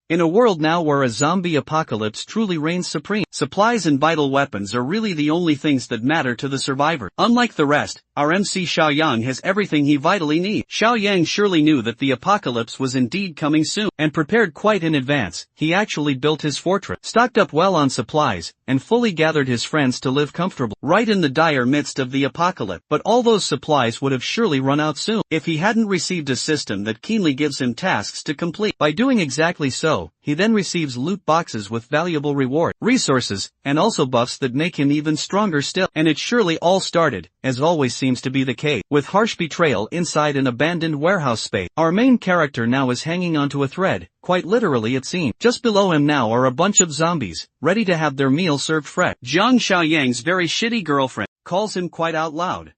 In a world now where a zombie apocalypse truly reigns supreme, supplies and vital weapons are really the only things that matter to the survivor. Unlike the rest, our MC Xiaoyang has everything he vitally needs. Xiaoyang surely knew that the apocalypse was indeed coming soon, and prepared quite in advance. He actually built his fortress, stocked up well on supplies, and fully gathered his friends to live comfortably, right in the dire midst of the apocalypse. But all those supplies would have surely run out soon, if he hadn't received a system that keenly gives him tasks to complete. By doing exactly so, he then receives loot boxes with valuable reward, resources, and also buffs that make him even stronger still. And it surely all started, as always seems to be the case, with harsh betrayal inside an abandoned warehouse space. Our main character now is hanging onto a thread, quite literally it seems. Just below him now are a bunch of zombies, ready to have their meal served fresh. Jiang Xiaoyang's very shitty girlfriend calls him quite out loud,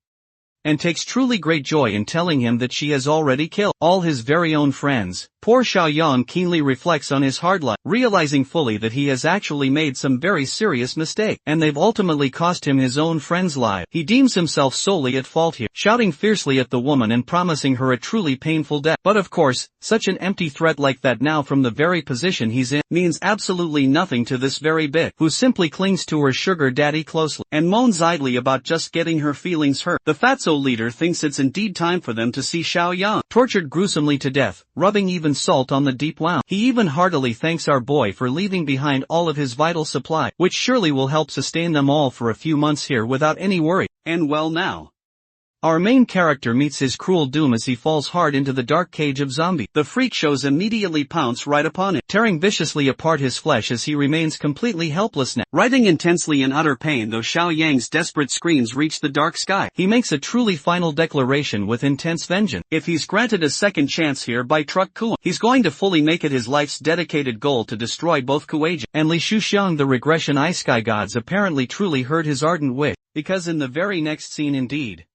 and takes truly great joy in telling him that she has already killed all his very own friends. Poor Xiaoyang keenly reflects on his hard life, realizing fully that he has actually made some very serious mistakes, and they've ultimately cost him his own friends' lives. He deems himself solely at fault here, shouting fiercely at the woman and promising her a truly painful death. But of course, such an empty threat like that now from the very position he's in, means absolutely nothing to this very bitch, who simply clings to her sugar daddy closely, and moans idly about just getting her feelings hurt. The fatso leader thinks it's indeed time for them to see Xiaoyang tortured gruesomely to death, rubbing even salt on the deep wound. He even heartily thanks our boy for leaving behind all of his vital supply, which surely will help sustain them all for a few months here without any worry. And well now, our main character meets his cruel doom as he falls hard into the dark cage of zombies. The freak shows immediately pounce right upon him, tearing viciously apart his flesh as he remains completely helpless now. Writhing intensely in utter pain though Xiaoyang's desperate screams reach the dark sky, he makes a truly final declaration with intense vengeance. If he's granted a second chance here by Truck Kuan, he's going to fully make it his life's dedicated goal to destroy both Kuwaijin and Li Shuxiang. The regression ice sky gods apparently truly heard his ardent wish, because in the very next scene indeed,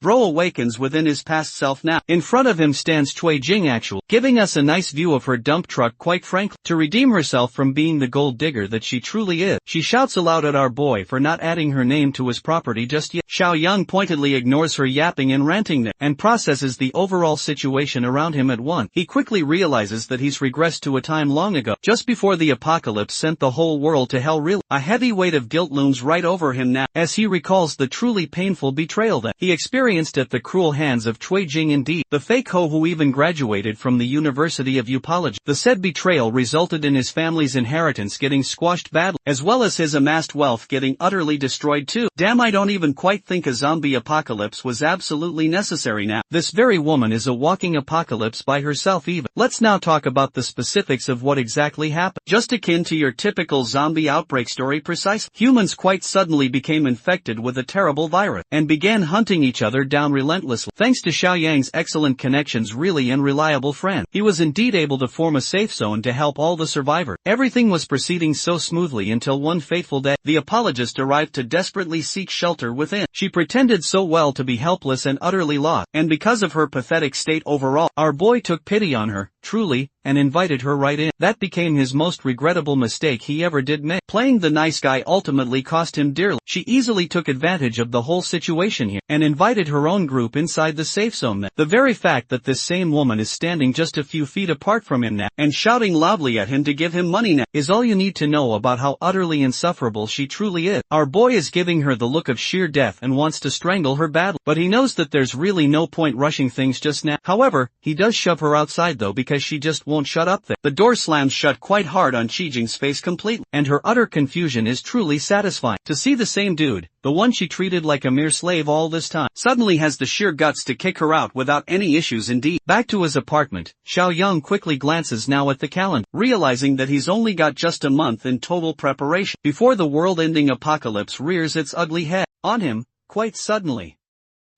Bro awakens within his past self now. In front of him stands Cui Jing actual, giving us a nice view of her dump truck. Quite frankly, to redeem herself from being the gold digger that she truly is, she shouts aloud at our boy for not adding her name to his property just yet. Xiaoyang pointedly ignores her yapping and ranting and processes the overall situation around him at once. He quickly realizes that he's regressed to a time long ago, just before the apocalypse sent the whole world to hell. Really, a heavy weight of guilt looms right over him now, as he recalls the truly painful betrayal that he experienced at the cruel hands of Cui Jing. Indeed, the fake ho who even graduated from the University of Upology. The said betrayal resulted in his family's inheritance getting squashed badly, as well as his amassed wealth getting utterly destroyed too. Damn, I don't even quite think a zombie apocalypse was absolutely necessary now. This very woman is a walking apocalypse by herself even. Let's now talk about the specifics of what exactly happened. Just akin to your typical zombie outbreak story precisely. Humans quite suddenly became infected with a terrible virus, and began hunting each other down relentlessly. Thanks to Xiaoyang's excellent connections, really and reliable friend, he was indeed able to form a safe zone to help all the survivors. Everything was proceeding so smoothly until one fateful day, the apologist arrived to desperately seek shelter within. She pretended so well to be helpless and utterly lost, and because of her pathetic state overall, our boy took pity on her, truly, and invited her right in. That became his most regrettable mistake he ever did make. Playing the nice guy ultimately cost him dearly. She easily took advantage of the whole situation here, and invited her own group inside the safe zone. The very fact that this same woman is standing just a few feet apart from him now, and shouting loudly at him to give him money now, is all you need to know about how utterly insufferable she truly is. Our boy is giving her the look of sheer death and wants to strangle her badly, but he knows that there's really no point rushing things just now. However, he does shove her outside though, because she just won't shut up there. The door slams shut quite hard on Qijing's face completely, and her utter confusion is truly satisfying. To see the same dude, the one she treated like a mere slave all this time, suddenly has the sheer guts to kick her out without any issues indeed. Back to his apartment, Xiaoyang quickly glances now at the calendar, realizing that he's only got just a month in total preparation before the world-ending apocalypse rears its ugly head on him. Quite suddenly,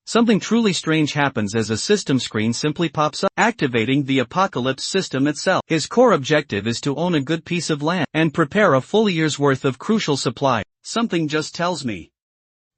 something truly strange happens as a system screen simply pops up, activating the apocalypse system itself. His core objective is to own a good piece of land, and prepare a full year's worth of crucial supply. Something just tells me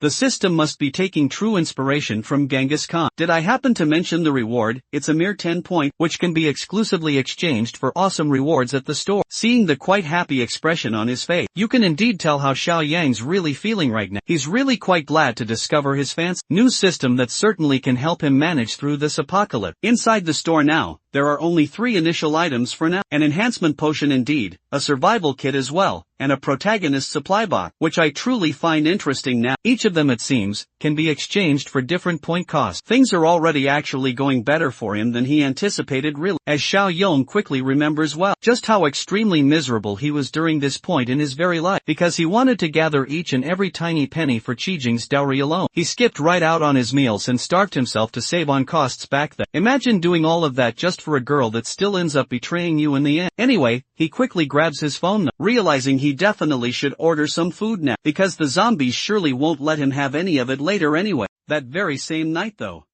the system must be taking true inspiration from Genghis Khan. Did I happen to mention the reward? It's a mere 10 point, which can be exclusively exchanged for awesome rewards at the store. Seeing the quite happy expression on his face, you can indeed tell how Xiaoyang's really feeling right now. He's really quite glad to discover his fancy new system that certainly can help him manage through this apocalypse. Inside the store now, there are only 3 initial items for now. An enhancement potion indeed, a survival kit as well, and a protagonist supply box, which I truly find interesting now. Each of them, it seems, can be exchanged for different point costs. Things are already actually going better for him than he anticipated really, as Xiao Yong quickly remembers well just how extremely miserable he was during this point in his very life, because he wanted to gather each and every tiny penny for Qijing's dowry alone. He skipped right out on his meals and starved himself to save on costs back then. Imagine doing all of that just for a girl that still ends up betraying you in the end. Anyway, he quickly grabs his phone now, realizing he definitely should order some food now, because the zombies surely won't let him have any of it later anyway. That very same night though,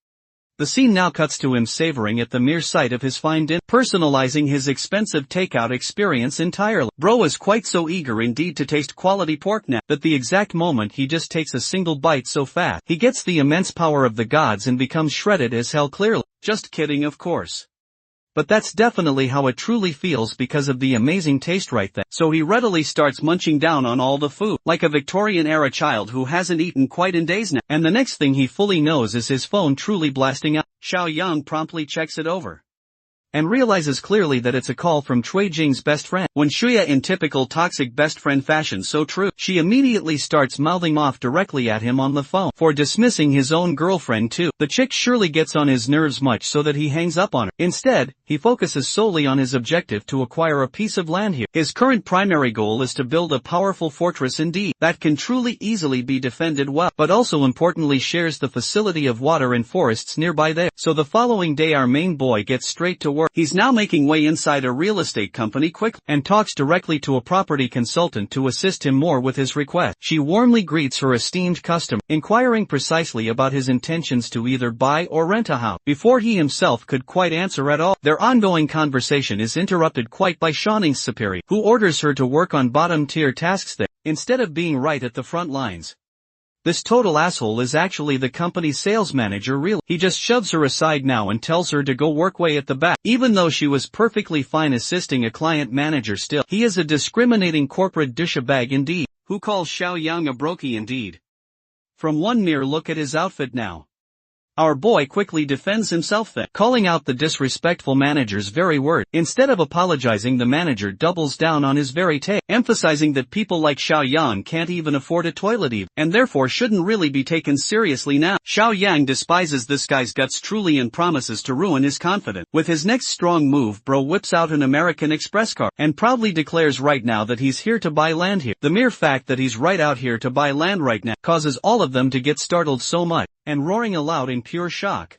the scene now cuts to him savoring at the mere sight of his fine dinner, personalizing his expensive takeout experience entirely. Bro is quite so eager indeed to taste quality pork now, that the exact moment he just takes a single bite so fast, he gets the immense power of the gods and becomes shredded as hell clearly. Just kidding of course. But that's definitely how it truly feels because of the amazing taste right there. So he readily starts munching down on all the food, like a Victorian-era child who hasn't eaten quite in days now. And the next thing he fully knows is his phone truly blasting out. Xiao Yang promptly checks it over and realizes clearly that it's a call from Cui Jing's best friend. When Shuya, in typical toxic best friend fashion so true, she immediately starts mouthing off directly at him on the phone for dismissing his own girlfriend too. The chick surely gets on his nerves much so that he hangs up on her. Instead, he focuses solely on his objective to acquire a piece of land here. His current primary goal is to build a powerful fortress indeed, that can truly easily be defended well, but also importantly shares the facility of water and forests nearby there. So the following day our main boy gets straight to work. He's now making way inside a real estate company quickly, and talks directly to a property consultant to assist him more with his request. She warmly greets her esteemed customer, inquiring precisely about his intentions to either buy or rent a house, before he himself could quite answer at all. Their ongoing conversation is interrupted quite by Shanning's superior, who orders her to work on bottom-tier tasks there, instead of being right at the front lines. This total asshole is actually the company's sales manager really. He just shoves her aside now and tells her to go work way at the back, even though she was perfectly fine assisting a client manager still. He is a discriminating corporate douchebag indeed, who calls Xiao Yang a brokey indeed. From one mere look at his outfit now, our boy quickly defends himself then, calling out the disrespectful manager's very word. Instead of apologizing, the manager doubles down on his very take, emphasizing that people like Xiao Yang can't even afford a toilet even, and therefore shouldn't really be taken seriously now. Xiao Yang despises this guy's guts truly and promises to ruin his confidence. With his next strong move, bro whips out an American Express card, and proudly declares right now that he's here to buy land here. The mere fact that he's right out here to buy land right now causes all of them to get startled so much, and roaring aloud in pure shock,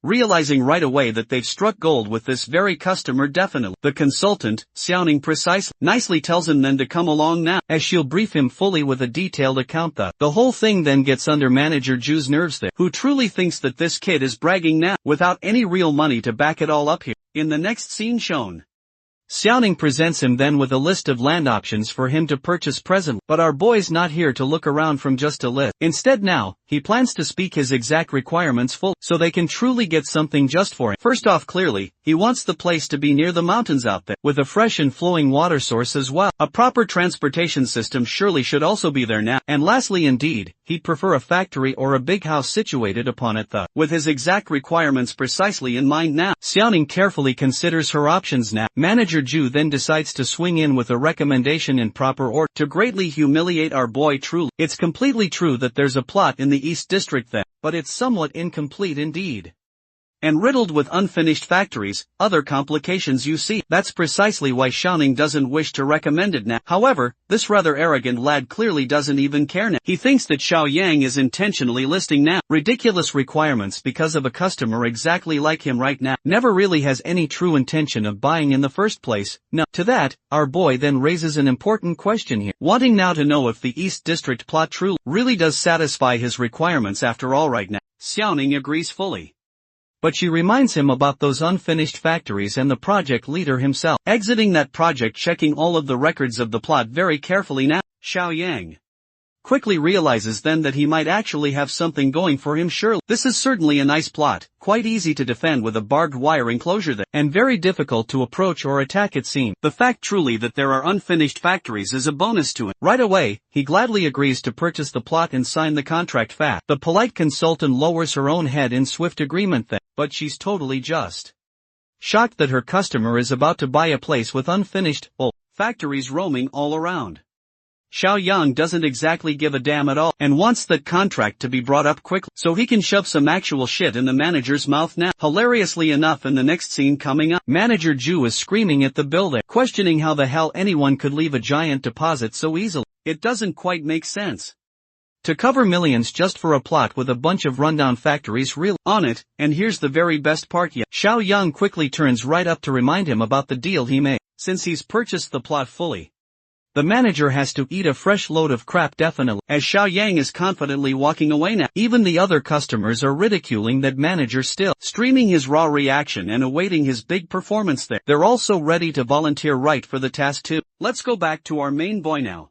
realizing right away that they've struck gold with this very customer. Definitely. The consultant, sounding precise, nicely tells him then to come along now, as she'll brief him fully with a detailed account. The whole thing then gets under manager Ju's nerves there, who truly thinks that this kid is bragging now, without any real money to back it all up here. In the next scene shown, Xiaoning presents him then with a list of land options for him to purchase presently, but our boy's not here to look around from just a list. Instead now, he plans to speak his exact requirements full, so they can truly get something just for him. First off, clearly, he wants the place to be near the mountains out there, with a fresh and flowing water source as well. A proper transportation system surely should also be there now. And lastly indeed, he'd prefer a factory or a big house situated upon it. With his exact requirements precisely in mind now, Xiaoning carefully considers her options now. Manager Ju then decides to swing in with a recommendation in proper order, to greatly humiliate our boy truly. It's completely true that there's a plot in the East District then, but it's somewhat incomplete indeed, and riddled with unfinished factories, other complications you see. That's precisely why Xiaoning doesn't wish to recommend it now. However, this rather arrogant lad clearly doesn't even care now. He thinks that Xiao Yang is intentionally listing now ridiculous requirements because of a customer exactly like him right now, never really has any true intention of buying in the first place. No. To that, our boy then raises an important question here, wanting now to know if the East District plot truly really does satisfy his requirements after all right now. Xiaoning agrees fully, but she reminds him about those unfinished factories and the project leader himself, exiting that project checking all of the records of the plot very carefully now. Xiao Yang quickly realizes then that he might actually have something going for him surely. This is certainly a nice plot, quite easy to defend with a barbed wire enclosure there, and very difficult to approach or attack it seems. The fact truly that there are unfinished factories is a bonus to him. Right away, he gladly agrees to purchase the plot and sign the contract fast. The polite consultant lowers her own head in swift agreement then, but she's totally just shocked that her customer is about to buy a place with unfinished, factories roaming all around. Xiao Yang doesn't exactly give a damn at all, and wants that contract to be brought up quickly, so he can shove some actual shit in the manager's mouth now. Hilariously enough, in the next scene coming up, Manager Ju is screaming at the bill there, questioning how the hell anyone could leave a giant deposit so easily. It doesn't quite make sense. To cover millions just for a plot with a bunch of rundown factories really on it, and here's the very best part yet. Xiao Yang quickly turns right up to remind him about the deal he made. Since he's purchased the plot fully, the manager has to eat a fresh load of crap definitely, as Xiao Yang is confidently walking away now. Even the other customers are ridiculing that manager still, streaming his raw reaction and awaiting his big performance there. They're also ready to volunteer right for the task too. Let's go back to our main boy now.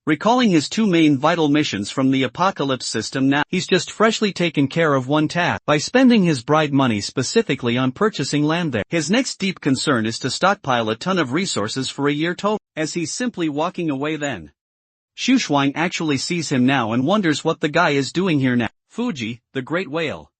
Recalling his two main vital missions from the Apocalypse system now, he's just freshly taken care of one task by spending his bride money specifically on purchasing land there. His next deep concern is to stockpile a ton of resources for a year total. As he's simply walking away then, Xu Shuang actually sees him now and wonders what the guy is doing here now. Fuji, the great whale,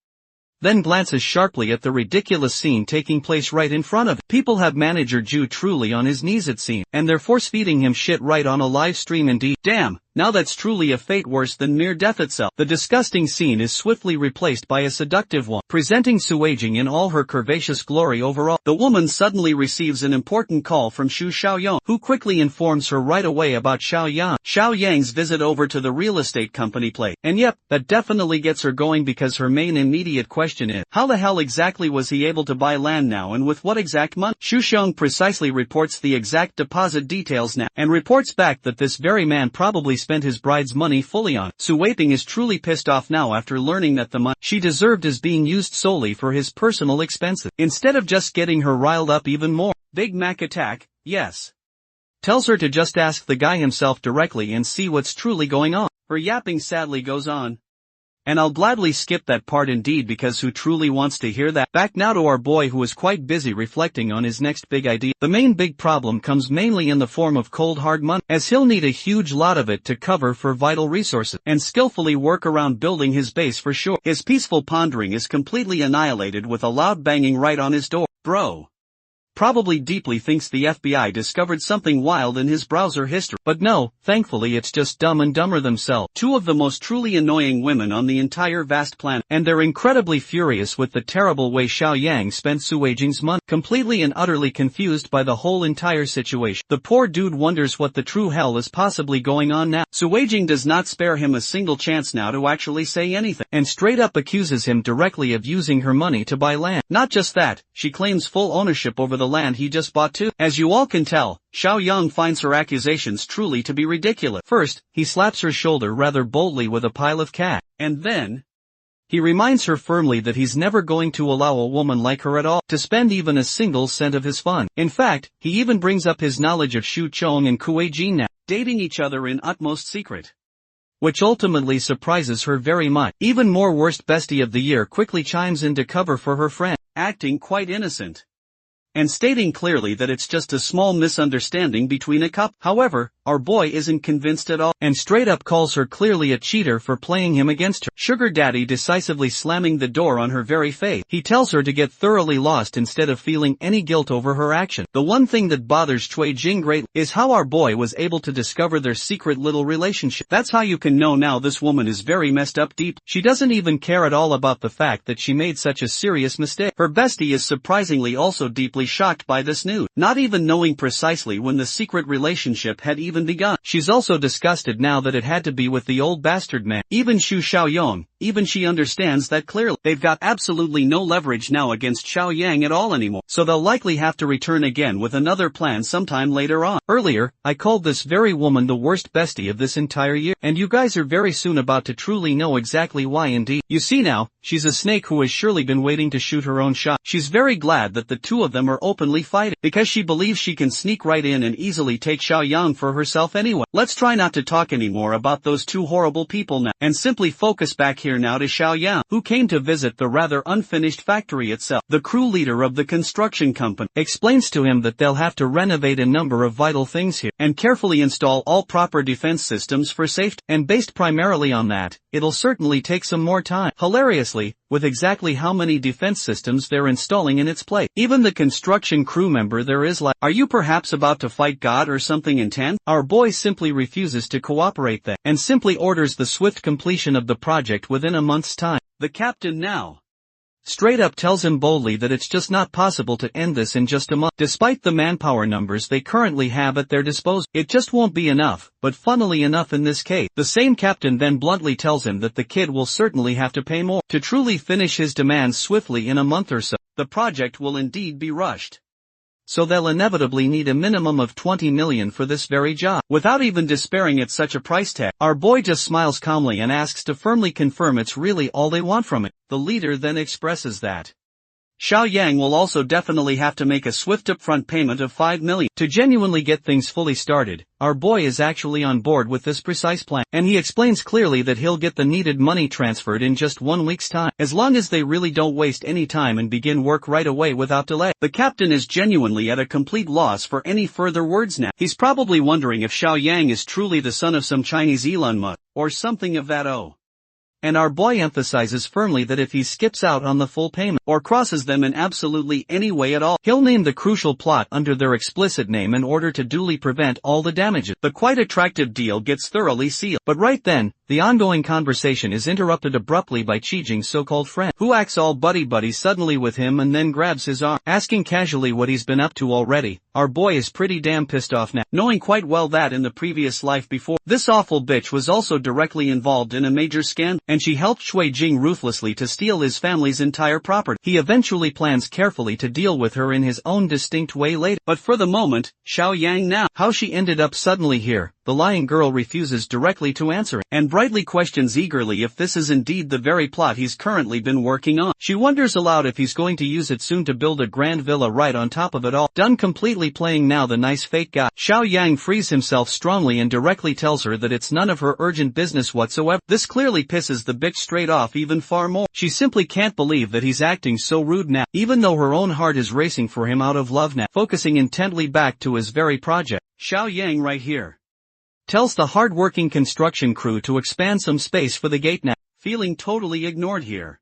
then glances sharply at the ridiculous scene taking place right in front of him. People have Manager Ju truly on his knees it seems, and they're force-feeding him shit right on a live stream indeed. Damn, now that's truly a fate worse than mere death itself. The disgusting scene is swiftly replaced by a seductive one, presenting Suijing in all her curvaceous glory overall. The woman suddenly receives an important call from Xu Xiaoyong, who quickly informs her right away about Xiao Yang's visit over to the real estate company place. And yep, that definitely gets her going because her main immediate question is, how the hell exactly was he able to buy land now and with what exact money? Xu Xiong precisely reports the exact deposit details now, and reports back that this very man probably spent his bride's money fully on it. Su Weiping is truly pissed off now after learning that the money she deserved is being used solely for his personal expenses, instead of just getting her riled up even more. Big Mac attack, yes. Tells her to just ask the guy himself directly and see what's truly going on. Her yapping sadly goes on. And I'll gladly skip that part indeed, because who truly wants to hear that? Back now to our boy, who is quite busy reflecting on his next big idea. The main big problem comes mainly in the form of cold hard money, as he'll need a huge lot of it to cover for vital resources, and skillfully work around building his base for sure. His peaceful pondering is completely annihilated with a loud banging right on his door. Bro probably deeply thinks the FBI discovered something wild in his browser history. But no, thankfully it's just Dumb and Dumber themselves, two of the most truly annoying women on the entire vast planet, and they're incredibly furious with the terrible way Xiao Yang spent Suijing's money, completely and utterly confused by the whole entire situation. The poor dude wonders what the true hell is possibly going on now. Suijing does not spare him a single chance now to actually say anything, and straight up accuses him directly of using her money to buy land. Not just that, she claims full ownership over the land he just bought too. As you all can tell, Xiao Yang finds her accusations truly to be ridiculous. First, he slaps her shoulder rather boldly with a pile of cash, and then he reminds her firmly that he's never going to allow a woman like her at all to spend even a single cent of his fund. In fact, he even brings up his knowledge of Xu Chong and Kuei Jin now dating each other in utmost secret, which ultimately surprises her very much. Even more worst bestie of the year quickly chimes in to cover for her friend, acting quite innocent and stating clearly that it's just a small misunderstanding between a couple. However, our boy isn't convinced at all, and straight up calls her clearly a cheater for playing him against her. Sugar Daddy decisively slamming the door on her very face. He tells her to get thoroughly lost instead of feeling any guilt over her action. The one thing that bothers Cui Jing greatly is how our boy was able to discover their secret little relationship. That's how you can know now this woman is very messed up deep. She doesn't even care at all about the fact that she made such a serious mistake. Her bestie is surprisingly also deeply shocked by this news, not even knowing precisely when the secret relationship had even begun. She's also disgusted now that it had to be with the old bastard man. Even Xu Xiaoyong, even she understands that clearly. They've got absolutely no leverage now against Xiao Yang at all anymore, so they'll likely have to return again with another plan sometime later on. Earlier, I called this very woman the worst bestie of this entire year, and you guys are very soon about to truly know exactly why indeed. You see now, she's a snake who has surely been waiting to shoot her own shot. She's very glad that the two of them are openly fighting, because she believes she can sneak right in and easily take Xiaoyang for herself anyway. Let's try not to talk anymore about those two horrible people now, and simply focus back here now to Xiaoyang, who came to visit the rather unfinished factory itself. The crew leader of the construction company explains to him that they'll have to renovate a number of vital things here, and carefully install all proper defense systems for safety, and based primarily on that, it'll certainly take some more time. Hilariously, with exactly how many defense systems they're installing in its place, even the construction crew member there is like, "Are you perhaps about to fight God or something intense?" Our boy simply refuses to cooperate then, and simply orders the swift completion of the project within a month's time. The captain now straight up tells him boldly that it's just not possible to end this in just a month. Despite the manpower numbers they currently have at their disposal, it just won't be enough. But funnily enough in this case, the same captain then bluntly tells him that the kid will certainly have to pay more to truly finish his demands swiftly in a month or so. The project will indeed be rushed, so they'll inevitably need a minimum of 20 million for this very job. Without even despairing at such a price tag, our boy just smiles calmly and asks to firmly confirm it's really all they want from it. The leader then expresses that Xiaoyang will also definitely have to make a swift upfront payment of 5 million to genuinely get things fully started. Our boy is actually on board with this precise plan, and he explains clearly that he'll get the needed money transferred in just 1 week's time, as long as they really don't waste any time and begin work right away without delay. The captain is genuinely at a complete loss for any further words now. He's probably wondering if Xiaoyang is truly the son of some Chinese Elon Musk, or something of that and our boy emphasizes firmly that if he skips out on the full payment, or crosses them in absolutely any way at all, he'll name the crucial plot under their explicit name in order to duly prevent all the damages. The quite attractive deal gets thoroughly sealed. But right then, the ongoing conversation is interrupted abruptly by Qijing's so-called friend, who acts all buddy-buddy suddenly with him and then grabs his arm, asking casually what he's been up to already. Our boy is pretty damn pissed off now, knowing quite well that in the previous life before, this awful bitch was also directly involved in a major scandal, and she helped Shui Jing ruthlessly to steal his family's entire property. He eventually plans carefully to deal with her in his own distinct way later. But for the moment, Xiaoyang now, how she ended up suddenly here, the lying girl refuses directly to answer it, and brightly questions eagerly if this is indeed the very plot he's currently been working on. She wonders aloud if he's going to use it soon to build a grand villa right on top of it all, done completely playing now the nice fake guy. Xiaoyang frees himself strongly and directly tells her that it's none of her urgent business whatsoever. This clearly pisses the bitch straight off even far more. She simply can't believe that he's acting so rude now, even though her own heart is racing for him out of love now. Focusing intently back to his very project, Xiaoyang right here tells the hard-working construction crew to expand some space for the gate now. Feeling totally ignored here,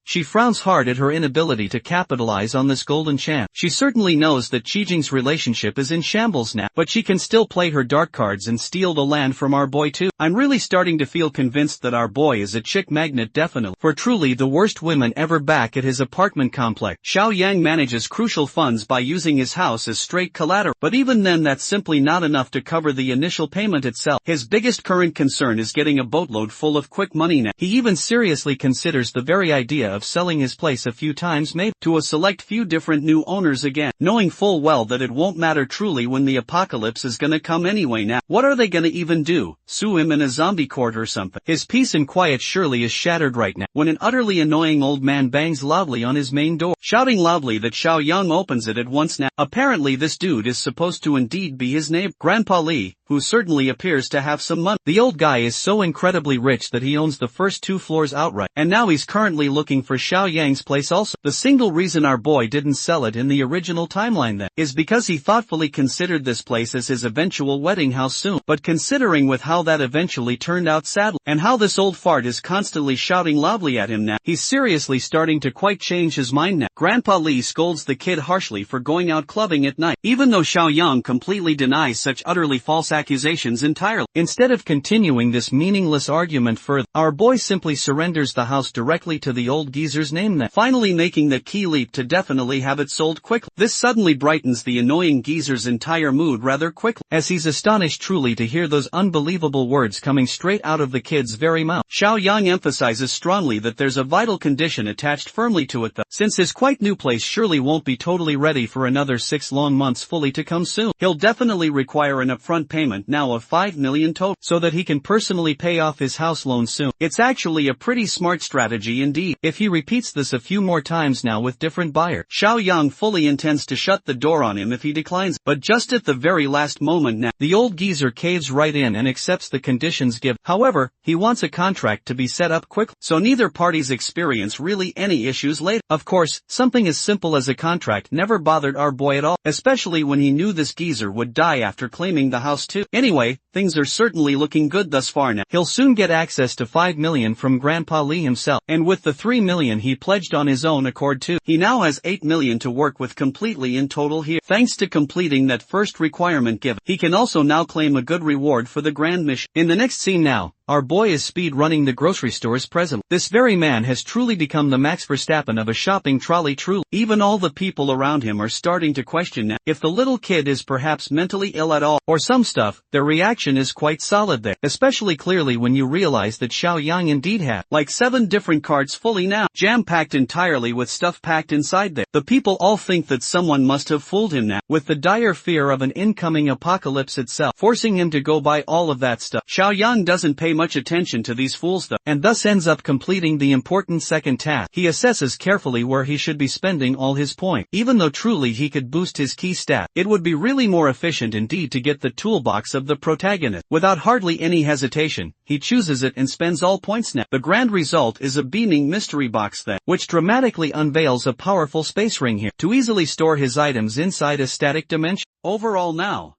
she frowns hard at her inability to capitalize on this golden chance. She certainly knows that Qijing's relationship is in shambles now, but she can still play her dark cards and steal the land from our boy too. I'm really starting to feel convinced that our boy is a chick magnet, definitely, for truly the worst women ever back at his apartment complex. Xiaoyang manages crucial funds by using his house as straight collateral, but even then that's simply not enough to cover the initial payment itself. His biggest current concern is getting a boatload full of quick money now. He even seriously considers the very idea of selling his place a few times, maybe to a select few different new owners again, knowing full well that it won't matter truly when the apocalypse is gonna come anyway now. What are they gonna even do? Sue him in a zombie court or something? His peace and quiet surely is shattered right now, when an utterly annoying old man bangs loudly on his main door, shouting loudly that Xiaoyang opens it at once now. Apparently this dude is supposed to indeed be his neighbor, Grandpa Li, who certainly appears to have some money. The old guy is so incredibly rich that he owns the first 2 floors outright, and now he's currently looking for Xiaoyang's place also. The single reason our boy didn't sell it in the original timeline then, is because he thoughtfully considered this place as his eventual wedding house soon. But considering with how that eventually turned out sadly, and how this old fart is constantly shouting loudly at him now, he's seriously starting to quite change his mind now. Grandpa Li scolds the kid harshly for going out clubbing at night, even though Xiaoyang completely denies such utterly false accusations entirely. Instead of continuing this meaningless argument further, our boy simply surrenders the house directly to the old geezer's name then, finally making the key leap to definitely have it sold quickly. This suddenly brightens the annoying geezer's entire mood rather quickly, as he's astonished truly to hear those unbelievable words coming straight out of the kid's very mouth. Xiaoyang emphasizes strongly that there's a vital condition attached firmly to it though, since his quite new place surely won't be totally ready for another 6 long months fully to come soon. He'll definitely require an upfront payment payment now of 5 million total, so that he can personally pay off his house loan soon. It's actually a pretty smart strategy indeed. If he repeats this a few more times now with different buyer, Xiao Yang fully intends to shut the door on him if he declines. But just at the very last moment now, the old geezer caves right in and accepts the conditions given. However, he wants a contract to be set up quickly, so neither parties experience really any issues later. Of course, something as simple as a contract never bothered our boy at all, especially when he knew this geezer would die after claiming the house too. Anyway, things are certainly looking good thus far now. He'll soon get access to 5 million from Grandpa Lee himself, and with the 3 million he pledged on his own accord too, he now has 8 million to work with completely in total here. Thanks to completing that first requirement given, he can also now claim a good reward for the grand mission. In the next scene now, our boy is speed running the grocery stores presently. This very man has truly become the Max Verstappen of a shopping trolley. Truly, even all the people around him are starting to question now if the little kid is perhaps mentally ill at all, or some stuff. Their reaction is quite solid there, especially clearly when you realize that Xiao Yang indeed had like 7 different carts fully now, jam-packed entirely with stuff packed inside there. The people all think that someone must have fooled him now, with the dire fear of an incoming apocalypse itself forcing him to go buy all of that stuff. Xiao Yang doesn't pay much attention to these fools though, and thus ends up completing the important second task. He assesses carefully where he should be spending all his points. Even though truly he could boost his key stat, it would be really more efficient indeed to get the toolbox of the protagonist. Without hardly any hesitation, he chooses it and spends all points now. The grand result is a beaming mystery box then, which dramatically unveils a powerful space ring here, to easily store his items inside a static dimension. Overall now,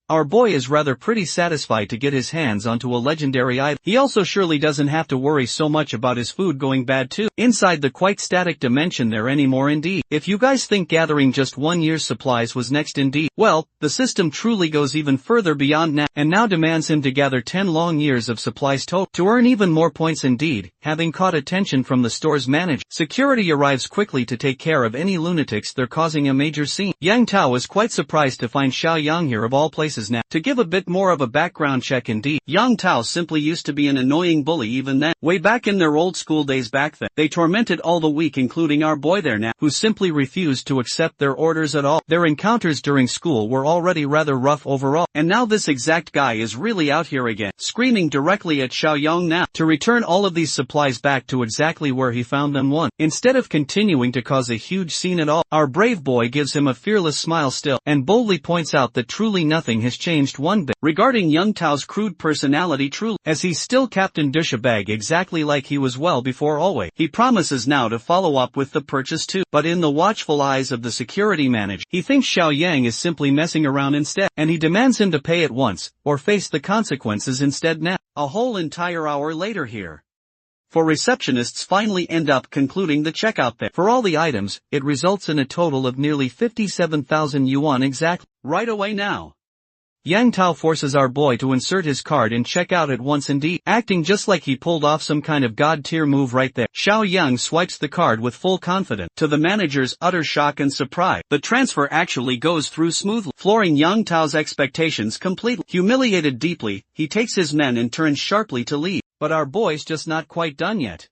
our boy is rather pretty satisfied to get his hands onto a legendary item. He also surely doesn't have to worry so much about his food going bad too, inside the quite static dimension there anymore indeed. If you guys think gathering just 1 year's supplies was next indeed, well, the system truly goes even further beyond now, and now demands him to gather 10 long years of supplies total, to earn even more points indeed. Having caught attention from the store's manager, security arrives quickly to take care of any lunatics they're causing a major scene. Yang Tao is quite surprised to find Xiao Yang here of all places now. To give a bit more of a background check indeed, Yang Tao simply used to be an annoying bully even then. Way back in their old school days back then, they tormented all the weak including our boy there now, who simply refused to accept their orders at all. Their encounters during school were already rather rough overall, and now this exact guy is really out here again, screaming directly at Xiao Yang now to return all of these supplies back to exactly where he found them. Instead of continuing to cause a huge scene at all, our brave boy gives him a fearless smile still, and boldly points out that truly nothing has changed one bit regarding Yang Tao's crude personality truly, as he's still Captain Douchebag exactly like he was well before always. He promises now to follow up with the purchase too, but in the watchful eyes of the security manager, he thinks Xiao Yang is simply messing around instead, and he demands him to pay at once, or face the consequences instead now. A whole entire hour later here, for receptionists finally end up concluding the checkout there. For all the items, it results in a total of nearly 57,000 yuan exactly. Right away now, Yang Tao forces our boy to insert his card and check out at once indeed, acting just like he pulled off some kind of god-tier move right there. Xiao Yang swipes the card with full confidence. To the manager's utter shock and surprise, the transfer actually goes through smoothly, flooring Yang Tao's expectations completely. Humiliated deeply, he takes his men and turns sharply to leave. But our boy's just not quite done yet,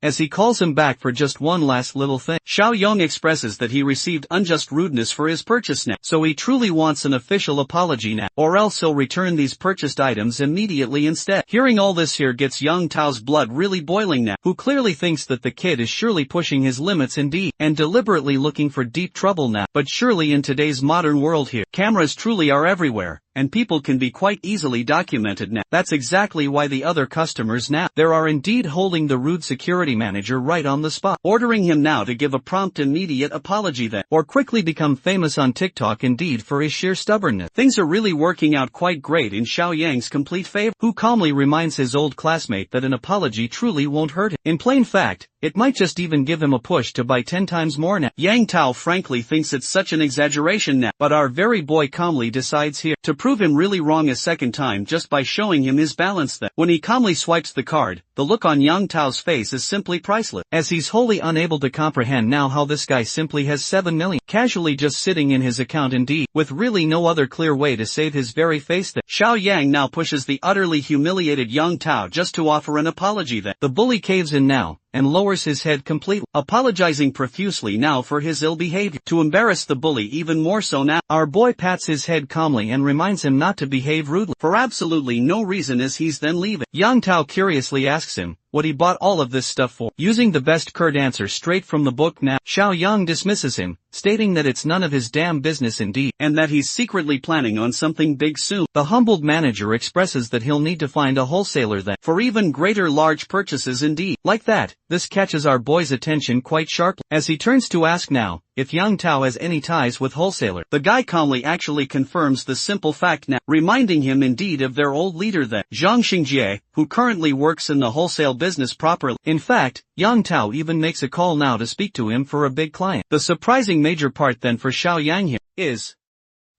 as he calls him back for just one last little thing. Xiao Yang expresses that he received unjust rudeness for his purchase now, so he truly wants an official apology now, or else he'll return these purchased items immediately instead. Hearing all this here gets Yang Tao's blood really boiling now, who clearly thinks that the kid is surely pushing his limits indeed, and deliberately looking for deep trouble now. But surely in today's modern world here, cameras truly are everywhere, and people can be quite easily documented now. That's exactly why the other customers now there are indeed holding the rude security manager right on the spot, ordering him now to give a prompt immediate apology then, or quickly become famous on TikTok indeed for his sheer stubbornness. Things are really working out quite great in Xiao Yang's complete favor, who calmly reminds his old classmate that an apology truly won't hurt him. In plain fact, it might just even give him a push to buy 10 times more now. Yang Tao frankly thinks it's such an exaggeration now, but our very boy calmly decides here to prove him really wrong a second time just by showing him his balance then. When he calmly swipes the card, the look on Yang Tao's face is simply priceless, as he's wholly unable to comprehend now how this guy simply has 7 million casually just sitting in his account indeed, with really no other clear way to save his very face then. Xiao Yang now pushes the utterly humiliated Yang Tao just to offer an apology then. The bully caves in now, and lowers his head completely, apologizing profusely now for his ill behavior. To embarrass the bully even more so now, our boy pats his head calmly and reminds him not to behave rudely, for absolutely no reason as he's then leaving. Yang Tao curiously asks him what he bought all of this stuff for. Using the best curt answer straight from the book now, Xiao Yang dismisses him, stating that it's none of his damn business indeed, and that he's secretly planning on something big soon. The humbled manager expresses that he'll need to find a wholesaler then, for even greater large purchases indeed. Like that, this catches our boy's attention quite sharply, as he turns to ask now if Yang Tao has any ties with wholesaler. The guy calmly actually confirms the simple fact now, reminding him indeed of their old leader then, Zhang Xingjie, who currently works in the wholesale business properly. In fact, Yang Tao even makes a call now to speak to him for a big client. The surprising major part then for Xiao Yang here is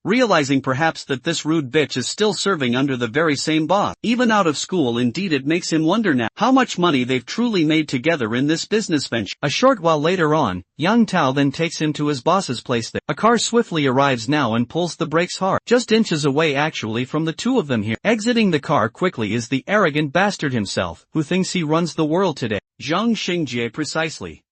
realizing perhaps that this rude bitch is still serving under the very same boss. Even out of school indeed, it makes him wonder now how much money they've truly made together in this business venture. A short while later on, Yang Tao then takes him to his boss's place there. A car swiftly arrives now and pulls the brakes hard, just inches away actually from the two of them here. Exiting the car quickly is the arrogant bastard himself, who thinks he runs the world today. Zhang Xingjie precisely.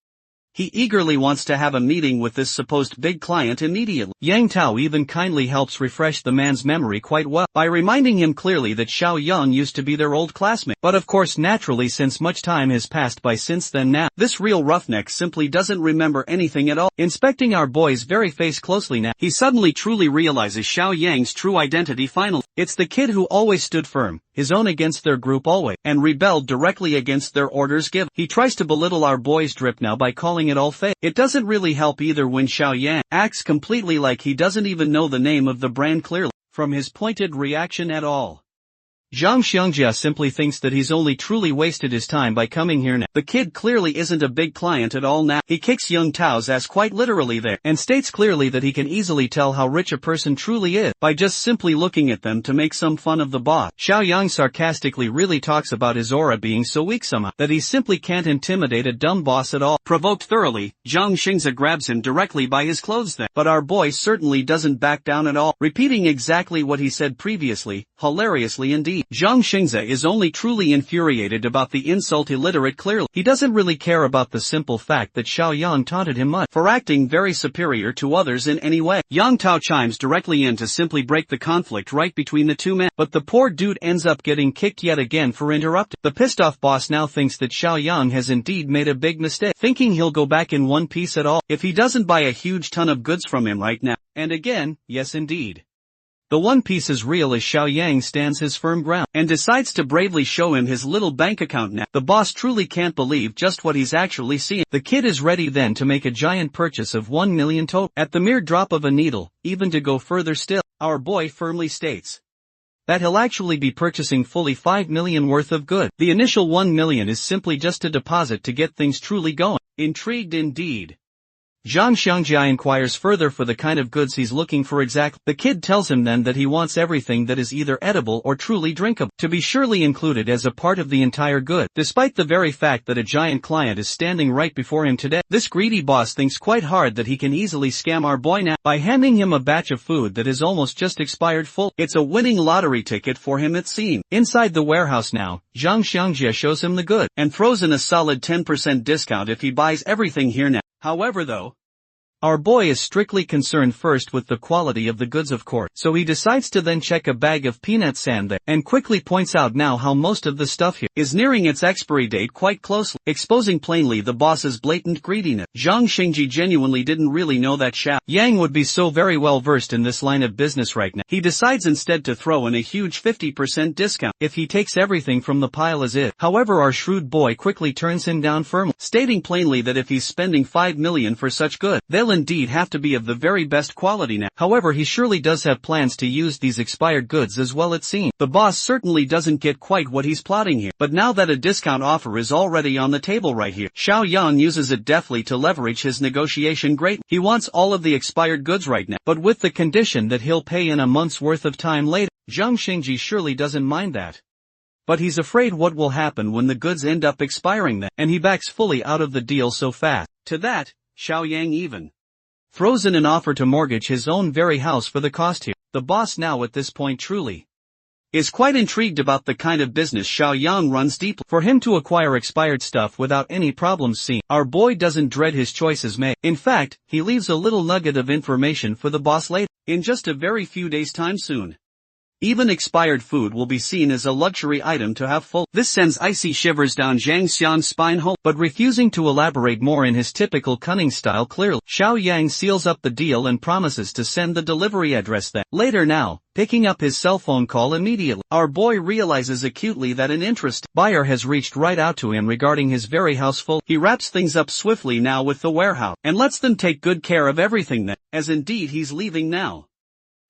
He eagerly wants to have a meeting with this supposed big client immediately. Yang Tao even kindly helps refresh the man's memory quite well, by reminding him clearly that Xiao Yang used to be their old classmate. But of course naturally, since much time has passed by since then now, this real roughneck simply doesn't remember anything at all. Inspecting our boy's very face closely now, he suddenly truly realizes Xiao Yang's true identity finally. It's the kid who always stood firm, his own against their group always, and rebelled directly against their orders given. He tries to belittle our boy's drip now by calling it all fake. It doesn't really help either when Xiao Yang acts completely like he doesn't even know the name of the brand clearly, from his pointed reaction at all. Zhang Xiangjia simply thinks that he's only truly wasted his time by coming here now. The kid clearly isn't a big client at all now. He kicks Young Tao's ass quite literally there, and states clearly that he can easily tell how rich a person truly is by just simply looking at them to make some fun of the boss. Xiao Yang sarcastically really talks about his aura being so weak somehow that he simply can't intimidate a dumb boss at all. Provoked thoroughly, Zhang Xingza grabs him directly by his clothes then, but our boy certainly doesn't back down at all, repeating exactly what he said previously, hilariously indeed. Zhang Xingza is only truly infuriated about the insult illiterate clearly. He doesn't really care about the simple fact that Xiao Yang taunted him much for acting very superior to others in any way. Yang Tao chimes directly in to simply break the conflict right between the two men, but the poor dude ends up getting kicked yet again for interrupting. The pissed off boss now thinks that Xiao Yang has indeed made a big mistake, thinking he'll go back in one piece at all if he doesn't buy a huge ton of goods from him right now. And again, yes indeed. The one piece is real as Xiao Yang stands his firm ground, and decides to bravely show him his little bank account now. The boss truly can't believe just what he's actually seeing. The kid is ready then to make a giant purchase of 1 million total, at the mere drop of a needle, even to go further still. Our boy firmly states that he'll actually be purchasing fully 5 million worth of goods. The initial 1 million is simply just a deposit to get things truly going. Intrigued indeed, Zhang Xiangjia inquires further for the kind of goods he's looking for exactly. The kid tells him then that he wants everything that is either edible or truly drinkable to be surely included as a part of the entire good. Despite the very fact that a giant client is standing right before him today, this greedy boss thinks quite hard that he can easily scam our boy now by handing him a batch of food that is almost just expired full. It's a winning lottery ticket for him it seems. Inside the warehouse now, Zhang Xiangjia shows him the good and throws in a solid 10% discount if he buys everything here now. However though, our boy is strictly concerned first with the quality of the goods of course, so he decides to then check a bag of peanut sand there, and quickly points out now how most of the stuff here is nearing its expiry date quite closely, exposing plainly the boss's blatant greediness. Zhang Xingji genuinely didn't really know that Xiao Yang would be so very well versed in this line of business right now. He decides instead to throw in a huge 50% discount if he takes everything from the pile as is. However, our shrewd boy quickly turns him down firmly, stating plainly that if he's spending 5 million for such goods, they'll indeed have to be of the very best quality now. However, he surely does have plans to use these expired goods as well it seems. The boss certainly doesn't get quite what he's plotting here, but now that a discount offer is already on the table right here, Xiao Yang uses it deftly to leverage his negotiation greatly. He wants all of the expired goods right now, but with the condition that he'll pay in a month's worth of time later. Zhang Xingji surely doesn't mind that, but he's afraid what will happen when the goods end up expiring then, and he backs fully out of the deal so fast. To that, Xiao Yang even throws in an offer to mortgage his own very house for the cost here. The boss now at this point truly is quite intrigued about the kind of business Xiao Yang runs deeply. For him to acquire expired stuff without any problems seen, our boy doesn't dread his choices made. In fact, he leaves a little nugget of information for the boss later. In just a very few days' time soon, even expired food will be seen as a luxury item to have full. This sends icy shivers down Zhang Xian's spine hole. But refusing to elaborate more in his typical cunning style clearly, Xiao Yang seals up the deal and promises to send the delivery address then. Later now, picking up his cell phone call immediately, our boy realizes acutely that an interested buyer has reached right out to him regarding his very house full. He wraps things up swiftly now with the warehouse, and lets them take good care of everything then, as indeed he's leaving now.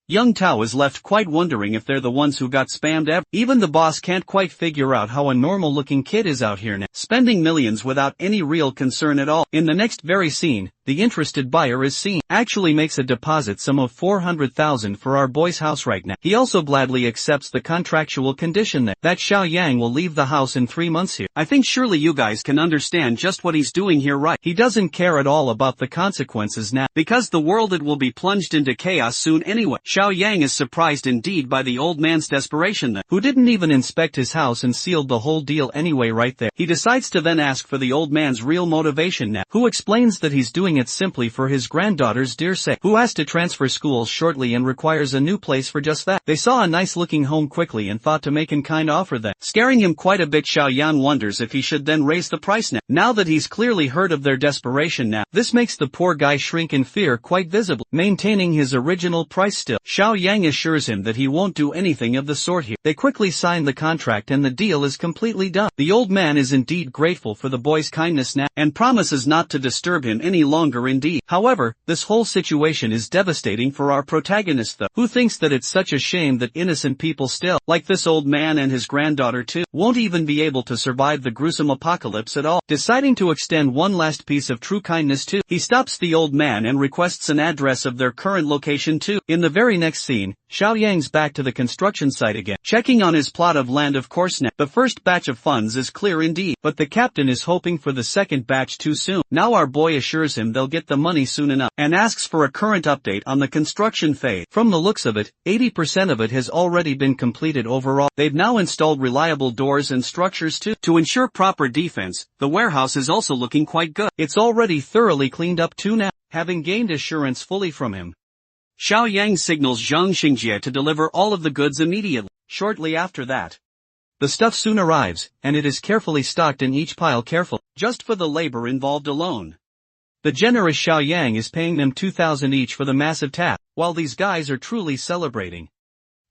Young Tao is left quite wondering if they're the ones who got spammed ever. Even the boss can't quite figure out how a normal-looking kid is out here now, spending millions without any real concern at all. In the next very scene, the interested buyer is seen, actually makes a deposit sum of 400,000 for our boy's house right now. He also gladly accepts the contractual condition that Xiao Yang will leave the house in 3 months here. I think surely you guys can understand just what he's doing here, right? He doesn't care at all about the consequences now, because the world it will be plunged into chaos soon anyway. Xiao Yang is surprised indeed by the old man's desperation then, who didn't even inspect his house and sealed the whole deal anyway right there. He decides to then ask for the old man's real motivation now, who explains that he's doing it simply for his granddaughter's dear sake, who has to transfer schools shortly and requires a new place for just that. They saw a nice looking home quickly and thought to make him kind offer that. Scaring him quite a bit, Xiao Yan wonders if he should then raise the price now that he's clearly heard of their desperation now. This makes the poor guy shrink in fear quite visibly, maintaining his original price still. Xiao Yang assures him that he won't do anything of the sort here. They quickly sign the contract and the deal is completely done. The old man is indeed grateful for the boy's kindness now, and promises not to disturb him any longer indeed. However, this whole situation is devastating for our protagonist though, who thinks that it's such a shame that innocent people still, like this old man and his granddaughter too, won't even be able to survive the gruesome apocalypse at all. Deciding to extend one last piece of true kindness too, he stops the old man and requests an address of their current location too. In the very next scene, Xiao Yang's back to the construction site again, checking on his plot of land of course now. The first batch of funds is clear indeed, but the captain is hoping for the second batch too soon. Now our boy assures him they'll get the money soon enough, and asks for a current update on the construction phase. From the looks of it, 80% of it has already been completed overall. They've now installed reliable doors and structures too. To ensure proper defense, the warehouse is also looking quite good. It's already thoroughly cleaned up too now. Having gained assurance fully from him, Xiao Yang signals Zhang Xingjie to deliver all of the goods immediately. Shortly after that, the stuff soon arrives, and it is carefully stocked in each pile just for the labor involved alone. The generous Xiao Yang is paying them 2,000 each for the massive task, while these guys are truly celebrating.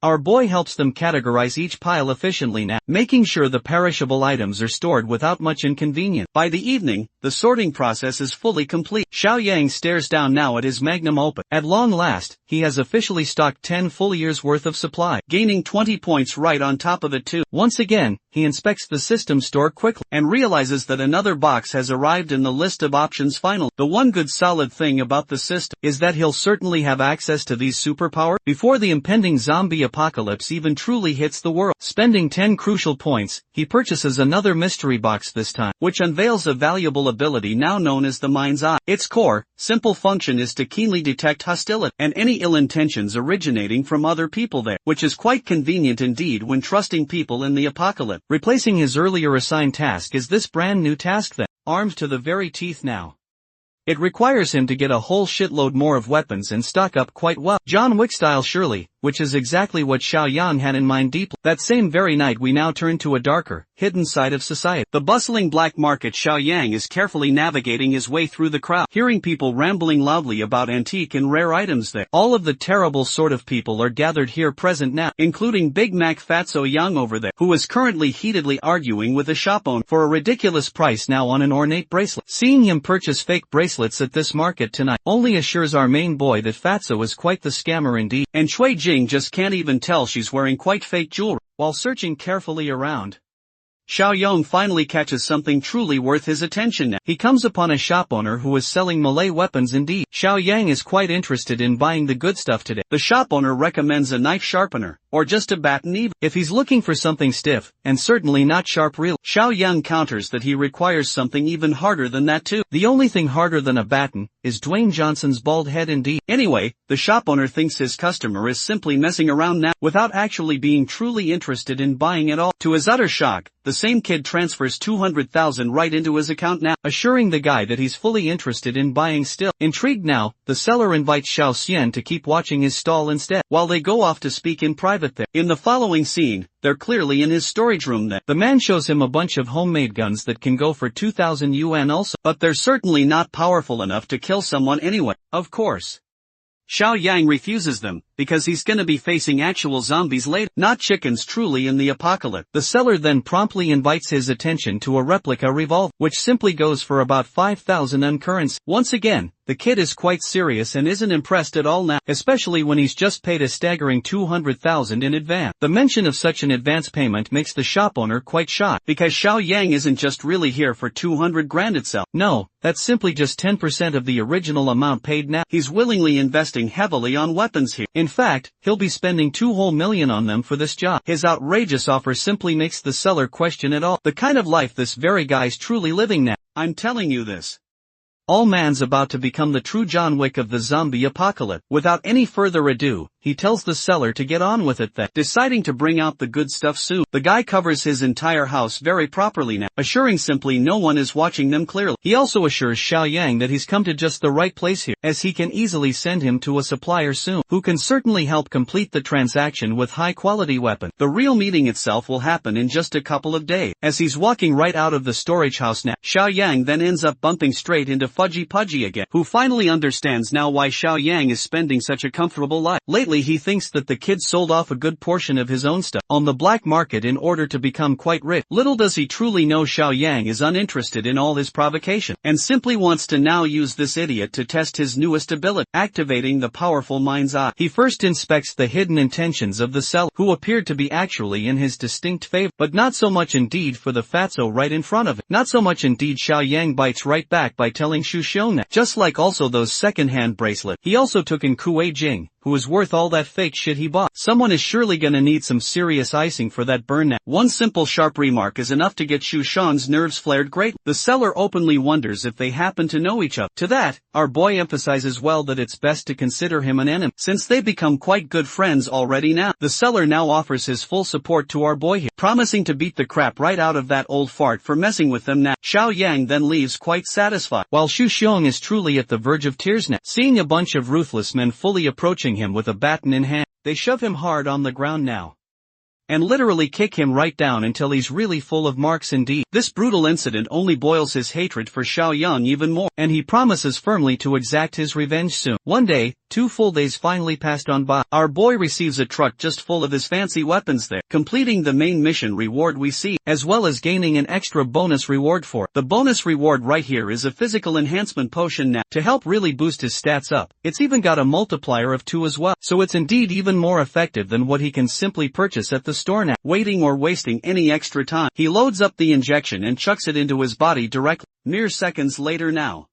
Our boy helps them categorize each pile efficiently now, making sure the perishable items are stored without much inconvenience. By the evening, the sorting process is fully complete. Xiao Yang stares down now at his magnum opus. At long last, he has officially stocked 10 full years worth of supply, gaining 20 points right on top of it too. Once again, he inspects the system store quickly, and realizes that another box has arrived in the list of options final. The one good solid thing about the system is that he'll certainly have access to these superpowers before the impending zombie apocalypse even truly hits the world. Spending 10 crucial points, he purchases another mystery box this time, which unveils a valuable ability now known as the Mind's Eye. Its core, simple function is to keenly detect hostility and any ill intentions originating from other people there, which is quite convenient indeed when trusting people in the apocalypse. Replacing his earlier assigned task is this brand new task that, armed to the very teeth now, it requires him to get a whole shitload more of weapons and stock up quite well. John Wick style surely, which is exactly what Xiao Yang had in mind deeply. That same very night we now turn to a darker, hidden side of society. The bustling black market. Xiao Yang is carefully navigating his way through the crowd, hearing people rambling loudly about antique and rare items there. All of the terrible sort of people are gathered here present now, including Big Mac Fatso Yang over there, who is currently heatedly arguing with a shop owner for a ridiculous price now on an ornate bracelet. Seeing him purchase fake bracelets at this market tonight only assures our main boy that Fatso is quite the scammer indeed, and Shui Jing just can't even tell she's wearing quite fake jewelry. While searching carefully around, Xiao Yang finally catches something truly worth his attention. He comes upon a shop owner who is selling melee weapons indeed. Xiao Yang is quite interested in buying the good stuff today. The shop owner recommends a knife sharpener, or just a batten even. If he's looking for something stiff, and certainly not sharp real, Xiaoyang counters that he requires something even harder than that too. The only thing harder than a batten is Dwayne Johnson's bald head indeed. Anyway, the shop owner thinks his customer is simply messing around now, without actually being truly interested in buying at all. To his utter shock, the same kid transfers 200,000 right into his account now, assuring the guy that he's fully interested in buying still. Intrigued now, the seller invites Xiao Xian to keep watching his stall instead, while they go off to speak in private there. In the following scene, they're clearly in his storage room then. The man shows him a bunch of homemade guns that can go for 2,000 yuan also, but they're certainly not powerful enough to kill someone anyway. Of course, Xiaoyang refuses them, because he's gonna be facing actual zombies later, not chickens truly in the apocalypse. The seller then promptly invites his attention to a replica revolver, which simply goes for about 5,000 currency. Once again, the kid is quite serious and isn't impressed at all now, especially when he's just paid a staggering 200,000 in advance. The mention of such an advance payment makes the shop owner quite shocked, because Xiaoyang isn't just really here for 200 grand itself. No, that's simply just 10% of the original amount paid now. He's willingly investing heavily on weapons here. In fact, he'll be spending 2 whole million on them for this job. His outrageous offer simply makes the seller question it all. The kind of life this very guy's truly living now. I'm telling you this. All man's about to become the true John Wick of the zombie apocalypse. Without any further ado, he tells the seller to get on with it then. Deciding to bring out the good stuff soon, the guy covers his entire house very properly now, assuring simply no one is watching them clearly. He also assures Xiaoyang that he's come to just the right place here, as he can easily send him to a supplier soon, who can certainly help complete the transaction with high-quality weapon. The real meeting itself will happen in just a couple of days. As he's walking right out of the storage house now, Xiaoyang then ends up bumping straight into Fudgy Pudgy again, who finally understands now why Xiaoyang is spending such a comfortable life. Lately he thinks that the kid sold off a good portion of his own stuff on the black market in order to become quite rich. Little does he truly know Xiaoyang is uninterested in all his provocation, and simply wants to now use this idiot to test his newest ability, activating the powerful mind's eye. He first inspects the hidden intentions of the seller, who appeared to be actually in his distinct favor, but not so much indeed for the fatso right in front of it. Not so much indeed. Xiaoyang bites right back by telling Shu Xiong that, just like also those second-hand bracelets, he also took in Kuei Jing, who is worth all that fake shit he bought. Someone is surely gonna need some serious icing for that burn now. One simple sharp remark is enough to get Shu Xiong's nerves flared great. The seller openly wonders if they happen to know each other. To that, our boy emphasizes well that it's best to consider him an enemy, since they become quite good friends already now. The seller now offers his full support to our boy here, promising to beat the crap right out of that old fart for messing with them now. Xiaoyang then leaves quite satisfied, while Shu Xiong is truly at the verge of tears now, seeing a bunch of ruthless men fully approaching him with a baton in hand. They shove him hard on the ground now, and literally kick him right down until he's really full of marks indeed. This brutal incident only boils his hatred for Xiaoyang even more, and he promises firmly to exact his revenge soon. One day, 2 full days finally passed on by. Our boy receives a truck just full of his fancy weapons there, completing the main mission reward we see, as well as gaining an extra bonus reward for it. The bonus reward right here is a physical enhancement potion now, to help really boost his stats up. It's even got a multiplier of 2 as well, so it's indeed even more effective than what he can simply purchase at the store now. Waiting or wasting any extra time, he loads up the injection and chucks it into his body directly. Mere seconds later now,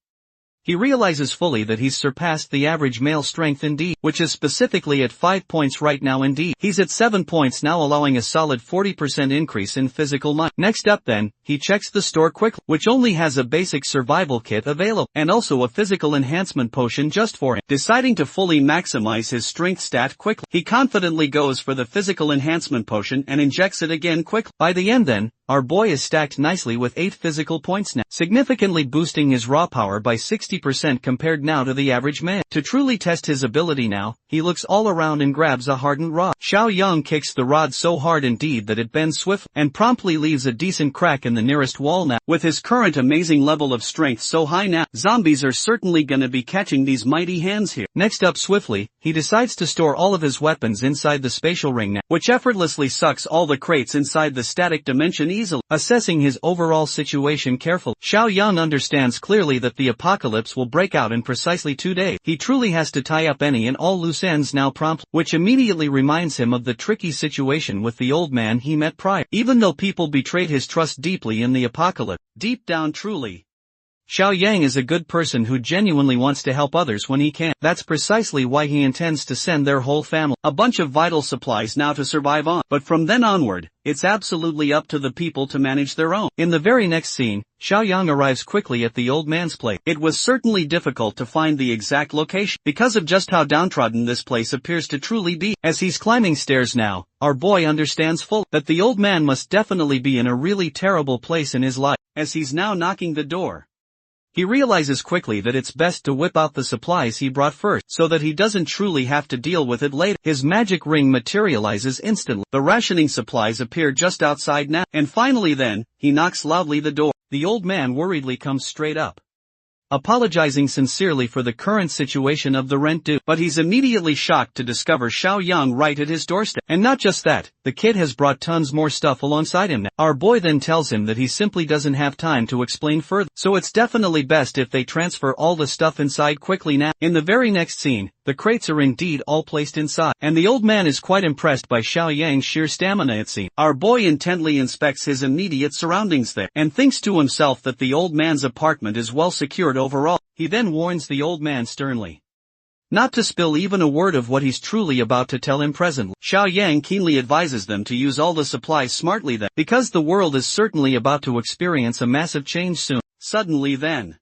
he realizes fully that he's surpassed the average male strength indeed, which is specifically at 5 points right now indeed. He's at 7 points now, allowing a solid 40% increase in physical might. Next up then, he checks the store quickly, which only has a basic survival kit available, and also a physical enhancement potion just for him. Deciding to fully maximize his strength stat quickly, he confidently goes for the physical enhancement potion and injects it again quickly. By the end then, our boy is stacked nicely with 8 physical points now, significantly boosting his raw power by 60% compared now to the average man. To truly test his ability now, he looks all around and grabs a hardened rod. Xiaoyang kicks the rod so hard indeed that it bends swiftly, and promptly leaves a decent crack in the nearest wall now. With his current amazing level of strength so high now, zombies are certainly gonna be catching these mighty hands here. Next up swiftly, he decides to store all of his weapons inside the spatial ring now, which effortlessly sucks all the crates inside the static dimension easily. Assessing his overall situation carefully, Xiaoyang understands clearly that the apocalypse will break out in precisely 2 days. He truly has to tie up any and all loose ends now promptly, which immediately reminds him of the tricky situation with the old man he met prior. Even though people betrayed his trust deeply in the apocalypse, deep down truly, Xiao Yang is a good person who genuinely wants to help others when he can. That's precisely why he intends to send their whole family a bunch of vital supplies now to survive on. But from then onward, it's absolutely up to the people to manage their own. In the very next scene, Xiao Yang arrives quickly at the old man's place. It was certainly difficult to find the exact location, because of just how downtrodden this place appears to truly be. As he's climbing stairs now, our boy understands fully that the old man must definitely be in a really terrible place in his life. As he's now knocking the door, he realizes quickly that it's best to whip out the supplies he brought first, so that he doesn't truly have to deal with it later. His magic ring materializes instantly. The rationing supplies appear just outside now, and finally then, he knocks loudly the door. The old man worriedly comes straight up, apologizing sincerely for the current situation of the rent due. But he's immediately shocked to discover Xiao Yang right at his doorstep. And not just that, the kid has brought tons more stuff alongside him now. Our boy then tells him that he simply doesn't have time to explain further, so it's definitely best if they transfer all the stuff inside quickly now. In the very next scene, the crates are indeed all placed inside, and the old man is quite impressed by Xiao Yang's sheer stamina it seems. Our boy intently inspects his immediate surroundings there, and thinks to himself that the old man's apartment is well secured overall. He then warns the old man sternly not to spill even a word of what he's truly about to tell him presently. Xiao Yang keenly advises them to use all the supplies smartly then, because the world is certainly about to experience a massive change soon. Suddenly then,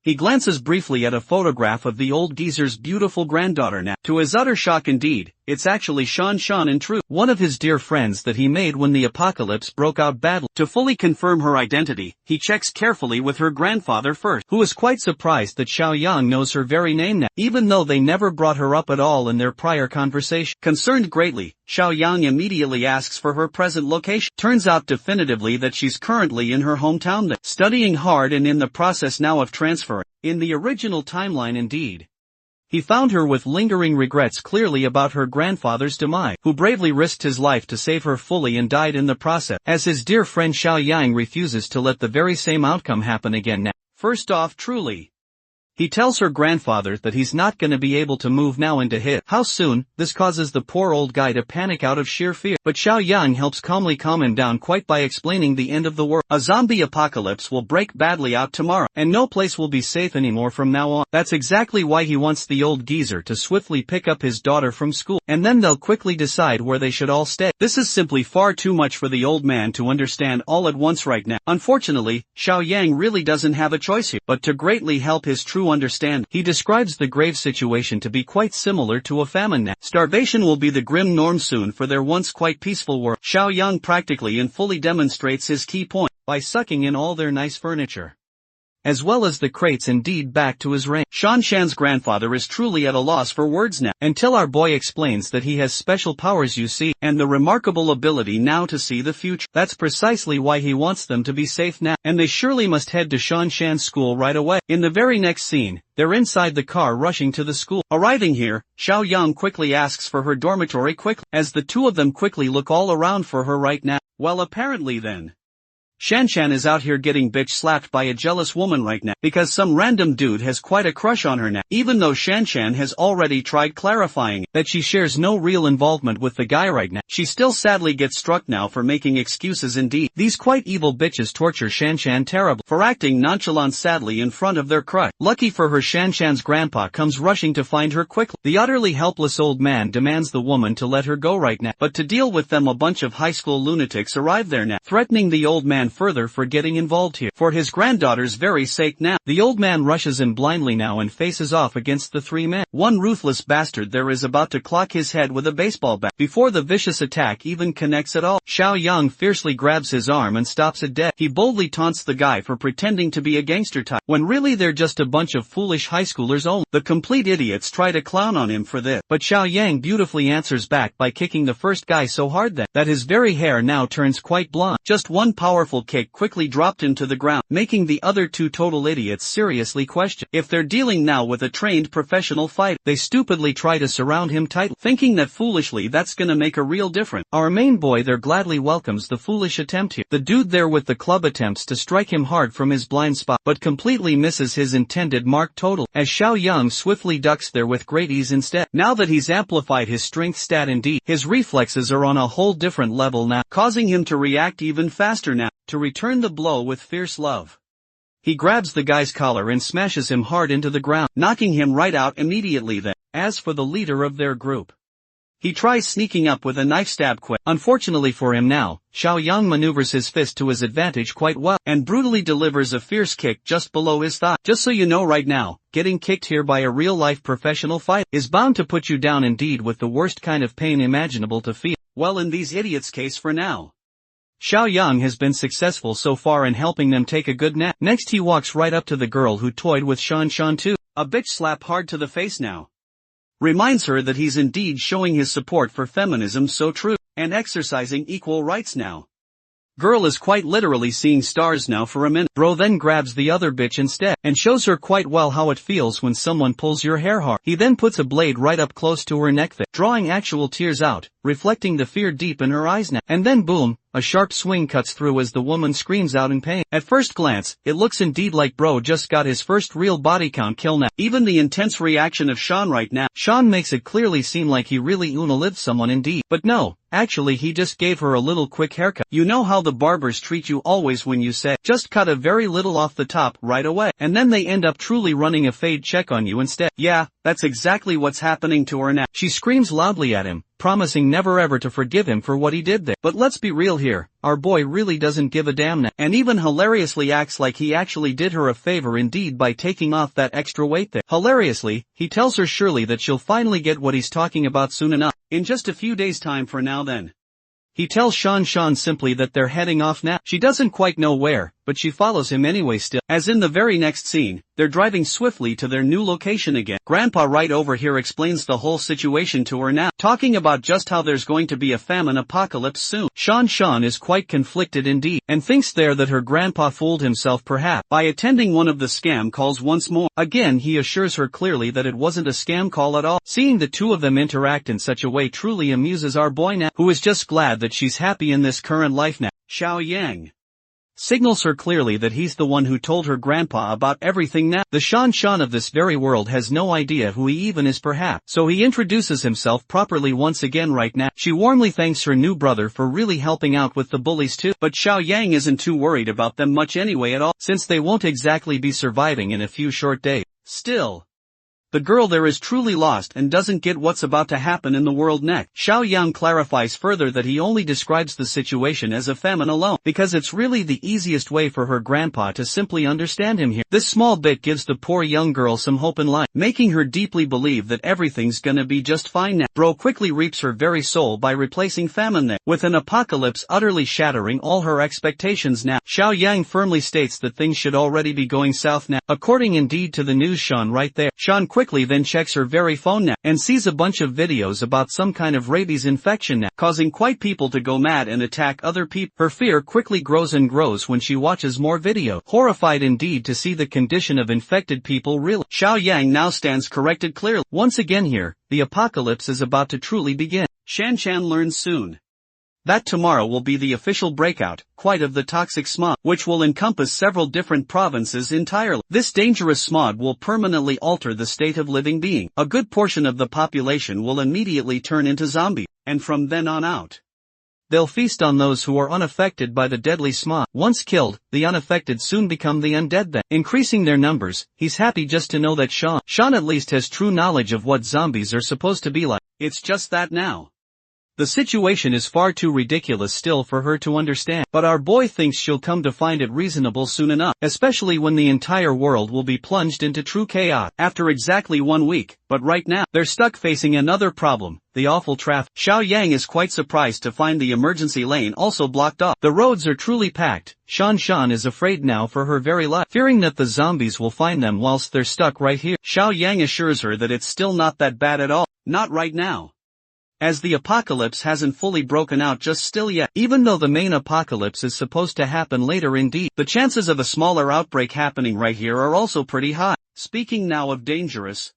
he glances briefly at a photograph of the old geezer's beautiful granddaughter now. To his utter shock indeed, it's actually Shan in truth, one of his dear friends that he made when the apocalypse broke out badly. To fully confirm her identity, he checks carefully with her grandfather first, who is quite surprised that Xiao Yang knows her very name now, even though they never brought her up at all in their prior conversation. Concerned greatly, Xiao Yang immediately asks for her present location. Turns out definitively that she's currently in her hometown there, studying hard and in the process now of transferring. In the original timeline indeed, he found her with lingering regrets clearly about her grandfather's demise, who bravely risked his life to save her fully and died in the process, as his dear friend Xiao Yang refuses to let the very same outcome happen again now. First off, truly, he tells her grandfather that he's not gonna be able to move now into his house soon. This causes the poor old guy to panic out of sheer fear, but Xiao Yang helps calmly calm him down quite by explaining the end of the world. A zombie apocalypse will break badly out tomorrow, and no place will be safe anymore from now on. That's exactly why he wants the old geezer to swiftly pick up his daughter from school, and then they'll quickly decide where they should all stay. This is simply far too much for the old man to understand all at once right now. Unfortunately, Xiao Yang really doesn't have a choice here, but to greatly help his true understand, he describes the grave situation to be quite similar to a famine now. Starvation will be the grim norm soon for their once quite peaceful world. Xiao Yang practically and fully demonstrates his key point by sucking in all their nice furniture, as well as the crates indeed back to his reign. Shan's grandfather is truly at a loss for words now, until our boy explains that he has special powers you see, and the remarkable ability now to see the future. That's precisely why he wants them to be safe now, and they surely must head to Shan's school right away. In the very next scene, they're inside the car rushing to the school. Arriving here, Xiao Yang quickly asks for her dormitory quickly, as the two of them quickly look all around for her right now. Well, apparently then, Shan is out here getting bitch slapped by a jealous woman right now, because some random dude has quite a crush on her now, even though Shan has already tried clarifying that she shares no real involvement with the guy right now. She still sadly gets struck now for making excuses indeed. These quite evil bitches torture Shan terribly for acting nonchalant sadly in front of their crush. Lucky for her, Shan's grandpa comes rushing to find her quickly. The utterly helpless old man demands the woman to let her go right now, but to deal with them a bunch of high school lunatics arrive there now, threatening the old man further for getting involved here. For his granddaughter's very sake now, the old man rushes in blindly now and faces off against the three men. One ruthless bastard there is about to clock his head with a baseball bat before the vicious attack even connects at all. Xiao Yang fiercely grabs his arm and stops it dead. He boldly taunts the guy for pretending to be a gangster type, when really they're just a bunch of foolish high schoolers only. The complete idiots try to clown on him for this, but Xiao Yang beautifully answers back by kicking the first guy so hard that his very hair now turns quite blonde. Just one powerful kick quickly dropped him to the ground, making the other two total idiots seriously question if they're dealing now with a trained professional fighter. They stupidly try to surround him tightly, thinking that foolishly that's gonna make a real difference. Our main boy there gladly welcomes the foolish attempt here. The dude there with the club attempts to strike him hard from his blind spot, but completely misses his intended mark total, as Xiao Yang swiftly ducks there with great ease instead. Now that he's amplified his strength stat indeed, his reflexes are on a whole different level now, causing him to react even faster now, to return the blow with fierce love. He grabs the guy's collar and smashes him hard into the ground, knocking him right out immediately then. As for the leader of their group, he tries sneaking up with a knife stab quick. Unfortunately for him now, Xiao Yang maneuvers his fist to his advantage quite well, and brutally delivers a fierce kick just below his thigh. Just so you know right now, getting kicked here by a real-life professional fighter is bound to put you down indeed with the worst kind of pain imaginable to feel. Well, in these idiots' case for now, Xiao Yang has been successful so far in helping them take a good nap. Next he walks right up to the girl who toyed with Shan too. A bitch slap hard to the face now reminds her that he's indeed showing his support for feminism so true, and exercising equal rights now. Girl is quite literally seeing stars now for a minute. Bro then grabs the other bitch instead, and shows her quite well how it feels when someone pulls your hair hard. He then puts a blade right up close to her neck there, drawing actual tears out, reflecting the fear deep in her eyes now. And then boom, a sharp swing cuts through as the woman screams out in pain. At first glance, it looks indeed like bro just got his first real body count kill now. Even the intense reaction of Sean right now, Sean makes it clearly seem like he really lived someone indeed. But no, actually he just gave her a little quick haircut. You know how the barbers treat you always when you say, just cut a very little off the top right away, and then they end up truly running a fade check on you instead. Yeah, that's exactly what's happening to her now. She screams loudly at him, promising never ever to forgive him for what he did there. But let's be real here, our boy really doesn't give a damn now, and even hilariously acts like he actually did her a favor indeed by taking off that extra weight there. Hilariously, he tells her surely that she'll finally get what he's talking about soon enough, in just a few days' time for now then. He tells Shan simply that they're heading off now. She doesn't quite know where, but she follows him anyway still. As in the very next scene, they're driving swiftly to their new location again. Grandpa right over here explains the whole situation to her now, talking about just how there's going to be a famine apocalypse soon. Shan is quite conflicted indeed, and thinks there that her grandpa fooled himself perhaps by attending one of the scam calls once more. Again he assures her clearly that it wasn't a scam call at all. Seeing the two of them interact in such a way truly amuses our boy now, who is just glad that she's happy in this current life now. Xiao Yang signals her clearly that he's the one who told her grandpa about everything now. The Shan of this very world has no idea who he even is perhaps, so he introduces himself properly once again right now. She warmly thanks her new brother for really helping out with the bullies too, but Xiao Yang isn't too worried about them much anyway at all, since they won't exactly be surviving in a few short days. Still, the girl there is truly lost and doesn't get what's about to happen in the world next. Xiao Yang clarifies further that he only describes the situation as a famine alone, because it's really the easiest way for her grandpa to simply understand him here. This small bit gives the poor young girl some hope in life, making her deeply believe that everything's gonna be just fine now. Bro quickly reaps her very soul by replacing famine there with an apocalypse utterly shattering all her expectations now. Xiao Yang firmly states that things should already be going south now, according indeed to the news Sean right there. Sean quickly then checks her very phone now, and sees a bunch of videos about some kind of rabies infection now, causing quite people to go mad and attack other people. Her fear quickly grows and grows when she watches more videos, horrified indeed to see the condition of infected people really. Xiao Yang now stands corrected clearly. Once again here, the apocalypse is about to truly begin. Shan learns soon that tomorrow will be the official breakout, quite of the toxic smog, which will encompass several different provinces entirely. This dangerous smog will permanently alter the state of living being. A good portion of the population will immediately turn into zombies, and from then on out, they'll feast on those who are unaffected by the deadly smog. Once killed, the unaffected soon become the undead then, increasing their numbers. He's happy just to know that Sean at least has true knowledge of what zombies are supposed to be like. It's just that now, the situation is far too ridiculous still for her to understand, but our boy thinks she'll come to find it reasonable soon enough, especially when the entire world will be plunged into true chaos after exactly 1 week. But right now, they're stuck facing another problem, the awful traffic. Xiao Yang is quite surprised to find the emergency lane also blocked off. The roads are truly packed. Shan is afraid now for her very life, fearing that the zombies will find them whilst they're stuck right here. Xiao Yang assures her that it's still not that bad at all, not right now, as the apocalypse hasn't fully broken out just still yet. Even though the main apocalypse is supposed to happen later indeed, the chances of a smaller outbreak happening right here are also pretty high. Speaking now of dangerous,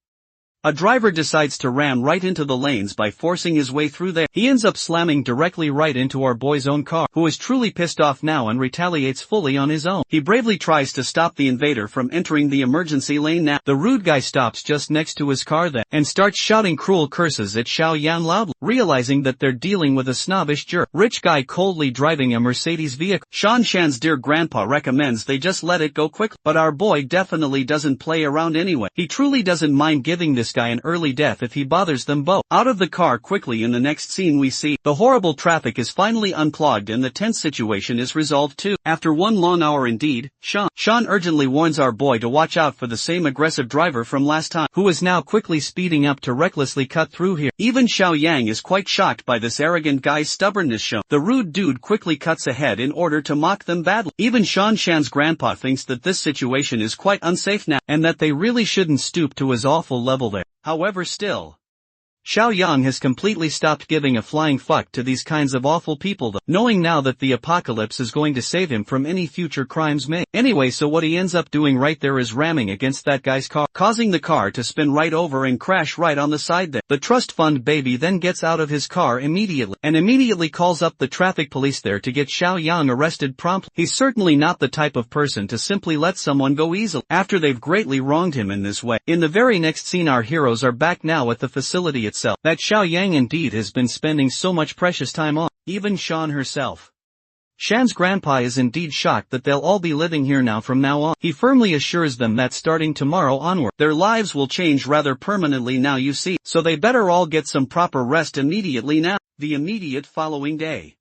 A driver decides to ram right into the lanes by forcing his way through there. He ends up slamming directly right into our boy's own car, who is truly pissed off now and retaliates fully on his own. He bravely tries to stop the invader from entering the emergency lane now. The rude guy stops just next to his car then, and starts shouting cruel curses at Xiaoyang loudly, realizing that they're dealing with a snobbish jerk. Rich guy coldly driving a Mercedes vehicle. Shan Shan's dear grandpa recommends they just let it go quickly, but our boy definitely doesn't play around anyway. He truly doesn't mind giving this guy an early death if he bothers them both. Out of the car quickly. In the next scene we see the horrible traffic is finally unclogged and the tense situation is resolved too. After one long hour indeed, Shan urgently warns our boy to watch out for the same aggressive driver from last time, who is now quickly speeding up to recklessly cut through here. Even Xiaoyang is quite shocked by this arrogant guy's stubbornness shown. The rude dude quickly cuts ahead in order to mock them badly. Even Shan Shan's grandpa thinks that this situation is quite unsafe now, and that they really shouldn't stoop to his awful level there. However, still, Xiaoyang has completely stopped giving a flying fuck to these kinds of awful people though, knowing now that the apocalypse is going to save him from any future crimes made. Anyway, so what he ends up doing right there is ramming against that guy's car, causing the car to spin right over and crash right on the side there. The trust fund baby then gets out of his car immediately, and immediately calls up the traffic police there to get Xiaoyang arrested promptly. He's certainly not the type of person to simply let someone go easily, after they've greatly wronged him in this way. In the very next scene our heroes are back now at the facility itself that Xiaoyang indeed has been spending so much precious time on. Even Shan herself. Shan's grandpa is indeed shocked that they'll all be living here now from now on. He firmly assures them that starting tomorrow onward, their lives will change rather permanently now you see, so they better all get some proper rest immediately now. The immediate following day.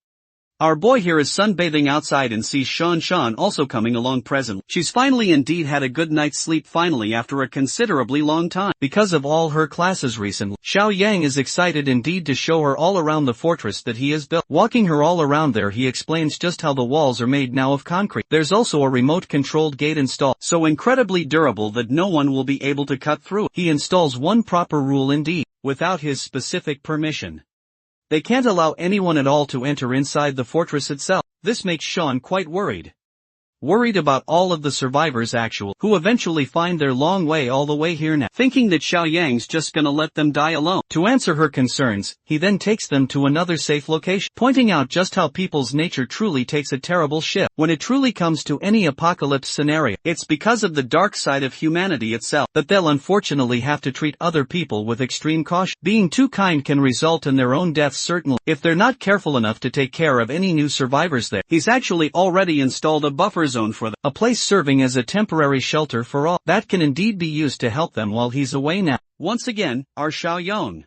Our boy here is sunbathing outside and sees Shan also coming along presently. She's finally indeed had a good night's sleep finally after a considerably long time. Because of all her classes recently, Xiaoyang is excited indeed to show her all around the fortress that he has built. Walking her all around there he explains just how the walls are made now of concrete. There's also a remote-controlled gate installed, so incredibly durable that no one will be able to cut through. He installs one proper rule indeed, without his specific permission. They can't allow anyone at all to enter inside the fortress itself. This makes Shan quite worried. Worried about all of the survivors who eventually find their long way all the way here now, thinking that Xiaoyang's just gonna let them die alone. To answer her concerns, he then takes them to another safe location, pointing out just how people's nature truly takes a terrible shift. When it truly comes to any apocalypse scenario, it's because of the dark side of humanity itself, that they'll unfortunately have to treat other people with extreme caution. Being too kind can result in their own deaths certainly, if they're not careful enough to take care of any new survivors there. He's actually already installed a buffer zone for them, a place serving as a temporary shelter for all, that can indeed be used to help them while he's away now. Once again, our Xiaoyang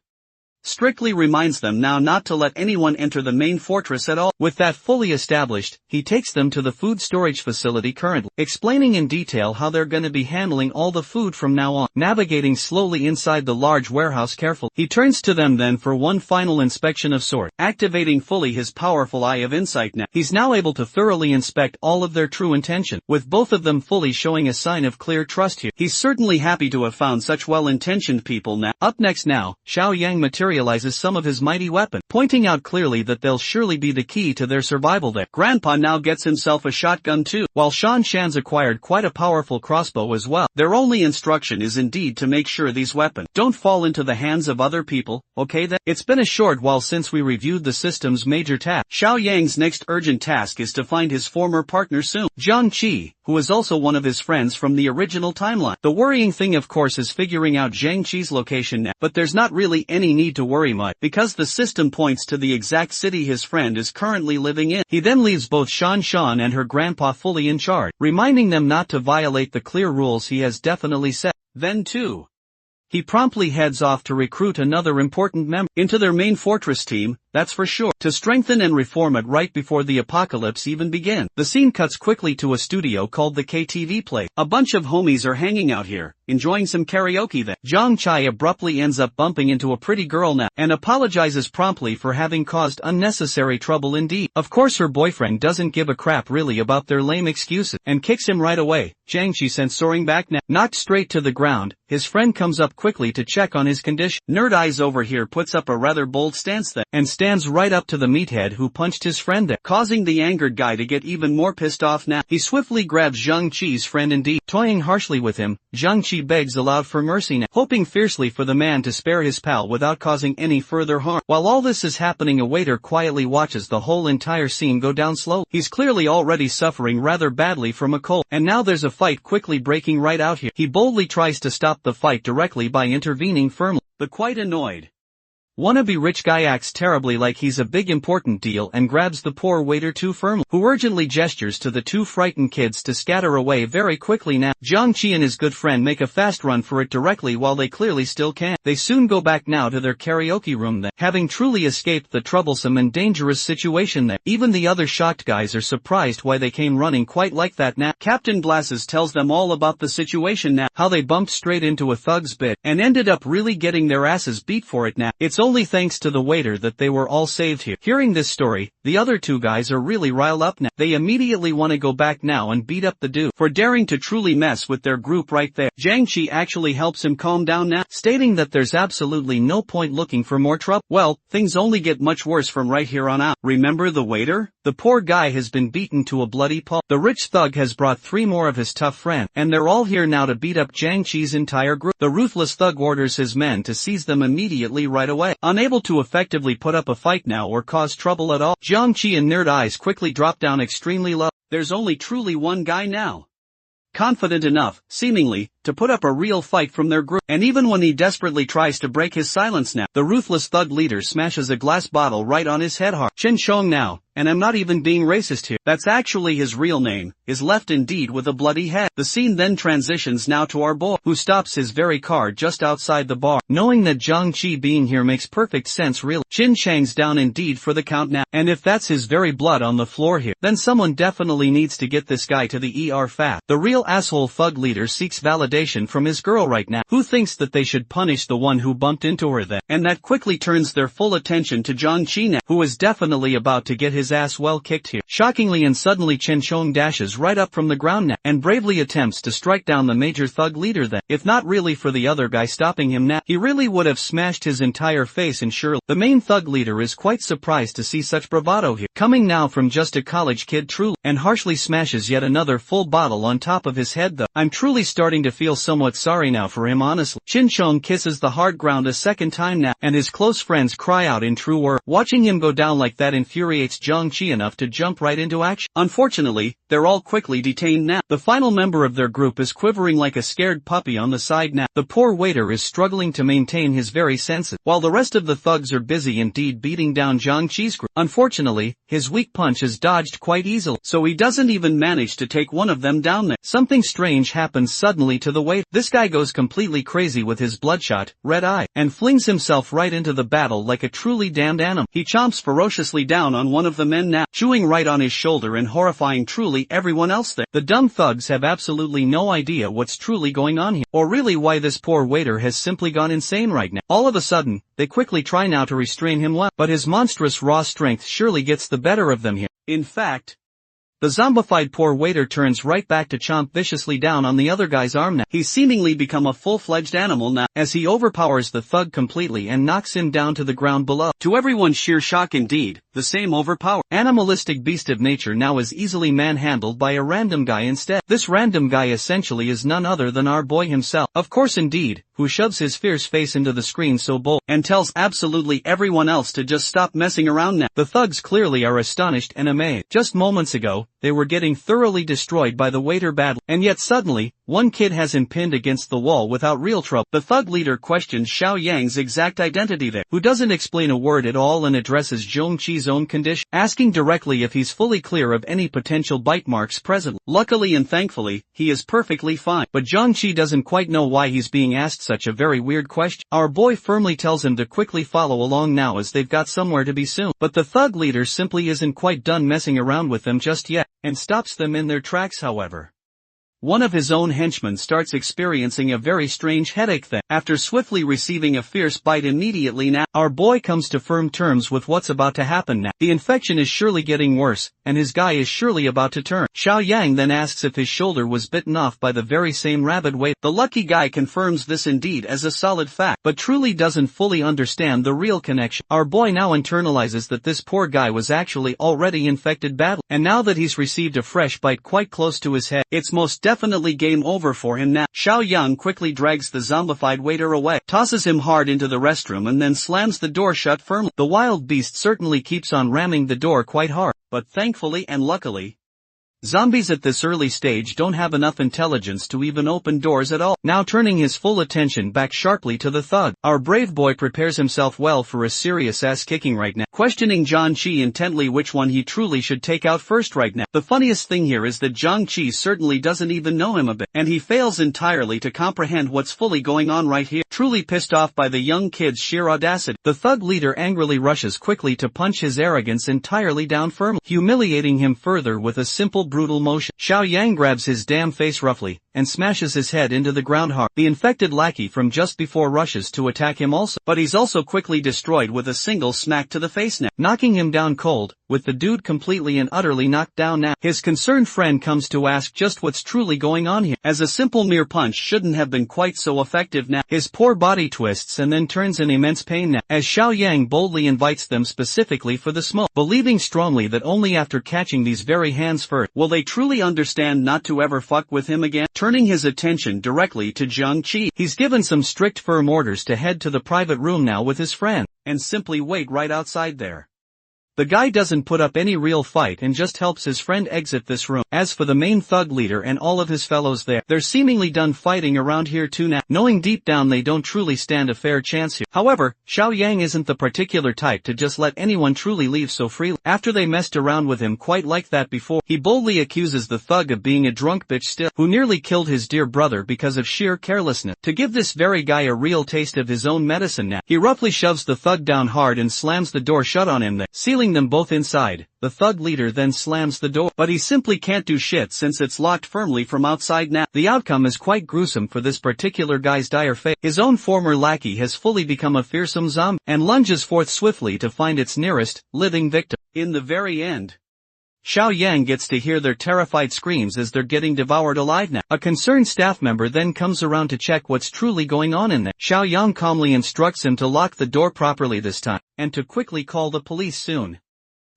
strictly reminds them now not to let anyone enter the main fortress at all. With that fully established, he takes them to the food storage facility currently, explaining in detail how they're gonna be handling all the food from now on. Navigating slowly inside the large warehouse carefully, he turns to them then for one final inspection of sorts, activating fully his powerful eye of insight now. He's now able to thoroughly inspect all of their true intention, with both of them fully showing a sign of clear trust here. He's certainly happy to have found such well-intentioned people now. Up next now, Xiaoyang materializes some of his mighty weapon, pointing out clearly that they'll surely be the key to their survival there. Grandpa now gets himself a shotgun too, while Shan's acquired quite a powerful crossbow as well. Their only instruction is indeed to make sure these weapons don't fall into the hands of other people, okay then? It's been a short while since we reviewed the system's major task. Xiaoyang's next urgent task is to find his former partner soon, Jiang Qi, who is also one of his friends from the original timeline. The worrying thing of course is figuring out Zhang Qi's location now, but there's not really any need to worry much, because the system points to the exact city his friend is currently living in. He then leaves both Shan and her grandpa fully in charge, reminding them not to violate the clear rules he has definitely set. Then too, he promptly heads off to recruit another important member into their main fortress team, that's for sure, to strengthen and reform it right before the apocalypse even begins. The scene cuts quickly to a studio called the KTV Place. A bunch of homies are hanging out here, enjoying some karaoke then. Zhang Chai abruptly ends up bumping into a pretty girl now, and apologizes promptly for having caused unnecessary trouble indeed. Of course her boyfriend doesn't give a crap really about their lame excuses, and kicks him right away. Zhang Chi sent soaring back now. Knocked straight to the ground, his friend comes up quickly to check on his condition. Nerd Eyes over here puts up a rather bold stance then, and stands right up to the meathead who punched his friend there, causing the angered guy to get even more pissed off now. He swiftly grabs Zhang Qi's friend indeed. Toying harshly with him, Zhang Qi begs aloud for mercy now, hoping fiercely for the man to spare his pal without causing any further harm. While all this is happening, a waiter quietly watches the whole entire scene go down slowly. He's clearly already suffering rather badly from a cold, and now there's a fight quickly breaking right out here. He boldly tries to stop the fight directly by intervening firmly. The quite annoyed wannabe rich guy acts terribly like he's a big important deal and grabs the poor waiter too firmly, who urgently gestures to the two frightened kids to scatter away very quickly now. Zhang Qi and his good friend make a fast run for it directly while they clearly still can. They soon go back now to their karaoke room then, having truly escaped the troublesome and dangerous situation there. Even the other shocked guys are surprised why they came running quite like that now. Captain Blasses tells them all about the situation now, how they bumped straight into a thug's bit, and ended up really getting their asses beat for it now. It's only thanks to the waiter that they were all saved here. Hearing this story, the other two guys are really riled up now. They immediately want to go back now and beat up the dude for daring to truly mess with their group right there. Zhang Qi actually helps him calm down now, stating that there's absolutely no point looking for more trouble. Well, things only get much worse from right here on out. Remember the waiter? The poor guy has been beaten to a bloody pulp. The rich thug has brought 3 more of his tough friends, and they're all here now to beat up Zhang Qi's entire group. The ruthless thug orders his men to seize them immediately right away. Unable to effectively put up a fight now or cause trouble at all, Zhang Qi and Nerd Eyes quickly drop down extremely low. There's only truly one guy now, confident enough, seemingly, to put up a real fight from their group. And even when he desperately tries to break his silence now, the ruthless thug leader smashes a glass bottle right on his head hard. Chen Chong now, and I'm not even being racist here, that's actually his real name, is left indeed with a bloody head. The scene then transitions now to our boy, who stops his very car just outside the bar. Knowing that Zhang Qi being here makes perfect sense really, Chin Chang's down indeed for the count now. And if that's his very blood on the floor here, then someone definitely needs to get this guy to the ER fast. The real asshole thug leader seeks validation from his girl right now, who thinks that they should punish the one who bumped into her then. And that quickly turns their full attention to Zhang Qi now, who is definitely about to get his ass well kicked here. Shockingly and suddenly Chen Chong dashes right up from the ground now, and bravely attempts to strike down the major thug leader then. If not really for the other guy stopping him now, he really would have smashed his entire face and surely. The main thug leader is quite surprised to see such bravado here, coming now from just a college kid truly, and harshly smashes yet another full bottle on top of his head though. I'm truly starting to feel somewhat sorry now for him honestly. Chin Chong kisses the hard ground a second time now, and his close friends cry out in true word. Watching him go down like that infuriates Zhang Qi enough to jump right into action. Unfortunately, they're all quickly detained now. The final member of their group is quivering like a scared puppy on the side now. The poor waiter is struggling to maintain his very senses, while the rest of the thugs are busy indeed beating down Zhang Qi's group. Unfortunately, his weak punch is dodged quite easily, so he doesn't even manage to take one of them down there. Something strange happens suddenly to the waiter. This guy goes completely crazy with his bloodshot, red eye, and flings himself right into the battle like a truly damned animal. He chomps ferociously down on one of the men now, chewing right on his shoulder and horrifying truly everyone else there. The dumb thugs have absolutely no idea what's truly going on here, or really why this poor waiter has simply gone insane right now. All of a sudden, they quickly try now to restrain him well, but his monstrous raw strength surely gets the better of them here. In fact, the zombified poor waiter turns right back to chomp viciously down on the other guy's arm now. He's seemingly become a full-fledged animal now, as he overpowers the thug completely and knocks him down to the ground below. To everyone's sheer shock indeed, the same overpowered animalistic beast of nature now is easily manhandled by a random guy instead. This random guy essentially is none other than our boy himself, of course indeed, who shoves his fierce face into the screen so bold, and tells absolutely everyone else to just stop messing around now. The thugs clearly are astonished and amazed. Just moments ago, they were getting thoroughly destroyed by the waiter battle, and yet suddenly, one kid has him pinned against the wall without real trouble. The thug leader questions Xiao Yang's exact identity there, who doesn't explain a word at all and addresses Zhong Qi's own condition, asking directly if he's fully clear of any potential bite marks presently. Luckily and thankfully, he is perfectly fine, but Zhong Qi doesn't quite know why he's being asked such a very weird question. Our boy firmly tells him to quickly follow along now as they've got somewhere to be soon, but the thug leader simply isn't quite done messing around with them just yet, and stops them in their tracks however. one of his own henchmen starts experiencing a very strange headache then. After swiftly receiving a fierce bite immediately now, our boy comes to firm terms with what's about to happen now. The infection is surely getting worse, and his guy is surely about to turn. Xiao Yang then asks if his shoulder was bitten off by the very same rabid weight. The lucky guy confirms this indeed as a solid fact, but truly doesn't fully understand the real connection. Our boy now internalizes that this poor guy was actually already infected badly, and now that he's received a fresh bite quite close to his head, it's most definitely game over for him now. Xiao Yang quickly drags the zombified waiter away, tosses him hard into the restroom and then slams the door shut firmly. The wild beast certainly keeps on ramming the door quite hard, but thankfully and luckily, zombies at this early stage don't have enough intelligence to even open doors at all. Now turning his full attention back sharply to the thug, our brave boy prepares himself well for a serious ass-kicking right now, questioning Zhang Qi intently which one he truly should take out first right now. The funniest thing here is that Zhang Qi certainly doesn't even know him a bit, and he fails entirely to comprehend what's fully going on right here. Truly pissed off by the young kid's sheer audacity, the thug leader angrily rushes quickly to punch his arrogance entirely down firmly, humiliating him further with a simple brutal motion. Xiao Yang grabs his damn face roughly, and smashes his head into the ground hard. The infected lackey from just before rushes to attack him also, but he's also quickly destroyed with a single smack to the face now, knocking him down cold, with the dude completely and utterly knocked down now. His concerned friend comes to ask just what's truly going on here, as a simple mere punch shouldn't have been quite so effective now. His poor body twists and then turns in immense pain now, as Xiao Yang boldly invites them specifically for the smoke, believing strongly that only after catching these very hands first will they truly understand not to ever fuck with him again. Turning his attention directly to Zhang Qi, he's given some strict firm orders to head to the private room now with his friend, and simply wait right outside there. The guy doesn't put up any real fight and just helps his friend exit this room. As for the main thug leader and all of his fellows there, they're seemingly done fighting around here too now, knowing deep down they don't truly stand a fair chance here. However, Xiao Yang isn't the particular type to just let anyone truly leave so freely. After they messed around with him quite like that before, he boldly accuses the thug of being a drunk bitch still, who nearly killed his dear brother because of sheer carelessness. To give this very guy a real taste of his own medicine now, he roughly shoves the thug down hard and slams the door shut on him there, sealing them both inside. The thug leader then slams the door, but he simply can't do shit since it's locked firmly from outside now. The outcome is quite gruesome for this particular guy's dire fate. His own former lackey has fully become a fearsome zombie, and lunges forth swiftly to find its nearest, living victim. In the very end, Xiao Yang gets to hear their terrified screams as they're getting devoured alive now. A concerned staff member then comes around to check what's truly going on in there. Xiao Yang calmly instructs him to lock the door properly this time, and to quickly call the police soon,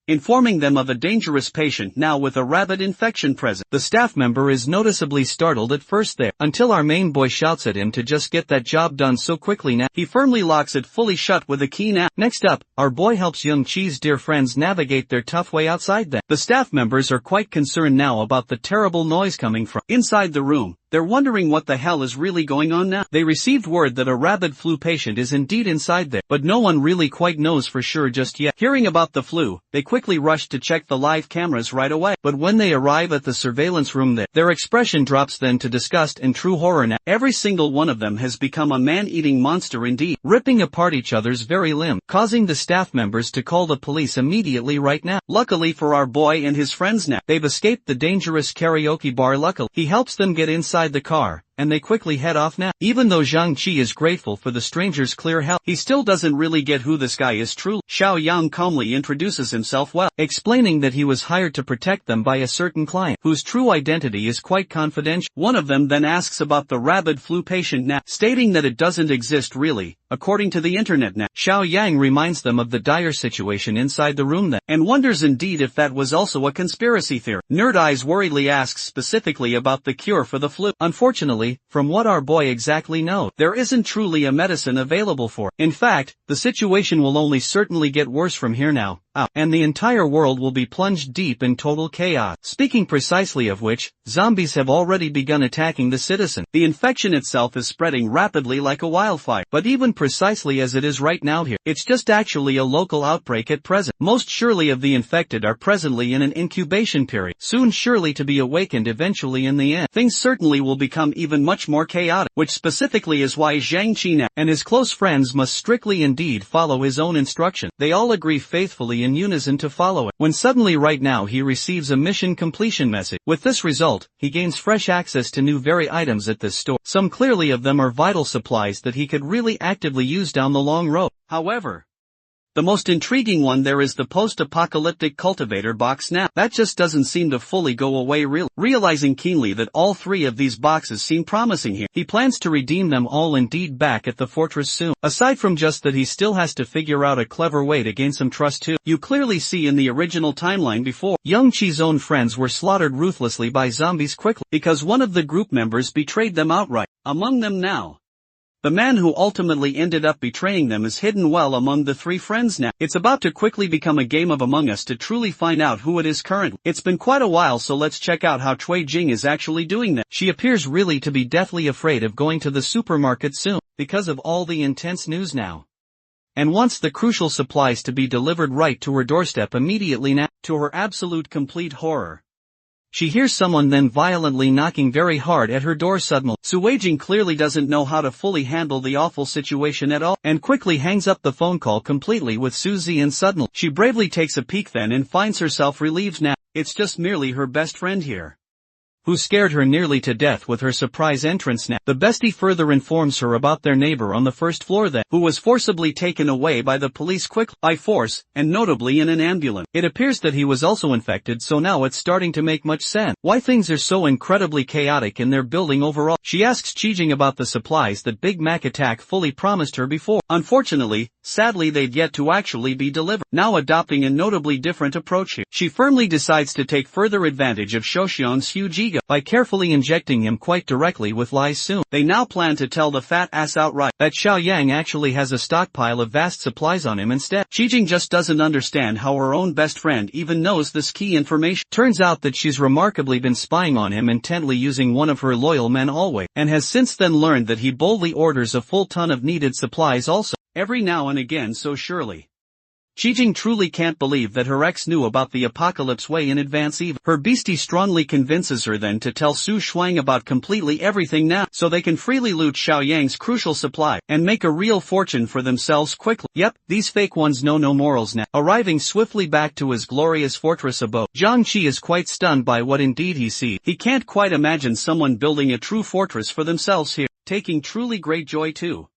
informing them of a dangerous patient now with a rabid infection present. The staff member is noticeably startled at first there, until our main boy shouts at him to just get that job done so quickly now. He firmly locks it fully shut with a key now. Next up, our boy helps young Chi's dear friends navigate their tough way outside then. The staff members are quite concerned now about the terrible noise coming from inside the room. They're wondering what the hell is really going on now. They received word that a rabid flu patient is indeed inside there, but no one really quite knows for sure just yet. Hearing about the flu, they quickly rush to check the live cameras right away, but when they arrive at the surveillance room there, their expression drops then to disgust and true horror now. Every single one of them has become a man-eating monster indeed, ripping apart each other's very limb, causing the staff members to call the police immediately right now. Luckily for our boy and his friends now, they've escaped the dangerous karaoke bar. Luckily, he helps them get inside the car, and they quickly head off now. Even though Zhang Qi is grateful for the stranger's clear help, he still doesn't really get who this guy is truly. Xiao Yang calmly introduces himself well, explaining that he was hired to protect them by a certain client, whose true identity is quite confidential. One of them then asks about the rabid flu patient now, stating that it doesn't exist really, according to the internet now. Xiao Yang reminds them of the dire situation inside the room then, and wonders indeed if that was also a conspiracy theory. Nerd Eyes worriedly asks specifically about the cure for the flu. Unfortunately, from what our boy exactly knows, there isn't truly a medicine available for. In fact, the situation will only certainly get worse from here now, and the entire world will be plunged deep in total chaos. Speaking precisely of which, zombies have already begun attacking the citizen. The infection itself is spreading rapidly like a wildfire, but even precisely as it is right now here, it's just actually a local outbreak at present. Most surely of the infected are presently in an incubation period, soon surely to be awakened eventually in the end. Things certainly will become even even much more chaotic, which specifically is why Zhang Qi and his close friends must strictly indeed follow his own instruction. They all agree faithfully in unison to follow it, when suddenly right now he receives a mission completion message. With this result, he gains fresh access to new very items at this store. Some clearly of them are vital supplies that he could really actively use down the long road. However, the most intriguing one there is the post-apocalyptic cultivator box now. That just doesn't seem to fully go away really. Realizing keenly that all three of these boxes seem promising here, he plans to redeem them all indeed back at the fortress soon. Aside from just that he still has to figure out a clever way to gain some trust too. You clearly see in the original timeline before, Young Chi's own friends were slaughtered ruthlessly by zombies quickly, because one of the group members betrayed them outright. Among them now, the man who ultimately ended up betraying them is hidden well among the three friends now. It's about to quickly become a game of Among Us to truly find out who it is currently. It's been quite a while, so let's check out how Cui Jing is actually doing that. She appears really to be deathly afraid of going to the supermarket soon, because of all the intense news now, and wants the crucial supplies to be delivered right to her doorstep immediately now. To her absolute complete horror, she hears someone then violently knocking very hard at her door suddenly. Su Weijing clearly doesn't know how to fully handle the awful situation at all, and quickly hangs up the phone call completely with Suzy, and suddenly, she bravely takes a peek then and finds herself relieved now. It's just merely her best friend here, who scared her nearly to death with her surprise entrance now. The bestie further informs her about their neighbor on the first floor then, who was forcibly taken away by the police quickly, by force, and notably in an ambulance. It appears that he was also infected, so now it's starting to make much sense why things are so incredibly chaotic in their building overall. She asks Qijing about the supplies that Big Mac Attack fully promised her before. Unfortunately, sadly they'd yet to actually be delivered. Now adopting a notably different approach here, she firmly decides to take further advantage of Shouxiang's huge ego by carefully injecting him quite directly with lies soon. They now plan to tell the fat ass outright that Xiaoyang actually has a stockpile of vast supplies on him instead. Qijing just doesn't understand how her own best friend even knows this key information. Turns out that she's remarkably been spying on him intently using one of her loyal men always, and has since then learned that he boldly orders a full ton of needed supplies also, every now and again. So surely, Qijing truly can't believe that her ex knew about the apocalypse way in advance even. Her beastie strongly convinces her then to tell Su Shuang about completely everything now, so they can freely loot Xiaoyang's crucial supply, and make a real fortune for themselves quickly. Yep, these fake ones know no morals now. Arriving swiftly back to his glorious fortress abode, Zhang Qi is quite stunned by what indeed he sees. He can't quite imagine someone building a true fortress for themselves here, taking truly great joy too.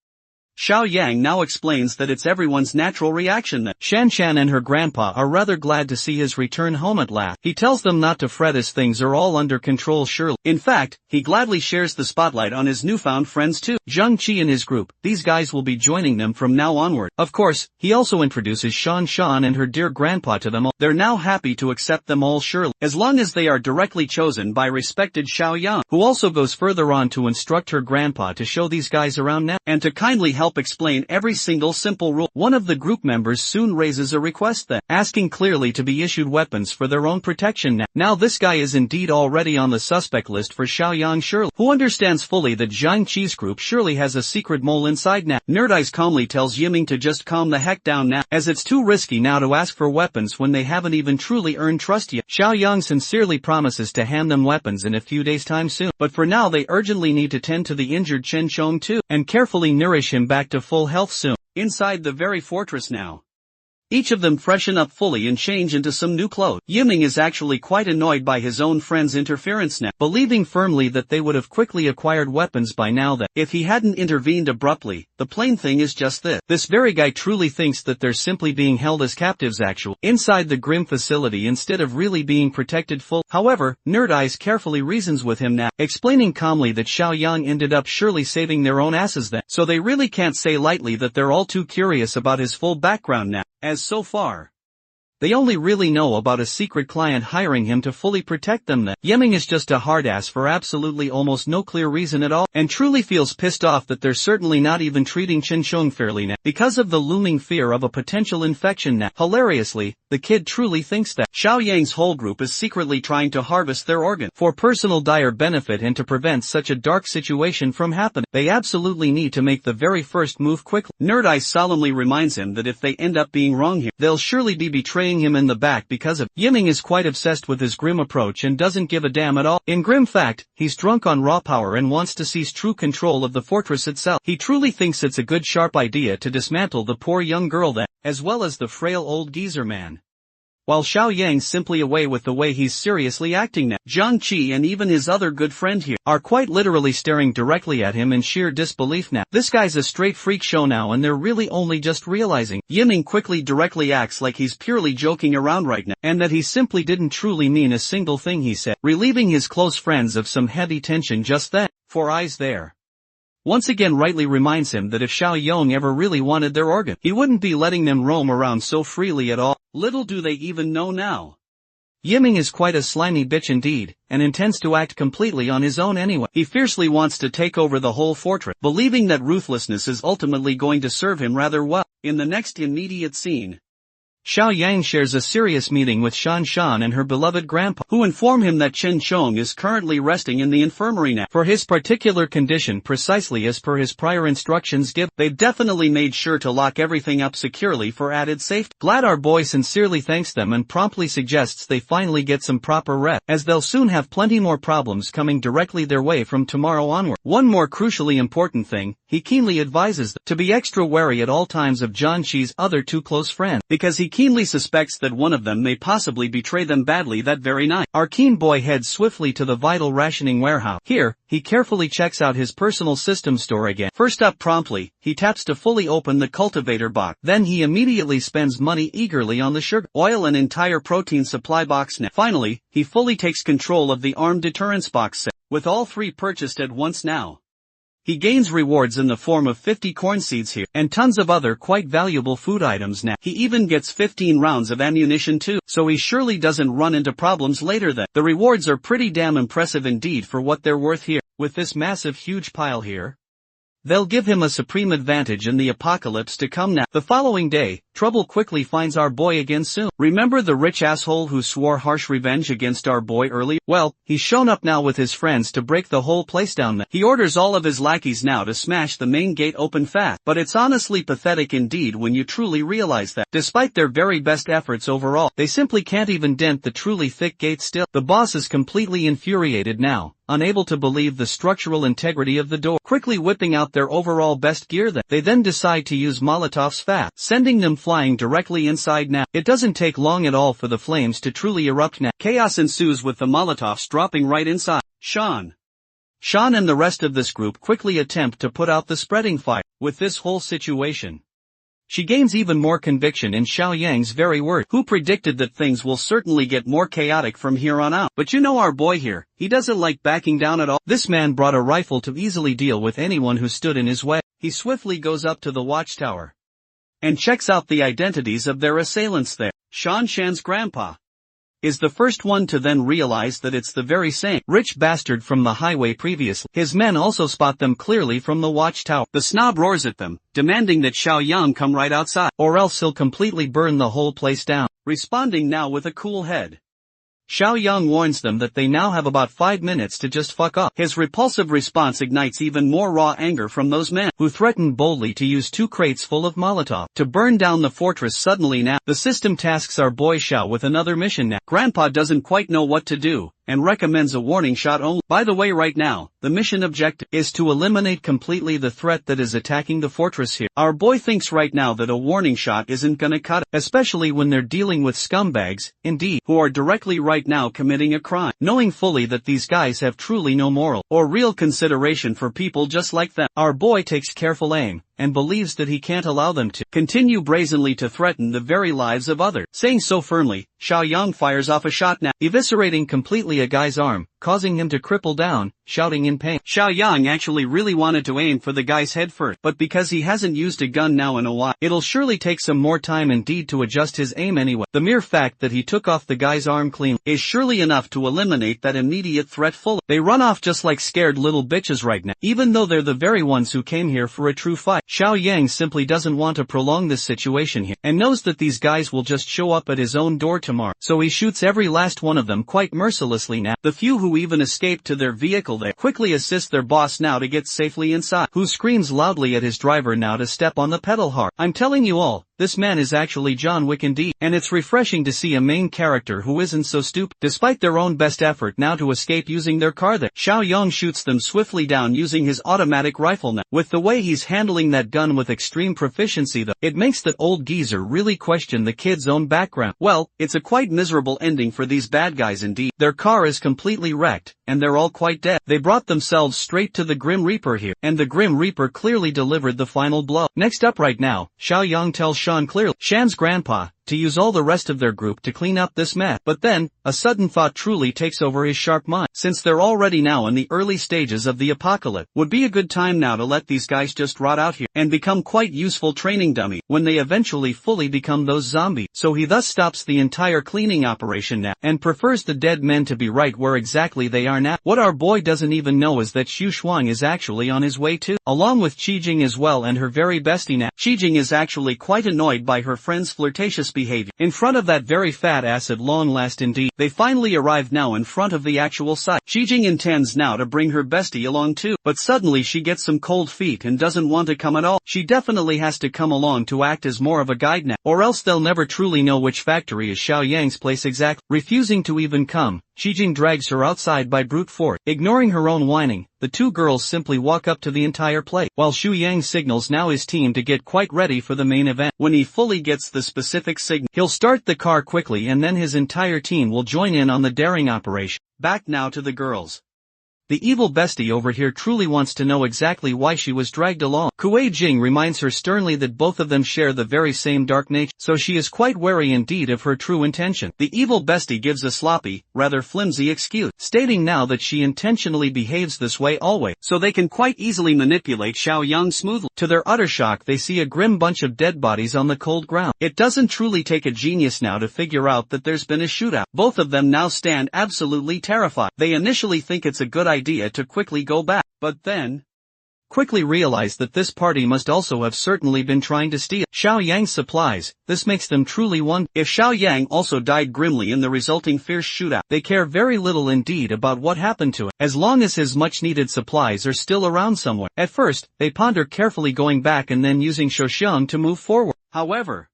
Xiaoyang now explains that it's everyone's natural reaction that Shanshan and her grandpa are rather glad to see his return home at last. He tells them not to fret as things are all under control surely. In fact, he gladly shares the spotlight on his newfound friends too. Zhang Qi and his group, these guys will be joining them from now onward. Of course, he also introduces Shan and her dear grandpa to them all. They're now happy to accept them all surely, as long as they are directly chosen by respected Xiaoyang, who also goes further on to instruct her grandpa to show these guys around now, and to kindly help explain every single simple rule. One of the group members soon raises a request then, asking clearly to be issued weapons for their own protection now. Now this guy is indeed already on the suspect list for Xiaoyang surely, who understands fully that Zhang Qi's group surely has a secret mole inside now. Nerd Eyes calmly tells Yiming to just calm the heck down now, as it's too risky now to ask for weapons when they haven't even truly earned trust yet. Xiaoyang sincerely promises to hand them weapons in a few days' time soon, but for now they urgently need to tend to the injured Chen Chong too, and carefully nourish him back to full health soon. Inside the very fortress now, each of them freshen up fully and change into some new clothes. Yiming is actually quite annoyed by his own friend's interference now, believing firmly that they would have quickly acquired weapons by now that, if he hadn't intervened abruptly. The plain thing is just this. This very guy truly thinks that they're simply being held as captives inside the grim facility instead of really being protected full. However, Nerd Eyes carefully reasons with him now, explaining calmly that Xiaoyang ended up surely saving their own asses then, so they really can't say lightly that they're all too curious about his full background now, as so far, they only really know about a secret client hiring him to fully protect them then. Yiming is just a hard ass for absolutely almost no clear reason at all, and truly feels pissed off that they're certainly not even treating Chen Chong fairly now, because of the looming fear of a potential infection now. Hilariously, the kid truly thinks that Xiaoyang's whole group is secretly trying to harvest their organ for personal dire benefit, and to prevent such a dark situation from happening, they absolutely need to make the very first move quickly. Nerd Eye solemnly reminds him that if they end up being wrong here, they'll surely be betraying spraying him in the back because of. Yiming is quite obsessed with his grim approach and doesn't give a damn at all. In grim fact, he's drunk on raw power and wants to seize true control of the fortress itself. He truly thinks it's a good sharp idea to dismantle the poor young girl then, as well as the frail old geezer man. While Xiao Yang's simply away with the way he's seriously acting now. Zhang Qi and even his other good friend here are quite literally staring directly at him in sheer disbelief now. This guy's a straight freak show now and they're really only just realizing. Yiming quickly directly acts like he's purely joking around right now, and that he simply didn't truly mean a single thing he said, relieving his close friends of some heavy tension just then. Four Eyes there once again rightly reminds him that if Xiao Yong ever really wanted their organ, he wouldn't be letting them roam around so freely at all. Little do they even know now. Yiming is quite a slimy bitch indeed, and intends to act completely on his own anyway. He fiercely wants to take over the whole fortress, believing that ruthlessness is ultimately going to serve him rather well. In the next immediate scene, Xiao Yang shares a serious meeting with Shan Shan and her beloved grandpa, who inform him that Chen Chong is currently resting in the infirmary now for his particular condition precisely as per his prior instructions given. They've definitely made sure to lock everything up securely for added safety. Glad our boy sincerely thanks them and promptly suggests they finally get some proper rest, as they'll soon have plenty more problems coming directly their way from tomorrow onward. One more crucially important thing, he keenly advises them to be extra wary at all times of Zhang Qi's other two close friends, because he keenly suspects that one of them may possibly betray them badly that very night. Our keen boy heads swiftly to the vital rationing warehouse. Here, he carefully checks out his personal system store again. First up promptly, he taps to fully open the cultivator box. Then he immediately spends money eagerly on the sugar, oil and entire protein supply box now. Finally, he fully takes control of the armed deterrence box set. With all three purchased at once now, he gains rewards in the form of 50 corn seeds here, and tons of other quite valuable food items now. He even gets 15 rounds of ammunition too, so he surely doesn't run into problems later then. The rewards are pretty damn impressive indeed for what they're worth here. With this massive huge pile here, they'll give him a supreme advantage in the apocalypse to come now. The following day, trouble quickly finds our boy again soon. Remember the rich asshole who swore harsh revenge against our boy earlier? Well, he's shown up now with his friends to break the whole place down now. He orders all of his lackeys now to smash the main gate open fast. But it's honestly pathetic indeed when you truly realize that, despite their very best efforts overall, they simply can't even dent the truly thick gate still. The boss is completely infuriated now, unable to believe the structural integrity of the door. Quickly whipping out their overall best gear they then decide to use Molotovs fast, sending them flying directly inside now. It doesn't take long at all for the flames to truly erupt now. Chaos ensues with the Molotovs dropping right inside. Shan and the rest of this group quickly attempt to put out the spreading fire. With this whole situation, she gains even more conviction in Xiao Yang's very word, who predicted that things will certainly get more chaotic from here on out. But you know our boy here, he doesn't like backing down at all. This man brought a rifle to easily deal with anyone who stood in his way. He swiftly goes up to the watchtower and checks out the identities of their assailants there. Shan Shan's grandpa is the first one to then realize that it's the very same rich bastard from the highway previously. His men also spot them clearly from the watchtower. The snob roars at them, demanding that Xiao Yang come right outside, or else he'll completely burn the whole place down. Responding now with a cool head, Xiao Yang warns them that they now have about 5 minutes to just fuck off. His repulsive response ignites even more raw anger from those men, who threaten boldly to use 2 crates full of Molotov to burn down the fortress suddenly now. The system tasks our boy Xiao with another mission now. Grandpa doesn't quite know what to do, and recommends a warning shot only. By the way, right now, the mission objective is to eliminate completely the threat that is attacking the fortress here. Our boy thinks right now that a warning shot isn't gonna cut it, especially when they're dealing with scumbags, indeed, who are directly right now committing a crime. Knowing fully that these guys have truly no moral or real consideration for people just like them, our boy takes careful aim, and believes that he can't allow them to continue brazenly to threaten the very lives of others. Saying so firmly, Xiao Yang fires off a shot now, eviscerating completely a guy's arm, causing him to cripple down, shouting in pain. Xiao Yang actually really wanted to aim for the guy's head first, but because he hasn't used a gun now in a while, it'll surely take some more time indeed to adjust his aim anyway. The mere fact that he took off the guy's arm clean is surely enough to eliminate that immediate threat fully. They run off just like scared little bitches right now, even though they're the very ones who came here for a true fight. Xiao Yang simply doesn't want to prolong this situation here, and knows that these guys will just show up at his own door tomorrow, so he shoots every last one of them quite mercilessly now. The few who even escape to their vehicle they quickly assist their boss now to get safely inside, who screams loudly at his driver now to step on the pedal hard. I'm telling you all, this man is actually John Wick indeed, and it's refreshing to see a main character who isn't so stupid. Despite their own best effort now to escape using their car, Xiao Yang shoots them swiftly down using his automatic rifle now. With the way he's handling that gun with extreme proficiency though, it makes that old geezer really question the kid's own background. Well, it's a quite miserable ending for these bad guys indeed. Their car is completely wrecked, and they're all quite dead. They brought themselves straight to the Grim Reaper here, and the Grim Reaper clearly delivered the final blow. Next up right now, Xiao Yang tells Shan clearly, Shan's grandpa, to use all the rest of their group to clean up this mess. But then, a sudden thought truly takes over his sharp mind. Since they're already now in the early stages of the apocalypse, would be a good time now to let these guys just rot out here, and become quite useful training dummy, when they eventually fully become those zombies. So he thus stops the entire cleaning operation now, and prefers the dead men to be right where exactly they are now. What our boy doesn't even know is that Xu Shuang is actually on his way too, along with Qijing as well and her very bestie now. Qijing is actually quite annoyed by her friend's flirtatious behavior in front of that very fat ass at long last indeed. They finally arrive now in front of the actual site. Qijing intends now to bring her bestie along too, but suddenly she gets some cold feet and doesn't want to come at all. She definitely has to come along to act as more of a guide now, or else they'll never truly know which factory is Xiao Yang's place exactly. Refusing to even come, Qijing drags her outside by brute force. Ignoring her own whining, the two girls simply walk up to the entire place, while Xu Yang signals now his team to get quite ready for the main event. When he fully gets the specific signal, he'll start the car quickly and then his entire team will join in on the daring operation. Back now to the girls. The evil bestie over here truly wants to know exactly why she was dragged along. Kuei Jing reminds her sternly that both of them share the very same dark nature, so she is quite wary indeed of her true intention. The evil bestie gives a sloppy, rather flimsy excuse, stating now that she intentionally behaves this way always, so they can quite easily manipulate Xiao Yang smoothly. To their utter shock they see a grim bunch of dead bodies on the cold ground. It doesn't truly take a genius now to figure out that there's been a shootout. Both of them now stand absolutely terrified. They initially think it's a good idea to quickly go back, but then quickly realize that this party must also have certainly been trying to steal Xiao Yang's supplies. This makes them truly wonder if Xiao Yang also died grimly in the resulting fierce shootout. They care very little indeed about what happened to it, as long as his much-needed supplies are still around somewhere. At first, they ponder carefully going back and then using Shoxiang to move forward. However,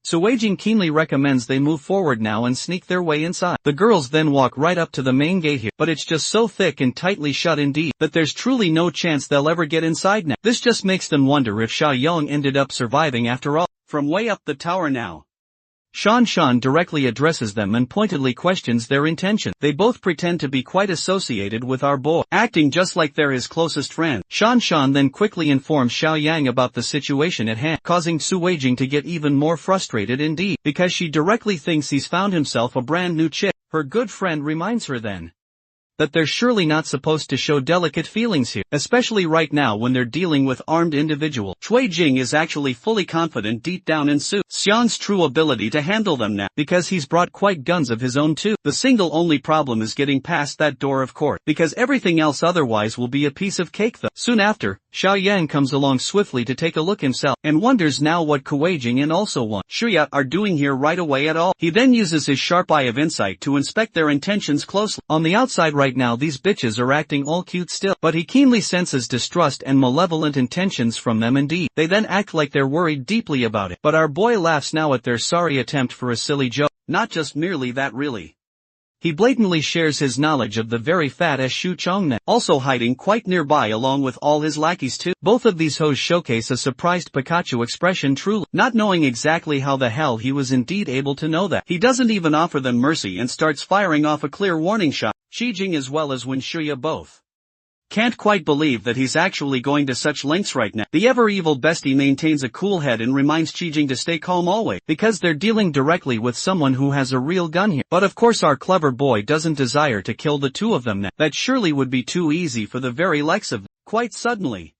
Suijing keenly recommends they move forward now and sneak their way inside. The girls then walk right up to the main gate here, but it's just so thick and tightly shut indeed, that there's truly no chance they'll ever get inside now. This just makes them wonder if Xiao Yang ended up surviving after all. From way up the tower now, Shan directly addresses them and pointedly questions their intention. They both pretend to be quite associated with our boy, acting just like they're his closest friend. Shan then quickly informs Xiao Yang about the situation at hand, causing Suijing to get even more frustrated indeed, because she directly thinks he's found himself a brand new chick. Her good friend reminds her then that they're surely not supposed to show delicate feelings here, especially right now when they're dealing with armed individuals. Shui Jing is actually fully confident deep down in Su Xiang's true ability to handle them now, because he's brought quite guns of his own too. The single only problem is getting past that door of course, because everything else otherwise will be a piece of cake though. Soon after, Xiao Yang comes along swiftly to take a look himself, and wonders now what Kuei Jing and also one Shuya are doing here right away at all. He then uses his sharp eye of insight to inspect their intentions closely. On the outside right now these bitches are acting all cute still, but he keenly senses distrust and malevolent intentions from them indeed. They then act like they're worried deeply about it, but our boy laughs now at their sorry attempt for a silly joke. Not just merely that really. He blatantly shares his knowledge of the very fat as Shu Chongna, also hiding quite nearby along with all his lackeys too. Both of these hoes showcase a surprised Pikachu expression truly, not knowing exactly how the hell he was indeed able to know that. He doesn't even offer them mercy and starts firing off a clear warning shot. Shijing as well as Wen Shuya both can't quite believe that he's actually going to such lengths right now. The ever-evil bestie maintains a cool head and reminds Qijing to stay calm always, because they're dealing directly with someone who has a real gun here. But of course our clever boy doesn't desire to kill the two of them now. That surely would be too easy for the very likes of them. Quite suddenly,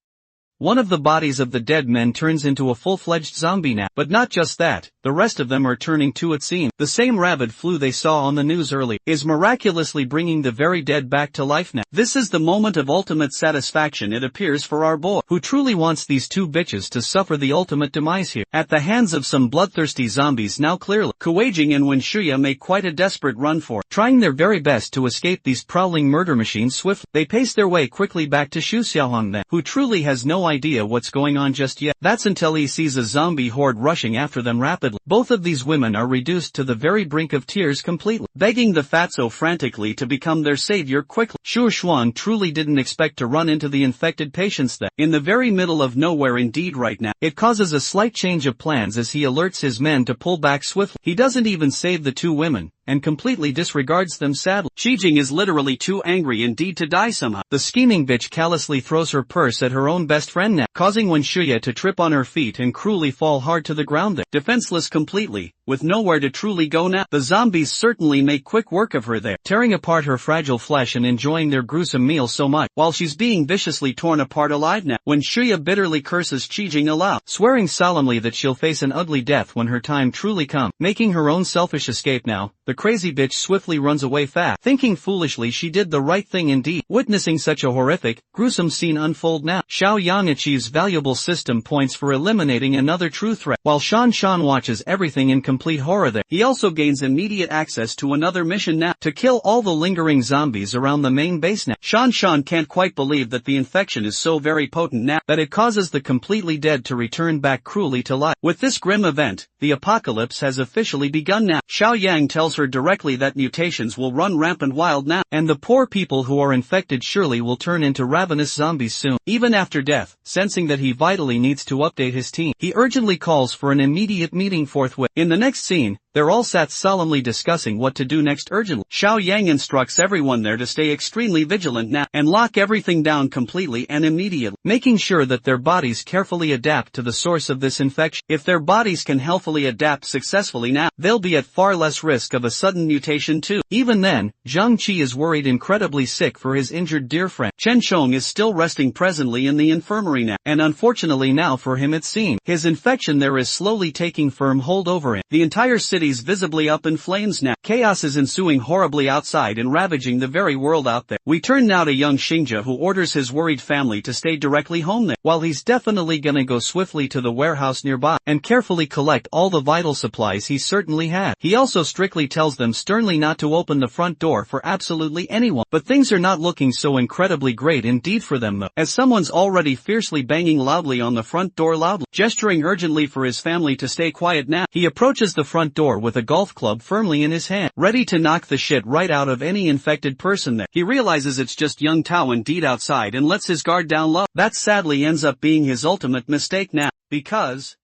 one of the bodies of the dead men turns into a full-fledged zombie now. But not just that, the rest of them are turning to it seems. The same rabid flu they saw on the news early is miraculously bringing the very dead back to life now. This is the moment of ultimate satisfaction it appears for our boy, who truly wants these two bitches to suffer the ultimate demise here, at the hands of some bloodthirsty zombies now clearly. Kuwaijing and Wenshuya make quite a desperate run for it, trying their very best to escape these prowling murder machines swiftly. They pace their way quickly back to Xu Xiaohong then, who truly has no idea what's going on just yet. That's until he sees a zombie horde rushing after them rapidly. Both of these women are reduced to the very brink of tears completely, begging the fatso frantically to become their savior quickly. Xu Shuang truly didn't expect to run into the infected patients that, in the very middle of nowhere indeed right now. It causes a slight change of plans as he alerts his men to pull back swiftly. He doesn't even save the two women, and completely disregards them sadly. Qijing is literally too angry indeed to die somehow. The scheming bitch callously throws her purse at her own best friend now, causing Wenshuya to trip on her feet and cruelly fall hard to the ground there, defenseless completely, with nowhere to truly go now. The zombies certainly make quick work of her there, tearing apart her fragile flesh and enjoying their gruesome meal so much, while she's being viciously torn apart alive now. Wenshuya bitterly curses Qijing aloud, swearing solemnly that she'll face an ugly death when her time truly comes. Making her own selfish escape now, the crazy bitch swiftly runs away fast, thinking foolishly she did the right thing indeed. Witnessing such a horrific, gruesome scene unfold now, Xiao Yang achieves valuable system points for eliminating another true threat, while Shan Shan watches everything in complete horror there. He also gains immediate access to another mission now, to kill all the lingering zombies around the main base now. Shan Shan can't quite believe that the infection is so very potent now, that it causes the completely dead to return back cruelly to life. With this grim event, the apocalypse has officially begun now. Xiao Yang tells her directly that mutations will run rampant wild now, and the poor people who are infected surely will turn into ravenous zombies soon. Even after death, sensing that he vitally needs to update his team, he urgently calls for an immediate meeting forthwith. In the next scene, they're all sat solemnly discussing what to do next urgently. Xiao Yang instructs everyone there to stay extremely vigilant now, and lock everything down completely and immediately, making sure that their bodies carefully adapt to the source of this infection. If their bodies can healthily adapt successfully now, they'll be at far less risk of a sudden mutation too. Even then, Zhang Qi is worried incredibly sick for his injured dear friend. Chen Chong is still resting presently in the infirmary now, and unfortunately now for him it seems, his infection there is slowly taking firm hold over him. The entire city is visibly up in flames now. Chaos is ensuing horribly outside and ravaging the very world out there. We turn now to young Xingja, who orders his worried family to stay directly home there, while he's definitely gonna go swiftly to the warehouse nearby, and carefully collect all the vital supplies he certainly had. He also strictly tells them sternly not to open the front door for absolutely anyone. But things are not looking so incredibly great indeed for them though, as someone's already fiercely banging loudly on the front door loudly. Gesturing urgently for his family to stay quiet now, he approaches the front door with a golf club firmly in his hand, ready to knock the shit right out of any infected person there. He realizes it's just young Tao indeed outside and lets his guard down low. That sadly ends up being his ultimate mistake now, because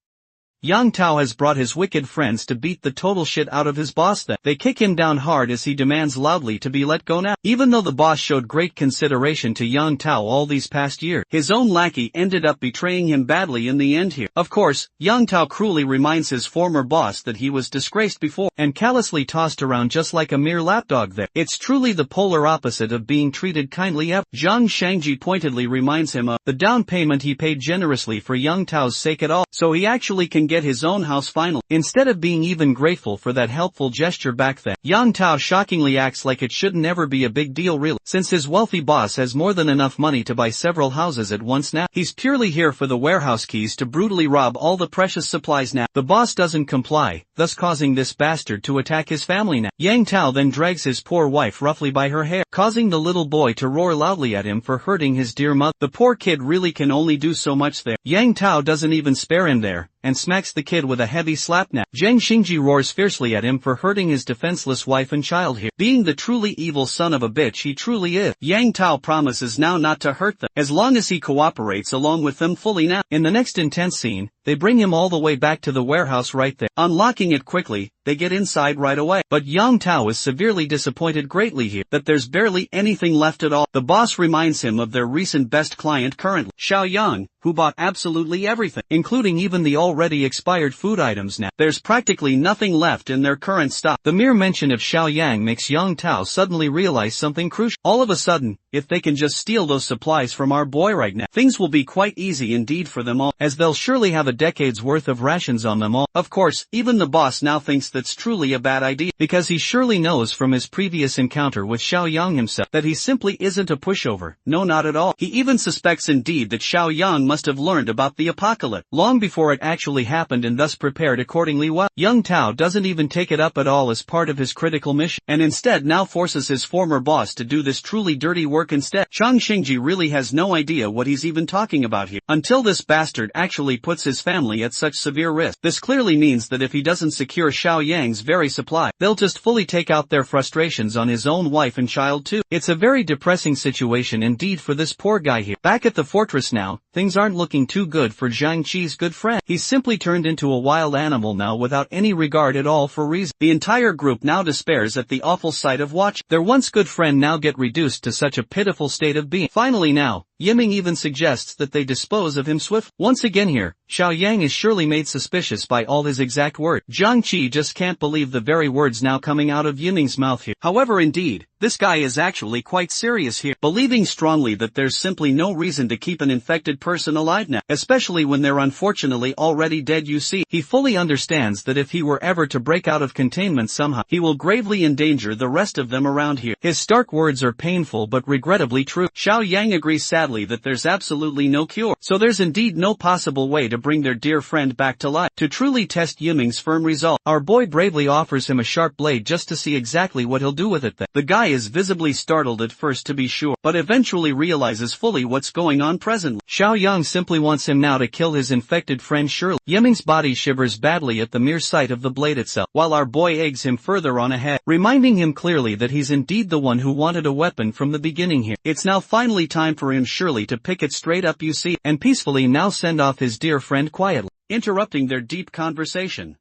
Yang Tao has brought his wicked friends to beat the total shit out of his boss then. They kick him down hard as he demands loudly to be let go now. Even though the boss showed great consideration to Yang Tao all these past years, his own lackey ended up betraying him badly in the end here. Of course, Yang Tao cruelly reminds his former boss that he was disgraced before, and callously tossed around just like a mere lapdog there. It's truly the polar opposite of being treated kindly ever. Zhang Shangji pointedly reminds him of the down payment he paid generously for Yang Tao's sake at all, so he actually can get his own house finally. Instead of being even grateful for that helpful gesture back then, Yang Tao shockingly acts like it shouldn't ever be a big deal really, since his wealthy boss has more than enough money to buy several houses at once now. He's purely here for the warehouse keys to brutally rob all the precious supplies now. The boss doesn't comply, thus causing this bastard to attack his family now. Yang Tao then drags his poor wife roughly by her hair, causing the little boy to roar loudly at him for hurting his dear mother. The poor kid really can only do so much there. Yang Tao doesn't even spare him there, and smacks the kid with a heavy slap now. Zhang Xingji roars fiercely at him for hurting his defenseless wife and child here. Being the truly evil son of a bitch he truly is, Yang Tao promises now not to hurt them, as long as he cooperates along with them fully now. In the next intense scene, they bring him all the way back to the warehouse right there. Unlocking it quickly, they get inside right away. But Yang Tao is severely disappointed greatly here, that there's barely anything left at all. The boss reminds him of their recent best client currently, Xiao Yang, who bought absolutely everything, including even the already expired food items now. There's practically nothing left in their current stock. The mere mention of Xiao Yang makes Yang Tao suddenly realize something crucial. All of a sudden, if they can just steal those supplies from our boy right now, things will be quite easy indeed for them all, as they'll surely have a decade's worth of rations on them all. Of course, even the boss now thinks that's truly a bad idea, because he surely knows from his previous encounter with Xiao Yang himself that he simply isn't a pushover, no not at all. He even suspects indeed that Xiao Yang must have learned about the apocalypse long before it actually happened and thus prepared accordingly. Well, Yang Tao doesn't even take it up at all as part of his critical mission, and instead now forces his former boss to do this truly dirty work instead. Chang Xingji really has no idea what he's even talking about here, until this bastard actually puts his family at such severe risk. This clearly means that if he doesn't secure Xiao Yang's very supply, they'll just fully take out their frustrations on his own wife and child too. It's a very depressing situation indeed for this poor guy here. Back at the fortress now, things aren't looking too good for Zhang Qi's good friend. He's simply turned into a wild animal now without any regard at all for reason. The entire group now despairs at the awful sight of watching their once good friend now get reduced to such a pitiful state of being. Finally now, Yiming even suggests that they dispose of him swiftly. Once again here, Xiao Yang is surely made suspicious by all his exact words. Zhang Qi just can't believe the very words now coming out of Yiming's mouth here. However, indeed, this guy is actually quite serious here, believing strongly that there's simply no reason to keep an infected person alive now, especially when they're unfortunately already dead. You see, he fully understands that if he were ever to break out of containment somehow, he will gravely endanger the rest of them around here. His stark words are painful but regrettably true. Xiao Yang agrees sadly that there's absolutely no cure, so there's indeed no possible way to bring their dear friend back to life. To truly test Yiming's firm resolve, our boy bravely offers him a sharp blade just to see exactly what he'll do with it then. The guy is visibly startled at first to be sure, but eventually realizes fully what's going on presently. Xiao Yang simply wants him now to kill his infected friend surely. Yiming's body shivers badly at the mere sight of the blade itself, while our boy eggs him further on ahead, reminding him clearly that he's indeed the one who wanted a weapon from the beginning here. It's now finally time for him surely to pick it straight up, you see, and peacefully now send off his dear friend quietly, interrupting their deep conversation.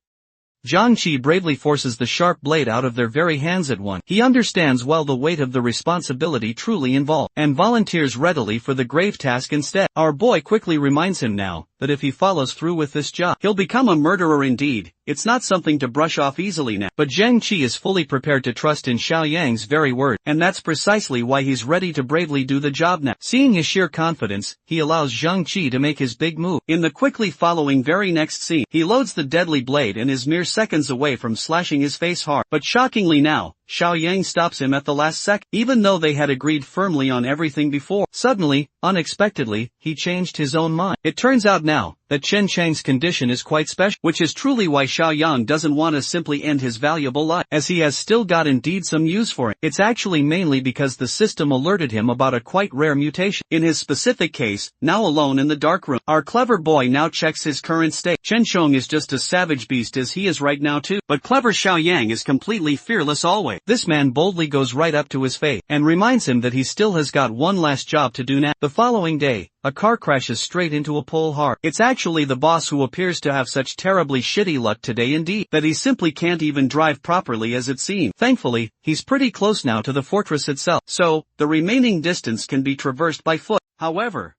Zhang Qi bravely forces the sharp blade out of their very hands at once. He understands well the weight of the responsibility truly involved, and volunteers readily for the grave task instead. Our boy quickly reminds him now that if he follows through with this job, he'll become a murderer indeed. It's not something to brush off easily now. But Zhang Qi is fully prepared to trust in Xiao Yang's very word, and that's precisely why he's ready to bravely do the job now. Seeing his sheer confidence, he allows Zhang Qi to make his big move. In the quickly following very next scene, he loads the deadly blade and is mere seconds away from slashing his face hard. But shockingly now, Xiao Yang stops him at the last second. Even though they had agreed firmly on everything before, suddenly, unexpectedly, he changed his own mind. It turns out now that Chen Chang's condition is quite special, which is truly why Xiao Yang doesn't want to simply end his valuable life, as he has still got indeed some use for it. It's actually mainly because the system alerted him about a quite rare mutation. In his specific case, now alone in the dark room, our clever boy now checks his current state. Chen Chong is just a savage beast as he is right now too, but clever Xiao Yang is completely fearless always. This man boldly goes right up to his face, and reminds him that he still has got one last job to do now. The following day, a car crashes straight into a pole hard. It's actually the boss who appears to have such terribly shitty luck today indeed, that he simply can't even drive properly as it seems. Thankfully, he's pretty close now to the fortress itself, so, the remaining distance can be traversed by foot. However,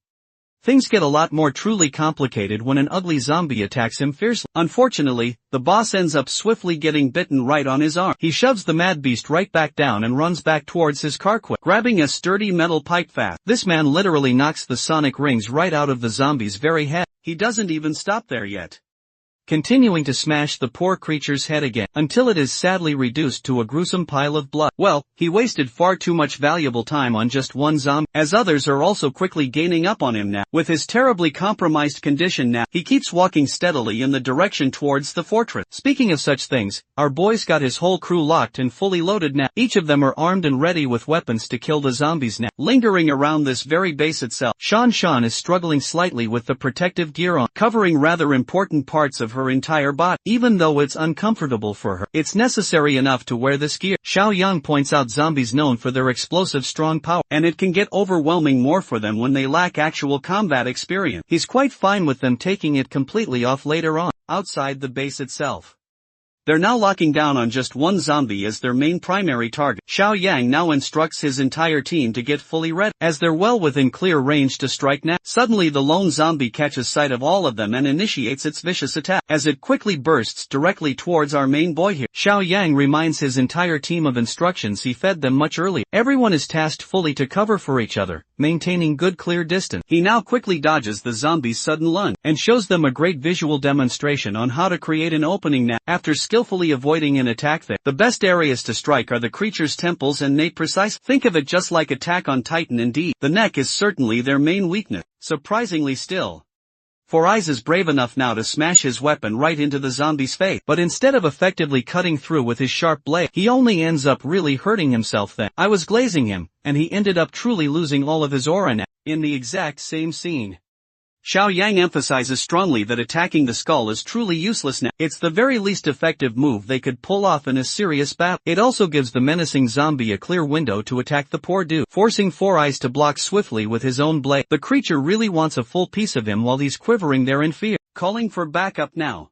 things get a lot more truly complicated when an ugly zombie attacks him fiercely. Unfortunately, the boss ends up swiftly getting bitten right on his arm. He shoves the mad beast right back down and runs back towards his car quick, grabbing a sturdy metal pipe fast. This man literally knocks the sonic rings right out of the zombie's very head. He doesn't even stop there yet, continuing to smash the poor creature's head again, until it is sadly reduced to a gruesome pile of blood. Well, he wasted far too much valuable time on just one zombie, as others are also quickly gaining up on him now. With his terribly compromised condition now, he keeps walking steadily in the direction towards the fortress. Speaking of such things, our boy's got his whole crew locked and fully loaded now. Each of them are armed and ready with weapons to kill the zombies now. Lingering around this very base itself, Shan is struggling slightly with the protective gear on, covering rather important parts of her entire body. Even though it's uncomfortable for her, it's necessary enough to wear this gear. Xiao Yang points out zombies known for their explosive strong power, and it can get overwhelming more for them when they lack actual combat experience. He's quite fine with them taking it completely off later on, outside the base itself. They're now locking down on just one zombie as their main primary target. Xiao Yang now instructs his entire team to get fully ready, as they're well within clear range to strike now. Suddenly the lone zombie catches sight of all of them and initiates its vicious attack, as it quickly bursts directly towards our main boy here. Xiao Yang reminds his entire team of instructions he fed them much earlier. Everyone is tasked fully to cover for each other, maintaining good clear distance. He now quickly dodges the zombie's sudden lunge, and shows them a great visual demonstration on how to create an opening now. After skillfully avoiding an attack there, the best areas to strike are the creature's temples and nape precise. Think of it just like Attack on Titan indeed. The neck is certainly their main weakness. Surprisingly still, Four Eyes is brave enough now to smash his weapon right into the zombie's face, but instead of effectively cutting through with his sharp blade, he only ends up really hurting himself then. I was glazing him, and he ended up truly losing all of his aura now. In the exact same scene, Xiao Yang emphasizes strongly that attacking the skull is truly useless now. It's the very least effective move they could pull off in a serious battle. It also gives the menacing zombie a clear window to attack the poor dude, forcing Four Eyes to block swiftly with his own blade. The creature really wants a full piece of him while he's quivering there in fear, calling for backup now.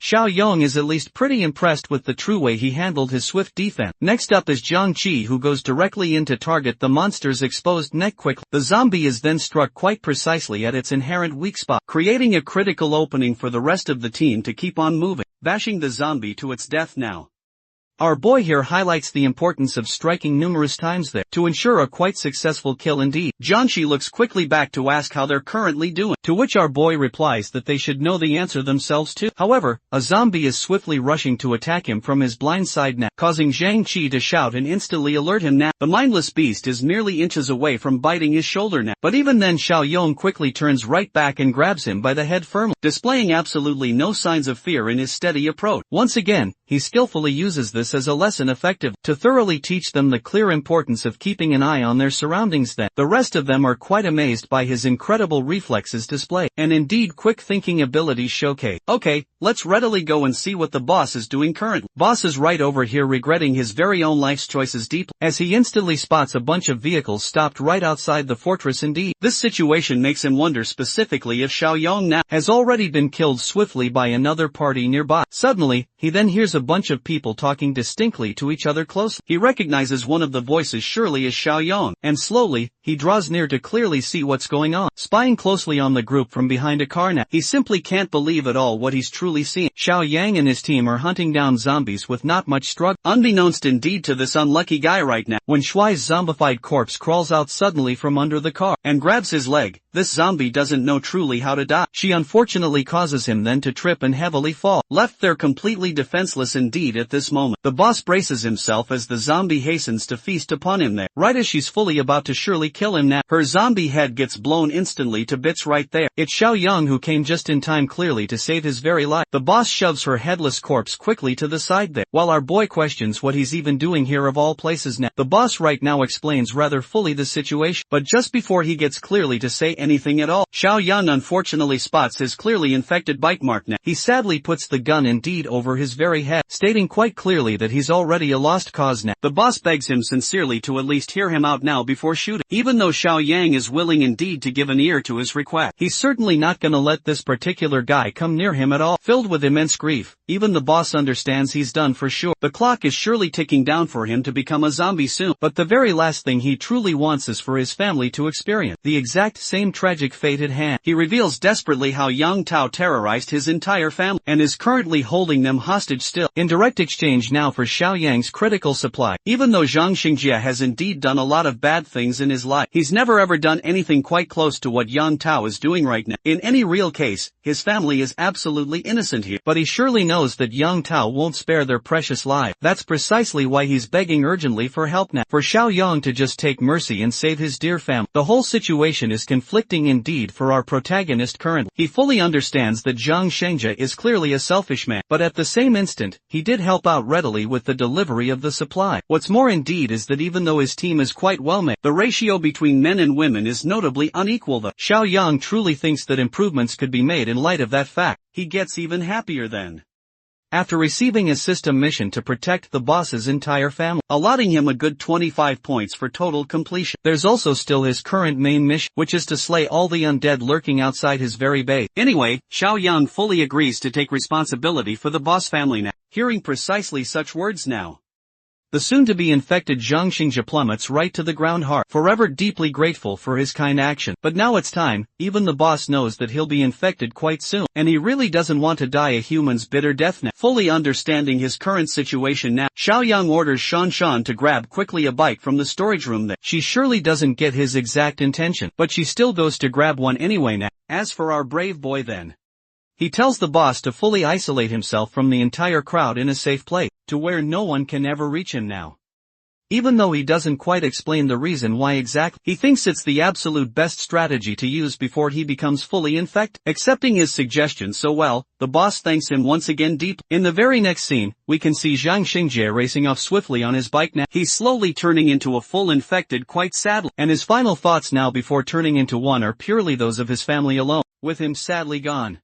Xiao Yang is at least pretty impressed with the true way he handled his swift defense. Next up is Zhang Qi, who goes directly in to target the monster's exposed neck quickly. The zombie is then struck quite precisely at its inherent weak spot, creating a critical opening for the rest of the team to keep on moving, bashing the zombie to its death now. Our boy here highlights the importance of striking numerous times there, to ensure a quite successful kill indeed. Jiangxi looks quickly back to ask how they're currently doing, to which our boy replies that they should know the answer themselves too. However, a zombie is swiftly rushing to attack him from his blind side now, causing Zhang Qi to shout and instantly alert him now. The mindless beast is merely inches away from biting his shoulder now, but even then Xiao Yang quickly turns right back and grabs him by the head firmly, displaying absolutely no signs of fear in his steady approach. Once again, he skillfully uses this as a lesson effective, to thoroughly teach them the clear importance of keeping an eye on their surroundings then. The rest of them are quite amazed by his incredible reflexes display, and indeed quick thinking abilities showcase. Okay, let's readily go and see what the boss is doing currently. Boss is right over here regretting his very own life's choices deeply, as he instantly spots a bunch of vehicles stopped right outside the fortress indeed. This situation makes him wonder specifically if Xiao Yang now has already been killed swiftly by another party nearby. Suddenly, he then hears a bunch of people talking distinctly to each other closely. He recognizes one of the voices surely as Xiao Yang, and slowly, he draws near to clearly see what's going on. Spying closely on the group from behind a car now, he simply can't believe at all what he's truly seeing. Xiao Yang and his team are hunting down zombies with not much struggle, unbeknownst indeed to this unlucky guy right now, when Shuai's zombified corpse crawls out suddenly from under the car, and grabs his leg. This zombie doesn't know truly how to die. She unfortunately causes him then to trip and heavily fall, left there completely defenseless indeed at this moment. The boss braces himself as the zombie hastens to feast upon him there, right as she's fully about to surely kill him now. Her zombie head gets blown instantly to bits right there. It's Xiao Yang who came just in time clearly to save his very life. The boss shoves her headless corpse quickly to the side there, while our boy questions what he's even doing here of all places now. The boss right now explains rather fully the situation, but just before he gets clearly to say anything at all, Xiao Yang unfortunately spots his clearly infected bite mark now. He sadly puts the gun indeed over his very head, stating quite clearly that he's already a lost cause now. The boss begs him sincerely to at least hear him out now before shooting. Even though Xiao Yang is willing indeed to give an ear to his request, he's certainly not gonna let this particular guy come near him at all. Filled with immense grief, even the boss understands he's done for sure. The clock is surely ticking down for him to become a zombie soon, but the very last thing he truly wants is for his family to experience the exact same tragic fate at hand. He reveals desperately how Yang Tao terrorized his entire family, and is currently holding them hostage still, in direct exchange now for Xiao Yang's critical supply. Even though Zhang Xingjie has indeed done a lot of bad things in his life, he's never ever done anything quite close to what Yang Tao is doing right now. In any real case, his family is absolutely innocent here, but he surely knows that Yang Tao won't spare their precious lives. That's precisely why he's begging urgently for help now, for Xiao Yang to just take mercy and save his dear family. The whole situation is conflicting indeed for our protagonist currently. He fully understands that Zhang Xingjie is clearly a selfish man, but at the same instant, he did help out readily with the delivery of the supply. What's more indeed is that even though his team is quite well made, the ratio between men and women is notably unequal though. Xiao Yang truly thinks that improvements could be made in light of that fact. He gets even happier then. after receiving a system mission to protect the boss's entire family, allotting him a good 25 points for total completion. There's also still his current main mission, which is to slay all the undead lurking outside his very base. Anyway, Xiaoyang fully agrees to take responsibility for the boss family now. Hearing precisely such words now, the soon-to-be infected Zhang Xingjie plummets right to the ground hard, forever deeply grateful for his kind action. But now it's time, even the boss knows that he'll be infected quite soon, and he really doesn't want to die a human's bitter death now. Fully understanding his current situation now, Xiaoyang orders Shan Shan to grab quickly a bike from the storage room that she surely doesn't get his exact intention, but she still goes to grab one anyway now. As for our brave boy then, he tells the boss to fully isolate himself from the entire crowd in a safe place, to where no one can ever reach him now. Even though he doesn't quite explain the reason why exactly, he thinks it's the absolute best strategy to use before he becomes fully infected. Accepting his suggestion so well, the boss thanks him once again deeply. In the very next scene, we can see Zhang Xingjie racing off swiftly on his bike now. He's slowly turning into a full infected quite sadly, and his final thoughts now before turning into one are purely those of his family alone, with him sadly gone.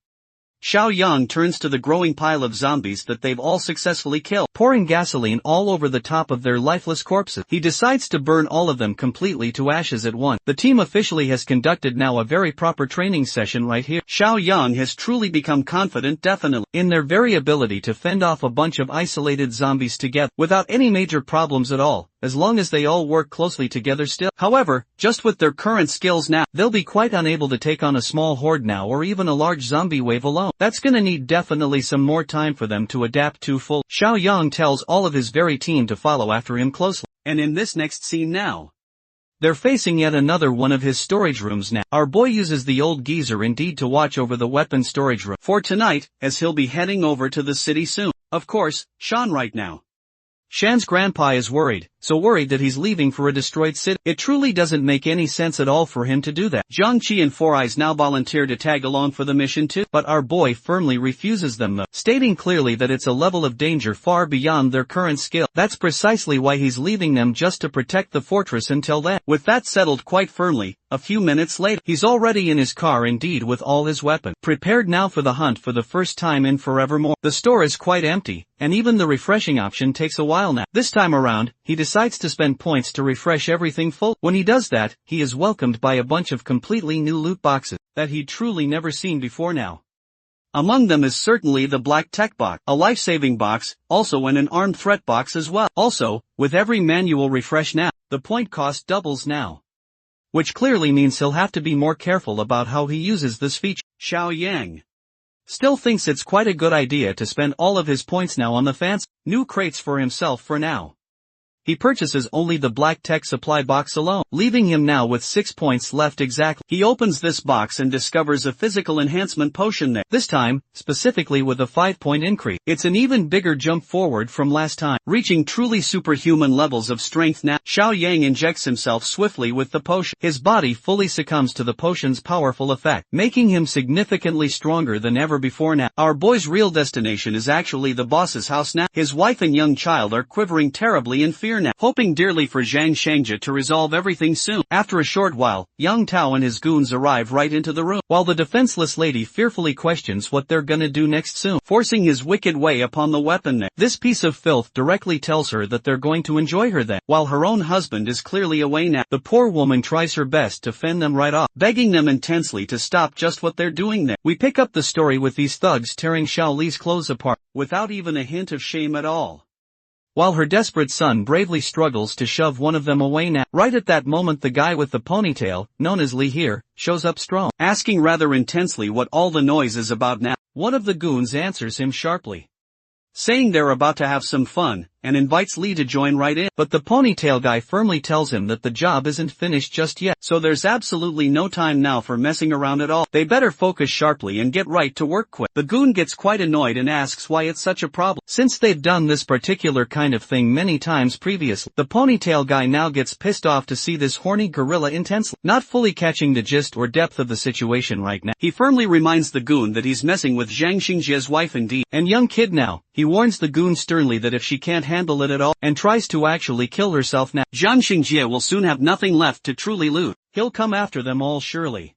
Xiaoyang turns to the growing pile of zombies that they've all successfully killed, pouring gasoline all over the top of their lifeless corpses. He decides to burn all of them completely to ashes at once. The team officially has conducted now a very proper training session right here. Xiaoyang has truly become confident definitely in their very ability to fend off a bunch of isolated zombies together, without any major problems at all, as long as they all work closely together still. However, just with their current skills now, they'll be quite unable to take on a small horde now or even a large zombie wave alone. That's gonna need definitely some more time for them to adapt to full. Xiaoyang tells all of his very team to follow after him closely. And in this next scene now, they're facing yet another one of his storage rooms now. Our boy uses the old geezer indeed to watch over the weapon storage room for tonight, as he'll be heading over to the city soon. Of course, Shan right now. Shan's grandpa is worried, so worried that he's leaving for a destroyed city. It truly doesn't make any sense at all for him to do that. Zhang Qi and Four Eyes now volunteer to tag along for the mission too, but our boy firmly refuses them though, stating clearly that it's a level of danger far beyond their current skill. That's precisely why he's leaving them, just to protect the fortress until then. With that settled quite firmly, a few minutes later, he's already in his car indeed with all his weapons, prepared now for the hunt for the first time in forevermore. The store is quite empty, and even the refreshing option takes a while now. This time around, he decides to spend points to refresh everything full. When he does that, he is welcomed by a bunch of completely new loot boxes that he'd truly never seen before now. Among them is certainly the black tech box, a life-saving box, also and an armed threat box as well. Also, with every manual refresh now, the point cost doubles now, which clearly means he'll have to be more careful about how he uses this feature. Xiaoyang still thinks it's quite a good idea to spend all of his points now on the fancy new crates for himself for now. He purchases only the black tech supply box alone, leaving him now with 6 points left exactly. He opens this box and discovers a physical enhancement potion there, this time, specifically with a 5-point increase. It's an even bigger jump forward from last time, reaching truly superhuman levels of strength now. Xiaoyang injects himself swiftly with the potion. His body fully succumbs to the potion's powerful effect, making him significantly stronger than ever before now. Our boy's real destination is actually the boss's house now. His wife and young child are quivering terribly in fear now, hoping dearly for Zhang Xingjie to resolve everything soon. After a short while, young Tao and his goons arrive right into the room, while the defenseless lady fearfully questions what they're gonna do next soon, forcing his wicked way upon the weapon neck. This piece of filth directly tells her that they're going to enjoy her then, while her own husband is clearly away now. The poor woman tries her best to fend them right off, begging them intensely to stop just what they're doing there. We pick up the story with these thugs tearing Xiao Li's clothes apart, without even a hint of shame at all, while her desperate son bravely struggles to shove one of them away now. Right at that moment, the guy with the ponytail, known as Li here, shows up strong, asking rather intensely what all the noise is about now. One of the goons answers him sharply, saying they're about to have some fun, and invites Li to join right in. But the ponytail guy firmly tells him that the job isn't finished just yet, so there's absolutely no time now for messing around at all. They better focus sharply and get right to work quick. The goon gets quite annoyed and asks why it's such a problem, since they've done this particular kind of thing many times previously. The ponytail guy now gets pissed off to see this horny gorilla intensely, not fully catching the gist or depth of the situation right now. He firmly reminds the goon that he's messing with Zhang Xingjie's wife indeed, and young kid now. He warns the goon sternly that if she can't handle it at all, and tries to actually kill herself now, Zhang Xingjie will soon have nothing left to truly loot. He'll come after them all surely.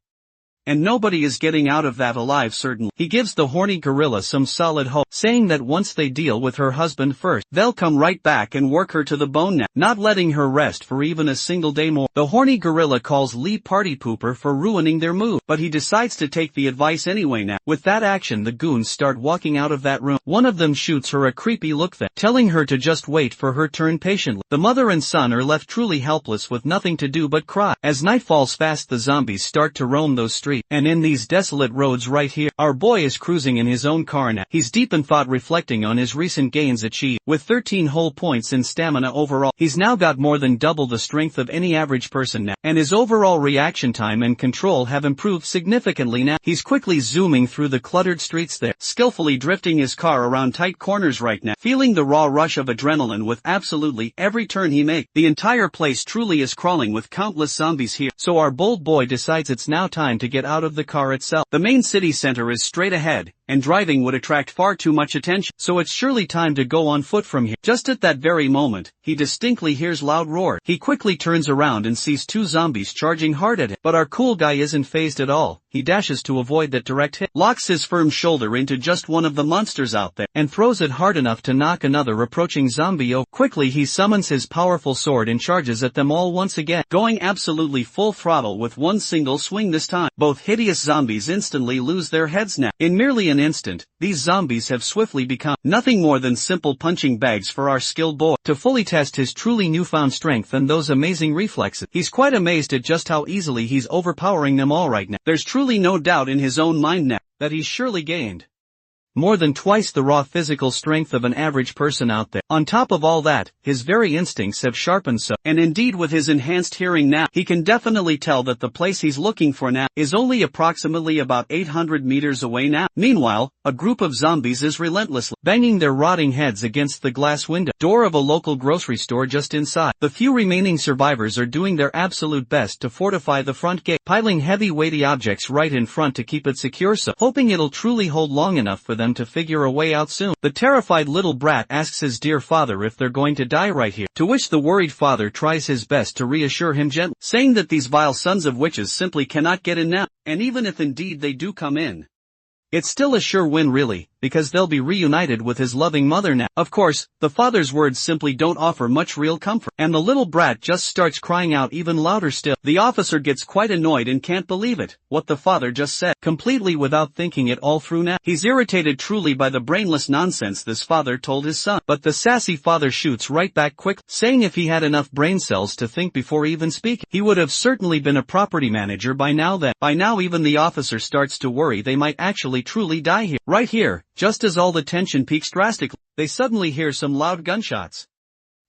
and nobody is getting out of that alive certainly. He gives the horny gorilla some solid hope, saying that once they deal with her husband first, they'll come right back and work her to the bone now, not letting her rest for even a single day more. The horny gorilla calls Lee party pooper for ruining their mood, but he decides to take the advice anyway now. With that action, the goons start walking out of that room. One of them shoots her a creepy look then, telling her to just wait for her turn patiently. The mother and son are left truly helpless with nothing to do but cry. As night falls fast, the zombies start to roam those streets, and in these desolate roads right here, our boy is cruising in his own car now. He's deep in thought, reflecting on his recent gains achieved. With 13 whole points in stamina overall, he's now got more than double the strength of any average person now, and his overall reaction time and control have improved significantly now. He's quickly zooming through the cluttered streets there, skillfully drifting his car around tight corners right now, feeling the raw rush of adrenaline with absolutely every turn he makes. The entire place truly is crawling with countless zombies here, so our bold boy decides it's now time to get out of the car itself. The main city center is straight ahead, and driving would attract far too much attention, so it's surely time to go on foot from here. Just at that very moment, he distinctly hears loud roars. He quickly turns around and sees two zombies charging hard at him, but our cool guy isn't fazed at all. He dashes to avoid that direct hit, locks his firm shoulder into just one of the monsters out there, and throws it hard enough to knock another approaching zombie over. Quickly he summons his powerful sword and charges at them all once again, going absolutely full throttle with one single swing this time. Both hideous zombies instantly lose their heads now. In merely an instant, these zombies have swiftly become nothing more than simple punching bags for our skilled boy. To fully test his truly newfound strength and those amazing reflexes, he's quite amazed at just how easily he's overpowering them all right now. There's truly no doubt in his own mind now that he's surely gained more than twice the raw physical strength of an average person out there. On top of all that, his very instincts have sharpened so, and indeed with his enhanced hearing now, he can definitely tell that the place he's looking for now is only approximately about 800 meters away now. Meanwhile, a group of zombies is relentlessly banging their rotting heads against the glass window door of a local grocery store just inside. The few remaining survivors are doing their absolute best to fortify the front gate, piling heavy weighty objects right in front to keep it secure, so hoping it'll truly hold long enough for them to figure a way out soon. The terrified little brat asks his dear father if they're going to die right here, to which the worried father tries his best to reassure him gently, saying that these vile sons of witches simply cannot get in now, and even if indeed they do come in, it's still a sure win really, because they'll be reunited with his loving mother now. Of course, the father's words simply don't offer much real comfort, and the little brat just starts crying out even louder still. The officer gets quite annoyed and can't believe it, what the father just said, completely without thinking it all through now. He's irritated truly by the brainless nonsense this father told his son, but the sassy father shoots right back quickly, saying if he had enough brain cells to think before even speaking, he would have certainly been a property manager by now. By now even the officer starts to worry they might actually truly die here. Right here, just as all the tension peaks drastically, they suddenly hear some loud gunshots.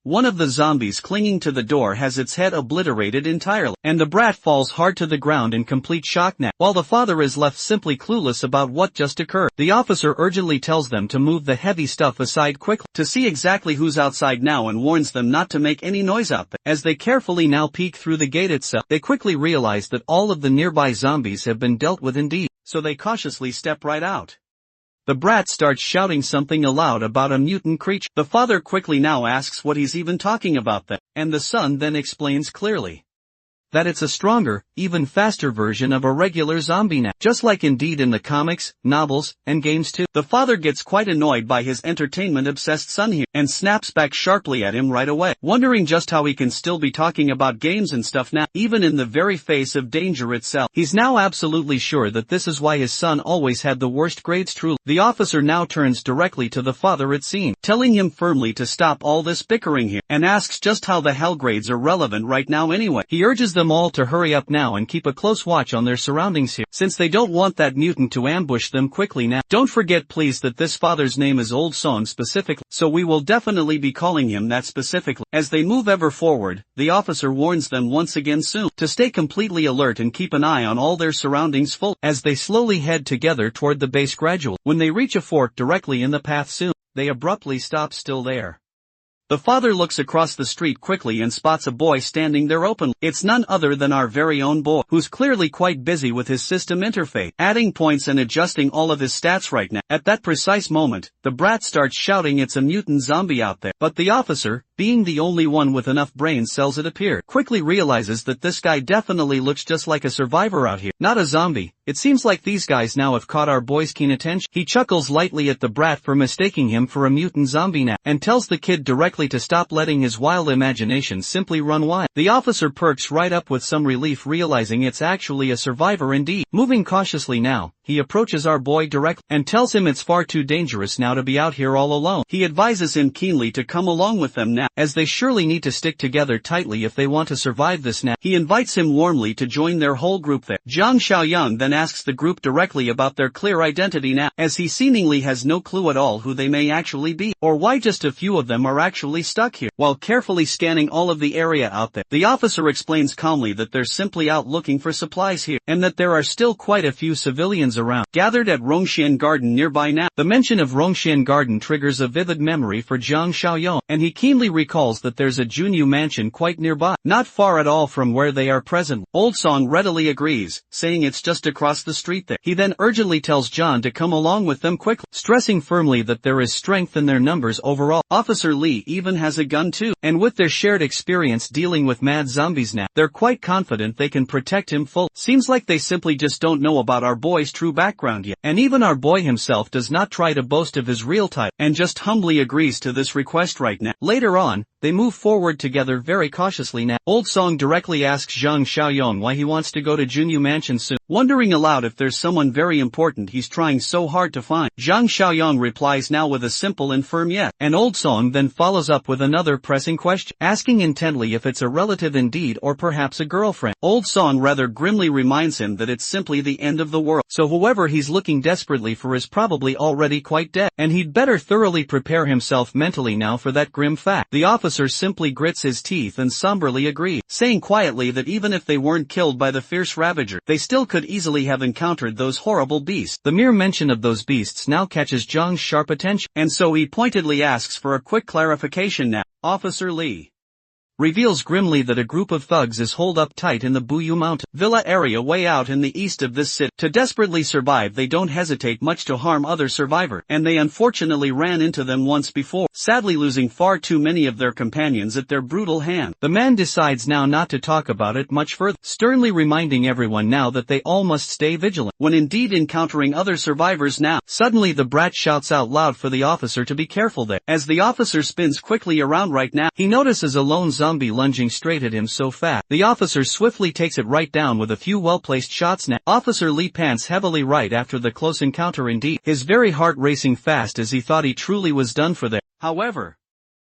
One of the zombies clinging to the door has its head obliterated entirely, and the brat falls hard to the ground in complete shock now, while the father is left simply clueless about what just occurred. The officer urgently tells them to move the heavy stuff aside quickly, to see exactly who's outside now, and warns them not to make any noise out there. As they carefully now peek through the gate itself, they quickly realize that all of the nearby zombies have been dealt with indeed, so they cautiously step right out. The brat starts shouting something aloud about a mutant creature. The father quickly now asks what he's even talking about then, and the son then explains clearly that it's a stronger, even faster version of a regular zombie now, just like indeed in the comics, novels, and games too. The father gets quite annoyed by his entertainment-obsessed son here, and snaps back sharply at him right away, wondering just how he can still be talking about games and stuff now, even in the very face of danger itself. He's now absolutely sure that this is why his son always had the worst grades truly. The officer now turns directly to the father it seems, telling him firmly to stop all this bickering here, and asks just how the hell grades are relevant right now anyway. He urges them all to hurry up now and keep a close watch on their surroundings here, since they don't want that mutant to ambush them quickly now. Don't forget please that this father's name is Old Song specifically, so we will definitely be calling him that specifically. As they move ever forward, the officer warns them once again soon to stay completely alert and keep an eye on all their surroundings full, as they slowly head together toward the base gradually. When they reach a fork directly in the path soon, they abruptly stop still there. The father looks across the street quickly and spots a boy standing there openly. It's none other than our very own boy, who's clearly quite busy with his system interface, adding points and adjusting all of his stats right now. At that precise moment, the brat starts shouting it's a mutant zombie out there, but the officer, being the only one with enough brain cells it appeared, quickly realizes that this guy definitely looks just like a survivor out here, not a zombie. It seems like these guys now have caught our boy's keen attention. He chuckles lightly at the brat for mistaking him for a mutant zombie now, and tells the kid directly to stop letting his wild imagination simply run wild. The officer perks right up with some relief, realizing it's actually a survivor indeed. Moving cautiously now, he approaches our boy directly, and tells him it's far too dangerous now to be out here all alone. He advises him keenly to come along with them now, as they surely need to stick together tightly if they want to survive this now. He invites him warmly to join their whole group there. Zhang Xiaoyang then asks the group directly about their clear identity now, as he seemingly has no clue at all who they may actually be, or why just a few of them are actually stuck here. While carefully scanning all of the area out there, the officer explains calmly that they're simply out looking for supplies here, and that there are still quite a few civilians around, gathered at Rongxian Garden nearby now. The mention of Rongxian Garden triggers a vivid memory for Zhang Xiaoyang, and he keenly recalls that there's a Junyu mansion quite nearby, not far at all from where they are present. Old Song readily agrees, saying it's just across the street there. He then urgently tells John to come along with them quickly, stressing firmly that there is strength in their numbers overall. Officer Lee even has a gun too, and with their shared experience dealing with mad zombies now, they're quite confident they can protect him full. Seems like they simply just don't know about our boy's true background yet, and even our boy himself does not try to boast of his real type, and just humbly agrees to this request right now. Later on, they move forward together very cautiously now. Old Song directly asks Zhang Xiaoyang why he wants to go to Junyu Mansion soon, wondering aloud if there's someone very important he's trying so hard to find. Zhang Xiaoyang replies now with a simple and firm yes, and Old Song then follows up with another pressing question, asking intently if it's a relative indeed or perhaps a girlfriend. Old Song rather grimly reminds him that it's simply the end of the world, so whoever he's looking desperately for is probably already quite dead, and he'd better thoroughly prepare himself mentally now for that grim fact. The officer simply grits his teeth and somberly agrees, saying quietly that even if they weren't killed by the fierce ravager, they still could easily have encountered those horrible beasts. The mere mention of those beasts now catches Zhang's sharp attention, and so he pointedly asks for a quick clarification now. Officer Lee reveals grimly that a group of thugs is holed up tight in the Buyu Mountain villa area way out in the east of this city. To desperately survive, they don't hesitate much to harm other survivors, and they unfortunately ran into them once before, sadly losing far too many of their companions at their brutal hand. The man decides now not to talk about it much further, sternly reminding everyone now that they all must stay vigilant when indeed encountering other survivors now. Suddenly the brat shouts out loud for the officer to be careful there. As the officer spins quickly around right now, he notices a lone zombie lunging straight at him so fast. The officer swiftly takes it right down with a few well-placed shots now. Officer Lee pants heavily right after the close encounter indeed, his very heart racing fast as he thought he truly was done for there. However,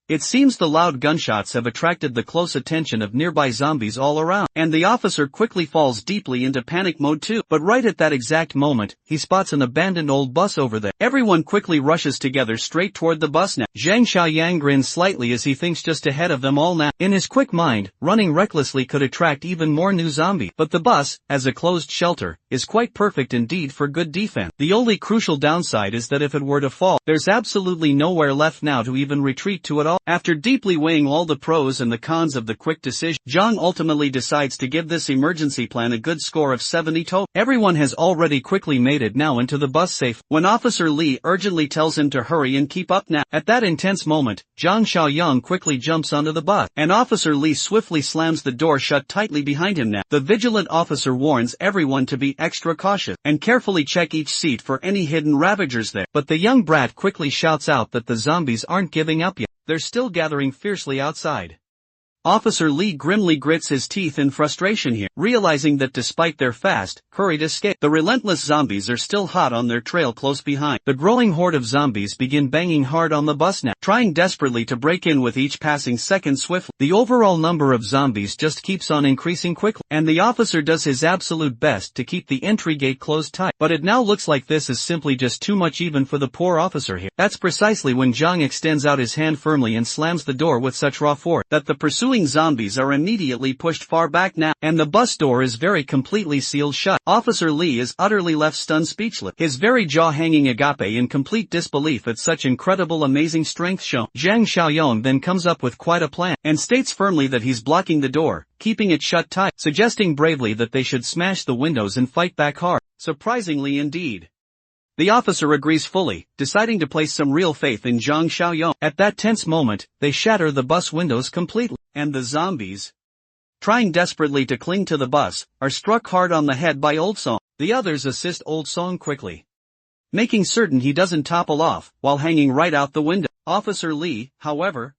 it seems the loud gunshots have attracted the close attention of nearby zombies all around, and the officer quickly falls deeply into panic mode too. But right at that exact moment, he spots an abandoned old bus over there. Everyone quickly rushes together straight toward the bus now. Zhang Xiaoyang grins slightly as he thinks just ahead of them all now. In his quick mind, running recklessly could attract even more new zombies, but the bus, as a closed shelter, is quite perfect indeed for good defense. The only crucial downside is that if it were to fall, there's absolutely nowhere left now to even retreat to at all. After deeply weighing all the pros and the cons of the quick decision, Zhang ultimately decides to give this emergency plan a good score of 70 total. Everyone has already quickly made it now into the bus safe, when Officer Lee urgently tells him to hurry and keep up now. At that intense moment, Zhang Xiaoyang quickly jumps onto the bus, and Officer Lee swiftly slams the door shut tightly behind him now. The vigilant officer warns everyone to be extra cautious, and carefully check each seat for any hidden ravagers there. But the young brat quickly shouts out that the zombies aren't giving up yet. They're still gathering fiercely outside. Officer Lee grimly grits his teeth in frustration here, realizing that despite their fast, hurried escape, the relentless zombies are still hot on their trail close behind. The growing horde of zombies begin banging hard on the bus now, trying desperately to break in with each passing second swiftly. The overall number of zombies just keeps on increasing quickly, and the officer does his absolute best to keep the entry gate closed tight. But it now looks like this is simply just too much even for the poor officer here. That's precisely when Zhang extends out his hand firmly and slams the door with such raw force that the pursuing zombies are immediately pushed far back now, and the bus door is very completely sealed shut. Officer Lee is utterly left stunned speechless, his very jaw hanging agape in complete disbelief at such incredible amazing strength shown. Zhang Xiaoyang then comes up with quite a plan, and states firmly that he's blocking the door, keeping it shut tight, suggesting bravely that they should smash the windows and fight back hard. Surprisingly indeed, The officer agrees fully, deciding to place some real faith in Zhang Xiaoyong. At that tense moment, they shatter the bus windows completely, and the zombies, trying desperately to cling to the bus, are struck hard on the head by Old Song. The others assist Old Song quickly, making certain he doesn't topple off, while hanging right out the window. Officer Lee, however,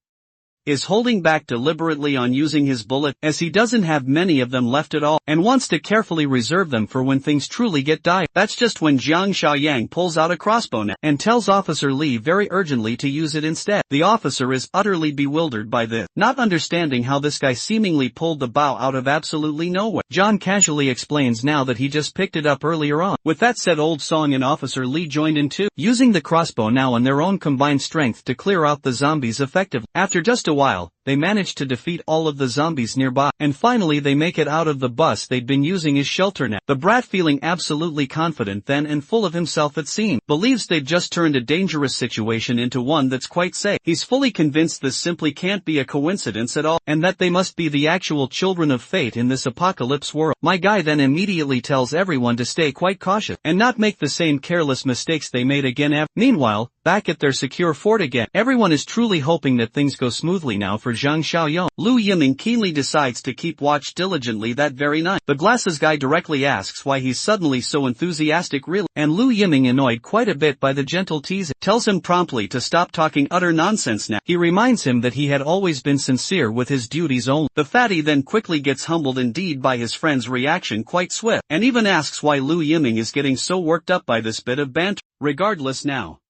is holding back deliberately on using his bullet, as he doesn't have many of them left at all, and wants to carefully reserve them for when things truly get dire. That's just when Zhang Xiaoyang pulls out a crossbow now, and tells Officer Lee very urgently to use it instead. The officer is utterly bewildered by this, not understanding how this guy seemingly pulled the bow out of absolutely nowhere. John casually explains now that he just picked it up earlier on. With that said, Old Song and Officer Lee joined in too, using the crossbow now and their own combined strength to clear out the zombies effectively. After just a while, they manage to defeat all of the zombies nearby, and finally they make it out of the bus they'd been using as shelter now. The brat, feeling absolutely confident then and full of himself it seemed, believes they've just turned a dangerous situation into one that's quite safe. He's fully convinced this simply can't be a coincidence at all, and that they must be the actual children of fate in this apocalypse world. My guy then immediately tells everyone to stay quite cautious, and not make the same careless mistakes they made again. Meanwhile, back at their secure fort again, everyone is truly hoping that things go smoothly now for Zhang Xiaoyong. Lu Yiming keenly decides to keep watch diligently that very night. The glasses guy directly asks why he's suddenly so enthusiastic really, and Lu Yiming, annoyed quite a bit by the gentle teasing, tells him promptly to stop talking utter nonsense now. He reminds him that he had always been sincere with his duties only. The fatty then quickly gets humbled indeed by his friend's reaction, quite swift, and even asks why Lu Yiming is getting so worked up by this bit of banter. Regardless now,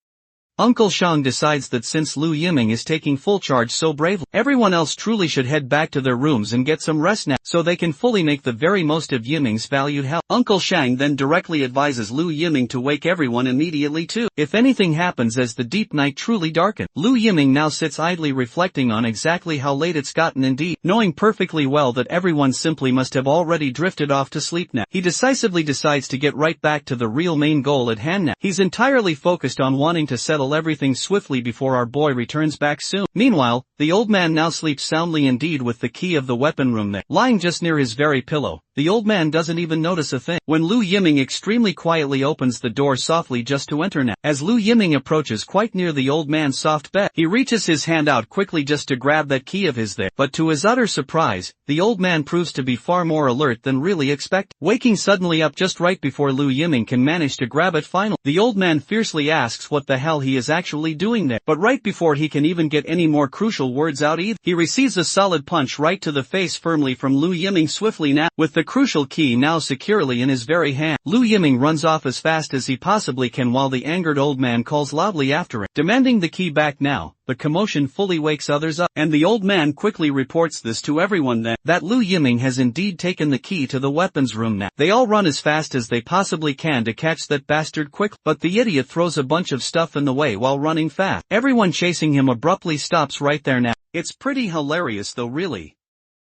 Uncle Shang decides that since Lu Yiming is taking full charge so bravely, everyone else truly should head back to their rooms and get some rest now, so they can fully make the very most of Yiming's valued help. Uncle Shang then directly advises Lu Yiming to wake everyone immediately too, if anything happens as the deep night truly darkens. Lu Yiming now sits idly reflecting on exactly how late it's gotten indeed, knowing perfectly well that everyone simply must have already drifted off to sleep now. He decisively decides to get right back to the real main goal at hand now. He's entirely focused on wanting to settle everything swiftly before our boy returns back soon. Meanwhile, the old man now sleeps soundly indeed with the key of the weapon room there, lying just near his very pillow. The old man doesn't even notice a thing, when Lu Yiming extremely quietly opens the door softly just to enter now. As Lu Yiming approaches quite near the old man's soft bed, he reaches his hand out quickly just to grab that key of his there, but to his utter surprise, the old man proves to be far more alert than really expected, waking suddenly up just right before Lu Yiming can manage to grab it finally. The old man fiercely asks what the hell he is actually doing there, but right before he can even get any more crucial words out either, he receives a solid punch right to the face firmly from Lu Yiming swiftly now, with the crucial key now securely in his very hand. Lu Yiming runs off as fast as he possibly can while the angered old man calls loudly after him, demanding the key back now. The commotion fully wakes others up, and the old man quickly reports this to everyone that Lu Yiming has indeed taken the key to the weapons room now. They all run as fast as they possibly can to catch that bastard quick, but the idiot throws a bunch of stuff in the way while running fast. Everyone chasing him abruptly stops right there now. It's pretty hilarious though really,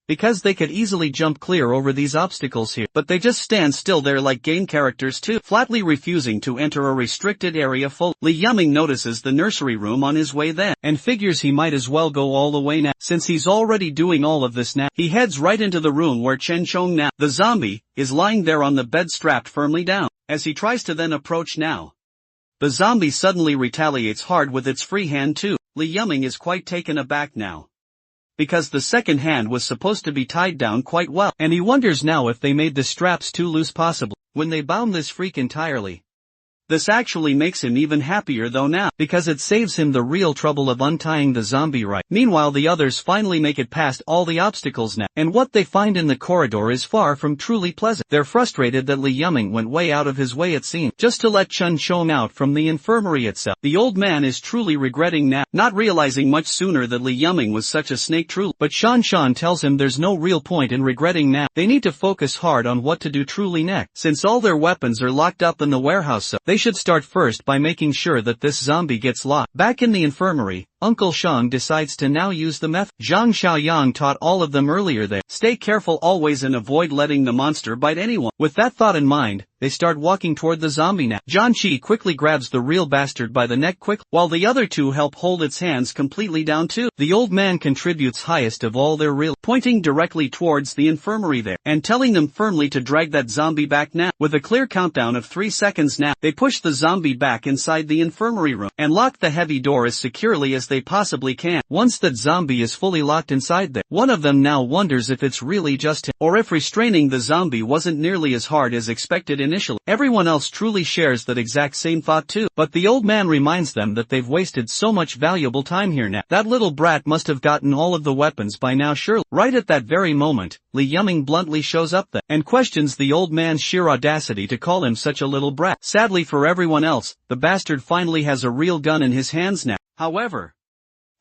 because they could easily jump clear over these obstacles here, but they just stand still there like game characters too, flatly refusing to enter a restricted area full. Li Yiming notices the nursery room on his way then, and figures he might as well go all the way now, since he's already doing all of this now. He heads right into the room where Chen Chong now, the zombie, is lying there on the bed strapped firmly down. As he tries to then approach now, the zombie suddenly retaliates hard with its free hand too. Li Yiming is quite taken aback now, because the second hand was supposed to be tied down quite well, and he wonders now if they made the straps too loose possibly when they bound this freak entirely. This actually makes him even happier though now, because it saves him the real trouble of untying the zombie right. Meanwhile, the others finally make it past all the obstacles now, and what they find in the corridor is far from truly pleasant. They're frustrated that Li Yiming went way out of his way it seems, just to let Chen Chong out from the infirmary itself. The old man is truly regretting now, not realizing much sooner that Li Yiming was such a snake truly, but Shan Shan tells him there's no real point in regretting now. They need to focus hard on what to do truly next, since all their weapons are locked up in the warehouse, so they should start first by making sure that this zombie gets locked. Back in the infirmary, Uncle Shang decides to now use the method Zhang Xiaoyang taught all of them earlier. They stay careful always and avoid letting the monster bite anyone. With that thought in mind, they start walking toward the zombie now. Jianqi quickly grabs the real bastard by the neck quickly, while the other two help hold its hands completely down too. The old man contributes highest of all their real, pointing directly towards the infirmary there, and telling them firmly to drag that zombie back now. With a clear countdown of 3 seconds now, they push the zombie back inside the infirmary room, and lock the heavy door as securely as they possibly can. Once that zombie is fully locked inside there, one of them now wonders if it's really just him, or if restraining the zombie wasn't nearly as hard as expected initially. Everyone else truly shares that exact same thought too, but the old man reminds them that they've wasted so much valuable time here now. That little brat must have gotten all of the weapons by now surely. Right at that very moment, Li Yuming bluntly shows up there, and questions the old man's sheer audacity to call him such a little brat. Sadly for everyone else, the bastard finally has a real gun in his hands now. However,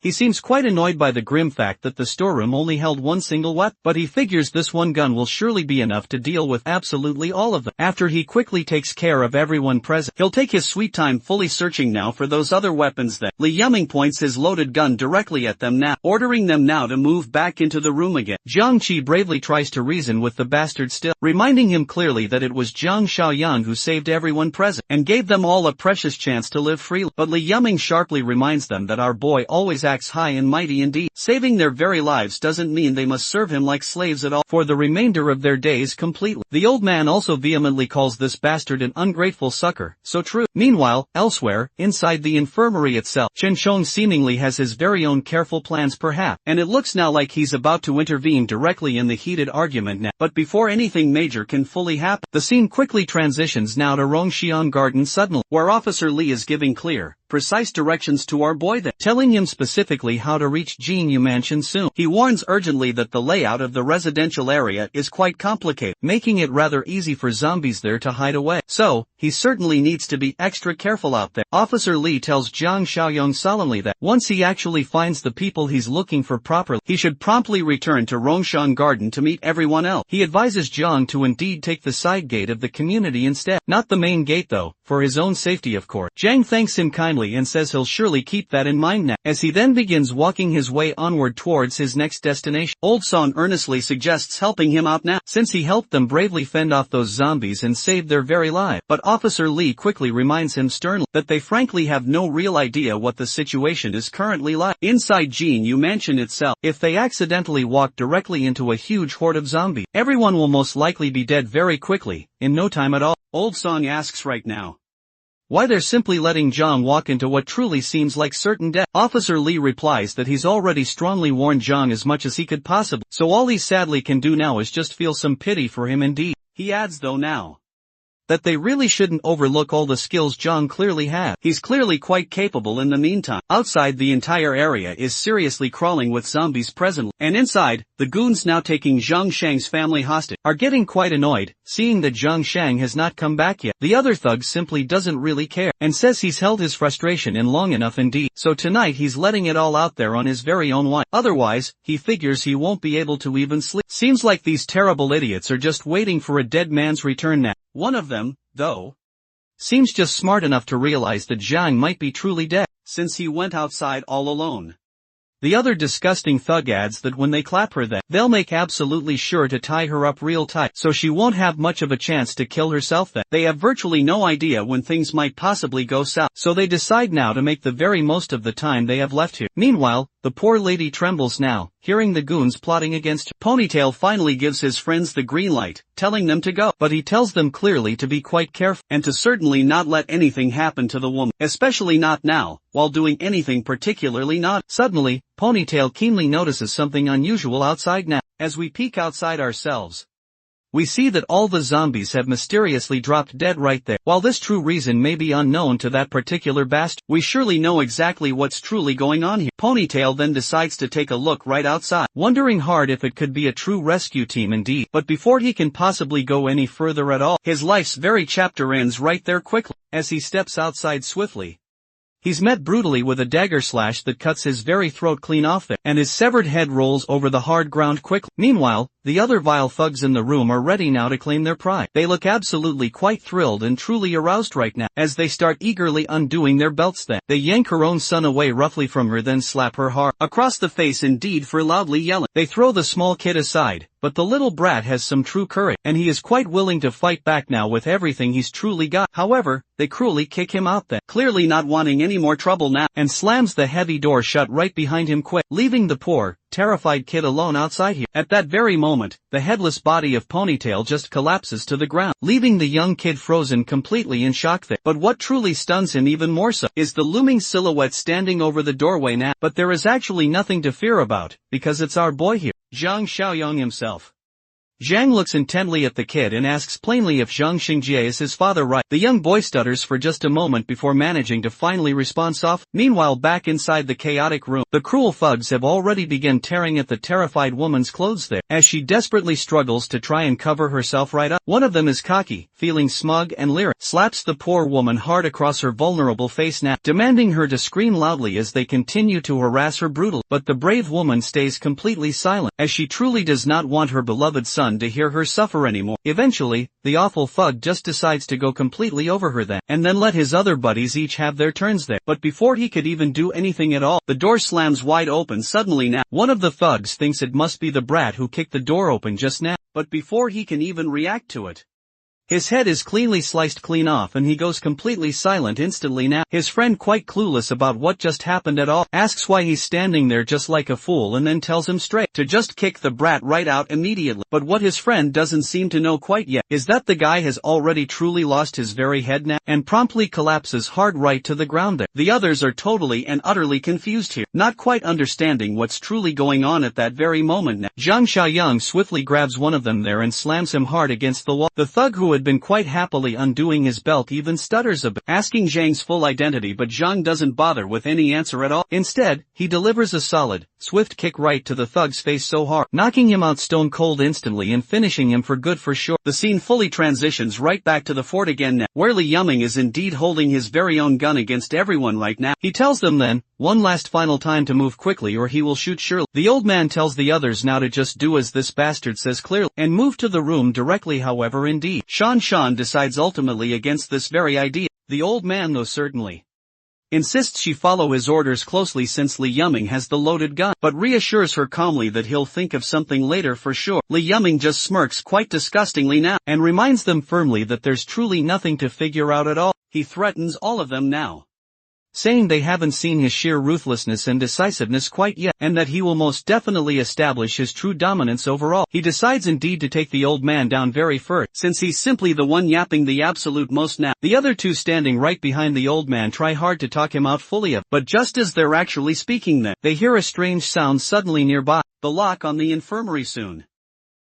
he seems quite annoyed by the grim fact that the storeroom only held one single weapon, but he figures this one gun will surely be enough to deal with absolutely all of them. After he quickly takes care of everyone present, he'll take his sweet time fully searching now for those other weapons that Li Yuming points his loaded gun directly at them now, ordering them now to move back into the room again. Jiang Qi bravely tries to reason with the bastard still, reminding him clearly that it was Zhang Xiaoyang who saved everyone present, and gave them all a precious chance to live freely. But Li Yuming sharply reminds them that our boy always acts high and mighty indeed. Saving their very lives doesn't mean they must serve him like slaves at all for the remainder of their days completely. The old man also vehemently calls this bastard an ungrateful sucker. So true. Meanwhile, elsewhere, inside the infirmary itself, Chen Chong seemingly has his very own careful plans perhaps, and it looks now like he's about to intervene directly in the heated argument now. But before anything major can fully happen, the scene quickly transitions now to Rongxian Garden suddenly, where Officer Li is giving clear, precise directions to our boy there, telling him specifically how to reach Jinyu Mansion soon. He warns urgently that the layout of the residential area is quite complicated, making it rather easy for zombies there to hide away. So, he certainly needs to be extra careful out there. Officer Li tells Zhang Xiaoyang solemnly that, once he actually finds the people he's looking for properly, he should promptly return to Rongshan Garden to meet everyone else. He advises Zhang to indeed take the side gate of the community instead, not the main gate though, for his own safety of course. Zhang thanks him kindly and says he'll surely keep that in mind now, as he then begins walking his way onward towards his next destination. Old Song earnestly suggests helping him out now, since he helped them bravely fend off those zombies and saved their very lives. But Officer Li quickly reminds him sternly that they frankly have no real idea what the situation is currently like inside Jinyu Mansion itself. If they accidentally walk directly into a huge horde of zombies, everyone will most likely be dead very quickly, in no time at all. Old Song asks right now why they're simply letting Zhang walk into what truly seems like certain death. Officer Li replies that he's already strongly warned Zhang as much as he could possibly, so all he sadly can do now is just feel some pity for him indeed. He adds though now that they really shouldn't overlook all the skills Zhang clearly has. He's clearly quite capable in the meantime. Outside, the entire area is seriously crawling with zombies presently, and inside, the goons now taking Zhang Shang's family hostage are getting quite annoyed, seeing that Zhang Shang has not come back yet. The other thug simply doesn't really care, and says he's held his frustration in long enough indeed, so tonight he's letting it all out there on his very own wife. Otherwise, he figures he won't be able to even sleep. Seems like these terrible idiots are just waiting for a dead man's return now. One of them, though, seems just smart enough to realize that Zhang might be truly dead, since he went outside all alone. The other disgusting thug adds that when they clap her that, they'll make absolutely sure to tie her up real tight, so she won't have much of a chance to kill herself then. They have virtually no idea when things might possibly go south, so they decide now to make the very most of the time they have left here. Meanwhile, the poor lady trembles now, hearing the goons plotting against her. Ponytail finally gives his friends the green light, telling them to go, but he tells them clearly to be quite careful, and to certainly not let anything happen to the woman, especially not now, while doing anything particularly naughty. Suddenly, Ponytail keenly notices something unusual outside now. As we peek outside ourselves, we see that all the zombies have mysteriously dropped dead right there. While this true reason may be unknown to that particular bastard, we surely know exactly what's truly going on here. Ponytail then decides to take a look right outside, wondering hard if it could be a true rescue team indeed. But before he can possibly go any further at all, his life's very chapter ends right there quickly. As he steps outside swiftly, he's met brutally with a dagger slash that cuts his very throat clean off there, and his severed head rolls over the hard ground quickly. Meanwhile, the other vile thugs in the room are ready now to claim their pride. They look absolutely quite thrilled and truly aroused right now, as they start eagerly undoing their belts. Then they yank her own son away roughly from her, then slap her hard across the face indeed for loudly yelling. They throw the small kid aside, but the little brat has some true courage, and he is quite willing to fight back now with everything he's truly got. However, they cruelly kick him out then, clearly not wanting any more trouble now, and slams the heavy door shut right behind him quick, leaving the poor, terrified kid alone outside here. At that very moment, the headless body of Ponytail just collapses to the ground, leaving the young kid frozen completely in shock there. But what truly stuns him even more so is the looming silhouette standing over the doorway now. But there is actually nothing to fear about, because it's our boy here, Zhang Xiaoyang himself. Zhang looks intently at the kid and asks plainly if Zhang Xingjie is his father, right? The young boy stutters for just a moment before managing to finally respond soft. Meanwhile, back inside the chaotic room, the cruel thugs have already begun tearing at the terrified woman's clothes there, as she desperately struggles to try and cover herself right up. One of them is cocky, feeling smug and leering, slaps the poor woman hard across her vulnerable face now, demanding her to scream loudly as they continue to harass her brutally. But the brave woman stays completely silent, as she truly does not want her beloved son to hear her suffer anymore. Eventually, the awful thug just decides to go completely over her then, and then let his other buddies each have their turns there. But before he could even do anything at all, the door slams wide open suddenly now. One of the thugs thinks it must be the brat who kicked the door open just now, but before he can even react to it, his head is cleanly sliced clean off and he goes completely silent instantly now. His friend, quite clueless about what just happened at all, asks why he's standing there just like a fool and then tells him straight to just kick the brat right out immediately. But what his friend doesn't seem to know quite yet is that the guy has already truly lost his very head now, and promptly collapses hard right to the ground there. The others are totally and utterly confused here, not quite understanding what's truly going on at that very moment now. Zhang Xiaoyang swiftly grabs one of them there and slams him hard against the wall. The thug, who had been quite happily undoing his belt, even stutters a bit, asking Zhang's full identity, but Zhang doesn't bother with any answer at all. Instead, he delivers a solid, swift kick right to the thug's face so hard, knocking him out stone cold instantly and finishing him for good for sure. The scene fully transitions right back to the fort again now, where Li Yuming is indeed holding his very own gun against everyone right now. He tells them then, one last final time, to move quickly or he will shoot surely. The old man tells the others now to just do as this bastard says clearly, and move to the room directly. However, indeed, Shan decides ultimately against this very idea. The old man, though, certainly insists she follow his orders closely since Li Yuming has the loaded gun, but reassures her calmly that he'll think of something later for sure. Li Yuming just smirks quite disgustingly now, and reminds them firmly that there's truly nothing to figure out at all. He threatens all of them now, saying they haven't seen his sheer ruthlessness and decisiveness quite yet, and that he will most definitely establish his true dominance over all. He decides indeed to take the old man down very first, since he's simply the one yapping the absolute most now. The other two standing right behind the old man try hard to talk him out fully of, but just as they're actually speaking then, they hear a strange sound suddenly nearby, the lock on the infirmary soon.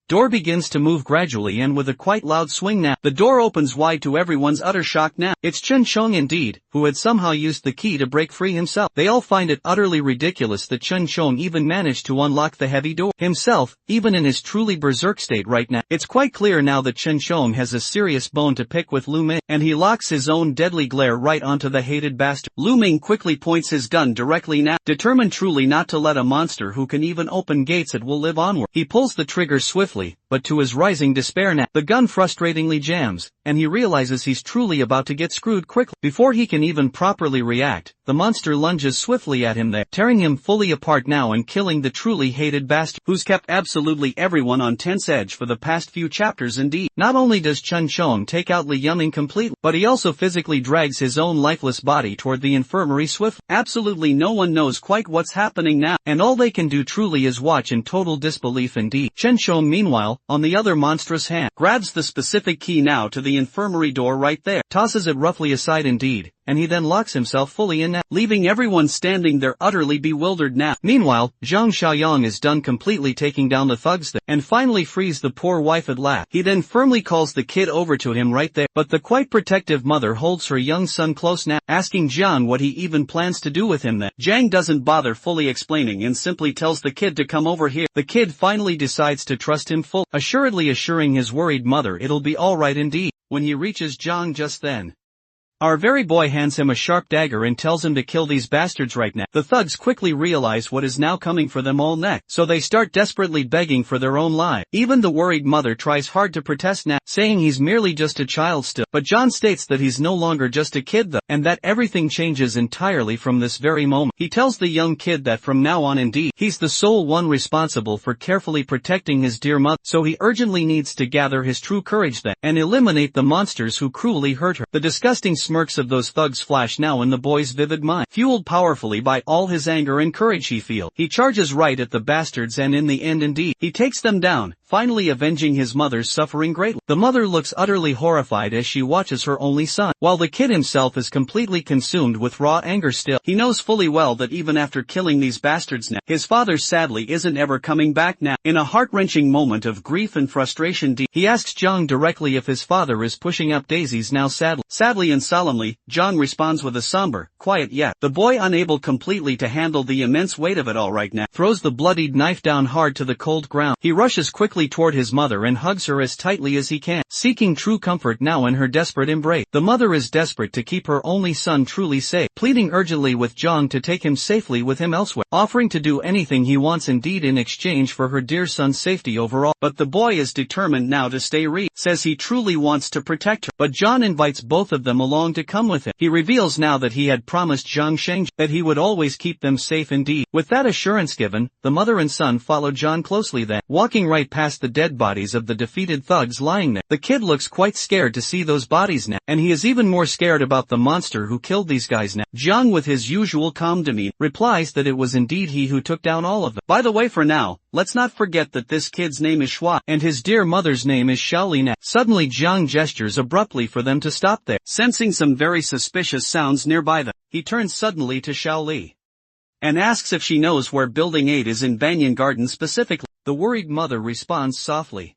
Door begins to move gradually and with a quite loud swing now. The door opens wide to everyone's utter shock now. It's Chen Chong indeed, who had somehow used the key to break free himself. They all find it utterly ridiculous that Chen Chong even managed to unlock the heavy door himself, even in his truly berserk state right now. It's quite clear now that Chen Chong has a serious bone to pick with Lu Ming, and he locks his own deadly glare right onto the hated bastard. Lu Ming quickly points his gun directly now, determined truly not to let a monster who can even open gates at will live onward. He pulls the trigger swiftly, but to his rising despair now, the gun frustratingly jams, and he realizes he's truly about to get screwed quickly. Before he can even properly react, the monster lunges swiftly at him there, tearing him fully apart now and killing the truly hated bastard, who's kept absolutely everyone on tense edge for the past few chapters indeed. Not only does Chen Chong take out Li Yuming completely, but he also physically drags his own lifeless body toward the infirmary swiftly. Absolutely no one knows quite what's happening now, and all they can do truly is watch in total disbelief indeed. Chen Chong, meanwhile, on the other monstrous hand, grabs the specific key now to the infirmary door right there, tosses it roughly aside indeed, and he then locks himself fully in now, leaving everyone standing there utterly bewildered now. Meanwhile, Zhang Xiaoyang is done completely taking down the thugs there, and finally frees the poor wife at last. He then firmly calls the kid over to him right there, but the quite protective mother holds her young son close now, asking Jiang what he even plans to do with him then. Jiang doesn't bother fully explaining and simply tells the kid to come over here. The kid finally decides to trust him full, assuredly assuring his worried mother it'll be alright indeed. When he reaches Jiang just then, Our very boy hands him a sharp dagger and tells him to kill these bastards right now. The thugs quickly realize what is now coming for them all next, so they start desperately begging for their own lives. Even the worried mother tries hard to protest now, saying he's merely just a child still. But John states that he's no longer just a kid though, and that everything changes entirely from this very moment. He tells the young kid that from now on indeed, he's the sole one responsible for carefully protecting his dear mother, so he urgently needs to gather his true courage then, and eliminate the monsters who cruelly hurt her. The disgusting smirks of those thugs flash now in the boy's vivid mind. Fueled powerfully by all his anger and courage he feels, he charges right at the bastards and in the end indeed, he takes them down, finally avenging his mother's suffering greatly. The mother looks utterly horrified as she watches her only son, while the kid himself is completely consumed with raw anger still. He knows fully well that even after killing these bastards now, his father sadly isn't ever coming back now. In a heart-wrenching moment of grief and frustration he asks Jung directly if his father is pushing up daisies now sadly and solemnly, Jung responds with a somber, quiet yes. The boy, unable completely to handle the immense weight of it all right now, throws the bloodied knife down hard to the cold ground. He rushes quickly toward his mother and hugs her as tightly as he can, seeking true comfort now in her desperate embrace. The mother is desperate to keep her only son truly safe, pleading urgently with Jung to take him safely with him elsewhere, offering to do anything he wants indeed in exchange for her dear son's safety overall. But the boy is determined now to stay says he truly wants to protect her. But John invites both of them along to come with him. He reveals now that he had promised Zhang Sheng that he would always keep them safe indeed. With that assurance given, the mother and son follow John closely then, walking right past the dead bodies of the defeated thugs lying there. The kid looks quite scared to see those bodies now, and he is even more scared about the monster who killed these guys now. Zhang, with his usual calm demeanor, replies that it was indeed he who took down all of them. By the way, for now, let's not forget that this kid's name is Shuai, and his dear mother's name is Xiaoli now. Suddenly Zhang gestures abruptly for them to stop there. Sensing some very suspicious sounds nearby them, he turns suddenly to Xiaoli and asks if she knows where Building 8 is in Banyan Garden specifically. The worried mother responds softly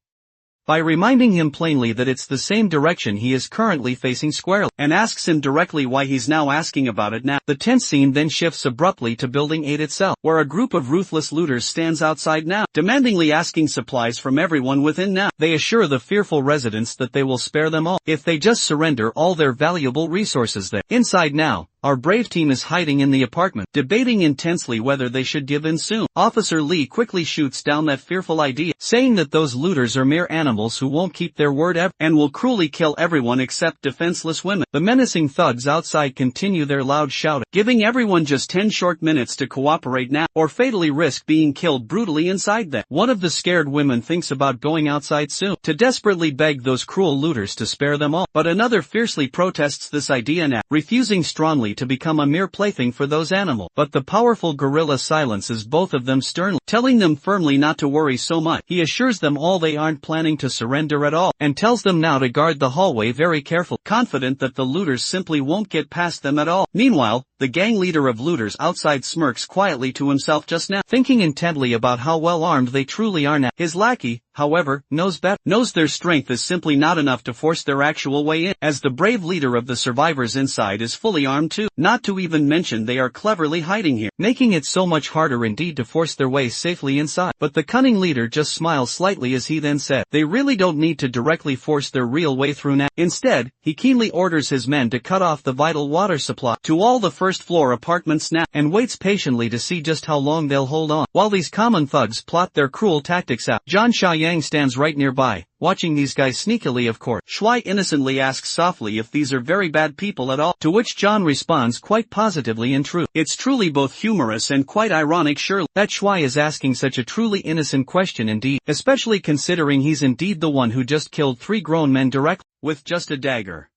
by reminding him plainly that it's the same direction he is currently facing squarely, and asks him directly why he's now asking about it now. The tense scene then shifts abruptly to Building 8 itself, where a group of ruthless looters stands outside now, demandingly asking supplies from everyone within now. They assure the fearful residents that they will spare them all, if they just surrender all their valuable resources there. Inside now, our brave team is hiding in the apartment, debating intensely whether they should give in soon. Officer Lee quickly shoots down that fearful idea, saying that those looters are mere animals who won't keep their word ever, and will cruelly kill everyone except defenseless women. The menacing thugs outside continue their loud shouting, giving everyone just 10 short minutes to cooperate now, or fatally risk being killed brutally inside them. One of the scared women thinks about going outside soon, to desperately beg those cruel looters to spare them all, but another fiercely protests this idea now, refusing strongly to become a mere plaything for those animals. But the powerful gorilla silences both of them sternly, telling them firmly not to worry so much. He assures them all they aren't planning to surrender at all, and tells them now to guard the hallway very carefully, confident that the looters simply won't get past them at all. Meanwhile, the gang leader of looters outside smirks quietly to himself just now, thinking intently about how well armed they truly are now. His lackey, however, knows their strength is simply not enough to force their actual way in, as the brave leader of the survivors inside is fully armed too, not to even mention they are cleverly hiding here, making it so much harder indeed to force their way safely inside. But the cunning leader just smiles slightly as he then said, they really don't need to directly force their real way through now. Instead, he keenly orders his men to cut off the vital water supply to all the first floor apartments now, and waits patiently to see just how long they'll hold on, while these common thugs plot their cruel tactics out. Zhang Xiaoyang stands right nearby, watching these guys sneakily of course. Shuai innocently asks softly if these are very bad people at all, to which John responds quite positively in truth. It's truly both humorous and quite ironic surely, that Shuai is asking such a truly innocent question indeed, especially considering he's indeed the one who just killed 3 grown men directly, with just a dagger.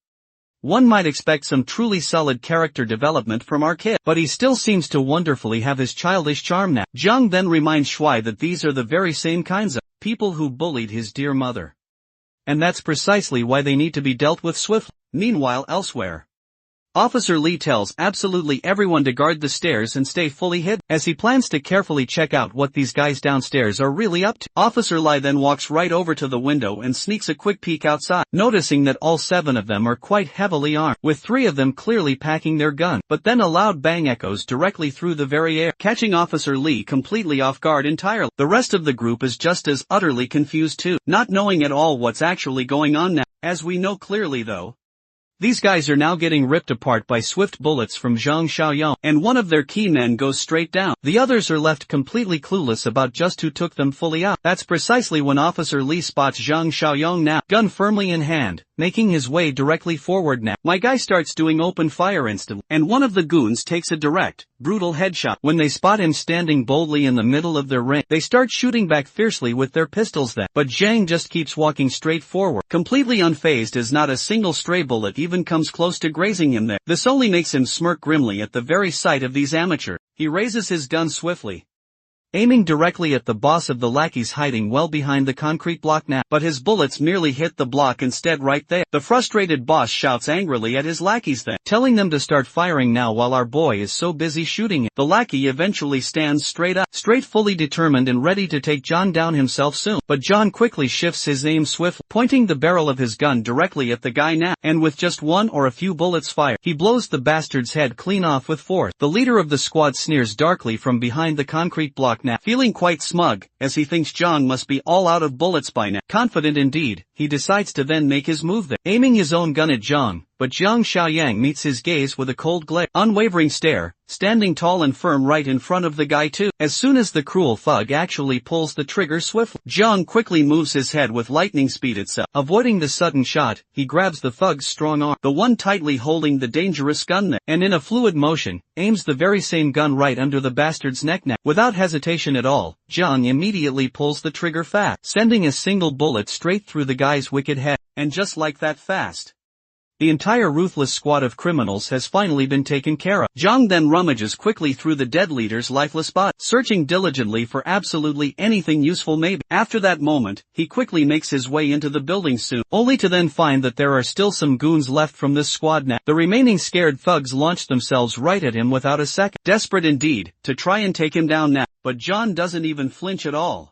One might expect some truly solid character development from our kid, but he still seems to wonderfully have his childish charm now. Zhang then reminds Shuai that these are the very same kinds of people who bullied his dear mother, and that's precisely why they need to be dealt with swiftly. Meanwhile, elsewhere, Officer Lee tells absolutely everyone to guard the stairs and stay fully hidden, as he plans to carefully check out what these guys downstairs are really up to. Officer Lee then walks right over to the window and sneaks a quick peek outside, noticing that all 7 of them are quite heavily armed, with 3 of them clearly packing their gun. But then a loud bang echoes directly through the very air, catching Officer Lee completely off guard entirely. The rest of the group is just as utterly confused too, not knowing at all what's actually going on now. As we know clearly though, These guys are now getting ripped apart by swift bullets from Zhang Xiaoyang, and one of their key men goes straight down. The others are left completely clueless about just who took them fully out. That's precisely when Officer Li spots Zhang Xiaoyang now, gun firmly in hand, making his way directly forward now. My guy starts doing open fire instantly, and one of the goons takes a direct, brutal headshot. When they spot him standing boldly in the middle of their ring, they start shooting back fiercely with their pistols then. But Zhang just keeps walking straight forward, completely unfazed as not a single stray bullet even comes close to grazing him there. This only makes him smirk grimly at the very sight of these amateurs. He raises his gun swiftly, aiming directly at the boss of the lackeys hiding well behind the concrete block now. But his bullets merely hit the block instead right there. The frustrated boss shouts angrily at his lackeys then, telling them to start firing now while our boy is so busy shooting it. The lackey eventually stands straight up, fully determined and ready to take John down himself soon. But John quickly shifts his aim swiftly, pointing the barrel of his gun directly at the guy now, and with just one or a few bullets fired, he blows the bastard's head clean off with force. The leader of the squad sneers darkly from behind the concrete block now, feeling quite smug, as he thinks Zhang must be all out of bullets by now. Confident indeed, he decides to then make his move there, aiming his own gun at Zhang. But Zhang Xiaoyang meets his gaze with a cold glare, unwavering stare, standing tall and firm right in front of the guy too. As soon as the cruel thug actually pulls the trigger swiftly, Zhang quickly moves his head with lightning speed itself. Avoiding the sudden shot, he grabs the thug's strong arm, the one tightly holding the dangerous gun there, and in a fluid motion, aims the very same gun right under the bastard's neck now. Without hesitation at all, Zhang immediately pulls the trigger fast, sending a single bullet straight through the guy's wicked head. And just like that fast, the entire ruthless squad of criminals has finally been taken care of. Zhang then rummages quickly through the dead leader's lifeless body, searching diligently for absolutely anything useful maybe. After that moment, he quickly makes his way into the building soon, only to then find that there are still some goons left from this squad now. The remaining scared thugs launch themselves right at him without a second, desperate indeed, to try and take him down now. But John doesn't even flinch at all.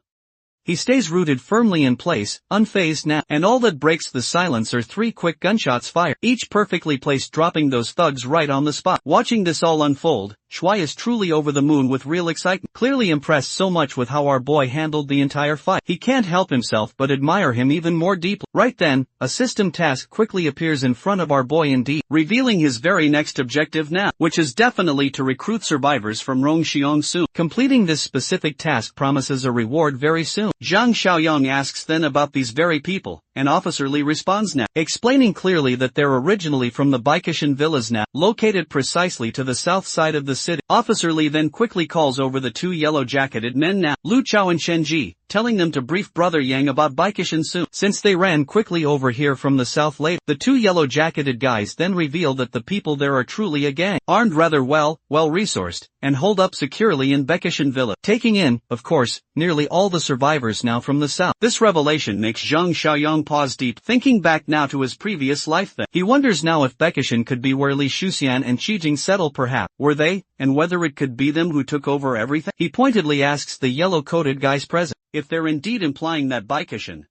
He stays rooted firmly in place, unfazed now, and all that breaks the silence are 3 quick gunshots fired, each perfectly placed, dropping those thugs right on the spot. Watching this all unfold, Shui is truly over the moon with real excitement, clearly impressed so much with how our boy handled the entire fight. He can't help himself but admire him even more deeply. Right then, a system task quickly appears in front of our boy indeed, revealing his very next objective now, which is definitely to recruit survivors from Rongxiong soon. Completing this specific task promises a reward very soon. Zhang Xiaoyang asks then about these very people, and Officer Li responds now, explaining clearly that they're originally from the Baikishan villas now, located precisely to the south side of the city. Officer Li then quickly calls over the 2 yellow-jacketed men now, Lu Chao and Chen Ji, telling them to brief Brother Yang about Baikishan soon, since they ran quickly over here from the south later. The 2 yellow-jacketed guys then reveal that the people there are truly a gang, armed rather well-resourced, and holed up securely in Baikishan Villa, taking in, of course, nearly all the survivors now from the south. This revelation makes Zhang Xiaoyang pause deep, thinking back now to his previous life then. He wonders now if Baikishan could be where Li Shuxian and Qijing settle perhaps. Were they, and whether it could be them who took over everything? He pointedly asks the yellow-coated guys present, if they're indeed implying that Baikishan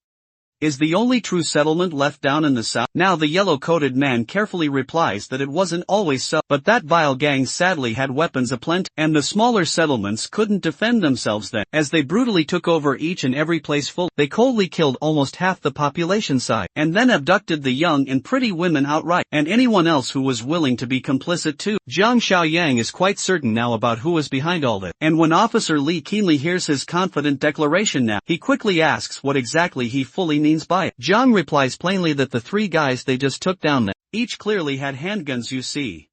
is the only true settlement left down in the south. Now the yellow-coated man carefully replies that it wasn't always so, but that vile gang sadly had weapons aplenty, and the smaller settlements couldn't defend themselves then, as they brutally took over each and every place full. They coldly killed almost half the population size, and then abducted the young and pretty women outright, and anyone else who was willing to be complicit too. Zhang Xiaoyang is quite certain now about who is behind all this, and when Officer Li keenly hears his confident declaration now, he quickly asks what exactly he fully means by it. Zhang replies plainly that the 3 guys they just took down there, each clearly had handguns you see.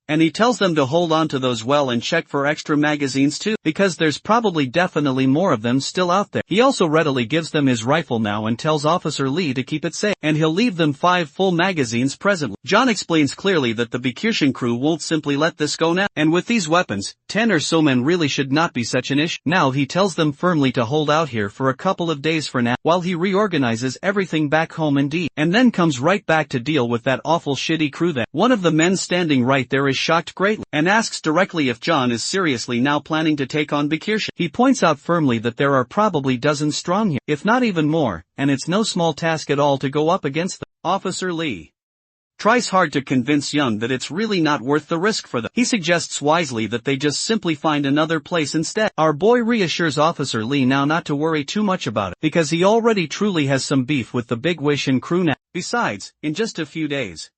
And he tells them to hold on to those well and check for extra magazines too, because there's probably definitely more of them still out there. He also readily gives them his rifle now and tells Officer Li to keep it safe, and he'll leave them 5 full magazines presently. John explains clearly that the Baikishan crew won't simply let this go now, and with these weapons, 10 or so men really should not be such an issue. Now he tells them firmly to hold out here for a couple of days for now, while he reorganizes everything back home indeed, and then comes right back to deal with that awful shitty crew that. One of the men standing right there is shocked greatly, and asks directly if John is seriously now planning to take on Baikishan. He points out firmly that there are probably dozens strong here, if not even more, and it's no small task at all to go up against them. Officer Li tries hard to convince Young that it's really not worth the risk for them. He suggests wisely that they just simply find another place instead. Our boy reassures Officer Li now not to worry too much about it, because he already truly has some beef with the Big Wish and crew now. Besides, in just a few days,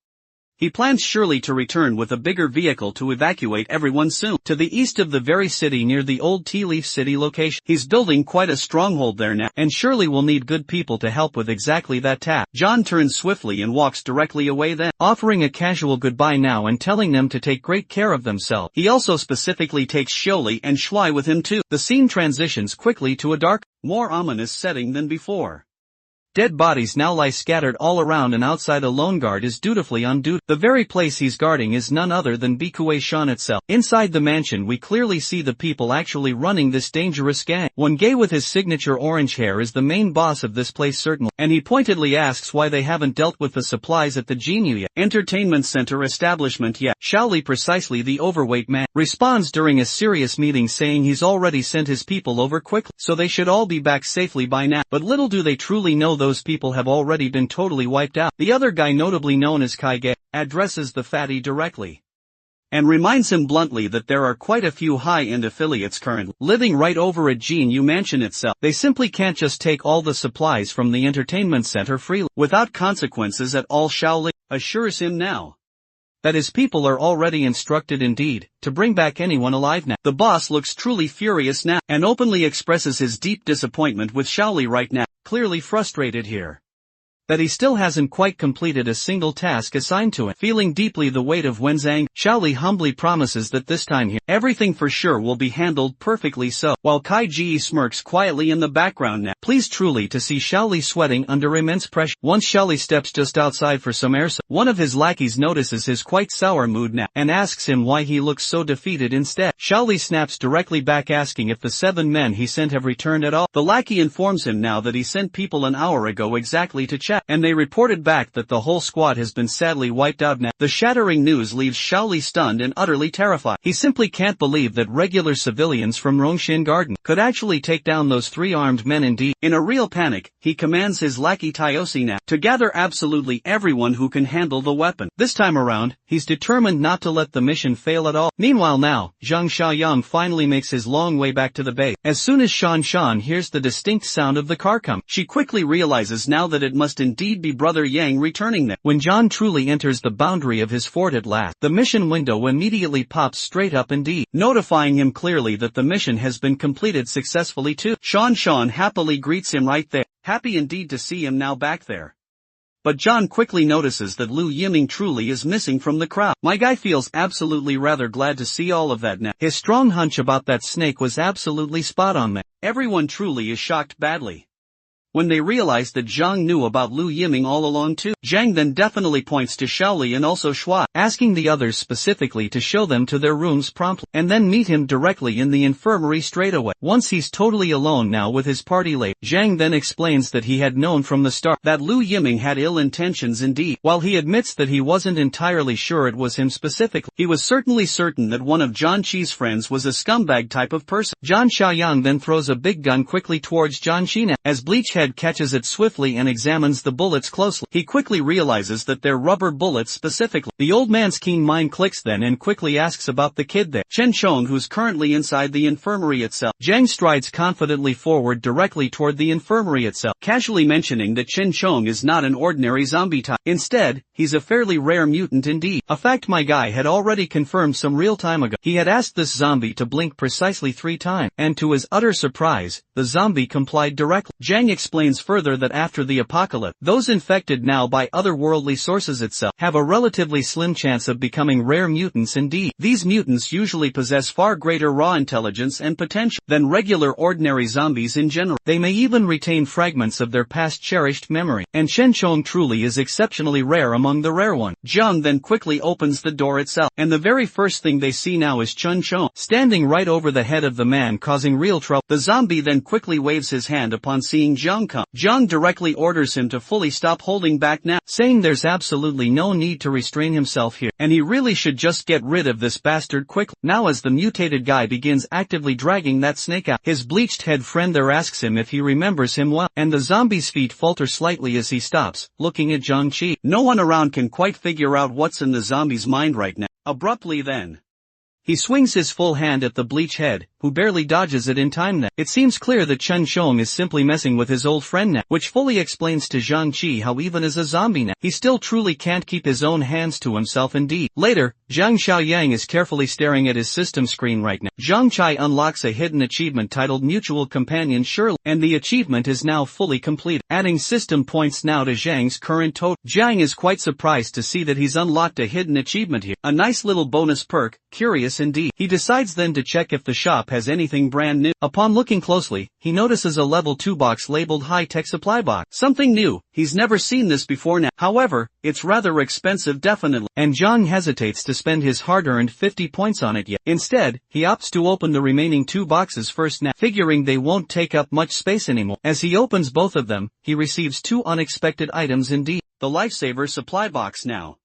He plans surely to return with a bigger vehicle to evacuate everyone soon. To the east of the very city near the old Tea Leaf City location, he's building quite a stronghold there now, and surely will need good people to help with exactly that task. John turns swiftly and walks directly away then, offering a casual goodbye now and telling them to take great care of themselves. He also specifically takes Xiaoli and Shuai with him too. The scene transitions quickly to a dark, more ominous setting than before. Dead bodies now lie scattered all around, and outside a lone guard is dutifully on duty. The very place he's guarding is none other than Bikue Shan itself. Inside the mansion we clearly see the people actually running this dangerous gang. One gay with his signature orange hair is the main boss of this place certainly, and he pointedly asks why they haven't dealt with the supplies at the Jinyu Entertainment Center establishment yet. Xiaoli, precisely the overweight man, responds during a serious meeting saying he's already sent his people over quickly, so they should all be back safely by now. But little do they truly know those people have already been totally wiped out. The other guy, notably known as Kaige, addresses the fatty directly and reminds him bluntly that there are quite a few high-end affiliates currently living right over at Jinyu Mansion itself. They simply can't just take all the supplies from the entertainment center freely, without consequences at all. Xiaoli assures him now that his people are already instructed indeed, to bring back anyone alive now. The boss looks truly furious now, and openly expresses his deep disappointment with Xiaoli right now, clearly frustrated here that he still hasn't quite completed a single task assigned to him. Feeling deeply the weight of Wen's anger, Xiaoli humbly promises that this time here, everything for sure will be handled perfectly so, while Kai Ji smirks quietly in the background now, pleased truly to see Xiaoli sweating under immense pressure. Once Xiaoli steps just outside for some air, one of his lackeys notices his quite sour mood now, and asks him why he looks so defeated instead. Xiaoli snaps directly back, asking if the 7 men he sent have returned at all. The lackey informs him now that he sent people an hour ago exactly to check, and they reported back that the whole squad has been sadly wiped out now. The shattering news leaves Xiaoli stunned and utterly terrified. He simply can't believe that regular civilians from Rongshin Garden could actually take down those 3 armed men indeed. In a real panic, he commands his lackey Tayosi now to gather absolutely everyone who can handle the weapon. This time around, he's determined not to let the mission fail at all. Meanwhile now, Zhang Xiaoyang finally makes his long way back to the base. As soon as Shan Shan hears the distinct sound of the car come, she quickly realizes now that it must indeed be Brother Yang returning there. When John truly enters the boundary of his fort at last, the mission window immediately pops straight up indeed, notifying him clearly that the mission has been completed successfully too. Shan Shan happily greets him right there, happy indeed to see him now back there. But John quickly notices that Lu Yiming truly is missing from the crowd. My guy feels absolutely rather glad to see all of that now. His strong hunch about that snake was absolutely spot on there. Everyone truly is shocked badly when they realize that Zhang knew about Lu Yiming all along too. Zhang then definitely points to Xiaoli and also Shuai, asking the others specifically to show them to their rooms promptly, and then meet him directly in the infirmary straight away. Once he's totally alone now with his party late, Zhang then explains that he had known from the start that Lu Yiming had ill intentions indeed. While he admits that he wasn't entirely sure it was him specifically, he was certainly certain that one of Zhang Qi's friends was a scumbag type of person. Zhang Xiaoyang then throws a big gun quickly towards Zhang Qi. As Bleachhead catches it swiftly and examines the bullets closely, he quickly realizes that they're rubber bullets specifically. The old man's keen mind clicks then and quickly asks about the kid there, Chen Chong, who's currently inside the infirmary itself. Zhang strides confidently forward directly toward the infirmary itself, casually mentioning that Chen Chong is not an ordinary zombie type. Instead, he's a fairly rare mutant indeed, a fact my guy had already confirmed some real time ago. He had asked this zombie to blink precisely 3 times, and to his utter surprise, the zombie complied directly. Zhang explains further that after the apocalypse, those infected now by otherworldly sources itself have a relatively slim chance of becoming rare mutants indeed. These mutants usually possess far greater raw intelligence and potential than regular ordinary zombies in general. They may even retain fragments of their past cherished memory, and Chen Chong truly is exceptionally rare among the rare ones. Zhang then quickly opens the door itself, and the very first thing they see now is Chen Chong standing right over the head of the man causing real trouble. The zombie then quickly waves his hand upon seeing Zhang come. Zhang directly orders him to fully stop holding back now, saying there's absolutely no need to restrain himself here, and he really should just get rid of this bastard quickly. Now as the mutated guy begins actively dragging that snake out, his bleached head friend there asks him if he remembers him well, and the zombie's feet falter slightly as he stops, looking at Zhang Qi. No one around can quite figure out what's in the zombie's mind right now. Abruptly then, he swings his full hand at the bleach head, who who barely dodges it in time now. It seems clear that Chen Shong is simply messing with his old friend now, which fully explains to Zhang Qi how even as a zombie now, he still truly can't keep his own hands to himself indeed. Later, Zhang Xiaoyang is carefully staring at his system screen right now. Zhang Chai unlocks a hidden achievement titled Mutual Companion Shirley, and the achievement is now fully complete, adding system points now to Zhang's current total. Zhang is quite surprised to see that he's unlocked a hidden achievement here. A nice little bonus perk, curious indeed. He decides then to check if the shop has anything brand new. Upon looking closely, he notices a level 2 box labeled high-tech supply box. Something new, he's never seen this before now. However, it's rather expensive definitely, and Zhang hesitates to spend his hard-earned 50 points on it yet. Instead, he opts to open the remaining 2 boxes first now, figuring they won't take up much space anymore. As he opens both of them, he receives 2 unexpected items indeed. The Lifesaver supply box now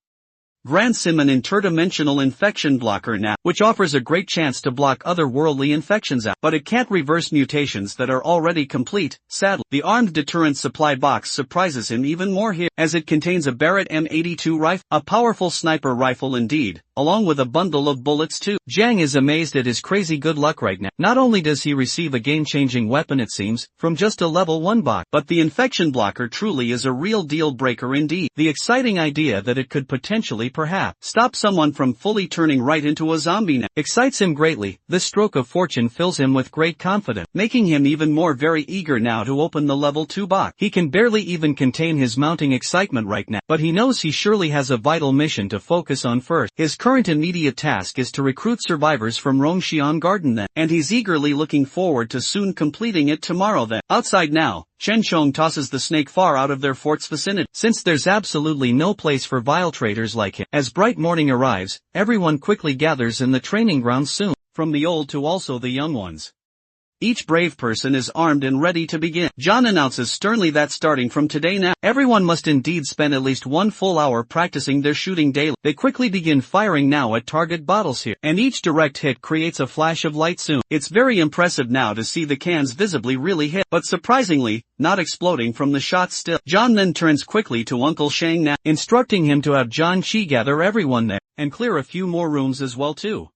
grants him an interdimensional infection blocker now, which offers a great chance to block otherworldly infections out, but it can't reverse mutations that are already complete, sadly. The armed deterrent supply box surprises him even more here, as it contains a Barrett M82 rifle, a powerful sniper rifle indeed, along with a bundle of bullets too. Zhang is amazed at his crazy good luck right now. Not only does he receive a game-changing weapon it seems, from just a level 1 box, but the infection blocker truly is a real deal breaker indeed. The exciting idea that it could potentially perhaps stop someone from fully turning right into a zombie now excites him greatly. This stroke of fortune fills him with great confidence, making him even more very eager now to open the level 2 box. He can barely even contain his mounting excitement right now, but he knows he surely has a vital mission to focus on first. His current immediate task is to recruit survivors from Rongxian Garden then, and he's eagerly looking forward to soon completing it tomorrow then. Outside now, Chen Shong tosses the snake far out of their fort's vicinity, since there's absolutely no place for vile traitors like him. As bright morning arrives, everyone quickly gathers in the training grounds soon, from the old to also the young ones. Each brave person is armed and ready to begin. John announces sternly that starting from today now, everyone must indeed spend at least 1 full hour practicing their shooting daily. They quickly begin firing now at target bottles here, and each direct hit creates a flash of light soon. It's very impressive now to see the cans visibly really hit, but surprisingly, not exploding from the shots still. John then turns quickly to Uncle Shang now, instructing him to have Zhang Qi gather everyone there, and clear a few more rooms as well too,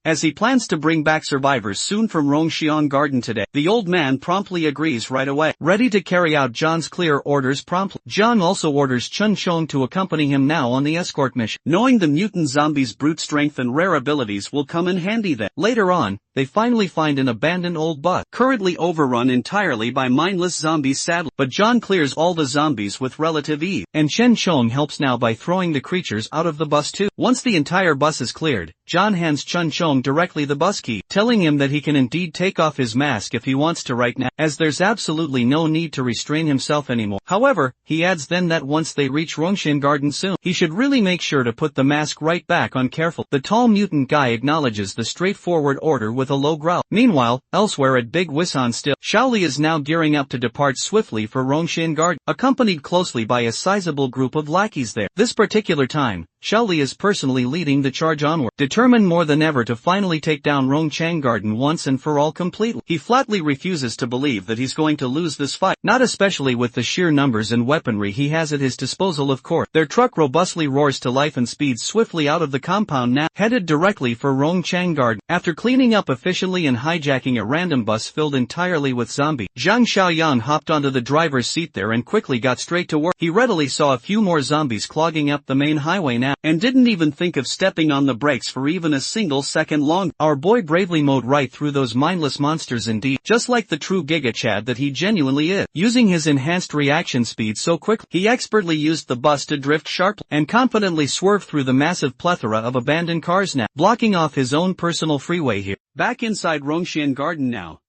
as he plans to bring back survivors soon from Rongxian Garden today. The old man promptly agrees right away, ready to carry out John's clear orders promptly. John also orders Chen Shong to accompany him now on the escort mission, knowing the mutant zombie's brute strength and rare abilities will come in handy then. Later on, they finally find an abandoned old bus, currently overrun entirely by mindless zombies sadly, but John clears all the zombies with relative ease, and Chen Shong helps now by throwing the creatures out of the bus too. Once the entire bus is cleared, John hands Chen Shong directly the bus key, telling him that he can indeed take off his mask if he wants to right now, as there's absolutely no need to restrain himself anymore. However, he adds then that once they reach Rongxian Garden soon, he should really make sure to put the mask right back on careful. The tall mutant guy acknowledges the straightforward order with a low growl. Meanwhile, elsewhere at Big Wisan still, Shaoli is now gearing up to depart swiftly for Rongxian Garden, accompanied closely by a sizable group of lackeys there. This particular time, Shaoli is personally leading the charge onward, determined more than ever to finally take down Rongxian Garden once and for all completely. He flatly refuses to believe that he's going to lose this fight, not especially with the sheer numbers and weaponry he has at his disposal of course. Their truck robustly roars to life and speeds swiftly out of the compound now, headed directly for Rongxian Garden. After cleaning up efficiently and hijacking a random bus filled entirely with zombies, Zhang Xiaoyang hopped onto the driver's seat there and quickly got straight to work. He readily saw a few more zombies clogging up the main highway now, and didn't even think of stepping on the brakes for even a single second long. Our boy bravely mowed right through those mindless monsters indeed, just like the true Giga Chad that he genuinely is. Using his enhanced reaction speed so quickly, he expertly used the bus to drift sharply, and confidently swerve through the massive plethora of abandoned cars now, blocking off his own personal freeway here. Back inside Rongxian Garden now,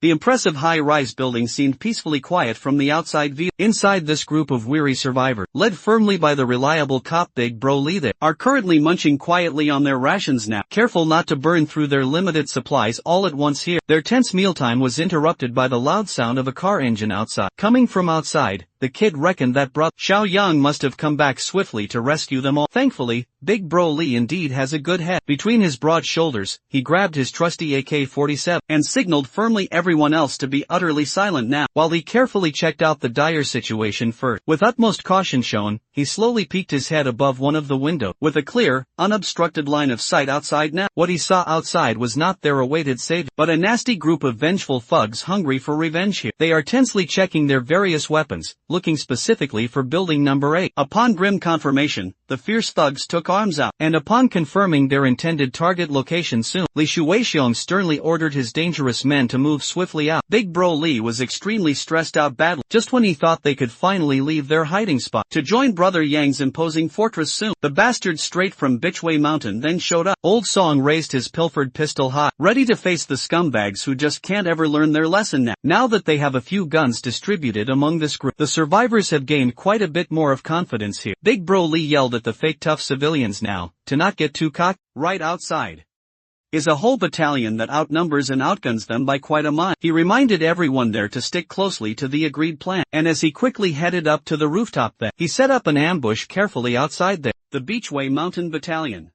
the impressive high-rise building seemed peacefully quiet from the outside view. Inside, this group of weary survivors, led firmly by the reliable cop Big Bro Lee there, are currently munching quietly on their rations now, careful not to burn through their limited supplies all at once here. Their tense mealtime was interrupted by the loud sound of a car engine outside. Coming from outside, the kid reckoned that brother Xiao Yang must have come back swiftly to rescue them all. Thankfully, Big Bro Lee indeed has a good head. Between his broad shoulders, he grabbed his trusty AK-47 and signaled firmly everyone else to be utterly silent now, while he carefully checked out the dire situation first. With utmost caution shown, he slowly peeked his head above one of the windows, with a clear, unobstructed line of sight outside now. What he saw outside was not their awaited savior, but a nasty group of vengeful thugs hungry for revenge here. They are tensely checking their various weapons, looking specifically for building number 8. Upon grim confirmation, the fierce thugs took arms out, and upon confirming their intended target location soon, Li Shuixiong sternly ordered his dangerous men to move swiftly out. Big Bro Lee was extremely stressed out badly, just when he thought they could finally leave their hiding spot to join Brother Yang's imposing fortress soon. The bastard straight from Bichway Mountain then showed up. Old Song raised his pilfered pistol high, ready to face the scumbags who just can't ever learn their lesson now. Now that they have a few guns distributed among this group, the survivors have gained quite a bit more of confidence here. Big Bro Lee yelled at the fake tough civilians now, to not get too cocky. Right outside is a whole battalion that outnumbers and outguns them by quite a mile. He reminded everyone there to stick closely to the agreed plan, and as he quickly headed up to the rooftop there, he set up an ambush carefully outside there. The Beachway Mountain Battalion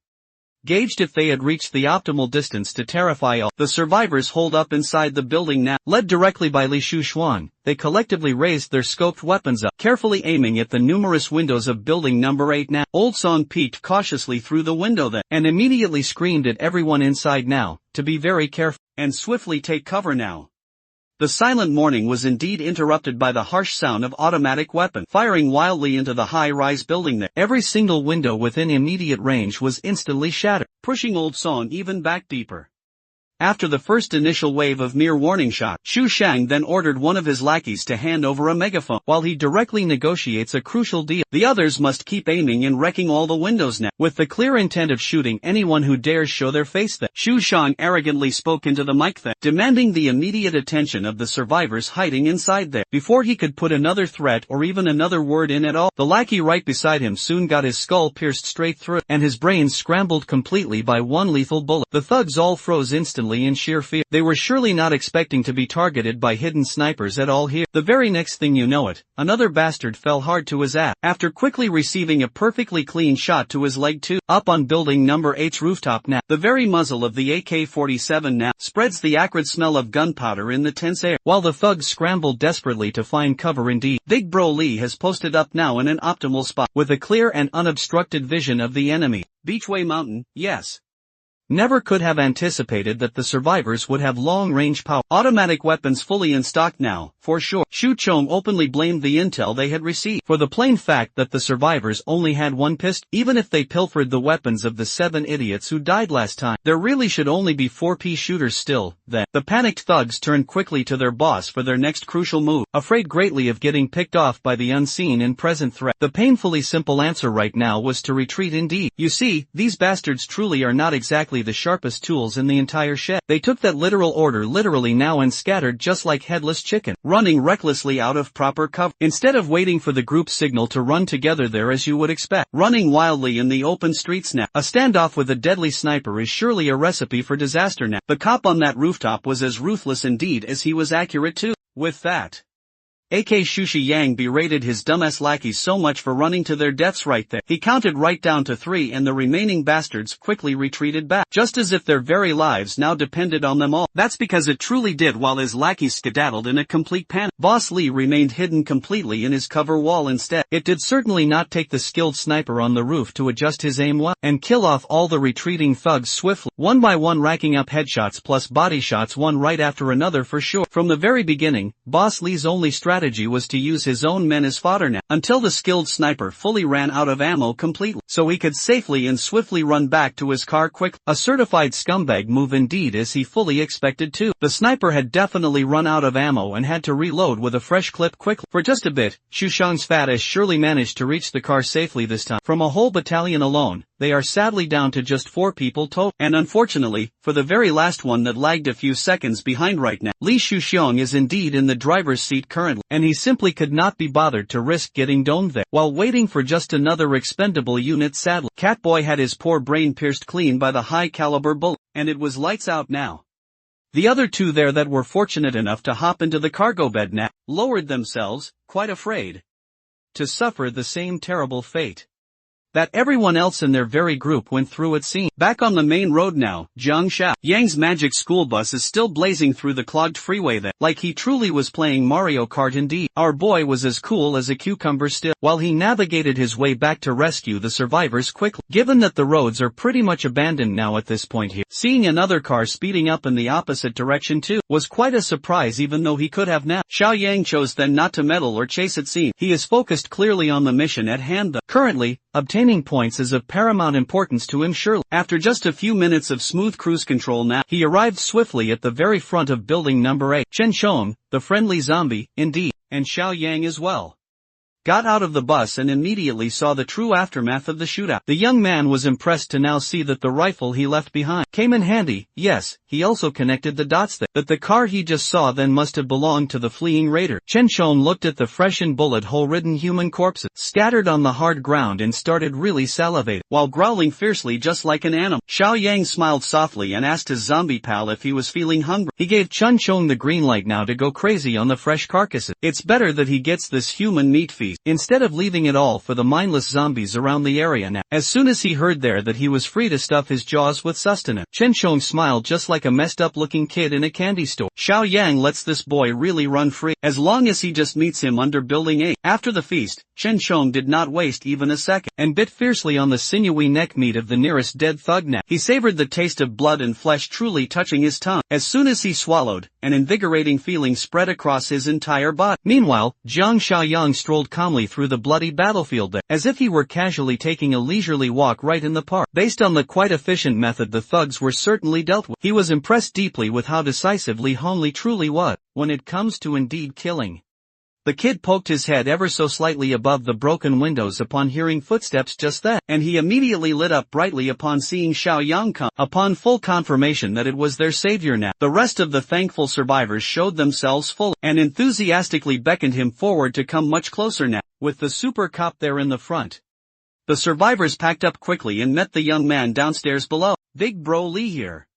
gauged if they had reached the optimal distance to terrify all. The survivors holed up inside the building now. Led directly by Li Shuxuan, they collectively raised their scoped weapons up, carefully aiming at the numerous windows of building number 8 now. Old Song peeked cautiously through the window then, and immediately screamed at everyone inside now, to be very careful, and swiftly take cover now. The silent morning was indeed interrupted by the harsh sound of automatic weapons firing wildly into the high-rise building there. Every single window within immediate range was instantly shattered, pushing Old Song even back deeper. After the first initial wave of mere warning shots, Xu Shang then ordered one of his lackeys to hand over a megaphone while he directly negotiates a crucial deal. The others must keep aiming and wrecking all the windows now, with the clear intent of shooting anyone who dares show their face there. Xu Shang arrogantly spoke into the mic then, demanding the immediate attention of the survivors hiding inside there. Before he could put another threat or even another word in at all, the lackey right beside him soon got his skull pierced straight through, and his brains scrambled completely by one lethal bullet. The thugs all froze instantly in sheer fear. They were surely not expecting to be targeted by hidden snipers at all here. The very next thing you know it, another bastard fell hard to his ass, after quickly receiving a perfectly clean shot to his leg too. Up on building number 8's rooftop now, the very muzzle of the AK-47 now spreads the acrid smell of gunpowder in the tense air, while the thugs scramble desperately to find cover indeed. Big Bro Lee has posted up now in an optimal spot, with a clear and unobstructed vision of the enemy. Beachway Mountain, yes. Never could have anticipated that the survivors would have long-range power. Automatic weapons fully in stock now, for sure. Xu Chong openly blamed the intel they had received for the plain fact that the survivors only had one pistol. Even if they pilfered the weapons of the 7 idiots who died last time, there really should only be 4 pea shooters still, then. The panicked thugs turned quickly to their boss for their next crucial move, afraid greatly of getting picked off by the unseen and present threat. The painfully simple answer right now was to retreat indeed. You see, these bastards truly are not exactly the sharpest tools in the entire shed. They took that literal order literally now and scattered just like headless chicken, running recklessly out of proper cover. Instead of waiting for the group signal to run together there as you would expect, running wildly in the open streets now. A standoff with a deadly sniper is surely a recipe for disaster now. The cop on that rooftop was as ruthless indeed as he was accurate too. With that, AK Shushi Yang berated his dumbass lackeys so much for running to their deaths right there. He counted right down to 3 and the remaining bastards quickly retreated back, just as if their very lives now depended on them all. That's because it truly did, while his lackeys skedaddled in a complete panic. Boss Lee remained hidden completely in his cover wall instead. It did certainly not take the skilled sniper on the roof to adjust his aim well and kill off all the retreating thugs swiftly, one by one, racking up headshots plus body shots one right after another for sure. From the very beginning, Boss Lee's only strategy was to use his own men as fodder now, until the skilled sniper fully ran out of ammo completely, so he could safely and swiftly run back to his car quickly. A certified scumbag move indeed, as he fully expected to. The sniper had definitely run out of ammo and had to reload with a fresh clip quickly. For just a bit, Shushang's fat ass surely managed to reach the car safely this time. From a whole battalion alone, they are sadly down to just 4 people total. And unfortunately, for the very last one that lagged a few seconds behind right now, Li Shuxiong is indeed in the driver's seat currently, and he simply could not be bothered to risk getting domed there. While waiting for just another expendable unit, sadly, Catboy had his poor brain pierced clean by the high-caliber bullet, and it was lights out now. The other 2 there that were fortunate enough to hop into the cargo bed now lowered themselves, quite afraid, to suffer the same terrible fate that everyone else in their very group went through it seemed. Back on the main road now, Jiang Shao Yang's magic school bus is still blazing through the clogged freeway that, like he truly was playing Mario Kart indeed. Our boy was as cool as a cucumber still, while he navigated his way back to rescue the survivors quickly. Given that the roads are pretty much abandoned now at this point here, seeing another car speeding up in the opposite direction too, was quite a surprise even though he could have now. Xiao Yang chose then not to meddle or chase it seemed. He is focused clearly on the mission at hand though. Currently, obtaining points is of paramount importance to him surely. After just a few minutes of smooth cruise control now, he arrived swiftly at the very front of building number 8. Chen Chong, the friendly zombie, indeed, and Xiao Yang as well, got out of the bus and immediately saw the true aftermath of the shootout. The young man was impressed to now see that the rifle he left behind came in handy. Yes, he also connected the dots that the car he just saw then must have belonged to the fleeing raider. Chen Chong looked at the fresh and bullet hole-ridden human corpses scattered on the hard ground and started really salivating, while growling fiercely just like an animal. Xiao Yang smiled softly and asked his zombie pal if he was feeling hungry. He gave Chen Chong the green light now to go crazy on the fresh carcasses. It's better that he gets this human meat feast instead of leaving it all for the mindless zombies around the area now. As soon as he heard there that he was free to stuff his jaws with sustenance, Chen Chong smiled just like a messed up looking kid in a candy store. Xiao Yang lets this boy really run free, as long as he just meets him under building 8. After the feast, Chen Chong did not waste even a second, and bit fiercely on the sinewy neck meat of the nearest dead thug now. He savored the taste of blood and flesh truly touching his tongue. As soon as he swallowed, an invigorating feeling spread across his entire body. Meanwhile, Jiang Shaoyang strolled calmly through the bloody battlefield there, as if he were casually taking a leisurely walk right in the park. Based on the quite efficient method the thugs were certainly dealt with, he was impressed deeply with how decisively Hong Li truly was when it comes to indeed killing. The kid poked his head ever so slightly above the broken windows upon hearing footsteps just then, and he immediately lit up brightly upon seeing Xiao Yang come. Upon full confirmation that it was their savior now, the rest of the thankful survivors showed themselves full and enthusiastically beckoned him forward to come much closer now, with the super cop there in the front. The survivors packed up quickly and met the young man downstairs below. Big Bro Lee here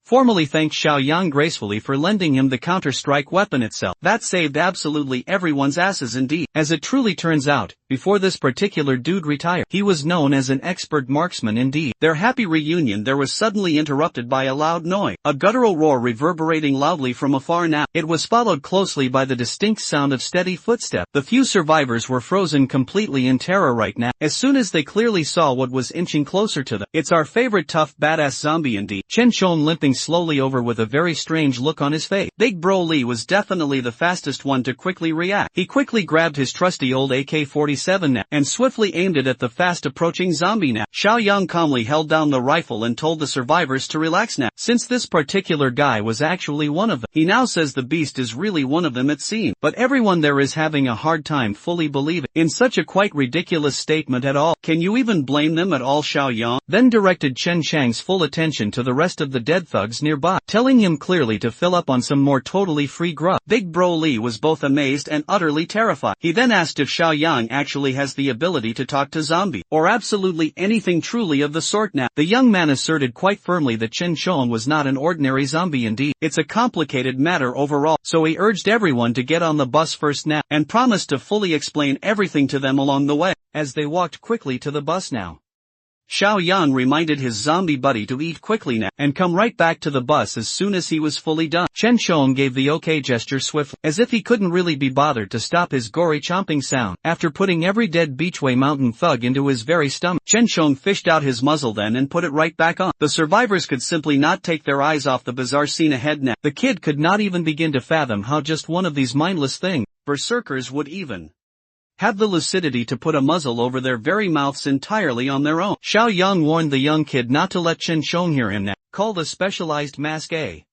formally thanked Xiao Yang gracefully for lending him the counter-strike weapon itself. That saved absolutely everyone's asses indeed. As it truly turns out, before this particular dude retired, he was known as an expert marksman indeed. Their happy reunion there was suddenly interrupted by a loud noise, a guttural roar reverberating loudly from afar now. It was followed closely by the distinct sound of steady footsteps. The few survivors were frozen completely in terror right now, as soon as they clearly saw what was inching closer to them. It's our favorite tough badass zombie indeed. Chen Chong limping slowly over with a very strange look on his face. Big Bro Lee was definitely the fastest one to quickly react. He quickly grabbed his trusty old AK-47 now, and swiftly aimed it at the fast approaching zombie now. Xiao Yang calmly held down the rifle and told the survivors to relax now, since this particular guy was actually one of them. He now says the beast is really one of them it seems, but everyone there is having a hard time fully believing in such a quite ridiculous statement at all. Can you even blame them at all? Xiao Yang then directed Chen Chang's full attention to the rest of the dead thugs nearby, telling him clearly to fill up on some more totally free grub. Big Bro Lee was both amazed and utterly terrified. He then asked if Xiao Yang actually has the ability to talk to zombies, or absolutely anything truly of the sort now. The young man asserted quite firmly that Chen Chong was not an ordinary zombie indeed. It's a complicated matter overall, so he urged everyone to get on the bus first now, and promised to fully explain everything to them along the way. As they walked quickly to the bus now, Xiao Yang reminded his zombie buddy to eat quickly now, and come right back to the bus as soon as he was fully done. Chen Chong gave the OK gesture swiftly, as if he couldn't really be bothered to stop his gory chomping sound. After putting every dead Beachway Mountain thug into his very stomach, Chen Chong fished out his muzzle then and put it right back on. The survivors could simply not take their eyes off the bizarre scene ahead now. The kid could not even begin to fathom how just one of these mindless things, berserkers, would even have the lucidity to put a muzzle over their very mouths entirely on their own. Xiao Yang warned the young kid not to let Chen Chong hear him now, call the specialized mask a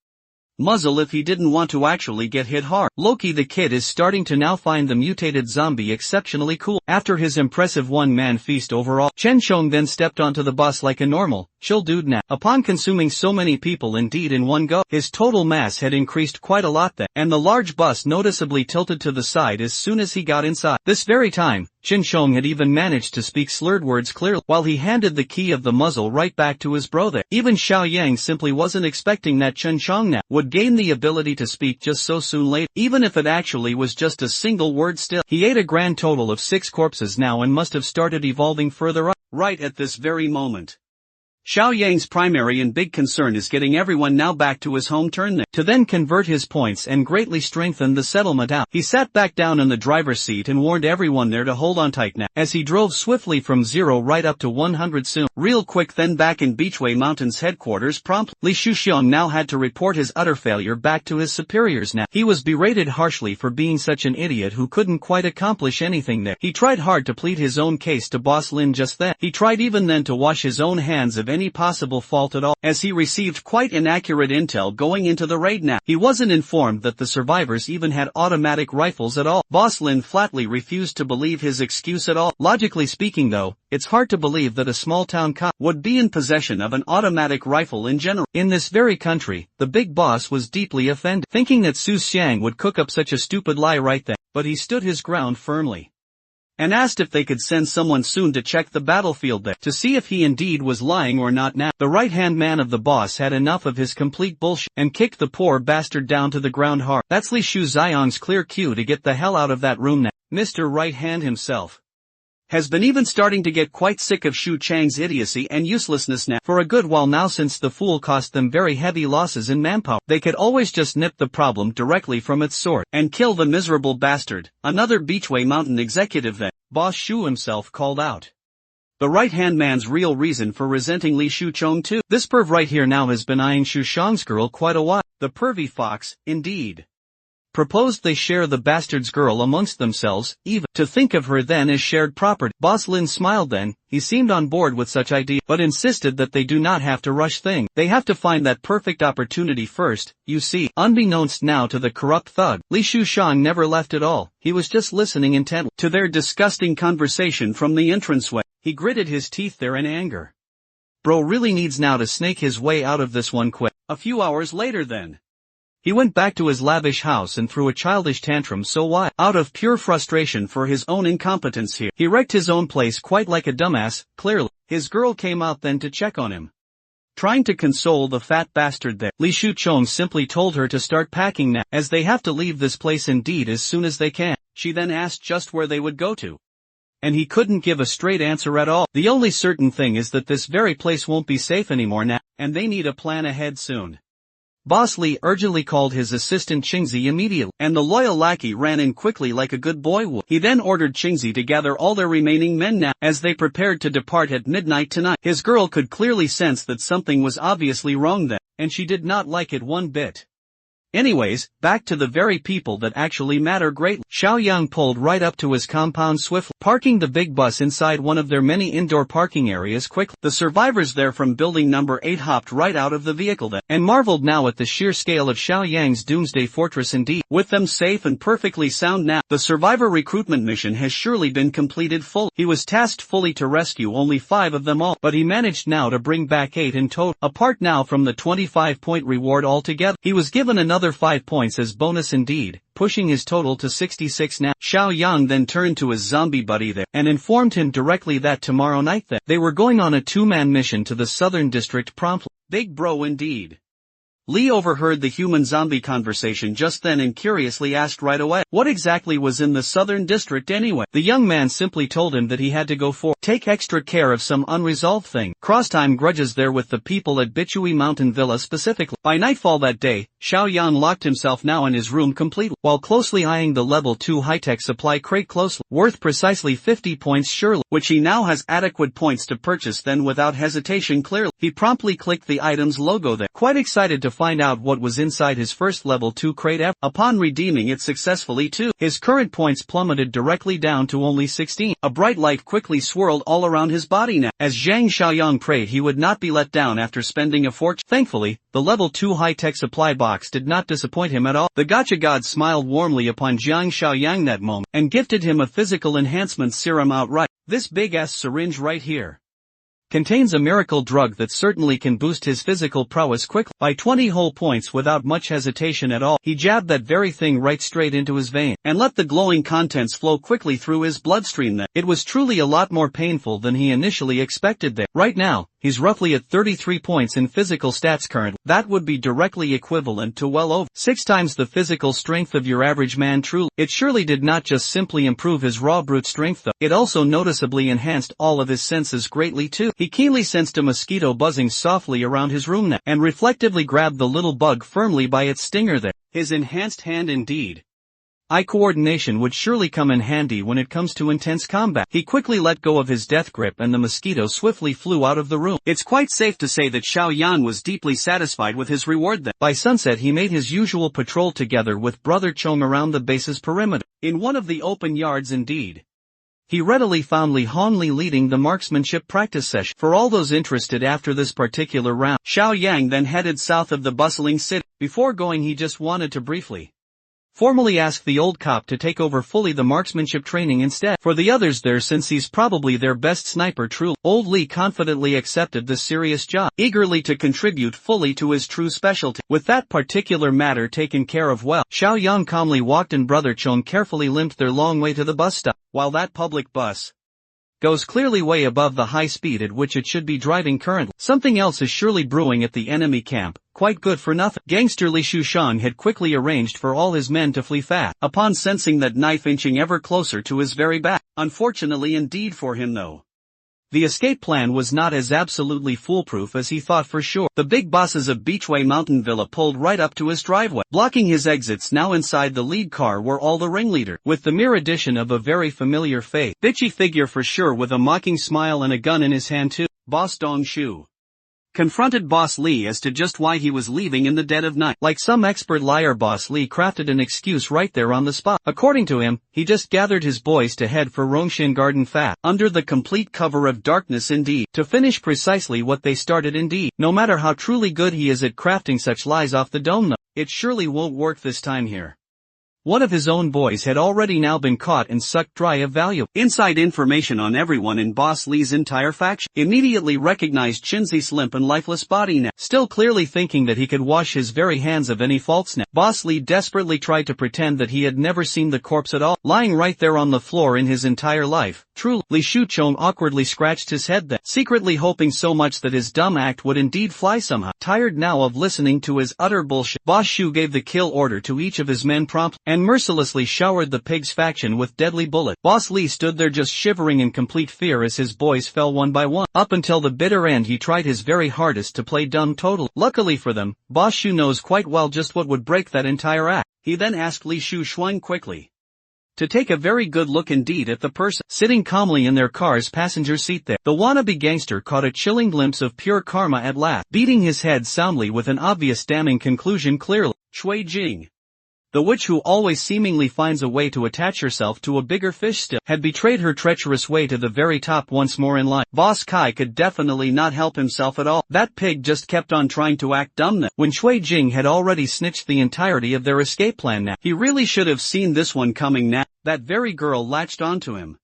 muzzle if he didn't want to actually get hit hard. Loki the kid is starting to now find the mutated zombie exceptionally cool. After his impressive one-man feast overall, Chen Chong then stepped onto the bus like a normal, chill dude now. Upon consuming so many people indeed in one go, his total mass had increased quite a lot then, and the large bus noticeably tilted to the side as soon as he got inside. This very time, Shong had even managed to speak slurred words clearly, while he handed the key of the muzzle right back to his bro there. Even Xiaoyang simply wasn't expecting that Shong now would gain the ability to speak just so soon later, even if it actually was just a single word still. He ate a grand total of 6 corpses now and must have started evolving further up, right at this very moment. Xiaoyang's primary and big concern is getting everyone now back to his home turn there, to then convert his points and greatly strengthen the settlement out. He sat back down in the driver's seat and warned everyone there to hold on tight now, as he drove swiftly from 0 right up to 100 soon. Real quick then back in Beechway Mountain's headquarters promptly. Li Shuxiang now had to report his utter failure back to his superiors now. He was berated harshly for being such an idiot who couldn't quite accomplish anything there. He tried hard to plead his own case to Boss Lin just then. He tried even then to wash his own hands of any possible fault at all, as he received quite inaccurate intel going into the raid now. He wasn't informed that the survivors even had automatic rifles at all. Boss Lin flatly refused to believe his excuse at all. Logically speaking though, it's hard to believe that a small-town cop would be in possession of an automatic rifle in general. In this very country, the big boss was deeply offended, thinking that Su Xiang would cook up such a stupid lie right then, but he stood his ground firmly and asked if they could send someone soon to check the battlefield there, to see if he indeed was lying or not now. The right-hand man of the boss had enough of his complete bullshit, and kicked the poor bastard down to the ground hard. That's Li Shu Xiang's clear cue to get the hell out of that room now. Mr. Right Hand himself has been even starting to get quite sick of Shu Chang's idiocy and uselessness now for a good while now, since the fool cost them very heavy losses in manpower. They could always just nip the problem directly from its source and kill the miserable bastard. Another Beechway Mountain executive then, Boss Shu himself, called out the right-hand man's real reason for resenting Li Shuchong too. This perv right here now has been eyeing Shu Shang's girl quite a while. The pervy fox, indeed, proposed they share the bastard's girl amongst themselves, even to think of her then as shared property. Boss Lin smiled then. He seemed on board with such idea, but insisted that they do not have to rush things. They have to find that perfect opportunity first, you see. Unbeknownst now to the corrupt thug, Li Shushang never left at all. He was just listening intently to their disgusting conversation from the entranceway. He gritted his teeth there in anger. Bro really needs now to snake his way out of this one quick. A few hours later then, he went back to his lavish house and threw a childish tantrum so wild, out of pure frustration for his own incompetence here. He wrecked his own place quite like a dumbass, clearly. His girl came out then to check on him, trying to console the fat bastard there. Li Shuchong simply told her to start packing now, as they have to leave this place indeed as soon as they can. She then asked just where they would go to, and he couldn't give a straight answer at all. The only certain thing is that this very place won't be safe anymore now, and they need a plan ahead soon. Boss Li urgently called his assistant Qingzi immediately, and the loyal lackey ran in quickly like a good boy would. He then ordered Qingzi to gather all their remaining men now, as they prepared to depart at midnight tonight. His girl could clearly sense that something was obviously wrong then, and she did not like it one bit. Anyways, back to the very people that actually matter greatly. Xiaoyang pulled right up to his compound swiftly, parking the big bus inside one of their many indoor parking areas quickly. The survivors there from building number 8 hopped right out of the vehicle then, and marveled now at the sheer scale of Xiaoyang's doomsday fortress indeed. With them safe and perfectly sound now, the survivor recruitment mission has surely been completed fully. He was tasked fully to rescue only 5 of them all, but he managed now to bring back 8 in total. Apart now from the 25-point reward altogether, he was given another 5 points as bonus indeed, pushing his total to 66 now. Xiaoyang then turned to his zombie buddy there, and informed him directly that tomorrow night that they were going on a 2-man mission to the southern district promptly. Big bro indeed. Li overheard the human-zombie conversation just then and curiously asked right away, what exactly was in the southern district anyway? The young man simply told him that he had to go take extra care of some unresolved thing. Cross-time grudges there with the people at Bichui Mountain Villa specifically. By nightfall that day, Xiaoyang locked himself now in his room completely, while closely eyeing the level 2 high-tech supply crate closely, worth precisely 50 points surely, which he now has adequate points to purchase. Then without hesitation clearly, he promptly clicked the item's logo there, quite excited to find out what was inside his first level 2 crate ever. Upon redeeming it successfully too, his current points plummeted directly down to only 16. A bright light quickly swirled all around his body now, as Zhang Xiaoyang prayed he would not be let down after spending a fortune. Thankfully, the level 2 high-tech supply box did not disappoint him at all. The Gacha God smiled warmly upon Zhang Xiaoyang that moment, and gifted him a physical enhancement serum outright. This big-ass syringe right here contains a miracle drug that certainly can boost his physical prowess quickly by 20 whole points without much hesitation at all. He jabbed that very thing right straight into his vein, and let the glowing contents flow quickly through his bloodstream. Then it was truly a lot more painful than he initially expected there. Right now, he's roughly at 33 points in physical stats currently. That would be directly equivalent to well over 6 times the physical strength of your average man. Truly, it surely did not just simply improve his raw brute strength though, it also noticeably enhanced all of his senses greatly too. He keenly sensed a mosquito buzzing softly around his room now, and reflectively grabbed the little bug firmly by its stinger there. His enhanced hand indeed. Eye coordination would surely come in handy when it comes to intense combat. He quickly let go of his death grip and the mosquito swiftly flew out of the room. It's quite safe to say that Xiao Yan was deeply satisfied with his reward then. By sunset he made his usual patrol together with Brother Chong around the base's perimeter. In one of the open yards indeed, he readily found Li Hongli leading the marksmanship practice session. For all those interested after this particular round, Xiao Yang then headed south of the bustling city. Before going he just wanted to briefly formally ask the old cop to take over fully the marksmanship training instead for the others there, since he's probably their best sniper. True. Old Li confidently accepted the serious job, eagerly to contribute fully to his true specialty. With that particular matter taken care of well, Xiao Yang calmly walked and Brother Chong carefully limped their long way to the bus stop. While that public bus goes clearly way above the high speed at which it should be driving currently, something else is surely brewing at the enemy camp. Quite good for nothing. Gangster Li Shushang had quickly arranged for all his men to flee fast, upon sensing that knife inching ever closer to his very back. Unfortunately indeed for him though, the escape plan was not as absolutely foolproof as he thought for sure. The big bosses of Beachway Mountain Villa pulled right up to his driveway. Blocking his exits now inside the lead car were all the ringleader, with the mere addition of a very familiar face, bitchy figure for sure with a mocking smile and a gun in his hand too. Boss Dong Shu confronted Boss Li as to just why he was leaving in the dead of night. Like some expert liar, Boss Li crafted an excuse right there on the spot. According to him, he just gathered his boys to head for Rongshin Garden fast, under the complete cover of darkness indeed, to finish precisely what they started indeed. No matter how truly good he is at crafting such lies off the dome though, it surely won't work this time here. One of his own boys had already now been caught and sucked dry of valuable inside information on everyone in Boss Li's entire faction. Immediately recognized Chinzi's limp and lifeless body now, still clearly thinking that he could wash his very hands of any faults now. Boss Li desperately tried to pretend that he had never seen the corpse at all, lying right there on the floor in his entire life. Truly, Li Shuchong awkwardly scratched his head then, secretly hoping so much that his dumb act would indeed fly somehow. Tired now of listening to his utter bullshit, Boss Shu gave the kill order to each of his men promptly, and mercilessly showered the pig's faction with deadly bullets. Boss Li stood there just shivering in complete fear as his boys fell one by one. Up until the bitter end he tried his very hardest to play dumb totally. Luckily for them, Boss Shu knows quite well just what would break that entire act. He then asked Li Shu Shuang quickly to take a very good look indeed at the person sitting calmly in their car's passenger seat there. The wannabe gangster caught a chilling glimpse of pure karma at last, beating his head soundly with an obvious damning conclusion clearly. Shui Jing, the witch who always seemingly finds a way to attach herself to a bigger fish still, had betrayed her treacherous way to the very top once more in line. Boss Kai could definitely not help himself at all. That pig just kept on trying to act dumb now, when Shui Jing had already snitched the entirety of their escape plan now. He really should have seen this one coming now. That very girl latched onto him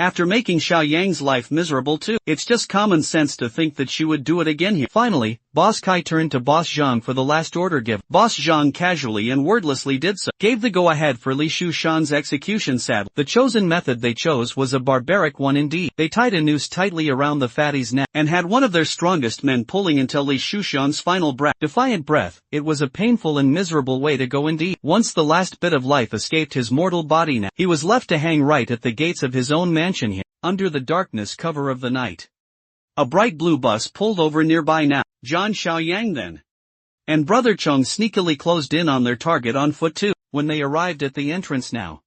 after making Xiao Yang's life miserable too. It's just common sense to think that she would do it again here. Finally, Boss Kai turned to Boss Zhang for the last order given. Boss Zhang casually and wordlessly did so, gave the go-ahead for Li Shushan's execution. Sadly, the chosen method they chose was a barbaric one indeed. They tied a noose tightly around the fatty's neck, and had one of their strongest men pulling until Li Shushan's final defiant breath. It was a painful and miserable way to go indeed. Once the last bit of life escaped his mortal body now, he was left to hang right at the gates of his own mansion here, under the darkness cover of the night. A bright blue bus pulled over nearby now. John Xiaoyang then and Brother Chong sneakily closed in on their target on foot too. When they arrived at the entrance now,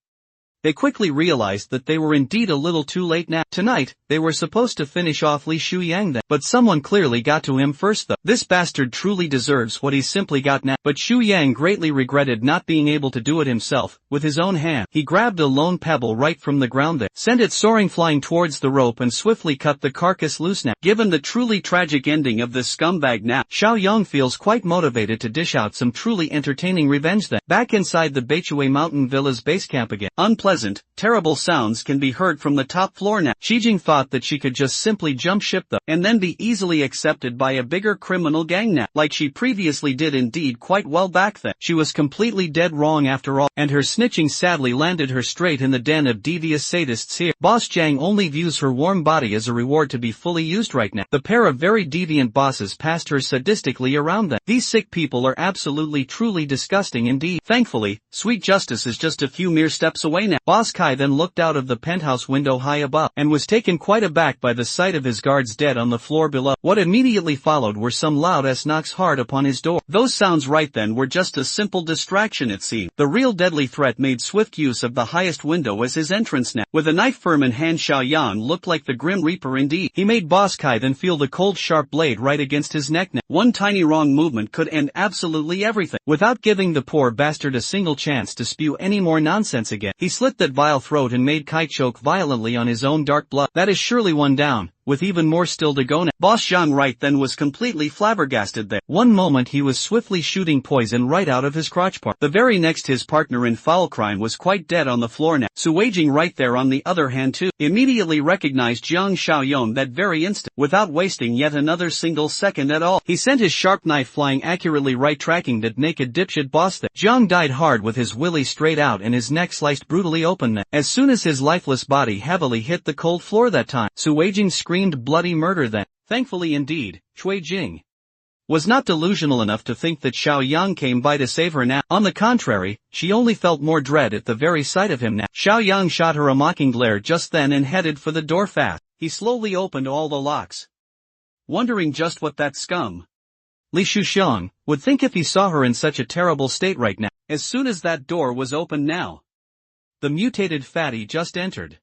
they quickly realized that they were indeed a little too late now. Tonight, they were supposed to finish off Li Shuyang then, but someone clearly got to him first though. This bastard truly deserves what he's simply got now. But Xu Yang greatly regretted not being able to do it himself. With his own hand, he grabbed a lone pebble right from the ground there, sent it soaring flying towards the rope and swiftly cut the carcass loose now. Given the truly tragic ending of this scumbag now, Xiao Yang feels quite motivated to dish out some truly entertaining revenge then. Back inside the Beichue Mountain Villa's base camp again, unpleasant unpleasant, terrible sounds can be heard from the top floor now. Shijing thought that she could just simply jump ship though, and then be easily accepted by a bigger criminal gang now, like she previously did indeed quite well back then. She was completely dead wrong after all, and her snitching sadly landed her straight in the den of devious sadists here. Boss Jang only views her warm body as a reward to be fully used right now. The pair of very deviant bosses passed her sadistically around them. These sick people are absolutely truly disgusting indeed. Thankfully, sweet justice is just a few mere steps away now. Boss Kai then looked out of the penthouse window high above, and was taken quite aback by the sight of his guards dead on the floor below. What immediately followed were some loud-ass knocks hard upon his door. Those sounds right then were just a simple distraction it seemed. The real deadly threat made swift use of the highest window as his entrance now. With a knife firm in hand, Xiaoyang looked like the Grim Reaper indeed. He made Boss Kai then feel the cold sharp blade right against his neck now. One tiny wrong movement could end absolutely everything. Without giving the poor bastard a single chance to spew any more nonsense again, he slit that vile throat and made Kai choke violently on his own dark blood. That is surely one down, with even more still to go now. Boss Zhang right then was completely flabbergasted there. One moment he was swiftly shooting poison right out of his crotch part. The very next his partner in foul crime was quite dead on the floor now. Su Weijing right there on the other hand too, immediately recognized Jiang Xiaoyong that very instant. Without wasting yet another single second at all, he sent his sharp knife flying accurately right, tracking that naked dipshit boss there. Jiang died hard with his willy straight out and his neck sliced brutally open then. As soon as his lifeless body heavily hit the cold floor that time, Su Weijing screamed bloody murder then. Thankfully indeed, Cui Jing was not delusional enough to think that Xiaoyang came by to save her now. On the contrary, she only felt more dread at the very sight of him now. Xiaoyang shot her a mocking glare just then and headed for the door fast. He slowly opened all the locks, wondering just what that scum, Li Shuxiang, would think if he saw her in such a terrible state right now. As soon as that door was opened now, the mutated fatty just entered.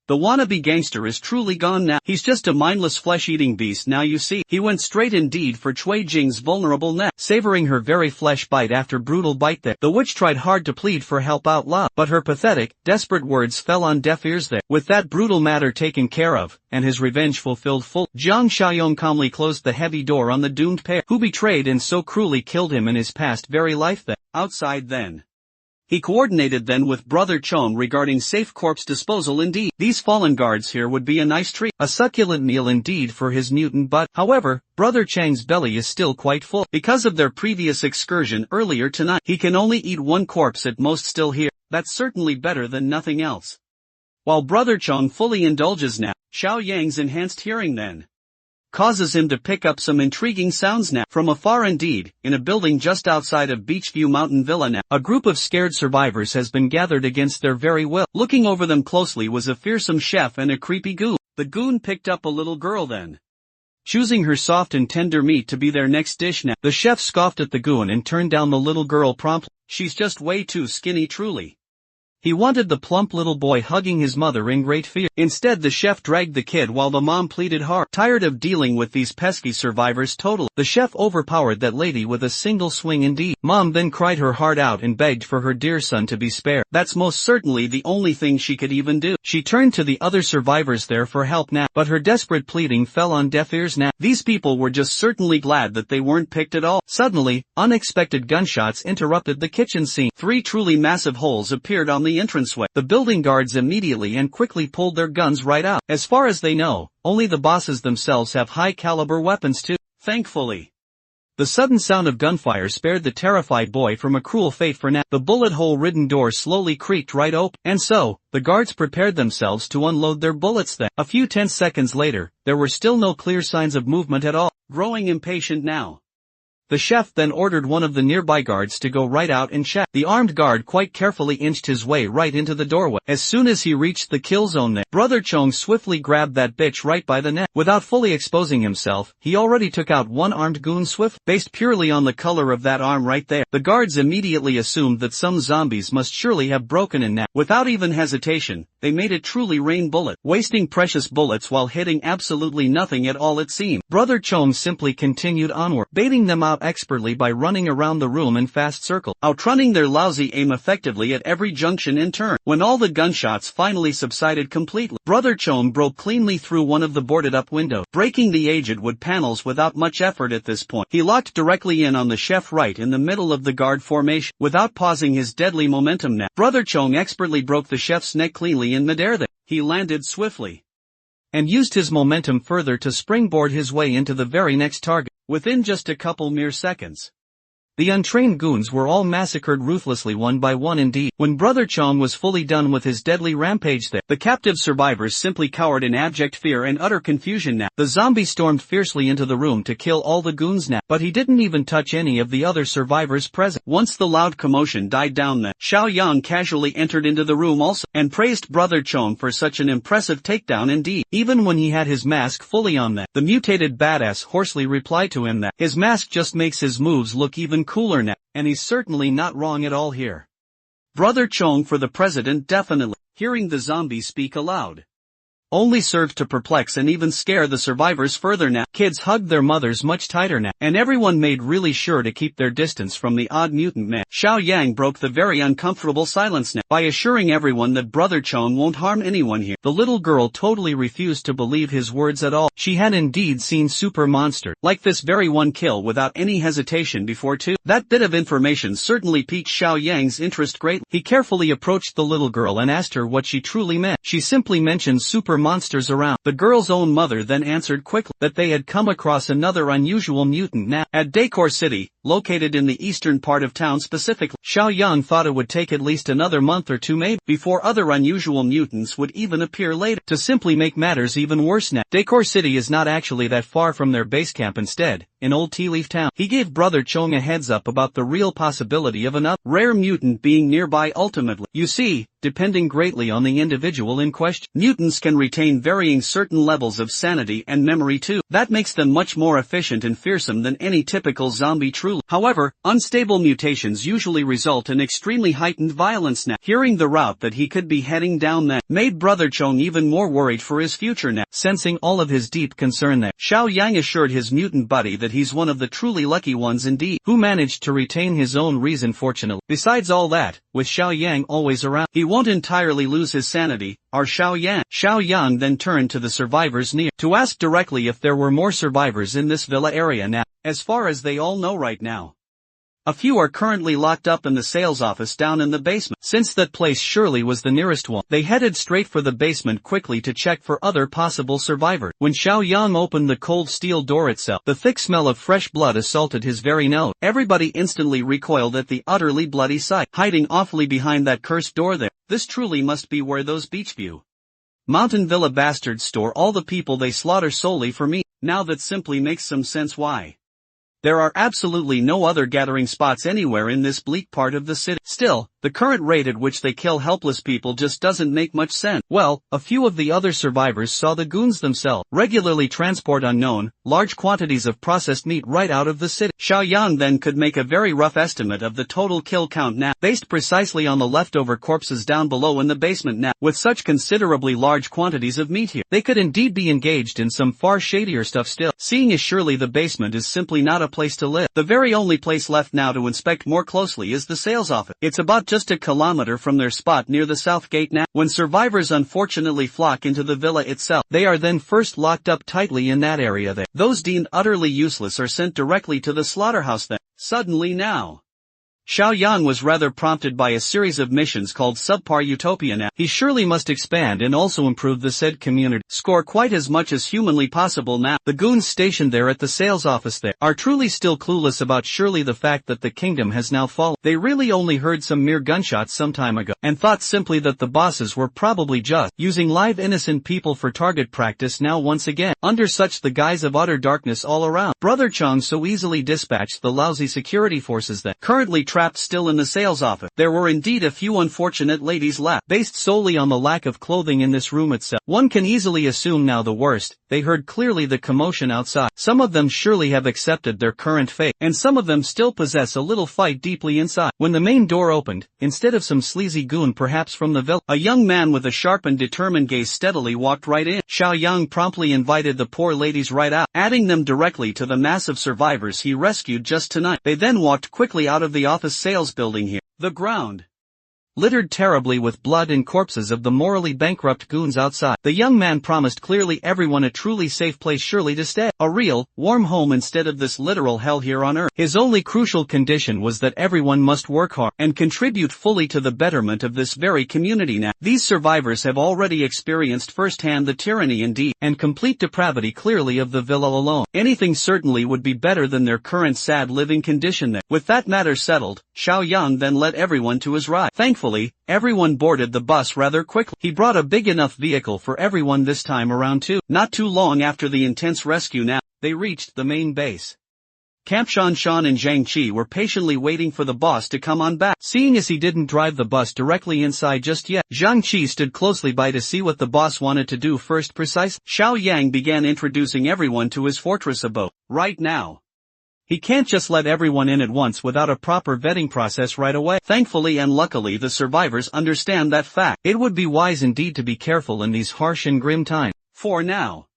The wannabe gangster is truly gone now. He's just a mindless flesh-eating beast now you see. He went straight indeed for Cui Jing's vulnerable neck, savoring her very flesh bite after brutal bite there. The witch tried hard to plead for help out loud, but her pathetic, desperate words fell on deaf ears there. With that brutal matter taken care of, and his revenge fulfilled full, Jiang Xiaoyong calmly closed the heavy door on the doomed pair, who betrayed and so cruelly killed him in his past very life then. Outside then, he coordinated then with Brother Chong regarding safe corpse disposal indeed. These fallen guards here would be a nice treat, a succulent meal indeed for his mutant butt. However, Brother Chang's belly is still quite full. Because of their previous excursion earlier tonight, he can only eat one corpse at most still here. That's certainly better than nothing else. While Brother Chong fully indulges now, Xiao Yang's enhanced hearing then causes him to pick up some intriguing sounds now. From afar indeed, in a building just outside of Beachview Mountain Villa now, a group of scared survivors has been gathered against their very will. Looking over them closely was a fearsome chef and a creepy goon. The goon picked up a little girl then, choosing her soft and tender meat to be their next dish now. The chef scoffed at the goon and turned down the little girl promptly. She's just way too skinny truly. He wanted the plump little boy hugging his mother in great fear. Instead the chef dragged the kid while the mom pleaded hard. Tired of dealing with these pesky survivors totally, the chef overpowered that lady with a single swing indeed. Mom then cried her heart out and begged for her dear son to be spared. That's most certainly the only thing she could even do. She turned to the other survivors there for help now, but her desperate pleading fell on deaf ears now. These people were just certainly glad that they weren't picked at all. Suddenly, unexpected gunshots interrupted the kitchen scene. 3 truly massive holes appeared on the entranceway. The building guards immediately and quickly pulled their guns right out. As far as they know, only the bosses themselves have high-caliber weapons too. Thankfully, the sudden sound of gunfire spared the terrified boy from a cruel fate for now. The bullet hole-ridden door slowly creaked right open, and so, the guards prepared themselves to unload their bullets then. A few tense seconds later, there were still no clear signs of movement at all. Growing impatient now, the chef then ordered one of the nearby guards to go right out and check. The armed guard quite carefully inched his way right into the doorway. As soon as he reached the kill zone there, Brother Chong swiftly grabbed that bitch right by the neck. Without fully exposing himself, he already took out one armed goon swift, based purely on the color of that arm right there. The guards immediately assumed that some zombies must surely have broken in now. Without even hesitation, they made it truly rain bullets, wasting precious bullets while hitting absolutely nothing at all it seemed. Brother Chong simply continued onward, baiting them out out expertly by running around the room in fast circles, outrunning their lousy aim effectively at every junction in turn. When all the gunshots finally subsided completely, Brother Chong broke cleanly through one of the boarded-up windows, breaking the aged wood panels without much effort at this point. He locked directly in on the chef right in the middle of the guard formation, without pausing his deadly momentum now. Brother Chong expertly broke the chef's neck cleanly in midair there. He landed swiftly and used his momentum further to springboard his way into the very next target. Within just a couple mere seconds, the untrained goons were all massacred ruthlessly one by one indeed. When Brother Chong was fully done with his deadly rampage there, the captive survivors simply cowered in abject fear and utter confusion now. The zombie stormed fiercely into the room to kill all the goons now, but he didn't even touch any of the other survivors present. Once the loud commotion died down then, Xiao Yang casually entered into the room also, and praised Brother Chong for such an impressive takedown indeed. Even when he had his mask fully on then, the mutated badass hoarsely replied to him that his mask just makes his moves look even cooler now, and he's certainly not wrong at all here. Brother Chong for the president definitely. Hearing the zombie speak aloud only served to perplex and even scare the survivors further now. Kids hugged their mothers much tighter now, and everyone made really sure to keep their distance from the odd mutant man. Xiao Yang broke the very uncomfortable silence now, by assuring everyone that Brother Chong won't harm anyone here. The little girl totally refused to believe his words at all. She had indeed seen super monster like this very one kill without any hesitation before too. That bit of information certainly piqued Xiao Yang's interest greatly. He carefully approached the little girl and asked her what she truly meant. She simply mentioned super monsters around. The girl's own mother then answered quickly that they had come across another unusual mutant now at Decor City, located in the eastern part of town specifically. Xiao Yang thought it would take at least another month or two maybe before other unusual mutants would even appear later. To simply make matters even worse now, Decor City is not actually that far from their base camp. Instead, in Old Tea Leaf Town, he gave Brother Chong a heads up about the real possibility of another rare mutant being nearby ultimately. You see, depending greatly on the individual in question, mutants can retain varying certain levels of sanity and memory too. That makes them much more efficient and fearsome than any typical zombie truly. However, unstable mutations usually result in extremely heightened violence now. Hearing the route that he could be heading down that made Brother Chong even more worried for his future now. Sensing all of his deep concern there, Xiao Yang assured his mutant buddy that he's one of the truly lucky ones indeed, who managed to retain his own reason fortunately. Besides all that, with Xiao Yang always around, he won't entirely lose his sanity, or Xiao Yang. Xiao Yang then turned to the survivors near to ask directly if there were more survivors in this villa area now. As far as they all know right now, a few are currently locked up in the sales office down in the basement. Since that place surely was the nearest one, they headed straight for the basement quickly to check for other possible survivors. When Xiao Yang opened the cold steel door itself, the thick smell of fresh blood assaulted his very nose. Everybody instantly recoiled at the utterly bloody sight, hiding awfully behind that cursed door there. This truly must be where those Beachview Mountain Villa bastards store all the people they slaughter solely for meat. Now that simply makes some sense why there are absolutely no other gathering spots anywhere in this bleak part of the city. Still, the current rate at which they kill helpless people just doesn't make much sense. Well, a few of the other survivors saw the goons themselves regularly transport large quantities of processed meat right out of the city. Xiao Yang then could make a very rough estimate of the total kill count now, based precisely on the leftover corpses down below in the basement now. With such considerably large quantities of meat here, they could indeed be engaged in some far shadier stuff still. Seeing as surely the basement is simply not a place to live, the very only place left now to inspect more closely is the sales office. It's about just a kilometer from their spot near the south gate now. When survivors unfortunately flock into the villa itself, they are then first locked up tightly in that area there. Those deemed utterly useless are sent directly to the slaughterhouse then. Suddenly now, Xiao Yang was rather prompted by a series of missions called Subpar Utopia now. He surely must expand and also improve the said community. Score quite as much as humanly possible now. The goons stationed there at the sales office there are truly still clueless about surely the fact that the kingdom has now fallen. They really only heard some mere gunshots some time ago, and thought simply that the bosses were probably just using live innocent people for target practice now once again, under such the guise of utter darkness all around. Brother Chong so easily dispatched the lousy security forces that currently trapped still in the sales office. There were indeed a few unfortunate ladies left, based solely on the lack of clothing in this room itself. One can easily assume now the worst, they heard clearly the commotion outside. Some of them surely have accepted their current fate, and some of them still possess a little fight deeply inside. When the main door opened, instead of some sleazy goon perhaps from the villa, a young man with a sharp and determined gaze steadily walked right in. Xiao Yang promptly invited the poor ladies right out, adding them directly to the mass of survivors he rescued just tonight. They then walked quickly out of the office sales building here. The ground littered terribly with blood and corpses of the morally bankrupt goons outside. The young man promised clearly everyone a truly safe place surely to stay, a real, warm home instead of this literal hell here on earth. His only crucial condition was that everyone must work hard and contribute fully to the betterment of this very community. Now, these survivors have already experienced firsthand the tyranny indeed, and complete depravity clearly of the villa alone. Anything certainly would be better than their current sad living condition there. With that matter settled, Xiao Yang then led everyone to his ride. Thankfully, everyone boarded the bus rather quickly. He brought a big enough vehicle for everyone this time around too. Not too long after the intense rescue now, they reached the main base. Camp Shan Shan and Zhang Qi were patiently waiting for the boss to come on back. Seeing as he didn't drive the bus directly inside just yet, Zhang Qi stood closely by to see what the boss wanted to do first. Precise. Xiao Yang began introducing everyone to his fortress abode. Right now, he can't just let everyone in at once without a proper vetting process right away. Thankfully and luckily the survivors understand that fact. It would be wise indeed to be careful in these harsh and grim times. For now,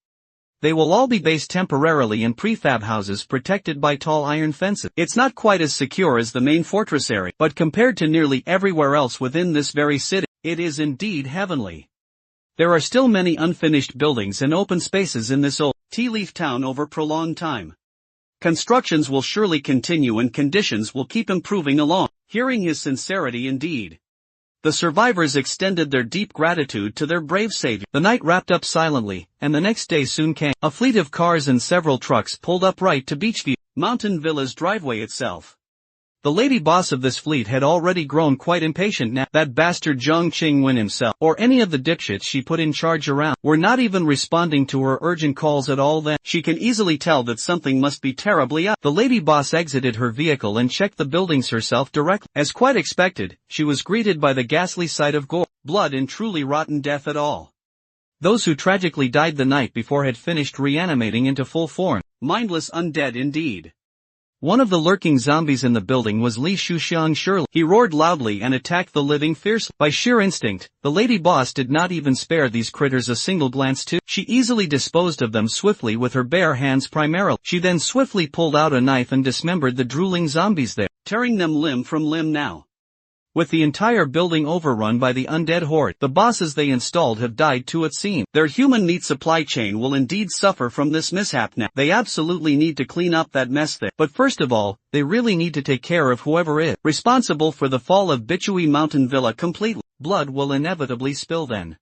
they will all be based temporarily in prefab houses protected by tall iron fences. It's not quite as secure as the main fortress area, but compared to nearly everywhere else within this very city, it is indeed heavenly. There are still many unfinished buildings and open spaces in this old tea leaf town over prolonged time. Constructions will surely continue and conditions will keep improving along. Hearing his sincerity indeed, the survivors extended their deep gratitude to their brave savior. The night wrapped up silently, and the next day soon came. A fleet of cars and several trucks pulled up right to Beachview Mountain Villa's driveway itself. The lady boss of this fleet had already grown quite impatient now. That bastard Zhang Qingwen himself, or any of the dipshits she put in charge around, were not even responding to her urgent calls at all. Then she can easily tell that something must be terribly up. The lady boss exited her vehicle and checked the buildings herself directly. As quite expected, she was greeted by the ghastly sight of gore, blood and truly rotten death at all. Those who tragically died the night before had finished reanimating into full form. Mindless undead indeed. One of the lurking zombies in the building was Li Shuxiang surely. He roared loudly and attacked the living fiercely. By sheer instinct, the lady boss did not even spare these critters a single glance too. She easily disposed of them swiftly with her bare hands primarily. She then swiftly pulled out a knife and dismembered the drooling zombies there, tearing them limb from limb now. With the entire building overrun by the undead horde, the bosses they installed have died too it seems. Their human meat supply chain will indeed suffer from this mishap now. They absolutely need to clean up that mess there. But first of all, they really need to take care of whoever is responsible for the fall of Bichui Mountain Villa completely. Blood will inevitably spill then.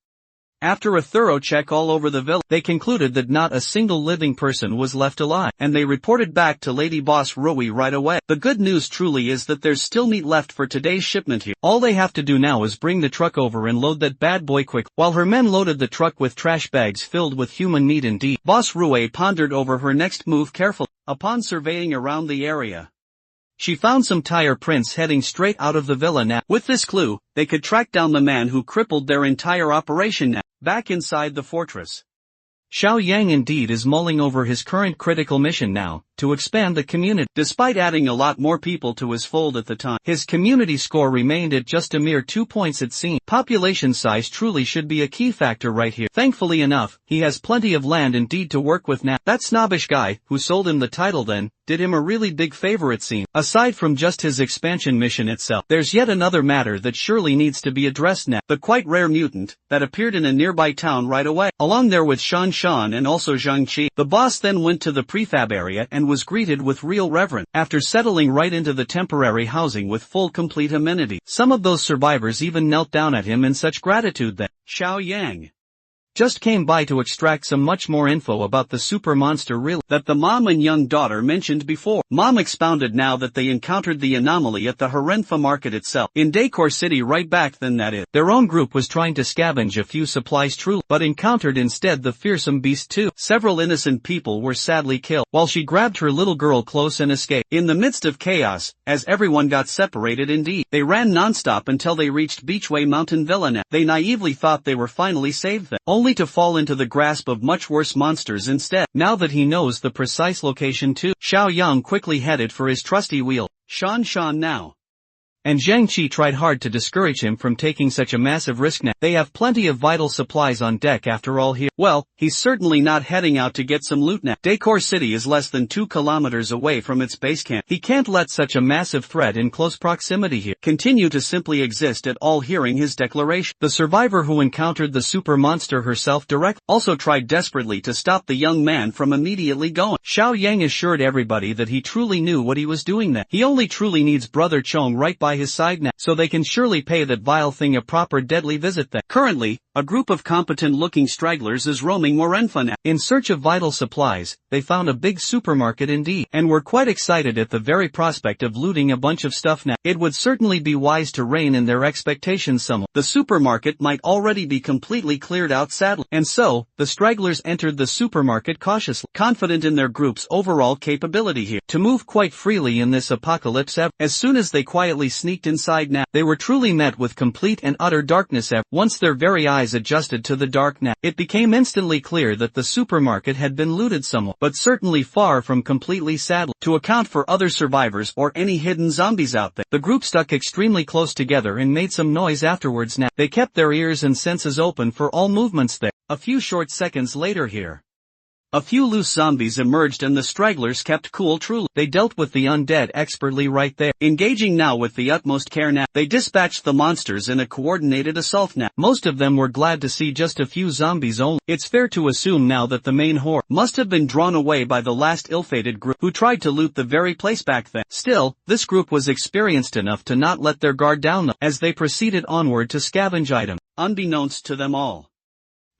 After a thorough check all over the villa, they concluded that not a single living person was left alive, and they reported back to Lady Boss Rui right away. The good news truly is that there's still meat left for today's shipment here. All they have to do now is bring the truck over and load that bad boy quick. While her men loaded the truck with trash bags filled with human meat indeed, Boss Rui pondered over her next move carefully. Upon surveying around the area, she found some tire prints heading straight out of the villa now. With this clue, they could track down the man who crippled their entire operation now. Back inside the fortress, Xiao Yang indeed is mulling over his current critical mission now, to expand the community. Despite adding a lot more people to his fold at the time, his community score remained at just a mere 2 points it seemed. Population size truly should be a key factor right here. Thankfully enough, he has plenty of land indeed to work with now. That snobbish guy, who sold him the title then, did him a really big favor it seemed. Aside from just his expansion mission itself, there's yet another matter that surely needs to be addressed now. The quite rare mutant, that appeared in a nearby town right away, along there with Shan Shan and also Zhang Qi. The boss then went to the prefab area and was greeted with real reverence. After settling right into the temporary housing with full complete amenity, some of those survivors even knelt down at him in such gratitude that Xiao Yang just came by to extract some much more info about the super monster that the mom and young daughter mentioned before. Mom expounded now that they encountered the anomaly at the Harenfa market itself, in Decor City right back then that is. Their own group was trying to scavenge a few supplies truly, but encountered instead the fearsome beast too. Several innocent people were sadly killed, while she grabbed her little girl close and escaped. In the midst of chaos, as everyone got separated indeed, they ran non-stop until they reached Beachway Mountain Villa now. They naively thought they were finally saved then. only to fall into the grasp of much worse monsters instead. Now that he knows the precise location too, Xiao Yang quickly headed for his trusty wheel. Shan now. And Zhang Qi tried hard to discourage him from taking such a massive risk now. They have plenty of vital supplies on deck after all here. Well, he's certainly not heading out to get some loot now. Decor City is less than 2 kilometers away from its base camp. He can't let such a massive threat in close proximity here continue to simply exist at all. Hearing his declaration, the survivor who encountered the super monster herself also tried desperately to stop the young man from immediately going. Xiao Yang assured everybody that he truly knew what he was doing now. He only truly needs Brother Chong right by his side now, so they can surely pay that vile thing a proper deadly visit then. Currently, a group of competent-looking stragglers is roaming Morenfa now. In search of vital supplies, they found a big supermarket indeed, and were quite excited at the very prospect of looting a bunch of stuff now. It would certainly be wise to rein in their expectations somewhat. The supermarket might already be completely cleared out sadly, and so, the stragglers entered the supermarket cautiously, confident in their group's overall capability here to move quite freely in this apocalypse. As soon as they quietly sneaked inside now, they were truly met with complete and utter darkness. Once their very eyes adjusted to the dark now, it became instantly clear that the supermarket had been looted somewhat, but certainly far from completely sadly. To account for other survivors or any hidden zombies out there, the group stuck extremely close together and made some noise afterwards now. They kept their ears and senses open for all movements there. A few short seconds later here, a few loose zombies emerged and the stragglers kept cool truly. They dealt with the undead expertly right there. Engaging now with the utmost care now, they dispatched the monsters in a coordinated assault now. Most of them were glad to see just a few zombies only. It's fair to assume now that the main horde must have been drawn away by the last ill-fated group who tried to loot the very place back then. Still, this group was experienced enough to not let their guard down though, as they proceeded onward to scavenge items. Unbeknownst to them all,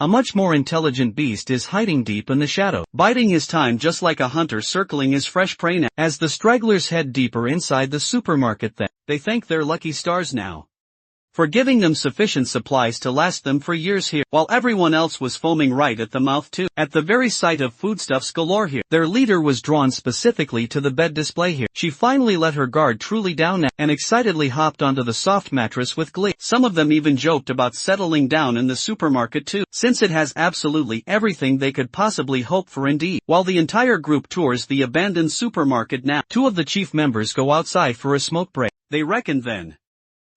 a much more intelligent beast is hiding deep in the shadow, biding his time just like a hunter circling his fresh prey now. As the stragglers head deeper inside the supermarket then, they thank their lucky stars now for giving them sufficient supplies to last them for years here, while everyone else was foaming right at the mouth too. At the very sight of foodstuffs galore here, their leader was drawn specifically to the bed display here. She finally let her guard truly down now, and excitedly hopped onto the soft mattress with glee. Some of them even joked about settling down in the supermarket too, since it has absolutely everything they could possibly hope for indeed. While the entire group tours the abandoned supermarket now, 2 of the chief members go outside for a smoke break. They reckoned then,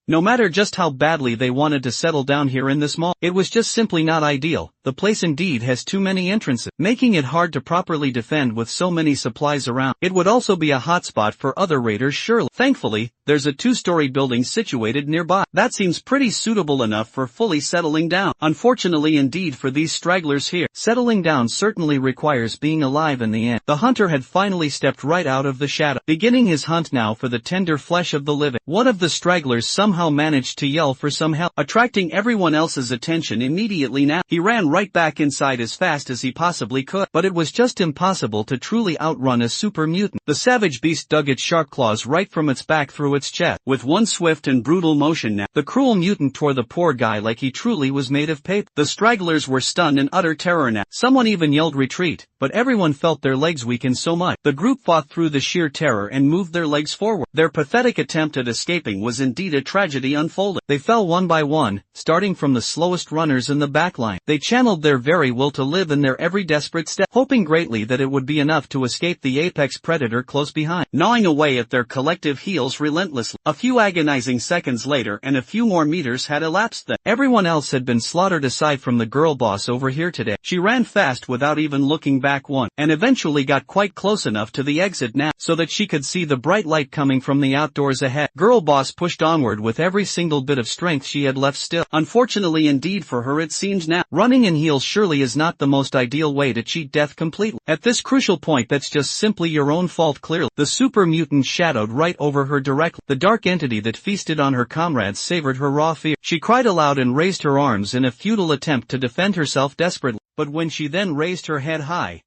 no matter just how badly they wanted to settle down here in this mall, it was just simply not ideal. The place indeed has too many entrances, making it hard to properly defend with so many supplies around. It would also be a hotspot for other raiders surely. Thankfully, there's a 2-story building situated nearby. That seems pretty suitable enough for fully settling down. Unfortunately indeed for these stragglers here, settling down certainly requires being alive in the end. The hunter had finally stepped right out of the shadow, beginning his hunt now for the tender flesh of the living. One of the stragglers somehow managed to yell for some help, attracting everyone else's attention immediately now. He ran right back inside as fast as he possibly could, but it was just impossible to truly outrun a super mutant. The savage beast dug its sharp claws right from its back through its chest. With one swift and brutal motion now, the cruel mutant tore the poor guy like he truly was made of paper. The stragglers were stunned in utter terror now. Someone even yelled retreat, but everyone felt their legs weaken so much. The group fought through the sheer terror and moved their legs forward. Their pathetic attempt at escaping was indeed a tragedy unfolded. They fell one by one, starting from the slowest runners in the back line. They channeled their very will to live in their every desperate step, hoping greatly that it would be enough to escape the apex predator close behind, gnawing away at their collective heels relentlessly. A few agonizing seconds later and a few more meters had elapsed then. Everyone else had been slaughtered aside from the girl boss over here today. She ran fast without even looking back once, and eventually got quite close enough to the exit now, so that she could see the bright light coming from the outdoors ahead. Girl boss pushed onward with every single bit of strength she had left still. Unfortunately indeed for her it seems now, running in heels surely is not the most ideal way to cheat death completely. At this crucial point that's just simply your own fault clearly. The super mutant shadowed right over her directly. The dark entity that feasted on her comrades savored her raw fear. She cried aloud and raised her arms in a futile attempt to defend herself desperately, but when she then raised her head high,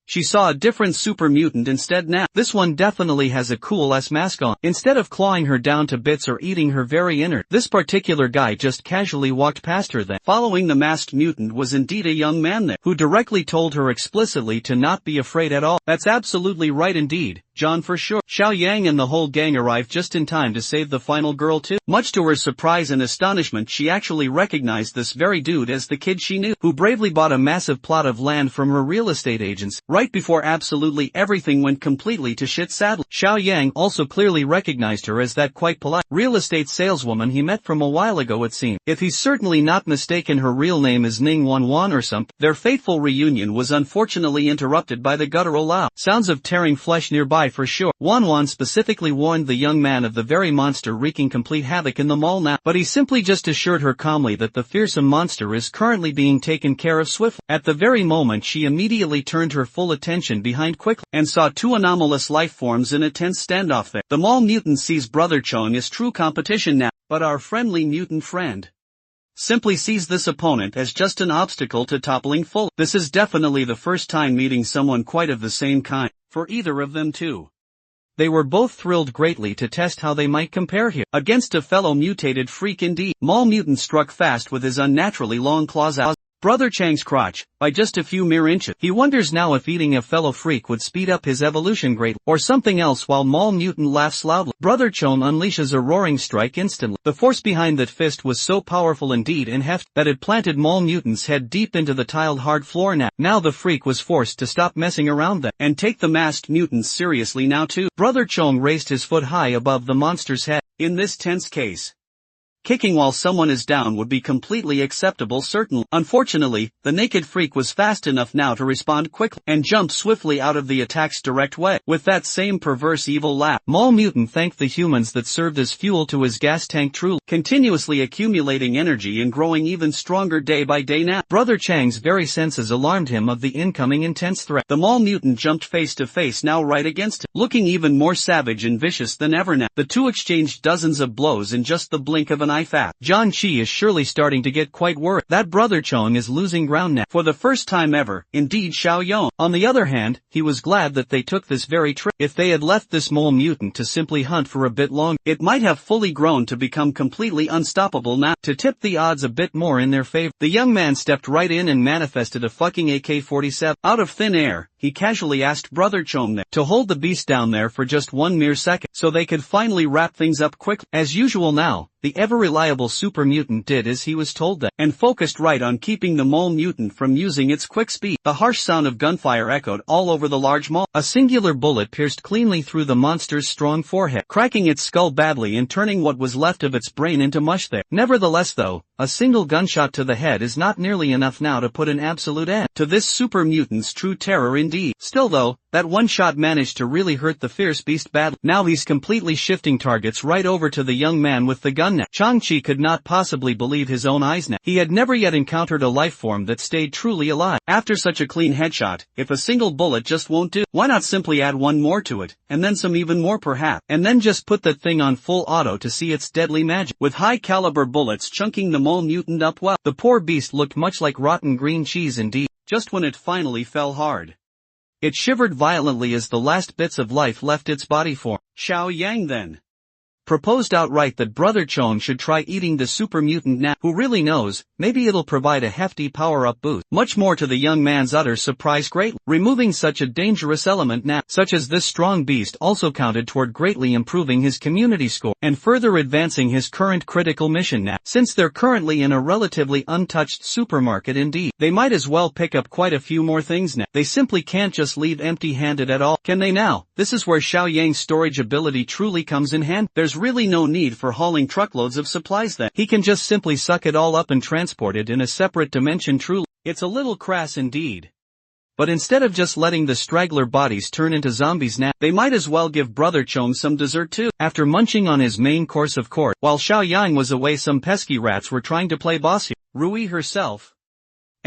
she saw a different super mutant instead now. This one definitely has a cool-ass mask on. Instead of clawing her down to bits or eating her very innard, this particular guy just casually walked past her then. Following the masked mutant was indeed a young man there, who directly told her explicitly to not be afraid at all. That's absolutely right indeed. John for sure. Xiao Yang and the whole gang arrived just in time to save the final girl too. Much to her surprise and astonishment, she actually recognized this very dude as the kid she knew, who bravely bought a massive plot of land from her real estate agents, right before absolutely everything went completely to shit sadly. Xiao Yang also clearly recognized her as that quite polite real estate saleswoman he met from a while ago it seemed. If he's certainly not mistaken, her real name is Ning Wanwan or something. Their fateful reunion was unfortunately interrupted by the guttural loud sounds of tearing flesh nearby for sure. Wanwan specifically warned the young man of the very monster wreaking complete havoc in the mall now, but he simply just assured her calmly that the fearsome monster is currently being taken care of swiftly. At the very moment, she immediately turned her full attention behind quickly, and saw two anomalous life forms in a tense standoff there. The mall mutant sees Brother Chong as true competition now, but our friendly mutant friend simply sees this opponent as just an obstacle to toppling full. This is definitely the first time meeting someone quite of the same kind, for either of them too. They were both thrilled greatly to test how they might compare here against a fellow mutated freak indeed. Mall mutant struck fast with his unnaturally long claws out Brother Chang's crotch, by just a few mere inches. He wonders now if eating a fellow freak would speed up his evolution greatly, or something else, while Mall Mutant laughs loudly. Brother Chong unleashes a roaring strike instantly. The force behind that fist was so powerful indeed and heft that it planted Mall Mutant's head deep into the tiled hard floor. Now the freak was forced to stop messing around then, and take the masked mutants seriously now too. Brother Chong raised his foot high above the monster's head. In this tense case, kicking while someone is down would be completely acceptable certainly. Unfortunately, the naked freak was fast enough now to respond quickly, and jump swiftly out of the attack's direct way. With that same perverse evil laugh, Mall Mutant thanked the humans that served as fuel to his gas tank, truly continuously accumulating energy and growing even stronger day by day now. Brother Chang's very senses alarmed him of the incoming intense threat. The Mall Mutant jumped face to face now right against him, looking even more savage and vicious than ever now. The two exchanged dozens of blows in just the blink of an eye. John Chi is surely starting to get quite worried that Brother Chong is losing ground now for the first time ever. Indeed, Xiao Yang, on the other hand, he was glad that they took this very trip. If they had left this mole mutant to simply hunt for a bit longer, it might have fully grown to become completely unstoppable now. To tip the odds a bit more in their favor, the young man stepped right in and manifested a fucking AK-47 out of thin air. He casually asked Brother Chong to hold the beast down there for just one mere second, so they could finally wrap things up quickly. As usual now, the ever-reliable super mutant did as he was told and focused right on keeping the mole mutant from using its quick speed. The harsh sound of gunfire echoed all over the large mall. A singular bullet pierced cleanly through the monster's strong forehead, cracking its skull badly and turning what was left of its brain into mush there. Nevertheless though, a single gunshot to the head is not nearly enough now to put an absolute end to this super mutant's true terror indeed. Still though, that one shot managed to really hurt the fierce beast badly. Now he's completely shifting targets right over to the young man with the gun now. Chang-Chi could not possibly believe his own eyes now. He had never yet encountered a life form that stayed truly alive. After such a clean headshot, if a single bullet just won't do, why not simply add one more to it, and then some even more perhaps, and then just put that thing on full auto to see its deadly magic. With high caliber bullets chunking the mole mutant up well, the poor beast looked much like rotten green cheese indeed. Just when it finally fell hard, it shivered violently as the last bits of life left its body form. Xiao Yang then proposed outright that Brother Chong should try eating the super mutant now. Who really knows, maybe it'll provide a hefty power-up boost. Much more to the young man's utter surprise greatly. Removing such a dangerous element now, such as this strong beast, also counted toward greatly improving his community score, and further advancing his current critical mission now. Since they're currently in a relatively untouched supermarket indeed, they might as well pick up quite a few more things now. They simply can't just leave empty-handed at all, can they now? This is where Xiao Yang's storage ability truly comes in hand. There's really no need for hauling truckloads of supplies then. He can just simply suck it all up and transport it in a separate dimension. Truly, it's a little crass indeed. But instead of just letting the straggler bodies turn into zombies now, they might as well give Brother Chong some dessert too. After munching on his main course of course, while Xiao Yang was away, some pesky rats were trying to play boss here. Rui herself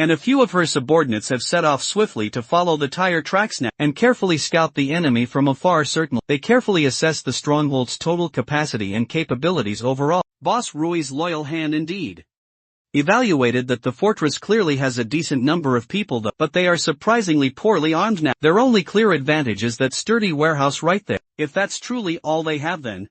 and a few of her subordinates have set off swiftly to follow the tire tracks now, and carefully scout the enemy from afar. Certainly, they carefully assess the stronghold's total capacity and capabilities overall. Boss Rui's loyal hand indeed evaluated that the fortress clearly has a decent number of people though, but they are surprisingly poorly armed now. Their only clear advantage is that sturdy warehouse right there. If that's truly all they have then,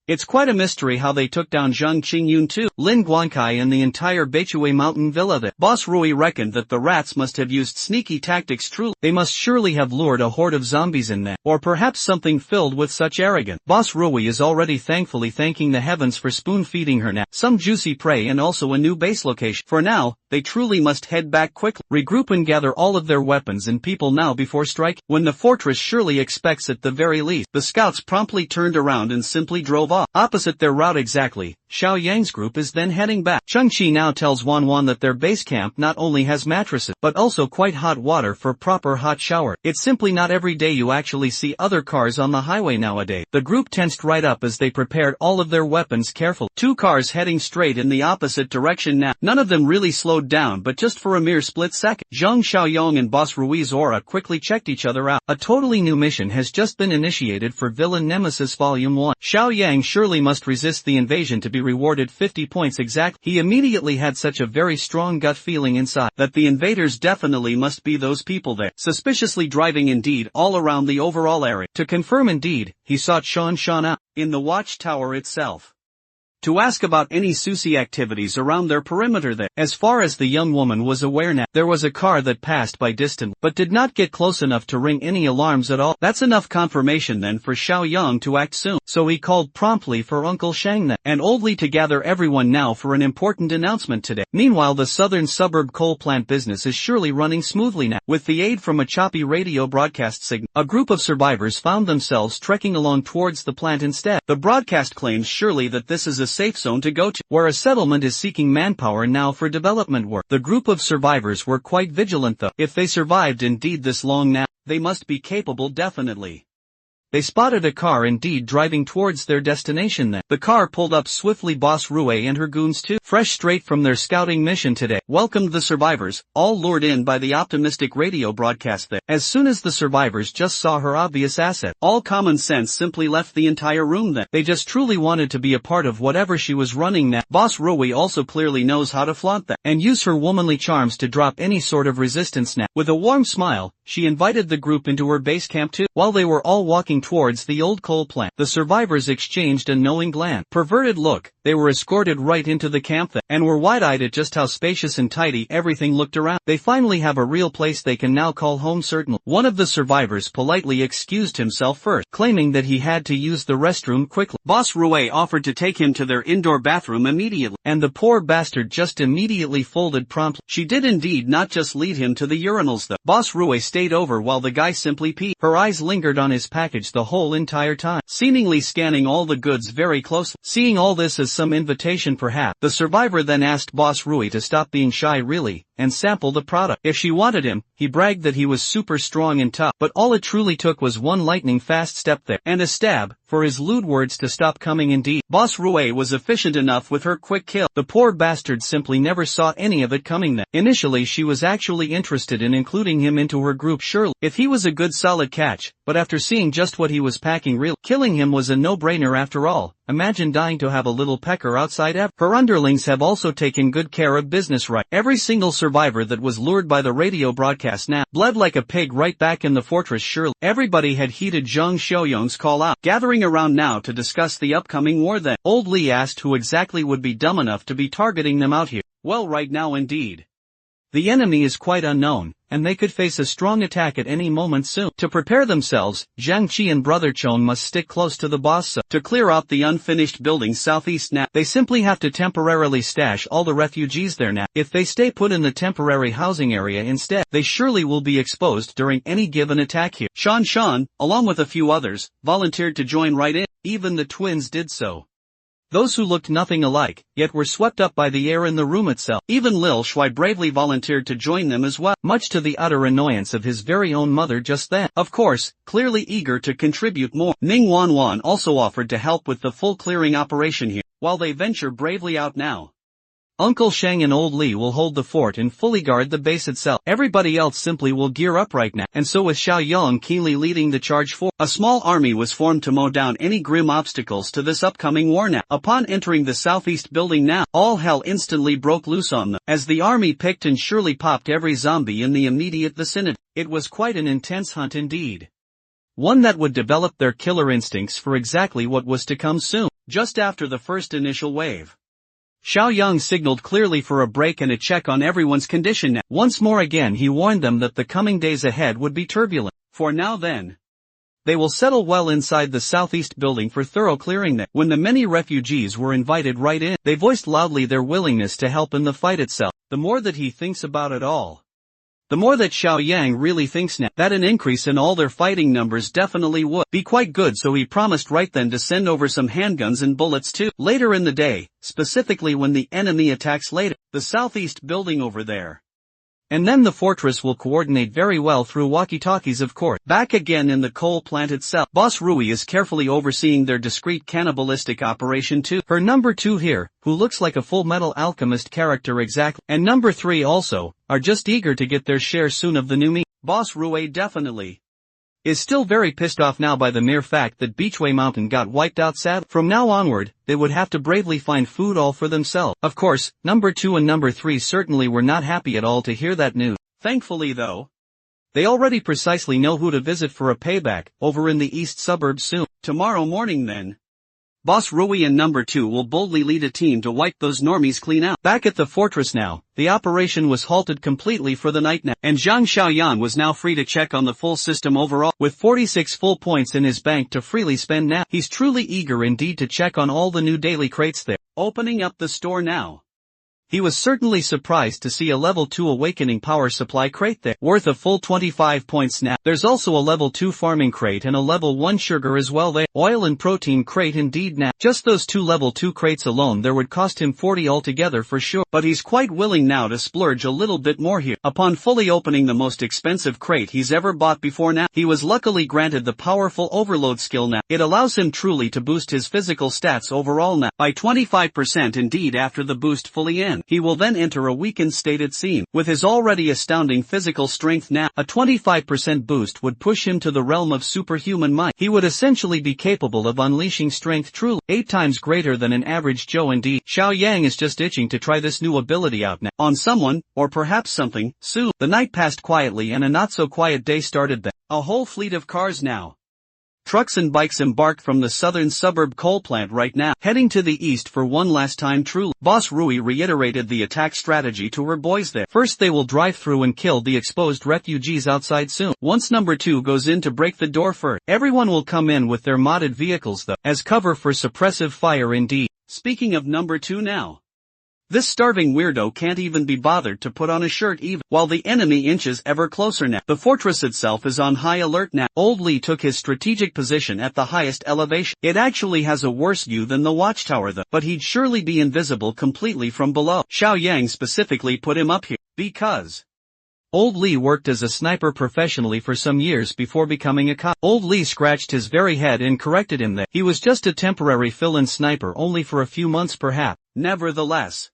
It's quite a mystery how they took down Zhang Qingyun too, Lin Guankai and the entire Beichui mountain villa there. Boss Rui reckoned that the rats must have used sneaky tactics truly. They must surely have lured a horde of zombies in there, or perhaps something filled with such arrogance. Boss Rui is already thankfully thanking the heavens for spoon-feeding her now some juicy prey and also a new base location. For now, they truly must head back quickly, regroup and gather all of their weapons and people now before strike. When the fortress surely expects at the very least, the scouts promptly turned around and simply drove off. Opposite their route exactly, Xiao Yang's group is then heading back. Cheng-Chi now tells Wan that their base camp not only has mattresses, but also quite hot water for proper hot shower. It's simply not every day you actually see other cars on the highway nowadays. The group tensed right up as they prepared all of their weapons carefully. Two cars heading straight in the opposite direction now. None of them really slowed down, but just for a mere split second. Zhang Xiaoyong and Boss Rui's aura quickly checked each other out. A totally new mission has just been initiated for Villain Nemesis Volume 1. Xiao Yang surely must resist the invasion to be rewarded 50 points exact. He immediately had such a very strong gut feeling inside that the invaders definitely must be those people there, suspiciously driving indeed all around the overall area. To confirm indeed, he sought Shan out in the watchtower itself to ask about any sushi activities around their perimeter there. As far as the young woman was aware now, there was a car that passed by distantly, but did not get close enough to ring any alarms at all. That's enough confirmation then for Xiao Yang to act soon, so he called promptly for Uncle Shang then, and Old Li to gather everyone now for an important announcement today. Meanwhile, the southern suburb coal plant business is surely running smoothly now. With the aid from a choppy radio broadcast signal, a group of survivors found themselves trekking along towards the plant instead. The broadcast claims surely that this is a safe zone to go to, where a settlement is seeking manpower now for development work. The group of survivors were quite vigilant though. If they survived indeed this long now, they must be capable definitely. They spotted a car indeed driving towards their destination then. The car pulled up swiftly. Boss Rue and her goons too, fresh straight from their scouting mission today, welcomed the survivors, all lured in by the optimistic radio broadcast there. As soon as the survivors just saw her obvious asset, all common sense simply left the entire room then. They just truly wanted to be a part of whatever she was running now. Boss Rue also clearly knows how to flaunt that, and use her womanly charms to drop any sort of resistance now. With a warm smile, she invited the group into her base camp too. While they were all walking towards the old coal plant, the survivors exchanged a knowing glance. Perverted look, they were escorted right into the camp then, and were wide-eyed at just how spacious and tidy everything looked around. They finally have a real place they can now call home certainly. One of the survivors politely excused himself first, claiming that he had to use the restroom quickly. Boss Rue offered to take him to their indoor bathroom immediately, and the poor bastard just immediately folded promptly. She did indeed not just lead him to the urinals though. Boss Rue stayed over while the guy simply peed. Her eyes lingered on his package the whole entire time, seemingly scanning all the goods very closely. Seeing all this as some invitation perhaps, the survivor then asked Boss Rui to stop being shy really, and sample the product. If she wanted him, he bragged that he was super strong and tough, but all it truly took was one lightning fast step there, and a stab, for his lewd words to stop coming indeed. Boss Rue was efficient enough with her quick kill. The poor bastard simply never saw any of it coming then. Initially she was actually interested in including him into her group surely, if he was a good solid catch, but after seeing just what he was packing real, killing him was a no-brainer after all. Imagine dying to have a little pecker outside ever. Her underlings have also taken good care of business right. Every single survivor that was lured by the radio broadcast now bled like a pig right back in the fortress surely. Everybody had heeded Zhang Xiaoyong's call out, gathering around now to discuss the upcoming war then. Old Li asked who exactly would be dumb enough to be targeting them out here. Well, right now indeed. The enemy is quite unknown, and they could face a strong attack at any moment soon. To prepare themselves, Jiang Qi and Brother Chong must stick close to the boss so to clear out the unfinished buildings southeast now. They simply have to temporarily stash all the refugees there now. If they stay put in the temporary housing area instead, they surely will be exposed during any given attack here. Shan, along with a few others, volunteered to join right in. Even the twins did so. Those who looked nothing alike, yet were swept up by the air in the room itself. Even Lil Shui bravely volunteered to join them as well, much to the utter annoyance of his very own mother just then. Of course, clearly eager to contribute more, Ning Wanwan also offered to help with the full clearing operation here, while they venture bravely out now. Uncle Shang and Old Li will hold the fort and fully guard the base itself. Everybody else simply will gear up right now, and so with Xiao Yang keenly leading the charge forward. A small army was formed to mow down any grim obstacles to this upcoming war now. Upon entering the southeast building now, all hell instantly broke loose on them, as the army picked and surely popped every zombie in the immediate vicinity. It was quite an intense hunt indeed. One that would develop their killer instincts for exactly what was to come soon. just after the first initial wave. Xiaoyang signaled clearly for a break and a check on everyone's condition now. Once more again he warned them that the coming days ahead would be turbulent. For now then, they will settle well inside the southeast building for thorough clearing there. When the many refugees were invited right in, they voiced loudly their willingness to help in the fight itself. The more that he thinks about it all, the more that Xiaoyang really thinks now that an increase in all their fighting numbers definitely would be quite good, so he promised right then to send over some handguns and bullets too. Later in the day, specifically when the enemy attacks later, the southeast building over there. And then the fortress will coordinate very well through walkie-talkies of course. Back again in the coal plant itself, Boss Rui is carefully overseeing their discreet cannibalistic operation too. Her number 2 here, who looks like a Full Metal Alchemist character exactly, and number 3 also, are just eager to get their share soon of the new meat. Boss Rui definitely is still very pissed off now by the mere fact that Beachway Mountain got wiped out sadly. From now onward, they would have to bravely find food all for themselves. Of course, number 2 and number 3 certainly were not happy at all to hear that news. Thankfully though, they already precisely know who to visit for a payback, over in the east suburbs soon. Tomorrow morning then, Boss Rui and number 2 will boldly lead a team to wipe those normies clean out. Back at the fortress now, the operation was halted completely for the night now, and Zhang Xiaoyan was now free to check on the full system overall. With 46 full points in his bank to freely spend now, he's truly eager indeed to check on all the new daily crates there. Opening up the store now, he was certainly surprised to see a level 2 awakening power supply crate there, worth a full 25 points now. There's also a level 2 farming crate and a level 1 sugar as well there. Oil and protein crate indeed now. Just those 2 level 2 crates alone there would cost him 40 altogether for sure. But he's quite willing now to splurge a little bit more here. Upon fully opening the most expensive crate he's ever bought before now, he was luckily granted the powerful overload skill now. It allows him truly to boost his physical stats overall now, by 25% indeed. After the boost fully ends, he will then enter a weakened state it seems. With his already astounding physical strength now, a 25% boost would push him to the realm of superhuman might. He would essentially be capable of unleashing strength truly 8 times greater than an average Joe indeed. Xiaoyang is just itching to try this new ability out now, on someone, or perhaps something, soon. The night passed quietly and a not-so-quiet day started then. A whole fleet of cars now, trucks and bikes embarked from the southern suburb coal plant right now, heading to the east for one last time truly. Boss Rui reiterated the attack strategy to her boys there. First they will drive through and kill the exposed refugees outside soon. Once number 2 goes in to break the door first, everyone will come in with their modded vehicles though, as cover for suppressive fire indeed. Speaking of number 2 now, this starving weirdo can't even be bothered to put on a shirt even, while the enemy inches ever closer now. The fortress itself is on high alert now. Old Li took his strategic position at the highest elevation. It actually has a worse view than the watchtower though, but he'd surely be invisible completely from below. Xiaoyang specifically put him up here, because Old Li worked as a sniper professionally for some years before becoming a cop. Old Li scratched his very head and corrected him that he was just a temporary fill-in sniper only for a few months perhaps. Nevertheless,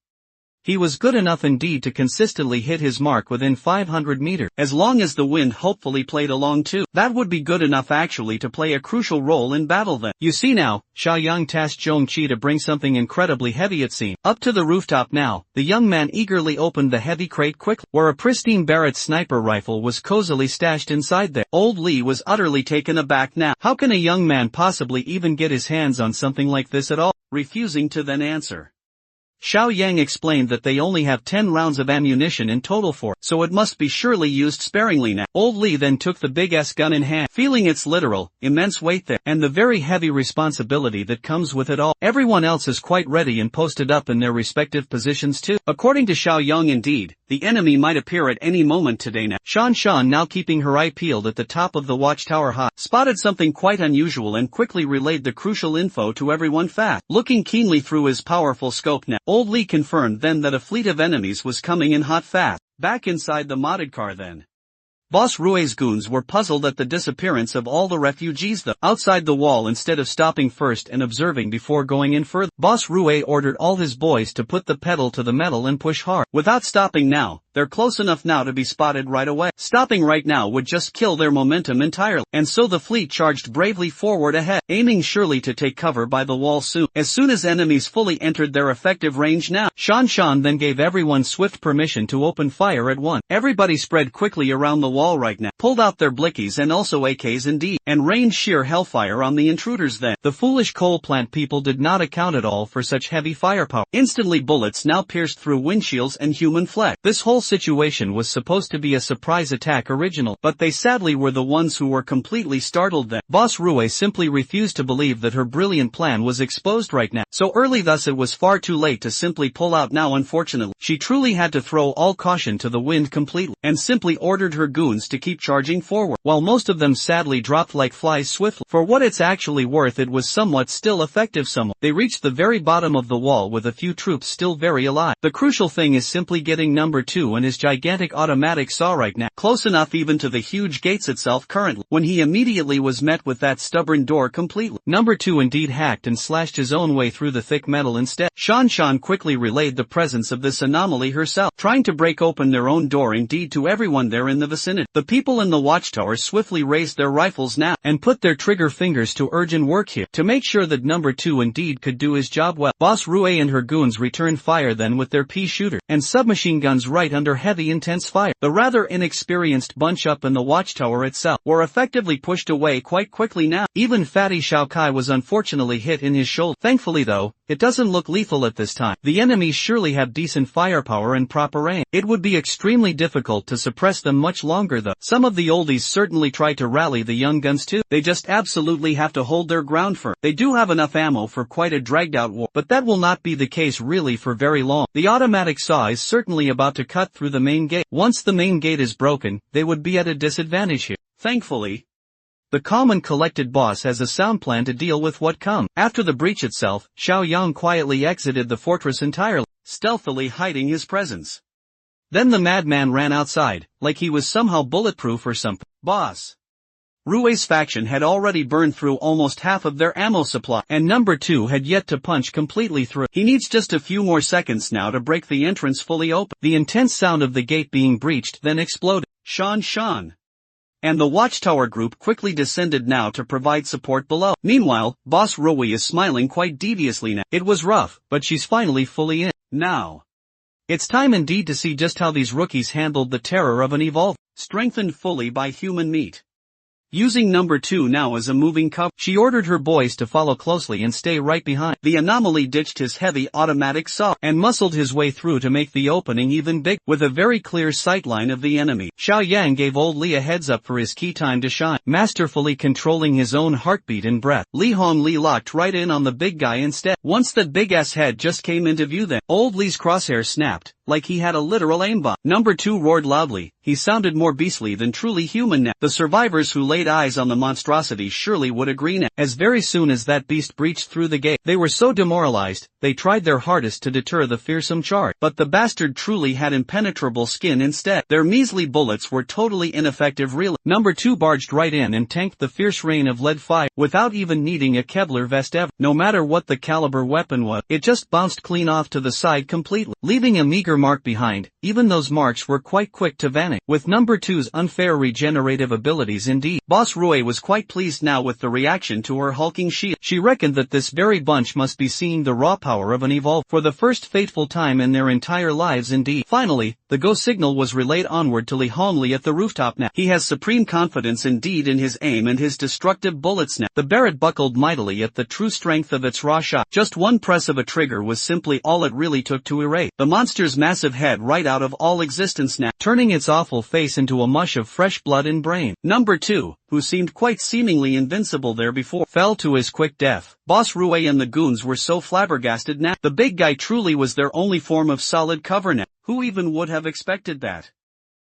he was good enough indeed to consistently hit his mark within 500 meters, as long as the wind hopefully played along too. That would be good enough actually to play a crucial role in battle then. You see now, Xiaoyang tasked Zhongqi to bring something incredibly heavy it seemed. Up to the rooftop now, the young man eagerly opened the heavy crate quickly, where a pristine Barrett sniper rifle was cozily stashed inside there. Old Li was utterly taken aback now. How can a young man possibly even get his hands on something like this at all? Refusing to then answer, Xiaoyang explained that they only have 10 rounds of ammunition in total for, so it must be surely used sparingly now. Old Li then took the big S gun in hand, feeling its literal, immense weight there, and the very heavy responsibility that comes with it all. Everyone else is quite ready and posted up in their respective positions too. According to Xiaoyang indeed, the enemy might appear at any moment today now. Shan, now keeping her eye peeled at the top of the watchtower high, spotted something quite unusual and quickly relayed the crucial info to everyone fast. Looking keenly through his powerful scope now, Old Li confirmed then that a fleet of enemies was coming in hot fast. Back inside the modded car then, Boss Rui's goons were puzzled at the disappearance of all the refugees though. Outside the wall, instead of stopping first and observing before going in further, Boss Rui ordered all his boys to put the pedal to the metal and push hard. Without stopping now, they're close enough now to be spotted right away. Stopping right now would just kill their momentum entirely. And so the fleet charged bravely forward ahead, aiming surely to take cover by the wall soon. As soon as enemies fully entered their effective range now, Shan then gave everyone swift permission to open fire at once. Everybody spread quickly around the wall right now, pulled out their blickies and also AKs indeed, and rained sheer hellfire on the intruders then. The foolish coal plant people did not account at all for such heavy firepower. Instantly bullets now pierced through windshields and human flesh. This whole situation was supposed to be a surprise attack original, but they sadly were the ones who were completely startled then. Boss Rue simply refused to believe that her brilliant plan was exposed right now. So early, thus it was far too late to simply pull out now. Unfortunately, she truly had to throw all caution to the wind completely, and simply ordered her goons to keep charging forward, while most of them sadly dropped like flies swiftly. For what it's actually worth, it was somewhat still effective somewhat. They reached the very bottom of the wall with a few troops still very alive. The crucial thing is simply getting number 2 and his gigantic automatic saw right now, close enough even to the huge gates itself currently, when he immediately was met with that stubborn door completely. Number 2 indeed hacked and slashed his own way through the thick metal instead. Shan quickly relayed the presence of this anomaly herself, trying to break open their own door indeed to everyone there in the vicinity. The people in the watchtower swiftly raised their rifles now, and put their trigger fingers to urgent work here, to make sure that number 2 indeed could do his job well. Boss Rue and her goons returned fire then with their pea shooter and submachine guns right under heavy intense fire. The rather inexperienced bunch up in the watchtower itself were effectively pushed away quite quickly now. Even Fatty Shao Kai was unfortunately hit in his shoulder. Thankfully though, it doesn't look lethal at this time. The enemies surely have decent firepower and proper aim. It would be extremely difficult to suppress them much longer though. Some of the oldies certainly try to rally the young guns too. They just absolutely have to hold their ground firm. They do have enough ammo for quite a dragged out war, but that will not be the case really for very long. The automatic saw is certainly about to cut through the main gate. Once the main gate is broken, they would be at a disadvantage here. Thankfully, the calm and collected boss has a sound plan to deal with what comes. After the breach itself, Xiaoyang quietly exited the fortress entirely, stealthily hiding his presence. Then the madman ran outside, like he was somehow bulletproof or something. Boss Rue's faction had already burned through almost half of their ammo supply, and number 2 had yet to punch completely through. He needs just a few more seconds now to break the entrance fully open. The intense sound of the gate being breached then exploded. Shan and the watchtower group quickly descended now to provide support below. Meanwhile, Boss Rue is smiling quite deviously now. It was rough, but she's finally fully in. Now, it's time indeed to see just how these rookies handled the terror of an evolve, strengthened fully by human meat. Using number 2 now as a moving cover, she ordered her boys to follow closely and stay right behind. The anomaly ditched his heavy automatic saw and muscled his way through to make the opening even big, with a very clear sightline of the enemy. Xiaoyang gave old Li a heads up for his key time to shine, masterfully controlling his own heartbeat and breath. Li Hongli locked right in on the big guy instead. Once that big ass head just came into view, then old Li's crosshair snapped, like he had a literal aimbot. Number 2 roared loudly. He sounded more beastly than truly human now. The survivors who laid eyes on the monstrosity surely would agree now, as very soon as that beast breached through the gate, they were so demoralized, they tried their hardest to deter the fearsome charge. But the bastard truly had impenetrable skin instead. Their measly bullets were totally ineffective really. Number 2 barged right in and tanked the fierce rain of lead fire, without even needing a Kevlar vest ever. No matter what the caliber weapon was, it just bounced clean off to the side completely, leaving a meager mark behind. Even those marks were quite quick to vanish. With number 2's unfair regenerative abilities indeed, Boss Rue was quite pleased now with the reaction to her hulking shield. She reckoned that this very bunch must be seeing the raw power of an evolve for the first fateful time in their entire lives indeed. Finally, the go signal was relayed onward to Li Hongli at the rooftop now. He has supreme confidence indeed in his aim and his destructive bullets now. The Barrett buckled mightily at the true strength of its raw shot. Just one press of a trigger was simply all it really took to erase the monster's massive head right out of all existence now, turning its awful face into a mush of fresh blood and brain. Number 2, who seemed quite seemingly invincible there before, fell to his quick death. Boss Rue and the goons were so flabbergasted now. The big guy truly was their only form of solid cover now. Who even would have expected that?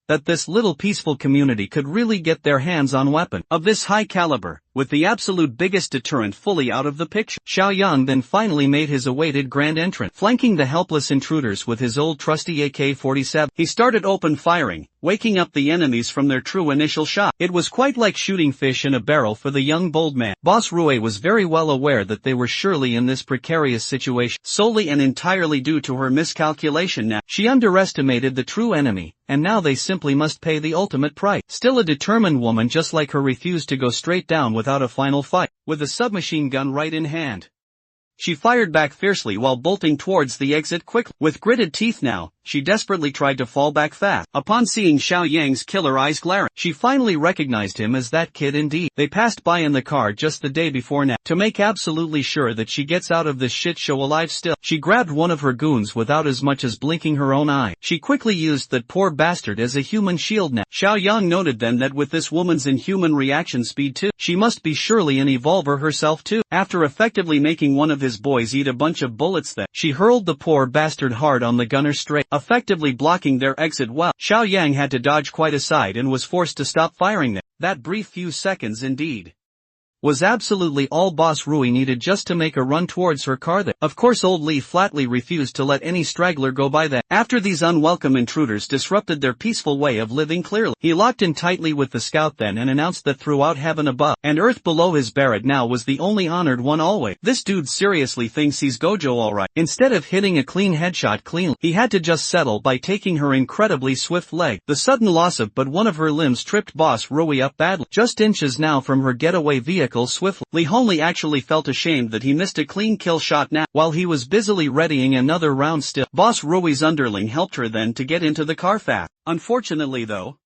That this little peaceful community could really get their hands on weapon of this high caliber, with the absolute biggest deterrent fully out of the picture. Xiaoyang then finally made his awaited grand entrance, flanking the helpless intruders with his old trusty AK-47. He started open firing, waking up the enemies from their true initial shock. It was quite like shooting fish in a barrel for the young bold man. Boss Rui was very well aware that they were surely in this precarious situation, solely and entirely due to her miscalculation. Now, she underestimated the true enemy, and now they simply must pay the ultimate price. Still, a determined woman just like her refused to go straight down without a final fight, with a submachine gun right in hand. She fired back fiercely while bolting towards the exit quickly. With gritted teeth now, she desperately tried to fall back fast. Upon seeing Xiaoyang's killer eyes glaring, she finally recognized him as that kid indeed. They passed by in the car just the day before now. To make absolutely sure that she gets out of this shit show alive still, she grabbed one of her goons without as much as blinking her own eye. She quickly used that poor bastard as a human shield now. Xiaoyang noted then that with this woman's inhuman reaction speed too, she must be surely an evolver herself too. After effectively making one of his boys eat a bunch of bullets then, she hurled the poor bastard hard on the gunner straight, effectively blocking their exit while Xiaoyang had to dodge quite aside and was forced to stop firing them. That brief few seconds indeed was absolutely all Boss Rui needed just to make a run towards her car that, of course, old Lee flatly refused to let any straggler go by that. After these unwelcome intruders disrupted their peaceful way of living clearly, he locked in tightly with the scout then and announced that throughout heaven above and earth below his Barrett now was the only honored one always. This dude seriously thinks he's Gojo alright. Instead of hitting a clean headshot cleanly, he had to just settle by taking her incredibly swift leg. The sudden loss of but one of her limbs tripped Boss Rui up badly, just inches now from her getaway vehicle swiftly. Lee Honley actually felt ashamed that he missed a clean kill shot now. While he was busily readying another round still, Boss Rui's underling helped her then to get into the car fast. Unfortunately though,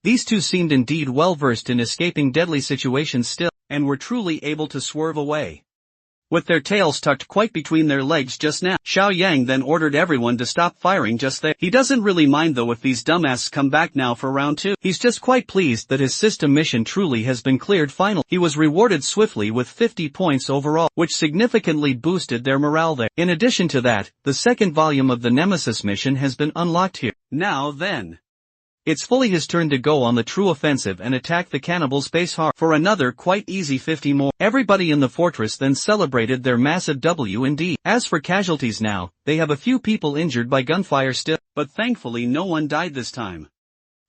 these two seemed indeed well versed in escaping deadly situations still, and were truly able to swerve away with their tails tucked quite between their legs just now. Xiaoyang then ordered everyone to stop firing just there. He doesn't really mind though if these dumbasses come back now for round 2. He's just quite pleased that his system mission truly has been cleared finally. He was rewarded swiftly with 50 points overall, which significantly boosted their morale there. In addition to that, the second volume of the Nemesis mission has been unlocked here. Now then, it's fully his turn to go on the true offensive and attack the cannibals base hard for another quite easy 50 more. Everybody in the fortress then celebrated their massive W indeed. As for casualties now, they have a few people injured by gunfire still, but thankfully no one died this time.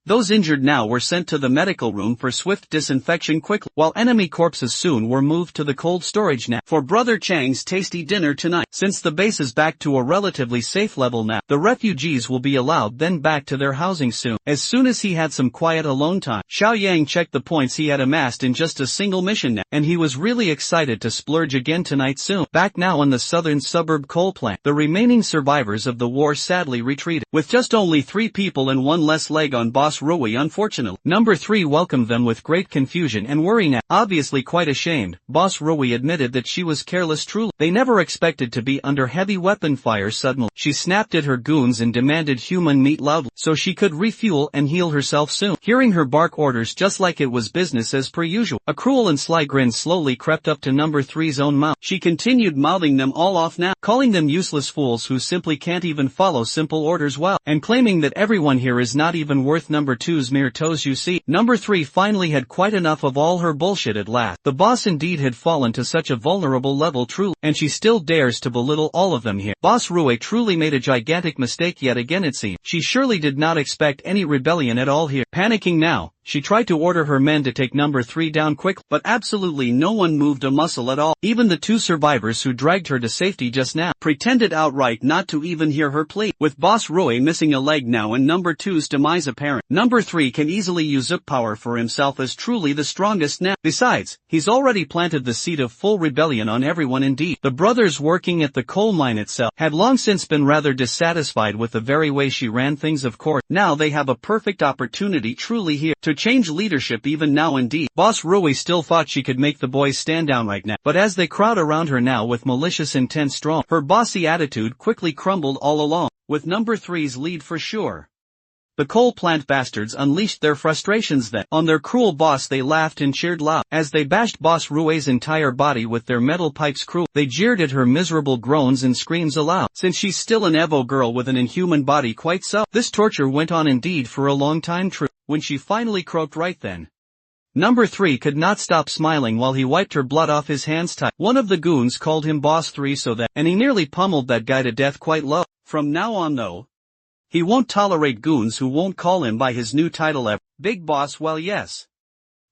Those injured now were sent to the medical room for swift disinfection quickly, while enemy corpses soon were moved to the cold storage now for Brother Chang's tasty dinner tonight. Since the base is back to a relatively safe level now, the refugees will be allowed then back to their housing soon. As soon as he had some quiet alone time, Xiaoyang checked the points he had amassed in just a single mission now, and he was really excited to splurge again tonight soon. Back now in the southern suburb coal plant, the remaining survivors of the war sadly retreated, with just only 3 people and one less leg on Boss Rui unfortunately. Number 3 welcomed them with great confusion and worry now. Obviously quite ashamed, Boss Rui admitted that she was careless truly. They never expected to be under heavy weapon fire suddenly. She snapped at her goons and demanded human meat loudly, so she could refuel and heal herself soon. Hearing her bark orders just like it was business as per usual, a cruel and sly grin slowly crept up to Number 3's own mouth. She continued mouthing them all off now, calling them useless fools who simply can't even follow simple orders well, and claiming that everyone here is not even worth Number 2's mere toes. You see, Number 3 finally had quite enough of all her bullshit at last. The boss indeed had fallen to such a vulnerable level truly, and she still dares to belittle all of them here. Boss Rui truly made a gigantic mistake yet again it seemed. She surely did not expect any rebellion at all here. Panicking now, she tried to order her men to take Number 3 down quickly, but absolutely no one moved a muscle at all. Even the 2 survivors who dragged her to safety just now pretended outright not to even hear her plea. With Boss Rui missing a leg now and Number 2's demise apparent, Number 3 can easily use up power for himself as truly the strongest now. Besides, he's already planted the seed of full rebellion on everyone indeed. The brothers working at the coal mine itself had long since been rather dissatisfied with the very way she ran things of course. Now they have a perfect opportunity truly here to change leadership even now indeed. Boss Rui still thought she could make the boys stand down right now, but as they crowd around her now with malicious intent strong, her bossy attitude quickly crumbled all along, with Number 3's lead for sure. The coal plant bastards unleashed their frustrations then. On their cruel boss they laughed and cheered loud. As they bashed Boss Rui's entire body with their metal pipes they jeered at her miserable groans and screams aloud. Since she's still an Evo girl with an inhuman body quite so. This torture went on indeed for a long time true. When she finally croaked right then, Number 3 could not stop smiling while he wiped her blood off his hands tight. One of the goons called him Boss 3 so that, and he nearly pummeled that guy to death quite low. From now on though, he won't tolerate goons who won't call him by his new title ever. Big Boss. Well, yes.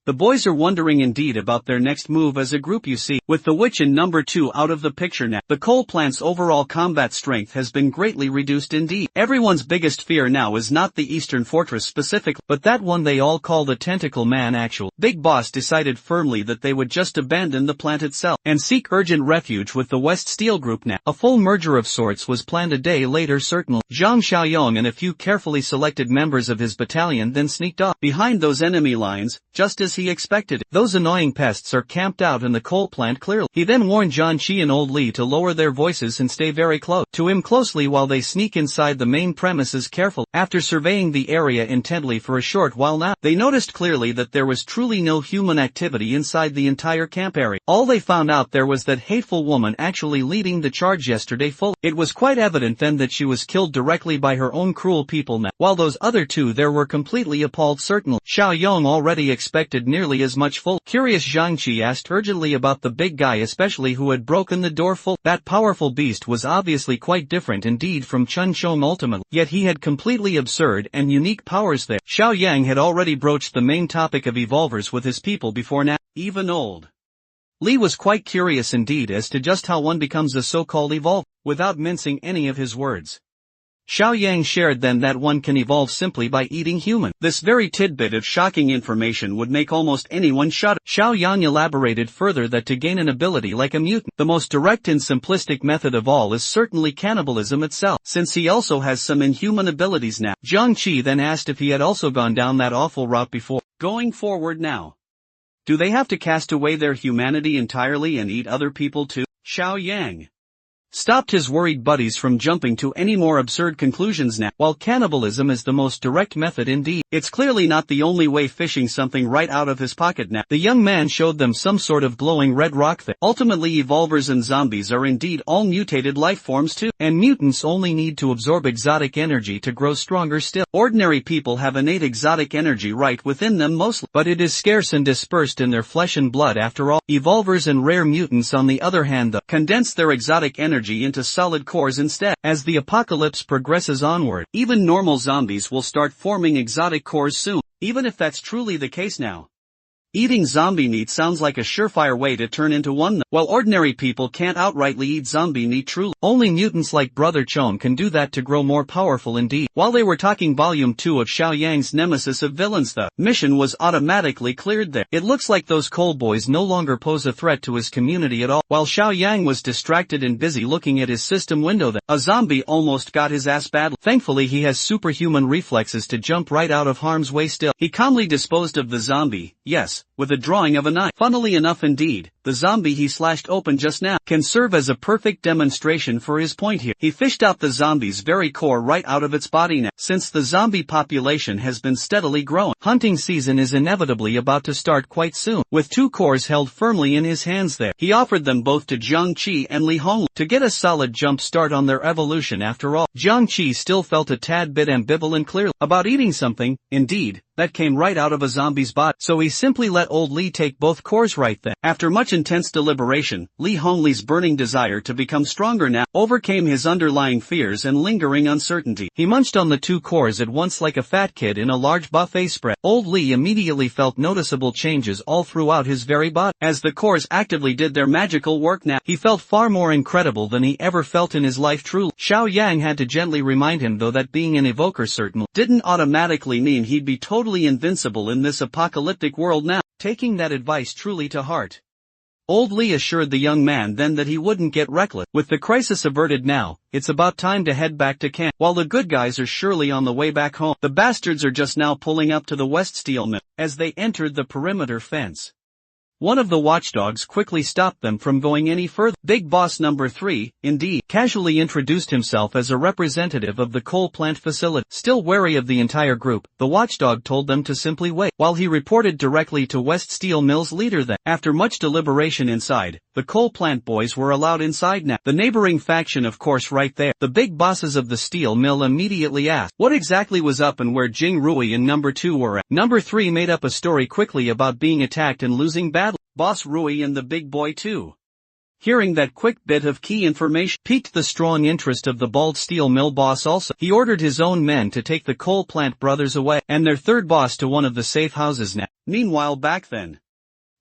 The boys are wondering indeed about their next move as a group, you see. With the witch in number 2 out of the picture now, the coal plant's overall combat strength has been greatly reduced indeed. Everyone's biggest fear now is not the Eastern Fortress specifically, but that one they all call the Tentacle Man. Actual Big Boss decided firmly that they would just abandon the plant itself and seek urgent refuge with the West Steel Group now. A full merger of sorts was planned a day later certainly. Zhang Xiaoyong and a few carefully selected members of his battalion then sneaked off behind those enemy lines, just as he expected. Those annoying pests are camped out in the coal plant clearly. He then warned Zhang Qi and Old Li to lower their voices and stay very close to him closely while they sneak inside the main premises carefully. After surveying the area intently for a short while now, they noticed clearly that there was truly no human activity inside the entire camp area. All they found out there was that hateful woman actually leading the charge yesterday fully. It was quite evident then that she was killed directly by her own cruel people now, while those other two there were completely appalled certainly. Xiaoyong already expected nearly as much full. Curious Zhang Qi asked urgently about the big guy especially who had broken the door full. That powerful beast was obviously quite different indeed from Chun Chong ultimately, yet he had completely absurd and unique powers there. Xiao Yang had already broached the main topic of evolvers with his people before now. Even Old Li was quite curious indeed as to just how one becomes a so-called evolver, without mincing any of his words. Xiao Yang shared then that one can evolve simply by eating human. This very tidbit of shocking information would make almost anyone shudder. Xiao Yang elaborated further that to gain an ability like a mutant, the most direct and simplistic method of all is certainly cannibalism itself, since he also has some inhuman abilities now. Zhang Qi then asked if he had also gone down that awful route before. Going forward now, do they have to cast away their humanity entirely and eat other people too? Xiao Yang stopped his worried buddies from jumping to any more absurd conclusions now. While cannibalism is the most direct method indeed, it's clearly not the only way. Fishing something right out of his pocket now, the young man showed them some sort of glowing red rock thing. Ultimately evolvers and zombies are indeed all mutated life forms too, and mutants only need to absorb exotic energy to grow stronger still. Ordinary people have innate exotic energy right within them mostly, but it is scarce and dispersed in their flesh and blood after all. Evolvers and rare mutants on the other hand though, condense their exotic energy into solid cores instead. As the apocalypse progresses onward, even normal zombies will start forming exotic cores soon. Even if that's truly the case now, eating zombie meat sounds like a surefire way to turn into one. While ordinary people can't outrightly eat zombie meat truly, only mutants like Brother Chong can do that to grow more powerful indeed. While they were talking, Volume 2 of Xiao Yang's Nemesis of Villains, the mission was automatically cleared there. It looks like those coal boys no longer pose a threat to his community at all. While Xiao Yang was distracted and busy looking at his system window then, a zombie almost got his ass badly. Thankfully he has superhuman reflexes to jump right out of harm's way still. He calmly disposed of the zombie, yes, with a drawing of a knife. Funnily enough indeed, the zombie he slashed open just now can serve as a perfect demonstration for his point here. He fished out the zombie's very core right out of its body now. Since the zombie population has been steadily growing, hunting season is inevitably about to start quite soon. With two cores held firmly in his hands there, he offered them both to Zhang Qi and Li Hongli to get a solid jump start on their evolution after all. Zhang Qi still felt a tad bit ambivalent clearly about eating something, indeed, that came right out of a zombie's body, so he simply let Old Li take both cores right then. After much intense deliberation, Li Hongli's burning desire to become stronger now overcame his underlying fears and lingering uncertainty. He munched on the two cores at once like a fat kid in a large buffet spread. Old Li immediately felt noticeable changes all throughout his very body. As the cores actively did their magical work now, he felt far more incredible than he ever felt in his life truly. Xiao Yang had to gently remind him though that being an evoker certainly didn't automatically mean he'd be totally invincible in this apocalyptic world now. Taking that advice truly to heart, Old Li assured the young man then that he wouldn't get reckless. With the crisis averted now, it's about time to head back to camp. While the good guys are surely on the way back home, the bastards are just now pulling up to the West Steel Mill. As they entered the perimeter fence, One of the watchdogs quickly stopped them from going any further. Big Boss number 3, indeed, casually introduced himself as a representative of the coal plant facility. Still wary of the entire group, the watchdog told them to simply wait, while he reported directly to West Steel Mill's leader then. After much deliberation inside, the coal plant boys were allowed inside now. The neighboring faction of course right there. The big bosses of the steel mill immediately asked what exactly was up and where Jing Rui and number 2 were at. Number 3 made up a story quickly about being attacked and losing badly. Boss Rui and the big boy too. Hearing that quick bit of key information piqued the strong interest of the bald steel mill boss also. He ordered his own men to take the coal plant brothers away and their third boss to one of the safe houses now. Meanwhile back then,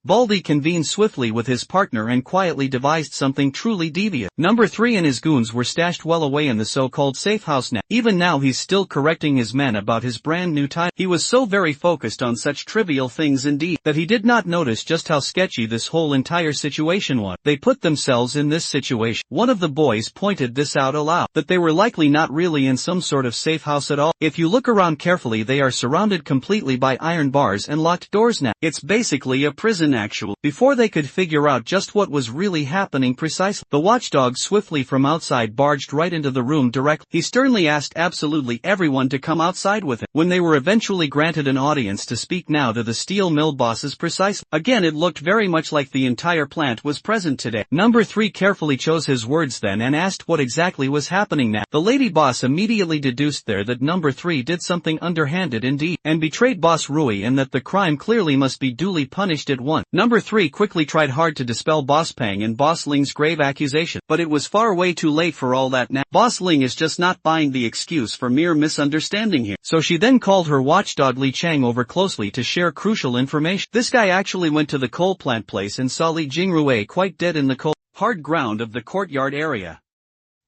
Baldy convened swiftly with his partner and quietly devised something truly devious. Number 3 and his goons were stashed well away in the so-called safe house now. Even now he's still correcting his men about his brand new title. He was so very focused on such trivial things indeed, that he did not notice just how sketchy this whole entire situation was. They put themselves in this situation. One of the boys pointed this out aloud, that they were likely not really in some sort of safe house at all. If you look around carefully they are surrounded completely by iron bars and locked doors now. It's basically a prison actually. Before they could figure out just what was really happening precisely, the watchdog swiftly from outside barged right into the room directly. He sternly asked absolutely everyone to come outside with him. When they were eventually granted an audience to speak now to the steel mill bosses precisely, again it looked very much like the entire plant was present today. Number 3 carefully chose his words then and asked what exactly was happening now. The lady boss immediately deduced there that number 3 did something underhanded indeed, and betrayed Boss Rui, and that the crime clearly must be duly punished at once. Number 3 quickly tried hard to dispel Boss Pang and Boss Ling's grave accusation, but it was far way too late for all that now. Boss Ling is just not buying the excuse for mere misunderstanding here. So she then called her watchdog Li Chang over closely to share crucial information. This guy actually went to the coal plant place and saw Li Jingrui quite dead in the cold, hard ground of the courtyard area.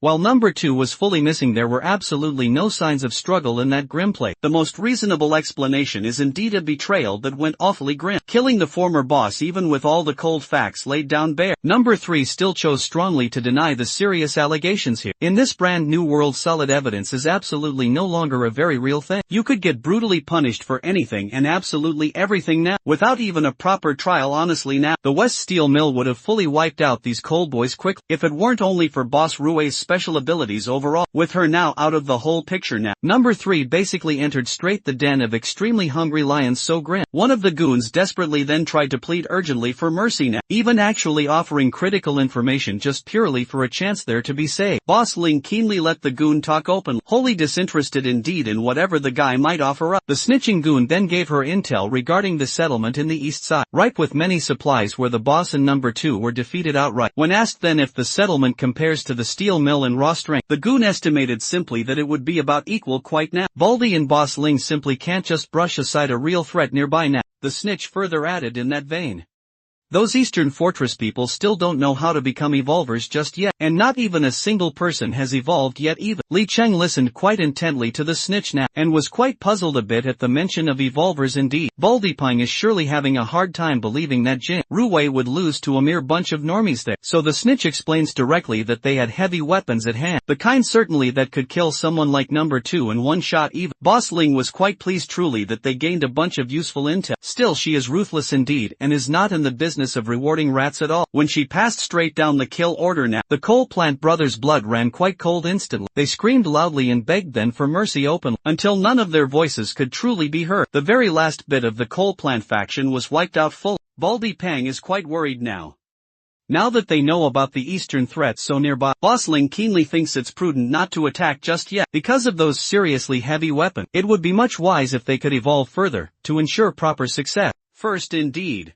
While number 2 was fully missing, there were absolutely no signs of struggle in that grim place. The most reasonable explanation is indeed a betrayal that went awfully grim, killing the former boss even with all the cold facts laid down bare. Number 3 still chose strongly to deny the serious allegations here. In this brand new world, solid evidence is absolutely no longer a very real thing. You could get brutally punished for anything and absolutely everything now, without even a proper trial. Honestly now, the West Steel Mill would have fully wiped out these coal boys quickly, if it weren't only for Boss Rui's special abilities overall. With her now out of the whole picture now, number 3 basically entered straight the den of extremely hungry lions so grim. One of the goons desperately then tried to plead urgently for mercy now, even actually offering critical information just purely for a chance there to be saved. Boss Ling keenly let the goon talk openly, wholly disinterested indeed in whatever the guy might offer up. The snitching goon then gave her intel regarding the settlement in the east side, ripe with many supplies, where the boss and number 2 were defeated outright. When asked then if the settlement compares to the steel mill in raw strength, the goon estimated simply that it would be about equal quite now. Baldy and Boss Ling simply can't just brush aside a real threat nearby now. The snitch further added in that vein, those Eastern Fortress people still don't know how to become evolvers just yet, and not even a single person has evolved yet even. Li Cheng listened quite intently to the snitch now, and was quite puzzled a bit at the mention of evolvers indeed. Baldypang is surely having a hard time believing that Jin Ruwei would lose to a mere bunch of normies there. So the snitch explains directly that they had heavy weapons at hand, the kind certainly that could kill someone like number 2 in one shot even. Boss Ling was quite pleased truly that they gained a bunch of useful intel. Still, she is ruthless indeed, and is not in the business of rewarding rats at all. When she passed straight down the kill order now, the coal plant brothers' blood ran quite cold instantly. They screamed loudly and begged then for mercy openly, until none of their voices could truly be heard. The very last bit of the coal plant faction was wiped out full. Baldy Pang is quite worried now. Now that they know about the eastern threats so nearby, Boss Ling keenly thinks it's prudent not to attack just yet, because of those seriously heavy weapons. It would be much wise if they could evolve further, to ensure proper success. First indeed,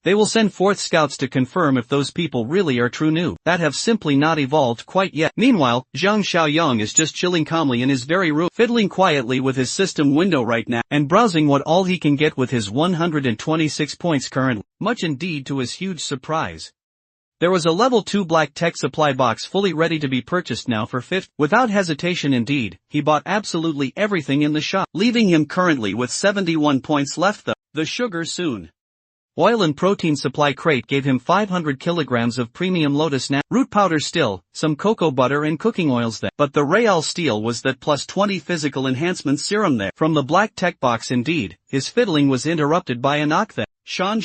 they will send forth scouts to confirm if those people really are true new, that have simply not evolved quite yet. Meanwhile, Zhang Xiaoyang is just chilling calmly in his very room, fiddling quietly with his system window right now, and browsing what all he can get with his 126 points currently, much indeed to his huge surprise. There was a level 2 black tech supply box fully ready to be purchased now for 50. Without hesitation indeed, he bought absolutely everything in the shop, leaving him currently with 71 points left though. The sugar soon. Oil and protein supply crate gave him 500 kilograms of premium lotus nut, root powder still, some cocoa butter and cooking oils then. But the real steal was that plus 20 physical enhancement serum there. From the black tech box indeed, his fiddling was interrupted by a knock then. Shan.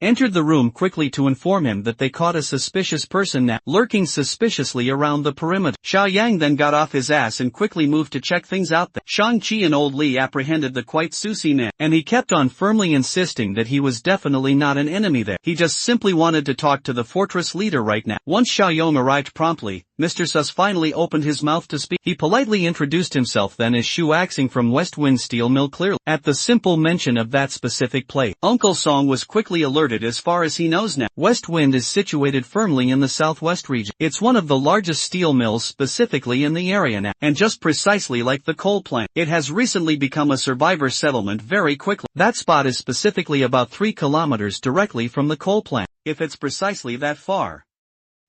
entered the room quickly to inform him that they caught a suspicious person now lurking suspiciously around the perimeter. Xiao Yang then got off his ass and quickly moved to check things out there. Shang-Chi and old Li apprehended the quite Susi man, and he kept on firmly insisting that he was definitely not an enemy there. He just simply wanted to talk to the fortress leader right now. Once Xiao Yang arrived promptly, Mr. Sus finally opened his mouth to speak. He politely introduced himself then as Shu Axing from West Wind Steel Mill. Clearly, at the simple mention of that specific place, Uncle Song was quickly alerted. As far as he knows now, West Wind is situated firmly in the southwest region. It's one of the largest steel mills specifically in the area now, and just precisely like the coal plant, it has recently become a survivor settlement very quickly. That spot is specifically about 3 kilometers directly from the coal plant. If it's precisely that far,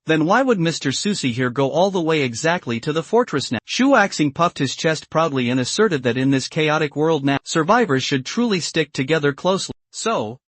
then why would Mr. Susi here go all the way exactly to the fortress now? Shu Axing puffed his chest proudly and asserted that in this chaotic world now, survivors should truly stick together closely. So,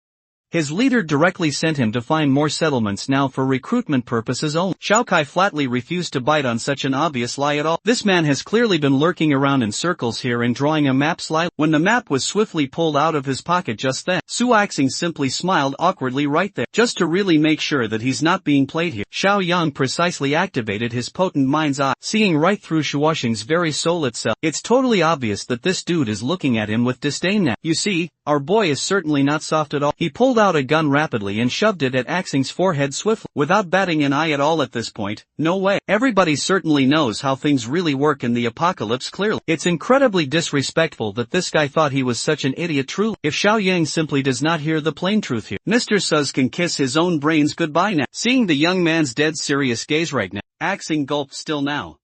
his leader directly sent him to find more settlements now for recruitment purposes only. Xiao Kai flatly refused to bite on such an obvious lie at all. This man has clearly been lurking around in circles here and drawing a map slyly. When the map was swiftly pulled out of his pocket just then, Su Axing simply smiled awkwardly right there. Just to really make sure that he's not being played here, Xiao Yang precisely activated his potent mind's eye, seeing right through Shu Axing's very soul itself. It's totally obvious that this dude is looking at him with disdain now. You see, our boy is certainly not soft at all. He pulled out a gun rapidly and shoved it at Axing's forehead swiftly, without batting an eye at all at this point. No way. Everybody certainly knows how things really work in the apocalypse clearly. It's incredibly disrespectful that this guy thought he was such an idiot truly. If Xiao Yang simply does not hear the plain truth here, Mr. Suz can kiss his own brains goodbye now. Seeing the young man's dead serious gaze right now, Axing gulped still now.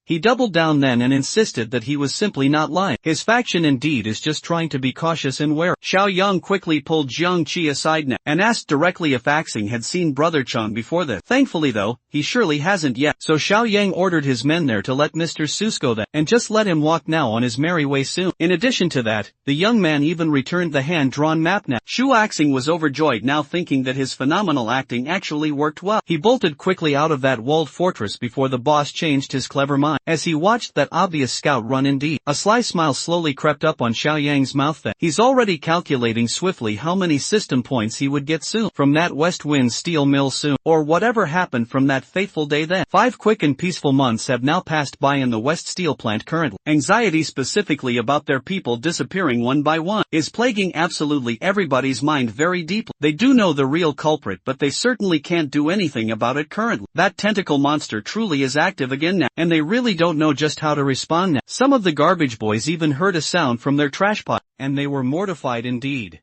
He doubled down then and insisted that he was simply not lying. His faction indeed is just trying to be cautious and wary. Xiao Yang quickly pulled Jiang Qi aside now, and asked directly if Axing had seen Brother Chang before this. Thankfully though, he surely hasn't yet, so Xiao Yang ordered his men there to let Mr. Sus go then, and just let him walk now on his merry way soon. In addition to that, the young man even returned the hand-drawn map now. Shu Axing was overjoyed now, thinking that his phenomenal acting actually worked well. He bolted quickly out of that walled fortress before the boss changed his clever mind. As he watched that obvious scout run indeed, a sly smile slowly crept up on Xiao Yang's mouth then. He's already calculating swiftly how many system points he would get soon from that West Wind Steel Mill soon, or whatever happened from that fateful day then. 5 quick and peaceful months have now passed by in the West Steel plant currently. Anxiety specifically about their people disappearing one by one is plaguing absolutely everybody's mind very deeply. They do know the real culprit, but they certainly can't do anything about it currently. That tentacle monster truly is active again now, and they really don't know just how to respond now. Some of the garbage boys even heard a sound from their trash pot, and they were mortified indeed.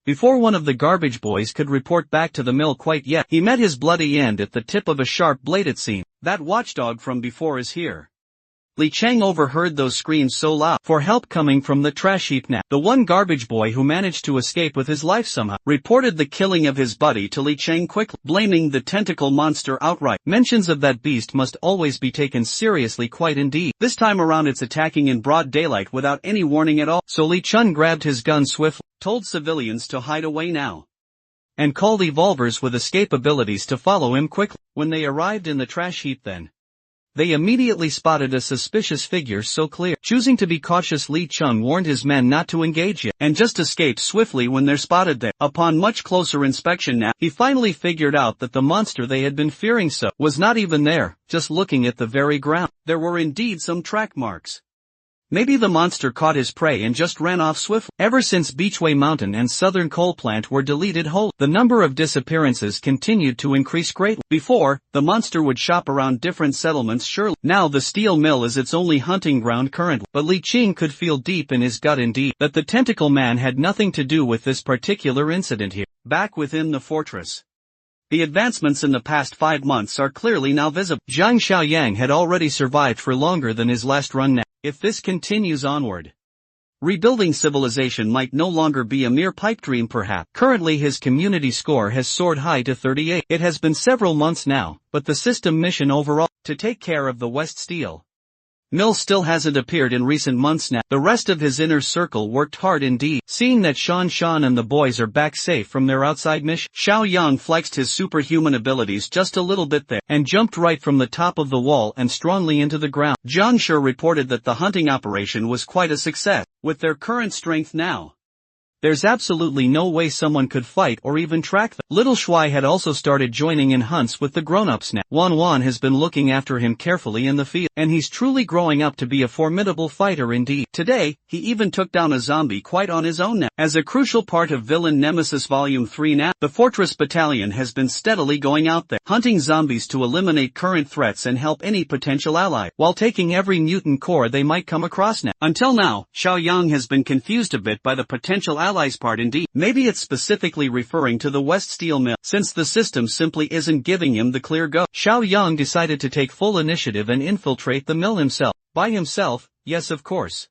Before one of the garbage boys could report back to the mill quite yet, he met his bloody end at the tip of a sharp blade it seemed. That watchdog from before is here. Li Chang overheard those screams so loud for help coming from the trash heap now. The one garbage boy who managed to escape with his life somehow reported the killing of his buddy to Li Chang quickly, blaming the tentacle monster outright. Mentions of that beast must always be taken seriously quite indeed. This time around it's attacking in broad daylight without any warning at all. So Li Chun grabbed his gun swiftly, told civilians to hide away now, and called evolvers with escape abilities to follow him quickly. When they arrived in the trash heap then, they immediately spotted a suspicious figure so clear. Choosing to be cautious, Li Chun warned his men not to engage yet, and just escaped swiftly when they're spotted there. Upon much closer inspection now, he finally figured out that the monster they had been fearing so was not even there, just looking at the very ground. There were indeed some track marks. Maybe the monster caught his prey and just ran off swiftly. Ever since Beachway Mountain and Southern Coal Plant were deleted whole, the number of disappearances continued to increase greatly. Before, the monster would shop around different settlements surely. Now the steel mill is its only hunting ground currently. But Li Qing could feel deep in his gut indeed that the tentacle man had nothing to do with this particular incident here. Back within the fortress, the advancements in the past 5 months are clearly now visible. Zhang Xiaoyang had already survived for longer than his last run now. If this continues onward, rebuilding civilization might no longer be a mere pipe dream perhaps. Currently his community score has soared high to 38. It has been several months now, but the system mission overall, to take care of the West Steel Mill still hasn't appeared in recent months now. The rest of his inner circle worked hard indeed. Seeing that Shan and the boys are back safe from their outside mission, Xiao Yang flexed his superhuman abilities just a little bit there, and jumped right from the top of the wall and strongly into the ground. Jiang Shi reported that the hunting operation was quite a success. With their current strength now, There's absolutely no way someone could fight or even track them. Little Shuai had also started joining in hunts with the grown-ups now. Wan Wan has been looking after him carefully in the field, and he's truly growing up to be a formidable fighter indeed. Today, he even took down a zombie quite on his own now. As a crucial part of Villain Nemesis Volume 3 now, the Fortress Battalion has been steadily going out there, hunting zombies to eliminate current threats and help any potential ally, while taking every mutant core they might come across now. Until now, Xiaoyang has been confused a bit by the potential allies part indeed. Maybe it's specifically referring to the West Steel Mill, since the system simply isn't giving him the clear go. Xiaoyang decided to take full initiative and infiltrate the mill himself. By himself, yes of course.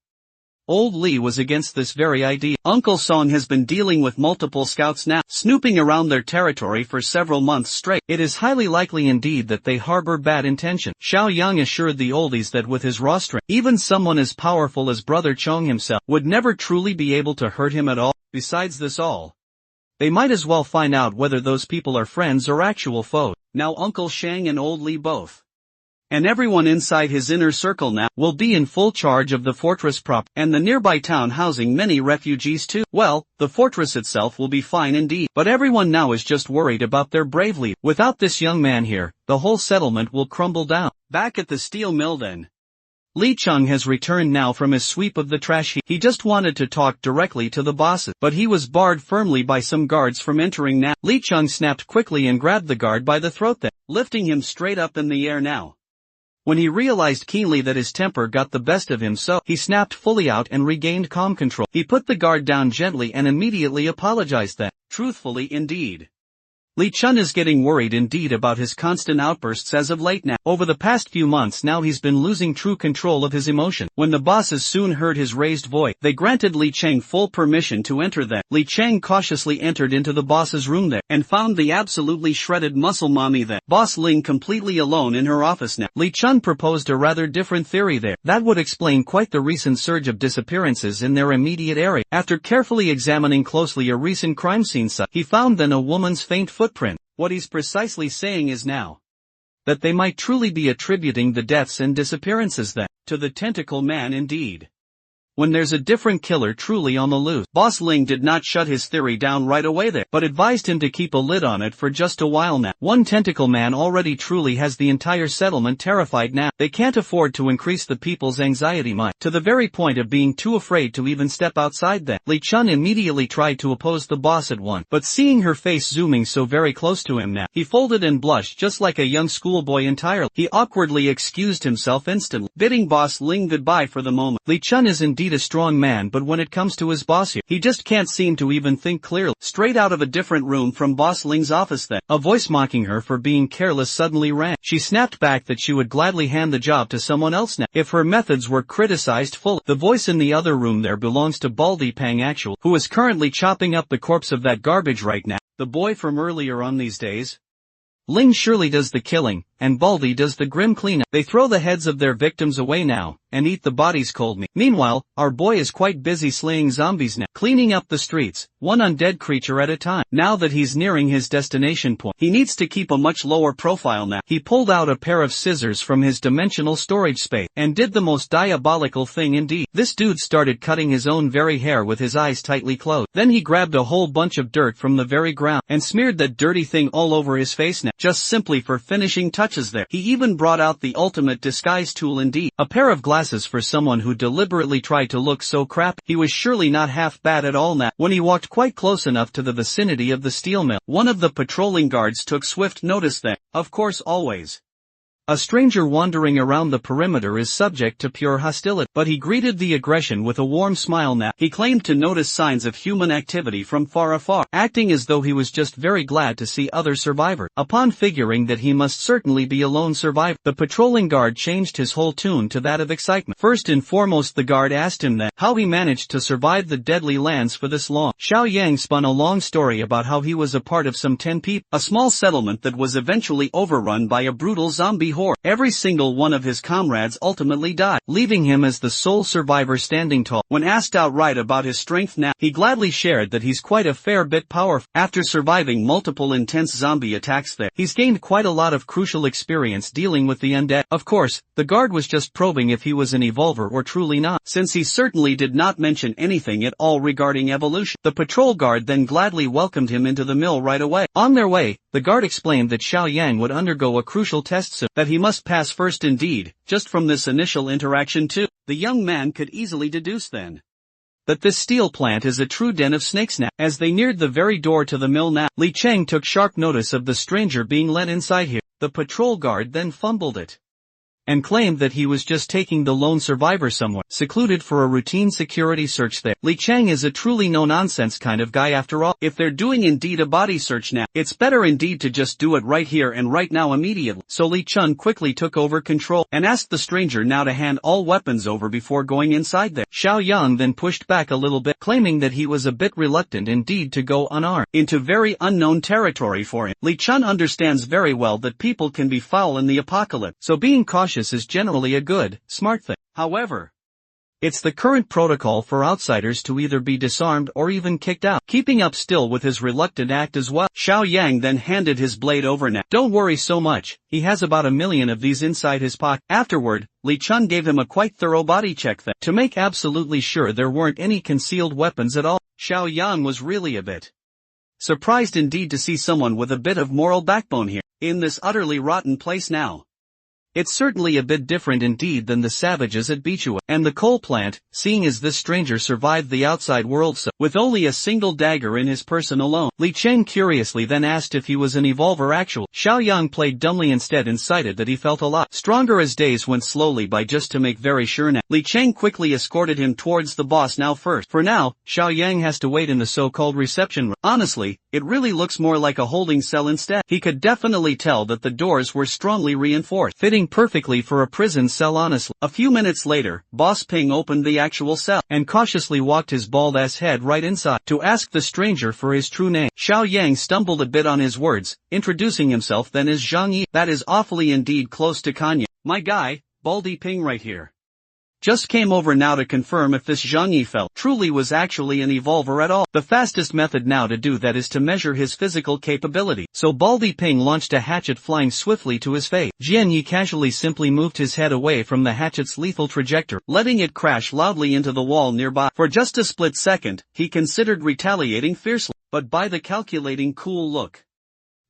Old Li was against this very idea. Uncle Song has been dealing with multiple scouts now, snooping around their territory for several months straight. It is highly likely indeed that they harbor bad intention. Xiaoyang assured the oldies that with his raw strength, even someone as powerful as Brother Chong himself would never truly be able to hurt him at all. Besides this all, they might as well find out whether those people are friends or actual foes. Now Uncle Shang and Old Li both, and everyone inside his inner circle now, will be in full charge of the fortress prop, and the nearby town housing many refugees too. Well, the fortress itself will be fine indeed, but everyone now is just worried about their brave leader. Without this young man here, the whole settlement will crumble down. Back at the steel mill then, Li Chung has returned now from his sweep of the trash heap. He just wanted to talk directly to the bosses, but he was barred firmly by some guards from entering now. Li Chung snapped quickly and grabbed the guard by the throat then, lifting him straight up in the air now. When he realized keenly that his temper got the best of him, so he snapped fully out and regained calm control. He put the guard down gently and immediately apologized then. Truthfully indeed, Li Chun is getting worried indeed about his constant outbursts as of late now. Over the past few months now he's been losing true control of his emotion. When the bosses soon heard his raised voice, they granted Li Cheng full permission to enter them. Li Cheng cautiously entered into the boss's room there, and found the absolutely shredded muscle mommy there, Boss Ling, completely alone in her office now. Li Chun proposed a rather different theory there. That would explain quite the recent surge of disappearances in their immediate area. After carefully examining closely a recent crime scene site, he found then a woman's faint footprint. What he's precisely saying is now that they might truly be attributing the deaths and disappearances then to the tentacle man indeed, when there's a different killer truly on the loose. Boss Ling did not shut his theory down right away there, but advised him to keep a lid on it for just a while now. One tentacle man already truly has the entire settlement terrified now. They can't afford to increase the people's anxiety much, to the very point of being too afraid to even step outside then. Li Chun immediately tried to oppose the boss at once, but seeing her face zooming so very close to him now, he folded and blushed just like a young schoolboy entirely. He awkwardly excused himself instantly, bidding Boss Ling goodbye for the moment. Li Chun is indeed a strong man, but when it comes to his boss here, he just can't seem to even think clearly. Straight out of a different room from Boss Ling's office then, a voice mocking her for being careless suddenly rang. She snapped back that she would gladly hand the job to someone else now, if her methods were criticized fully. The voice in the other room there belongs to Baldy Pang Actual, who is currently chopping up the corpse of that garbage right now. The boy from earlier on these days. Ling surely does the killing, and Baldy does the grim cleanup. They throw the heads of their victims away now, and eat the bodies cold meat. Meanwhile, our boy is quite busy slaying zombies now, cleaning up the streets, one undead creature at a time. Now that he's nearing his destination point, he needs to keep a much lower profile now. He pulled out a pair of scissors from his dimensional storage space, and did the most diabolical thing indeed. This dude started cutting his own very hair with his eyes tightly closed. Then he grabbed a whole bunch of dirt from the very ground, and smeared that dirty thing all over his face now, just simply for finishing touches there. He even brought out the ultimate disguise tool indeed, a pair of glasses for someone who deliberately tried to look so crap. He was surely not half bad at all now. When he walked quite close enough to the vicinity of the steel mill, one of the patrolling guards took swift notice that, of course always, a stranger wandering around the perimeter is subject to pure hostility, but he greeted the aggression with a warm smile now. He claimed to notice signs of human activity from far afar, acting as though he was just very glad to see other survivors. Upon figuring that he must certainly be a lone survivor, the patrolling guard changed his whole tune to that of excitement. First and foremost, the guard asked him that how he managed to survive the deadly lands for this long. Xiao Yang spun a long story about how he was a part of some 10 people, a small settlement that was eventually overrun by a brutal zombie horror. Every single one of his comrades ultimately died, leaving him as the sole survivor standing tall. When asked outright about his strength now, he gladly shared that he's quite a fair bit powerful. After surviving multiple intense zombie attacks there, he's gained quite a lot of crucial experience dealing with the undead. Of course, the guard was just probing if he was an evolver or truly not, since he certainly did not mention anything at all regarding evolution. The patrol guard then gladly welcomed him into the mill right away. On their way, the guard explained that Xiao Yang would undergo a crucial test soon, that he must pass first indeed, just from this initial interaction too. The young man could easily deduce then that this steel plant is a true den of snakes now. As they neared the very door to the mill now, Li Cheng took sharp notice of the stranger being let inside here. The patrol guard then fumbled it and claimed that he was just taking the lone survivor somewhere secluded for a routine security search there. Li Cheng is a truly no-nonsense kind of guy after all. If they're doing indeed a body search now, it's better indeed to just do it right here and right now immediately. So Li Chun quickly took over control and asked the stranger now to hand all weapons over before going inside there. Xiao Yang then pushed back a little bit, claiming that he was a bit reluctant indeed to go unarmed into very unknown territory for him. Li Chun understands very well that people can be foul in the apocalypse, so being cautious is generally a good, smart thing. However, it's the current protocol for outsiders to either be disarmed or even kicked out. Keeping up still with his reluctant act as well, Xiao Yang then handed his blade over now. Don't worry so much, he has about 1,000,000 of these inside his pocket. Afterward, Li Chun gave him a quite thorough body check to make absolutely sure there weren't any concealed weapons at all. Xiao Yang was really a bit surprised indeed to see someone with a bit of moral backbone here, in this utterly rotten place now. It's certainly a bit different indeed than the savages at Bichua and the coal plant, seeing as this stranger survived the outside world so, with only a single dagger in his person alone. Li Cheng curiously then asked if he was an evolver actual. Xiao Yang played dumbly instead and cited that he felt a lot stronger as days went slowly by. Just to make very sure now, Li Cheng quickly escorted him towards the boss now first. For now, Xiao Yang has to wait in the so-called reception room. Honestly, it really looks more like a holding cell instead. He could definitely tell that the doors were strongly reinforced, fitting perfectly for a prison cell honestly. A few minutes later, Boss Ping opened the actual cell and cautiously walked his bald-ass head right inside to ask the stranger for his true name. Xiao Yang stumbled a bit on his words, introducing himself then as Zhang Yi. That is awfully indeed close to Kanya. My guy, Baldy Ping right here. Just came over now to confirm if this Zhang Yi fell truly was actually an evolver at all. The fastest method now to do that is to measure his physical capability. So Baldy Ping launched a hatchet flying swiftly to his face. Jian Yi casually simply moved his head away from the hatchet's lethal trajectory, letting it crash loudly into the wall nearby. For just a split second, he considered retaliating fiercely, but by the calculating cool look,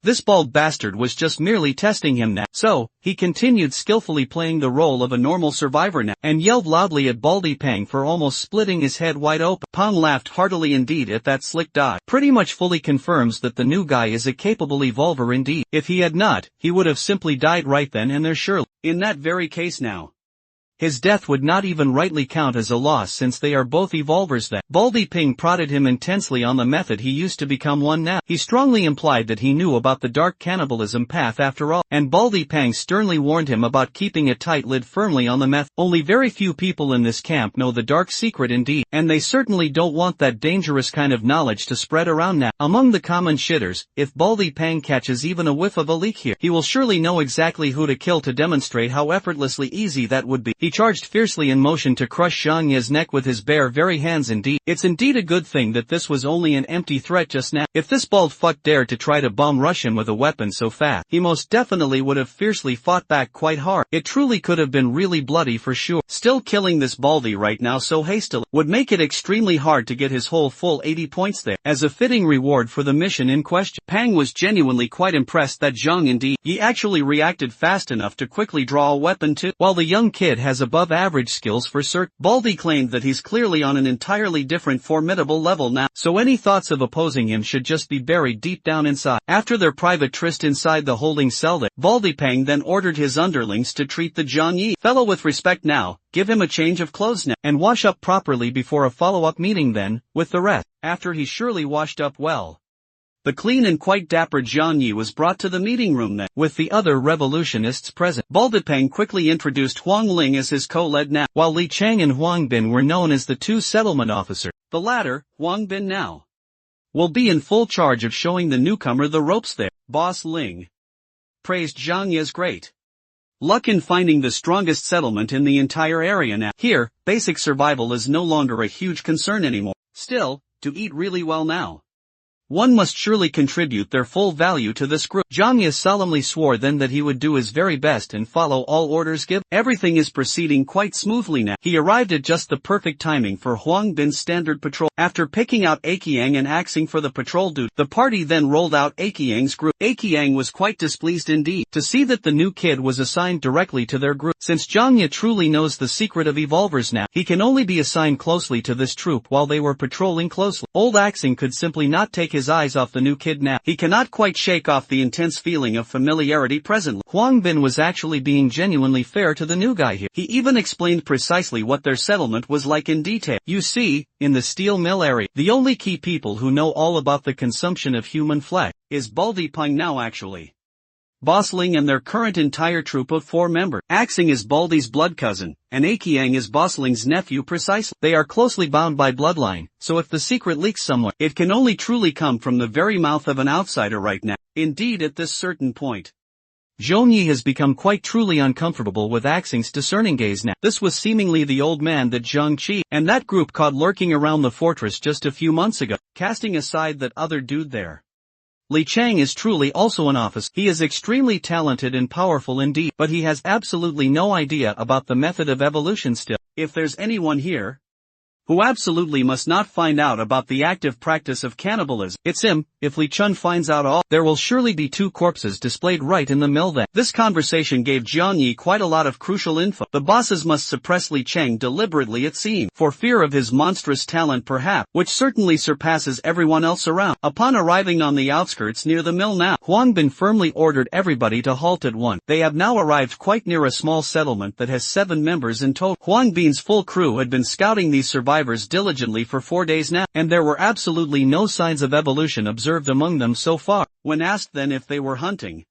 this bald bastard was just merely testing him now. So, he continued skillfully playing the role of a normal survivor now, and yelled loudly at Baldy Pang for almost splitting his head wide open. Pang laughed heartily indeed at that slick dodge. Pretty much fully confirms that the new guy is a capable evolver indeed. If he had not, he would have simply died right then and there surely. In that very case now, his death would not even rightly count as a loss since they are both evolvers then. Baldy Ping prodded him intensely on the method he used to become one now. He strongly implied that he knew about the dark cannibalism path after all, and Baldy Pang sternly warned him about keeping a tight lid firmly on the meth. Only very few people in this camp know the dark secret indeed, and they certainly don't want that dangerous kind of knowledge to spread around now. Among the common shitters, if Baldy Pang catches even a whiff of a leak here, he will surely know exactly who to kill to demonstrate how effortlessly easy that would be. He charged fiercely in motion to crush Zhang Ye's neck with his bare very hands indeed. It's indeed a good thing that this was only an empty threat just now. If this bald fuck dared to try to bomb rush him with a weapon so fast, he most definitely would have fiercely fought back quite hard. It truly could have been really bloody for sure. Still, killing this Baldy right now so hastily would make it extremely hard to get his whole full 80 points there, as a fitting reward for the mission in question. Pang was genuinely quite impressed that Zhang indeed, he actually reacted fast enough to quickly draw a weapon too. While the young kid has above average skills for certain, Baldy claimed that he's clearly on an entirely different formidable level now, so any thoughts of opposing him should just be buried deep down inside. After their private tryst inside the holding cell there, Baldy Pang then ordered his underlings to treat the Zhang Yi fellow with respect now, give him a change of clothes now, and wash up properly before a follow-up meeting then, with the rest. After he surely washed up well, the clean and quite dapper Zhang Yi was brought to the meeting room then, with the other revolutionists present. Baldipeng quickly introduced Huang Ling as his co-led now, while Li Chang and Huang Bin were known as the two settlement officers. The latter, Huang Bin now, will be in full charge of showing the newcomer the ropes there. Boss Ling praised Zhang Ye's great Luck in finding the strongest settlement in the entire area now. Here, basic survival is no longer a huge concern anymore. Still, to eat really well now, one must surely contribute their full value to this group. Zhang Yi solemnly swore then that he would do his very best and follow all orders given. Everything is proceeding quite smoothly now. He arrived at just the perfect timing for Huang Bin's standard patrol. After picking out Akiang and axing for the patrol duty, the party then rolled out Akiang's group. Akiang was quite displeased indeed to see that the new kid was assigned directly to their group. Since Zhang Yi truly knows the secret of evolvers now, he can only be assigned closely to this troop while they were patrolling closely. Old Axing could simply not take his eyes off the new kid now. He cannot quite shake off the intense feeling of familiarity presently. Huang Bin was actually being genuinely fair to the new guy here. He even explained precisely what their settlement was like in detail. You see, in the steel mill area, the only key people who know all about the consumption of human flesh is Baldi Peng now actually. Bosling and their current entire troop of 4 members. Axing is Baldi's blood cousin, and Akiang is Bosling's nephew precisely. They are closely bound by bloodline, so if the secret leaks somewhere, it can only truly come from the very mouth of an outsider right now. Indeed, at this certain point, Zhong Yi has become quite truly uncomfortable with Axing's discerning gaze now. This was seemingly the old man that Zhang Qi and that group caught lurking around the fortress just a few months ago, casting aside that other dude there. Li Chang is truly also an officer. He is extremely talented and powerful indeed, but he has absolutely no idea about the method of evolution still. If there's anyone here who absolutely must not find out about the active practice of cannibalism, it's him. If Li Chun finds out all, there will surely be 2 corpses displayed right in the mill then. This conversation gave Jiang Yi quite a lot of crucial info. The bosses must suppress Li Chang deliberately it seemed, for fear of his monstrous talent perhaps, which certainly surpasses everyone else around. Upon arriving on the outskirts near the mill now, Huang Bin firmly ordered everybody to halt at once. They have now arrived quite near a small settlement that has 7 members in total. Huang Bin's full crew had been scouting these survivors diligently for 4 days now, and there were absolutely no signs of evolution observed among them so far. When asked then if they were hunting,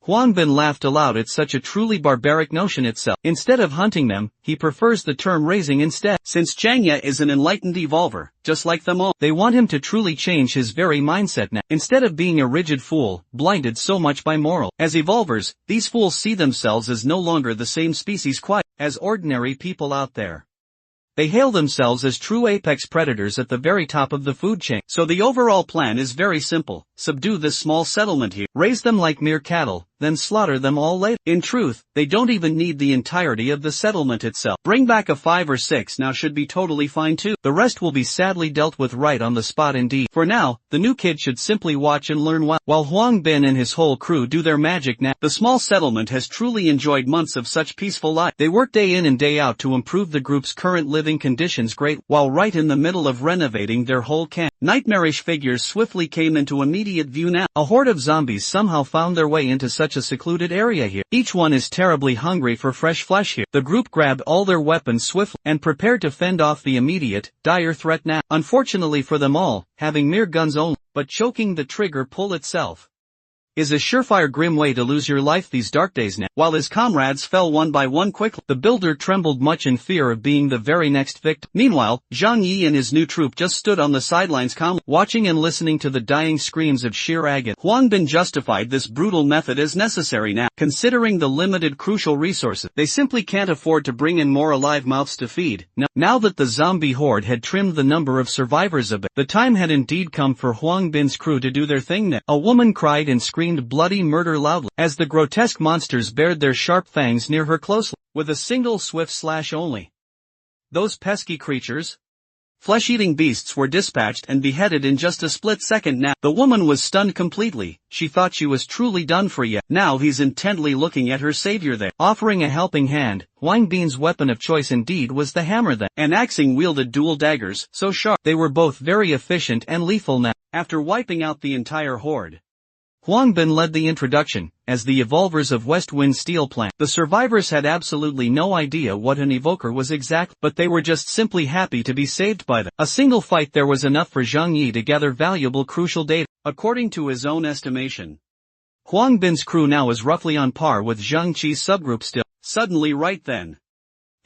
Huang Bin laughed aloud at such a truly barbaric notion itself. Instead of hunting them, he prefers the term raising instead. Since Zhang Yi is an enlightened evolver, just like them all, they want him to truly change his very mindset now. Instead of being a rigid fool, blinded so much by moral. As evolvers, these fools see themselves as no longer the same species quite as ordinary people out there. They hail themselves as true apex predators at the very top of the food chain. So the overall plan is very simple. Subdue this small settlement here, raise them like mere cattle, then slaughter them all later. In truth, they don't even need the entirety of the settlement itself. Bring back a 5 or 6 now should be totally fine too. The rest will be sadly dealt with right on the spot indeed. For now, the new kid should simply watch and learn while Huang Bin and his whole crew do their magic now. The small settlement has truly enjoyed months of such peaceful life. They work day in and day out to improve the group's current living conditions great, while right in the middle of renovating their whole camp. Nightmarish figures swiftly came into immediate view now. A horde of zombies somehow found their way into such a secluded area here. Each one is terribly hungry for fresh flesh here. The group grabbed all their weapons swiftly and prepared to fend off the immediate, dire threat now. Unfortunately for them all, having mere guns only, but choking the trigger pull itself is a surefire grim way to lose your life these dark days now. While his comrades fell one by one quickly, the builder trembled much in fear of being the very next victim. Meanwhile, Zhang Yi and his new troop just stood on the sidelines calmly, watching and listening to the dying screams of sheer agony. Huang Bin justified this brutal method as necessary now, considering the limited crucial resources. They simply can't afford to bring in more alive mouths to feed. Now that the zombie horde had trimmed the number of survivors a bit, the time had indeed come for Huang Bin's crew to do their thing now. A woman cried and screamed bloody murder loudly, as the grotesque monsters bared their sharp fangs near her closely, with a single swift slash only. Those pesky creatures, flesh-eating beasts, were dispatched and beheaded in just a split second now. The woman was stunned completely. She thought she was truly done for yet. Now he's intently looking at her savior there, offering a helping hand. Huang Bin's weapon of choice indeed was the hammer then, and Axing wielded dual daggers, so sharp. They were both very efficient and lethal now. After wiping out the entire horde, Huang Bin led the introduction, as the evolvers of West Wind Steel Plant. The survivors had absolutely no idea what an evoker was exactly, but they were just simply happy to be saved by them. A single fight there was enough for Zhang Yi to gather valuable crucial data. According to his own estimation, Huang Bin's crew now is roughly on par with Zhang Qi's subgroup still. Suddenly right then,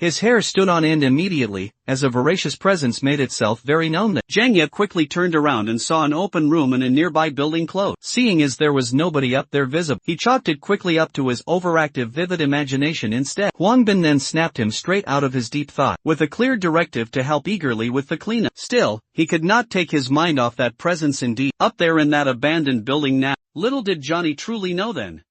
His hair stood on end immediately, as a voracious presence made itself very known there. Zhang Ye quickly turned around and saw an open room in a nearby building closed. Seeing as there was nobody up there visible, he chalked it quickly up to his overactive vivid imagination instead. Huang Bin then snapped him straight out of his deep thought, with a clear directive to help eagerly with the cleanup. Still, he could not take his mind off that presence indeed, up there in that abandoned building now. Little did Johnny truly know then.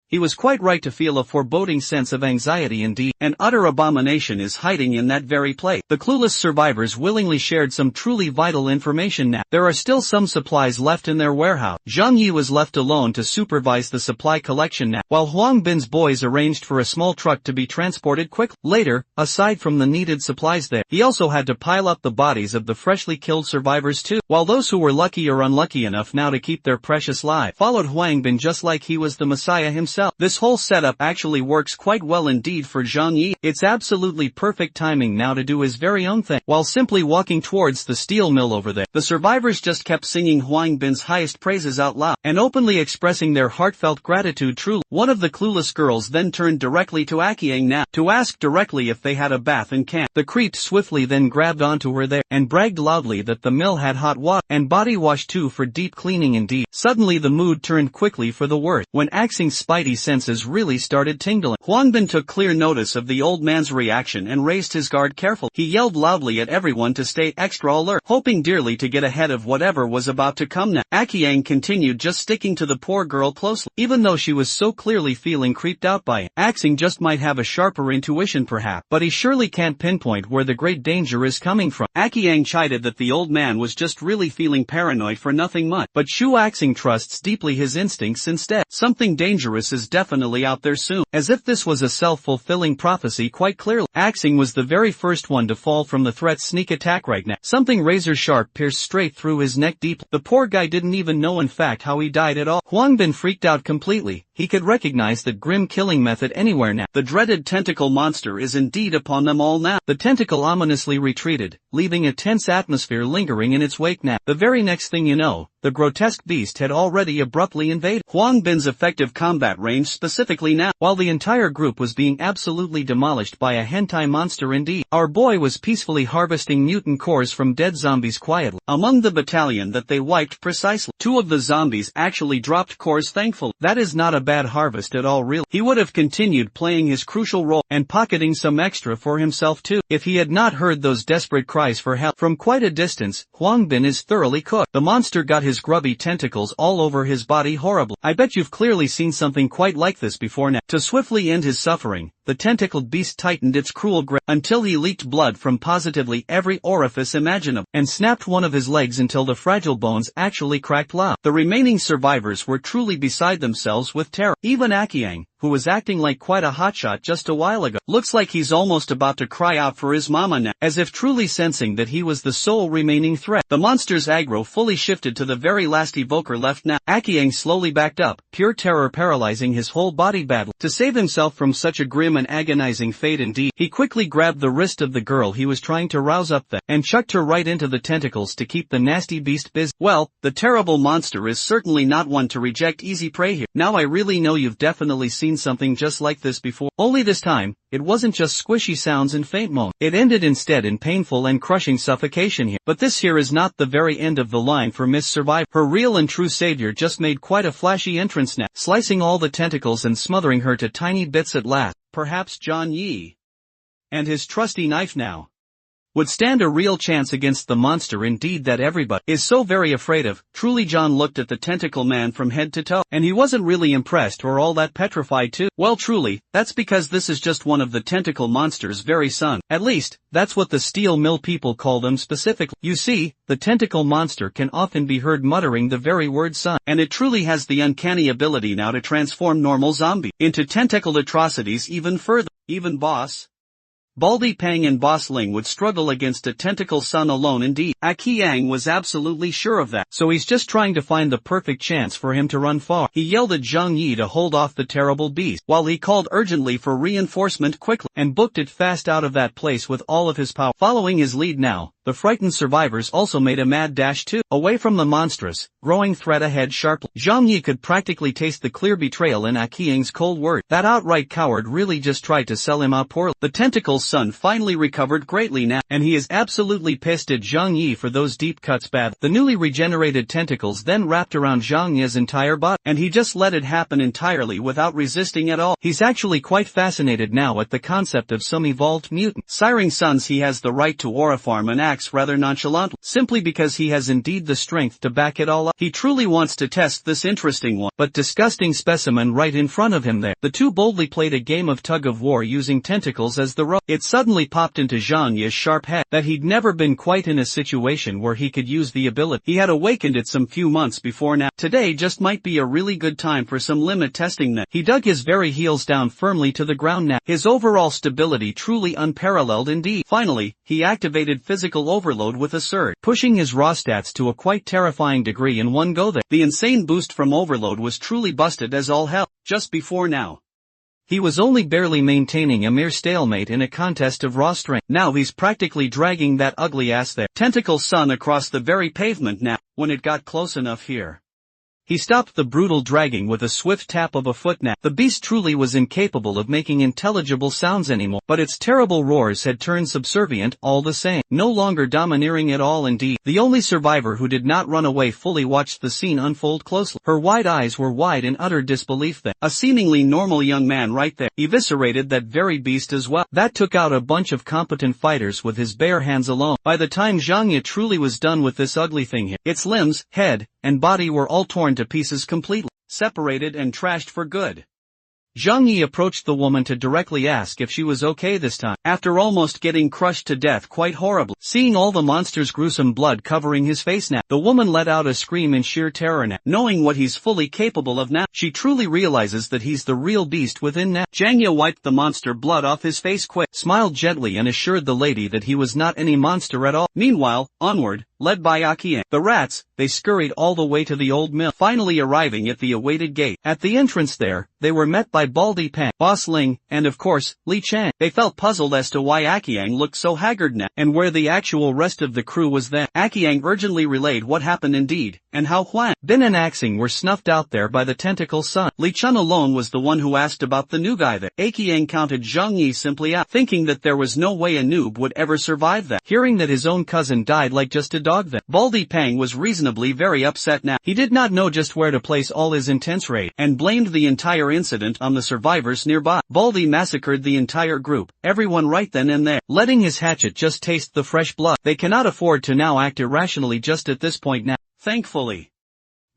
He was quite right to feel a foreboding sense of anxiety indeed. An utter abomination is hiding in that very place. The clueless survivors willingly shared some truly vital information now. There are still some supplies left in their warehouse. Zhang Yi was left alone to supervise the supply collection now, while Huang Bin's boys arranged for a small truck to be transported quickly. Later, aside from the needed supplies there, he also had to pile up the bodies of the freshly killed survivors too, while those who were lucky or unlucky enough now to keep their precious lives followed Huang Bin just like he was the Messiah himself. This whole setup actually works quite well indeed for Zhang Yi. It's absolutely perfect timing now to do his very own thing. While simply walking towards the steel mill over there, the survivors just kept singing Huang Bin's highest praises out loud, and openly expressing their heartfelt gratitude truly. One of the clueless girls then turned directly to Akiang now, to ask directly if they had a bath in camp. The creep swiftly then grabbed onto her there, and bragged loudly that the mill had hot water, and body wash too for deep cleaning indeed. Suddenly the mood turned quickly for the worse, when Axing's spidey senses really started tingling. Huang Bin took clear notice of the old man's reaction and raised his guard carefully. He yelled loudly at everyone to stay extra alert, hoping dearly to get ahead of whatever was about to come now. Akiang continued just sticking to the poor girl closely, even though she was so clearly feeling creeped out by it. Axing just might have a sharper intuition perhaps, but he surely can't pinpoint where the great danger is coming from. Akiang chided that the old man was just really feeling paranoid for nothing much, but Shu Axing trusts deeply his instincts instead. Something dangerous is definitely out there soon. As if this was a self-fulfilling prophecy quite clearly, Axing was the very first one to fall from the threat's sneak attack right now. Something razor-sharp pierced straight through his neck deep. The poor guy didn't even know in fact how he died at all. Huang Bin freaked out completely. He could recognize that grim killing method anywhere now. The dreaded tentacle monster is indeed upon them all now. The tentacle ominously retreated, leaving a tense atmosphere lingering in its wake now. The very next thing you know, the grotesque beast had already abruptly invaded Huang Bin's effective combat range specifically now, while the entire group was being absolutely demolished by a hentai monster indeed. Our boy was peacefully harvesting mutant cores from dead zombies quietly. Among the battalion that they wiped precisely, 2 of the zombies actually dropped cores thankfully. That is not a bad harvest at all really. He would have continued playing his crucial role, and pocketing some extra for himself too, if he had not heard those desperate cries for help. From quite a distance, Huang Bin is thoroughly cooked. The monster got his grubby tentacles all over his body horribly. I bet you've clearly seen something quite like this before now. To swiftly end his suffering, the tentacled beast tightened its cruel grip until he leaked blood from positively every orifice imaginable, and snapped one of his legs until the fragile bones actually cracked loud. The remaining survivors were truly beside themselves with terror. Even Akiang, who was acting like quite a hotshot just a while ago, looks like he's almost about to cry out for his mama now, as if truly sensing that he was the sole remaining threat. The monster's aggro fully shifted to the very last evoker left now. Akiang slowly backed up, pure terror paralyzing his whole body badly. To save himself from such a grim and agonizing fate indeed, he quickly grabbed the wrist of the girl he was trying to rouse up there, and chucked her right into the tentacles to keep the nasty beast busy. Well, the terrible monster is certainly not one to reject easy prey here. Now I really know you've definitely seen something just like this before. Only this time, it wasn't just squishy sounds and faint moans. It ended instead in painful and crushing suffocation here. But this here is not the very end of the line for Miss Survivor. Her real and true savior just made quite a flashy entrance now, slicing all the tentacles and smothering her to tiny bits at last. Perhaps Zhang Yi and his trusty knife now would stand a real chance against the monster indeed that everybody is so very afraid of. Truly John looked at the tentacle man from head to toe, and he wasn't really impressed or all that petrified too. Well truly, that's because this is just one of the tentacle monster's very sons. At least, that's what the steel mill people call them specifically. You see, the tentacle monster can often be heard muttering the very word son, and it truly has the uncanny ability now to transform normal zombies into tentacled atrocities even further. Even Boss Baldy Pang and Boss Ling would struggle against a tentacle son alone indeed. Akiang was absolutely sure of that, so he's just trying to find the perfect chance for him to run far. He yelled at Zhang Yi to hold off the terrible beast, while he called urgently for reinforcement quickly, and booked it fast out of that place with all of his power. Following his lead now, the frightened survivors also made a mad dash too, away from the monstrous, growing threat ahead sharply. Zhang Yi could practically taste the clear betrayal in Akiang's cold word. That outright coward really just tried to sell him out poorly. The tentacles son finally recovered greatly now, and he is absolutely pissed at Zhang Yi for those deep cuts bad. The newly regenerated tentacles then wrapped around Zhang Yi's entire body, and he just let it happen entirely without resisting at all. He's actually quite fascinated now at the concept of some evolved mutant. Siring sons, he has the right to aura farm and acts rather nonchalantly, simply because he has indeed the strength to back it all up. He truly wants to test this interesting but disgusting specimen right in front of him there. The two boldly played a game of tug-of-war using tentacles as the rope. It suddenly popped into Zhang Yi's sharp head that he'd never been quite in a situation where he could use the ability. He had awakened it some few months before now. Today just might be a really good time for some limit testing now. He dug his very heels down firmly to the ground now. His overall stability truly unparalleled indeed. Finally, he activated physical overload with a surge, pushing his raw stats to a quite terrifying degree in one go there. The insane boost from overload was truly busted as all hell. Just before now, he was only barely maintaining a mere stalemate in a contest of raw strength. Now he's practically dragging that ugly ass there. Tentacle son across the very pavement now. When it got close enough here, he stopped the brutal dragging with a swift tap of a foot now. The beast truly was incapable of making intelligible sounds anymore, but its terrible roars had turned subservient all the same, no longer domineering at all indeed. The only survivor who did not run away fully watched the scene unfold closely. Her wide eyes were wide in utter disbelief that a seemingly normal young man right there eviscerated that very beast as well. That took out a bunch of competent fighters with his bare hands alone. By the time Zhang Yi truly was done with this ugly thing here, its limbs, head, and body were all torn to pieces completely, separated and trashed for good. Zhang Yi approached the woman to directly ask if she was okay this time, after almost getting crushed to death quite horribly. Seeing all the monster's gruesome blood covering his face now, the woman let out a scream in sheer terror now. Knowing what he's fully capable of now, she truly realizes that he's the real beast within now. Zhang Yi wiped the monster blood off his face quick, smiled gently and assured the lady that he was not any monster at all. Meanwhile, onward, led by Akian, the rats, they scurried all the way to the old mill, finally arriving at the awaited gate. At the entrance there, they were met by Baldy Pang, Boss Ling, and of course, Li Chang. They felt puzzled as to why Akiang looked so haggard now, and where the actual rest of the crew was then. Akiang urgently relayed what happened indeed, and how Huan Bin and Axing were snuffed out there by the tentacle son. Li Chun alone was the one who asked about the new guy there. Akiang counted Zhang Yi simply out, thinking that there was no way a noob would ever survive that. Hearing that his own cousin died like just a dog then, Baldy Pang was reasonably very upset now. He did not know just where to place all his intense rage, and blamed the entire incident on the survivors nearby. Baldy massacred the entire group, everyone right then and there, letting his hatchet just taste the fresh blood. They cannot afford to now act irrationally just at this point now. Thankfully,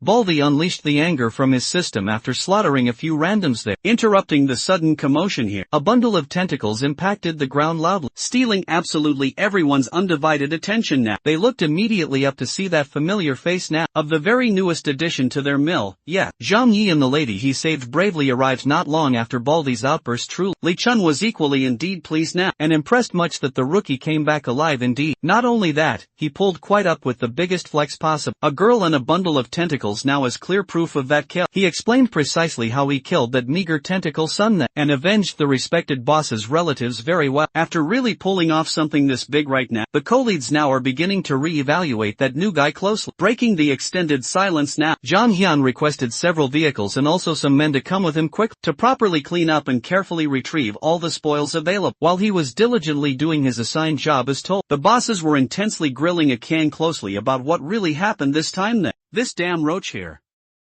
Baldy unleashed the anger from his system after slaughtering a few randoms there. Interrupting the sudden commotion here, a bundle of tentacles impacted the ground loudly, stealing absolutely everyone's undivided attention now. They looked immediately up to see that familiar face now, of the very newest addition to their mill. Yeah, Zhang Yi and the lady he saved bravely arrived not long after Baldy's outburst. Truly, Li Chun was equally indeed pleased now, and impressed much that the rookie came back alive indeed. Not only that, he pulled quite up with the biggest flex possible, a girl and a bundle of tentacles now as clear proof of that kill. He explained precisely how he killed that meager tentacle son and avenged the respected boss's relatives very well. After really pulling off something this big right now, the co-leads now are beginning to re-evaluate that new guy closely. Breaking the extended silence now, Zhang Hyun requested several vehicles and also some men to come with him quickly to properly clean up and carefully retrieve all the spoils available. While he was diligently doing his assigned job as told, the bosses were intensely grilling Akiang closely about what really happened this time then. This damn roach here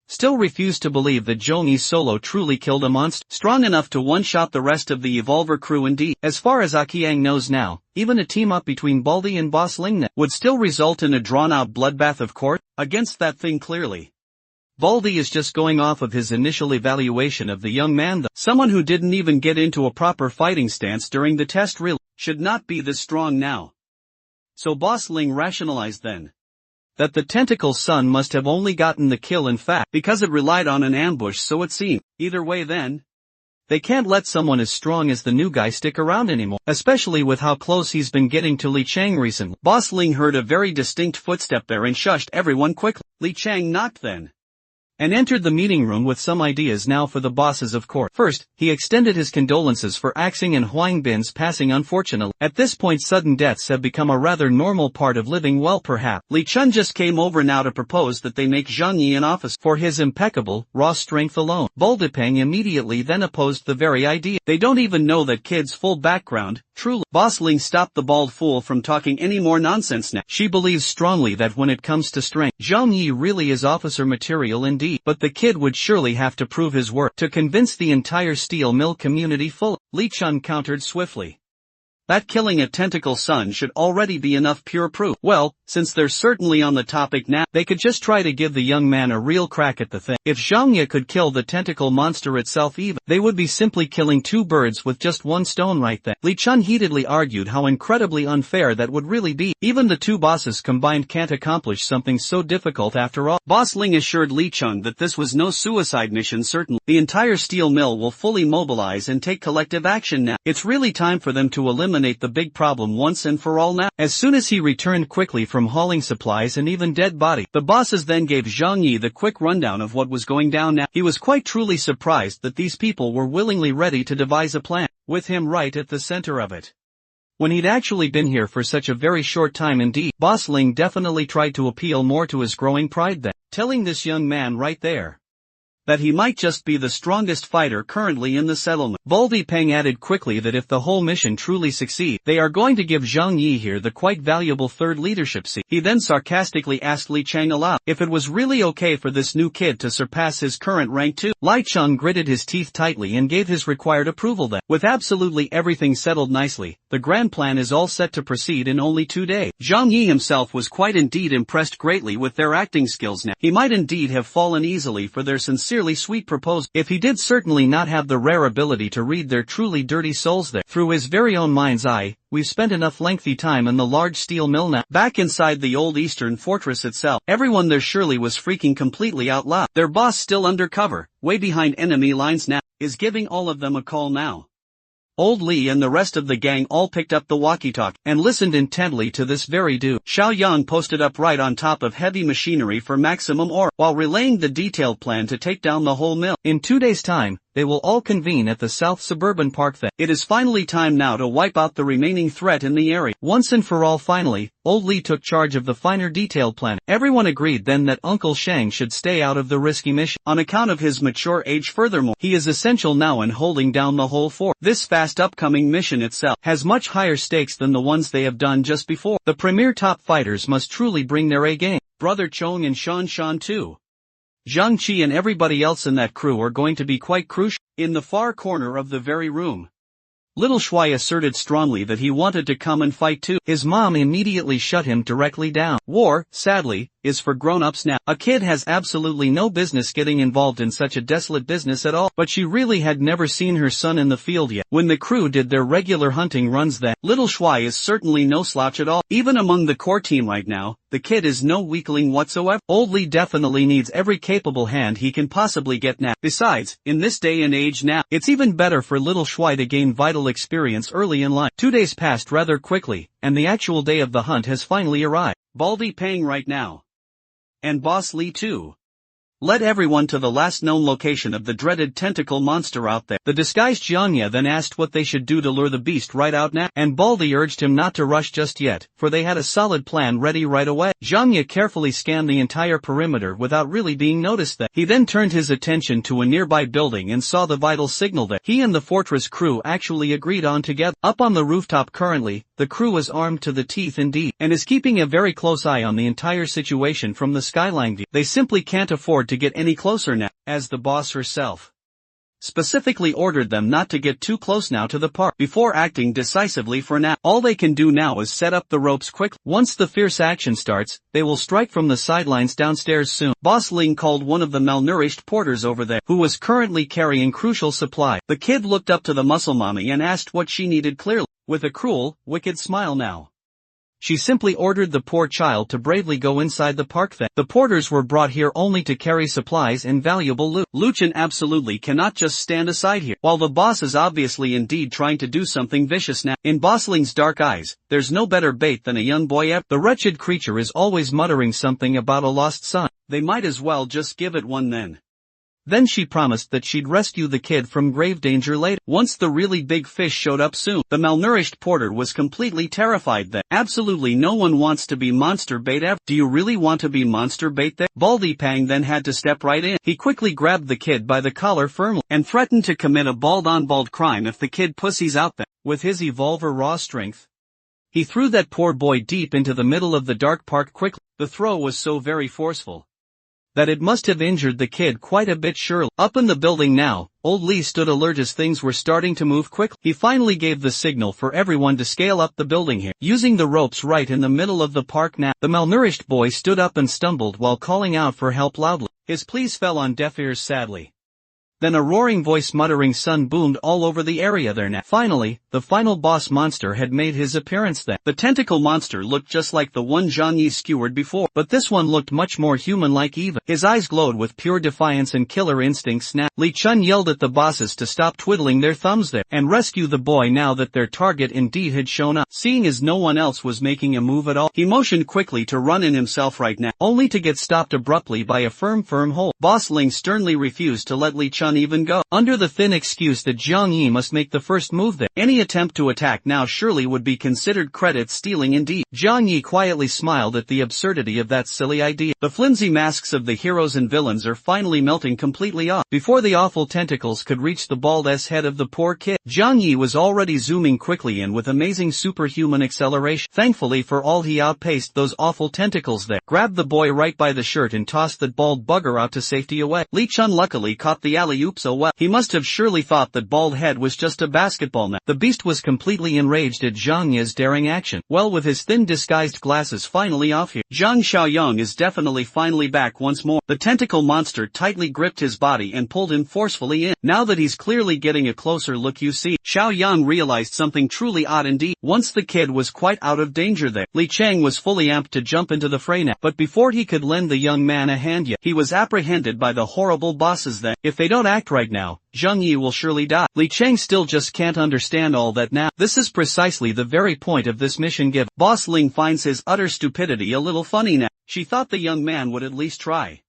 still refused to believe that Zhong Yi solo truly killed a monster strong enough to one-shot the rest of the Evolver crew indeed. As far as Akiang knows now, even a team-up between Baldy and Boss Ling would still result in a drawn-out bloodbath of course, against that thing clearly. Baldy is just going off of his initial evaluation of the young man though. Someone who didn't even get into a proper fighting stance during the test really should not be this strong now. So Boss Ling rationalized then that the tentacle son must have only gotten the kill in fact because it relied on an ambush, so it seemed. Either way then, they can't let someone as strong as the new guy stick around anymore, especially with how close he's been getting to Li Chang recently. Boss Ling heard a very distinct footstep there and shushed everyone quickly. Li Chang knocked then. and entered the meeting room with some ideas now for the bosses of course. First, he extended his condolences for Axing and Huang Bin's passing unfortunately. At this point sudden deaths have become a rather normal part of living well perhaps. Li Chun just came over now to propose that they make Zhang Yi an officer for his impeccable, raw strength alone. Boldipeng immediately then opposed the very idea. They don't even know that kid's full background, truly. Boss Ling stopped the bald fool from talking any more nonsense now. She believes strongly that when it comes to strength, Zhang Yi really is officer material indeed. But the kid would surely have to prove his worth to convince the entire steel mill community fully. Li Chun countered swiftly. That killing a tentacle son should already be enough pure proof. Well, since they're certainly on the topic now, they could just try to give the young man a real crack at the thing. If Zhang Yi could kill the tentacle monster itself even, they would be simply killing two birds with just one stone right then. Li Chun heatedly argued how incredibly unfair that would really be. Even the two bosses combined can't accomplish something so difficult after all. Boss Ling assured Li Chun that this was no suicide mission certainly. The entire steel mill will fully mobilize and take collective action now. It's really time for them to eliminate the big problem once and for all now. As soon as he returned quickly from hauling supplies and even dead body, the bosses then gave Zhang Yi the quick rundown of what was going down now. He was quite truly surprised that these people were willingly ready to devise a plan, with him right at the center of it. When he'd actually been here for such a very short time indeed, Boss Ling definitely tried to appeal more to his growing pride than telling this young man right there that he might just be the strongest fighter currently in the settlement. Baldy Peng added quickly that if the whole mission truly succeeds, they are going to give Zhang Yi here the quite valuable third leadership seat. He then sarcastically asked Li Chang aloud if it was really okay for this new kid to surpass his current rank too. Li Chang gritted his teeth tightly and gave his required approval then. With absolutely everything settled nicely, the grand plan is all set to proceed in only 2 days. Zhang Yi himself was quite indeed impressed greatly with their acting skills now. He might indeed have fallen easily for their sincerely sweet proposal, if he did certainly not have the rare ability to read their truly dirty souls there. Through his very own mind's eye, we've spent enough lengthy time in the large steel mill now. Back inside the old eastern fortress itself, everyone there surely was freaking completely out loud. Their boss still under cover, way behind enemy lines now, is giving all of them a call now. Old Li and the rest of the gang all picked up the walkie-talkie and listened intently to this very do. Xiao Yang posted up right on top of heavy machinery for maximum ore, while relaying the detailed plan to take down the whole mill. In 2 days' time, they will all convene at the South Suburban Park then. It is finally time now to wipe out the remaining threat in the area. Once and for all finally, Old Li took charge of the finer detailed plan. Everyone agreed then that Uncle Shang should stay out of the risky mission. On account of his mature age furthermore, he is essential now in holding down the whole fort. This fast upcoming mission itself has much higher stakes than the ones they have done just before. The premier top fighters must truly bring their A game. Brother Chong and Shan too. Zhang Qi and everybody else in that crew are going to be quite crucial. In the far corner of the very room, Little Shuai asserted strongly that he wanted to come and fight too. His mom immediately shut him directly down. War, sadly, is for grown-ups now. A kid has absolutely no business getting involved in such a desolate business at all. But she really had never seen her son in the field yet. When the crew did their regular hunting runs then, Little Shuai is certainly no slouch at all. Even among the core team right now, the kid is no weakling whatsoever. Old Li definitely needs every capable hand he can possibly get now. Besides, in this day and age now, it's even better for Little Shuai to gain vital experience early in life. 2 days passed rather quickly, and the actual day of the hunt has finally arrived. Baldy Pang right now. And Boss Li too. Led everyone to the last known location of the dreaded tentacle monster out there. The disguised Jiangya then asked what they should do to lure the beast right out now, and Baldy urged him not to rush just yet, for they had a solid plan ready right away. Jiangya carefully scanned the entire perimeter without really being noticed that. He then turned his attention to a nearby building and saw the vital signal that he and the fortress crew actually agreed on together. Up on the rooftop currently, the crew is armed to the teeth indeed, and is keeping a very close eye on the entire situation from the skyline view. They simply can't afford to get any closer now, as the boss herself specifically ordered them not to get too close now to the park. Before acting decisively for now, all they can do now is set up the ropes quickly. Once the fierce action starts, they will strike from the sidelines downstairs soon. Boss Ling called one of the malnourished porters over there, who was currently carrying crucial supply. The kid looked up to the muscle mommy and asked what she needed clearly, with a cruel, wicked smile now. She simply ordered the poor child to bravely go inside the park then. The porters were brought here only to carry supplies and valuable loot. Luchan absolutely cannot just stand aside here, while the boss is obviously indeed trying to do something vicious now. In Bossling's dark eyes, there's no better bait than a young boy ever. The wretched creature is always muttering something about a lost son. They might as well just give it one then. Then she promised that she'd rescue the kid from grave danger later. Once the really big fish showed up soon, the malnourished porter was completely terrified that absolutely no one wants to be monster bait ever. Do you really want to be monster bait there? Baldy Pang then had to step right in. He quickly grabbed the kid by the collar firmly, and threatened to commit a bald-on-bald crime if the kid pussies out there. With his evolver raw strength, he threw that poor boy deep into the middle of the dark park quickly. The throw was so very forceful that it must have injured the kid quite a bit surely. Up in the building now, old Lee stood alert as things were starting to move quickly. He finally gave the signal for everyone to scale up the building here, using the ropes right in the middle of the park now. The malnourished boy stood up and stumbled while calling out for help loudly. His pleas fell on deaf ears sadly. Then a roaring voice muttering "Son" boomed all over the area there now. Finally, the final boss monster had made his appearance then. The tentacle monster looked just like the one Zhang Yi skewered before, but this one looked much more human-like even. His eyes glowed with pure defiance and killer instincts now. Li Chun yelled at the bosses to stop twiddling their thumbs there, and rescue the boy now that their target indeed had shown up. Seeing as no one else was making a move at all, he motioned quickly to run in himself right now, only to get stopped abruptly by a firm hold. Boss Ling sternly refused to let Li Chun even go, under the thin excuse that Zhang Yi must make the first move there. Any attempt to attack now surely would be considered credit stealing indeed. Zhang Yi quietly smiled at the absurdity of that silly idea. The flimsy masks of the heroes and villains are finally melting completely off. Before the awful tentacles could reach the bald head of the poor kid, Zhang Yi was already zooming quickly in with amazing superhuman acceleration. Thankfully for all, he outpaced those awful tentacles there, grabbed the boy right by the shirt and tossed that bald bugger out to safety away. Li Chun luckily caught the alley-oop so well. He must have surely thought that bald head was just a basketball now. The beast was completely enraged at Zhang Yi's daring action. Well, with his thin disguised glasses finally off here, Zhang Xiaoyang is definitely finally back once more. The tentacle monster tightly gripped his body and pulled him forcefully in. Now that he's clearly getting a closer look, you see, Xiaoyang realized something truly odd indeed. Once the kid was quite out of danger there, Li Chang was fully amped to jump into the fray now. But before he could lend the young man a hand yet, he was apprehended by the horrible bosses that, if they don't act right now, Zhang Yi will surely die. Li Chang still just can't understand all that now. This is precisely the very point of this mission give. Boss Ling finds his utter stupidity a little funny now. She thought the young man would at least try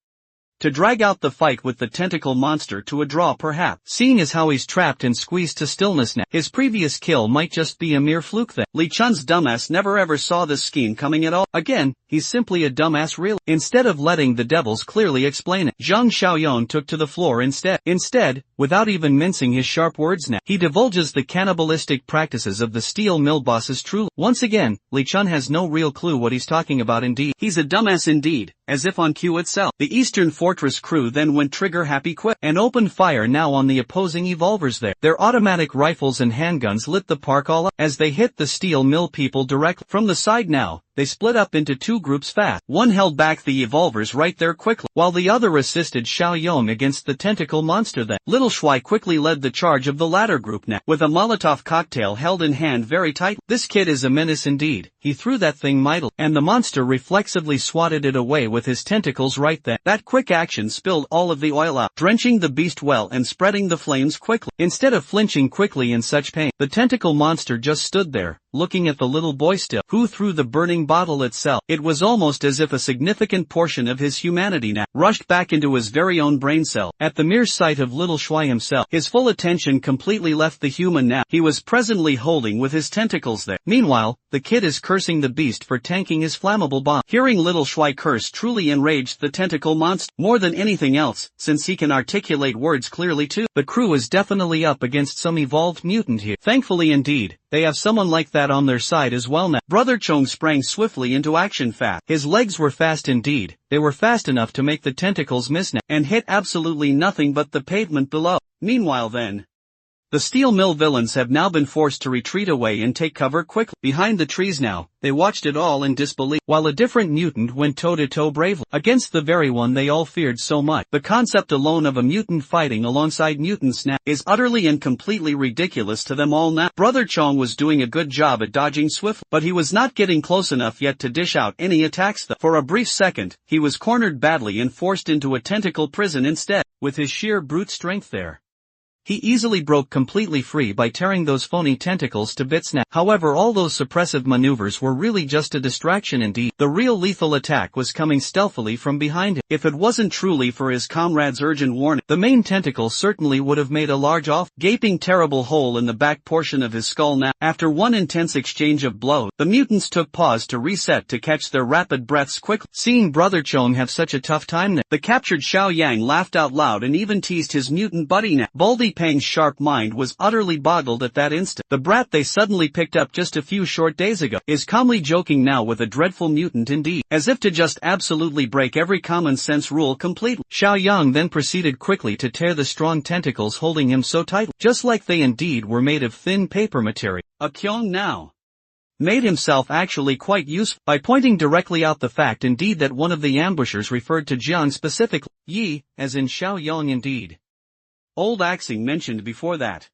to drag out the fight with the tentacle monster to a draw perhaps. Seeing as how he's trapped and squeezed to stillness now, his previous kill might just be a mere fluke then. Li Chun's dumbass never ever saw this scheme coming at all. Again, he's simply a dumbass really. Instead of letting the devils clearly explain it, Zhang Xiaoyang took to the floor instead, without even mincing his sharp words now, he divulges the cannibalistic practices of the steel mill bosses truly. Once again, Li Chun has no real clue what he's talking about indeed. He's a dumbass indeed, as if on cue itself. The Eastern Fortress crew then went trigger-happy quick, and opened fire now on the opposing evolvers there. Their automatic rifles and handguns lit the park all up, as they hit the steel mill people directly. From the side now, they split up into two groups fast. One held back the evolvers right there quickly, while the other assisted Xiao Yong against the tentacle monster then. Little Shuai quickly led the charge of the latter group now, with a Molotov cocktail held in hand very tight. This kid is a menace indeed. He threw that thing mightily, and the monster reflexively swatted it away with his tentacles right then. That quick action spilled all of the oil out, drenching the beast well and spreading the flames quickly. Instead of flinching quickly in such pain, the tentacle monster just stood there, looking at the little boy still, who threw the burning bottle itself. It was almost as if a significant portion of his humanity now rushed back into his very own brain cell. At the mere sight of little Shuai himself, his full attention completely left the human now he was presently holding with his tentacles there. Meanwhile, the kid is cursing the beast for tanking his flammable bomb. Hearing little Shuai curse truly enraged the tentacle monster more than anything else, since he can articulate words clearly too. The crew is definitely up against some evolved mutant here. Thankfully indeed, they have someone like that on their side as well now. Brother Chong sprang swiftly into action fast. His legs were fast indeed. They were fast enough to make the tentacles miss now, and hit absolutely nothing but the pavement below. Meanwhile then, the steel mill villains have now been forced to retreat away and take cover quickly. Behind the trees now, they watched it all in disbelief, while a different mutant went toe-to-toe bravely against the very one they all feared so much. The concept alone of a mutant fighting alongside mutants now is utterly and completely ridiculous to them all now. Brother Chong was doing a good job at dodging swiftly, but he was not getting close enough yet to dish out any attacks though. For a brief second, he was cornered badly and forced into a tentacle prison instead, with his sheer brute strength there. He easily broke completely free by tearing those phony tentacles to bits now. However, all those suppressive maneuvers were really just a distraction indeed. The real lethal attack was coming stealthily from behind him. If it wasn't truly for his comrade's urgent warning, the main tentacle certainly would have made a large gaping terrible hole in the back portion of his skull now. After one intense exchange of blows, the mutants took pause to reset to catch their rapid breaths quickly. Seeing Brother Chong have such a tough time now, the captured Xiao Yang laughed out loud and even teased his mutant buddy now. Baldy Pang's sharp mind was utterly boggled at that instant. The brat they suddenly picked up just a few short days ago is calmly joking now with a dreadful mutant indeed, as if to just absolutely break every common sense rule completely. Xiao Yang then proceeded quickly to tear the strong tentacles holding him so tightly, just like they indeed were made of thin paper material. Kyong now made himself actually quite useful by pointing directly out the fact indeed that one of the ambushers referred to Jiang specifically, Yi, as in Xiao Yang indeed. Old Axing mentioned before that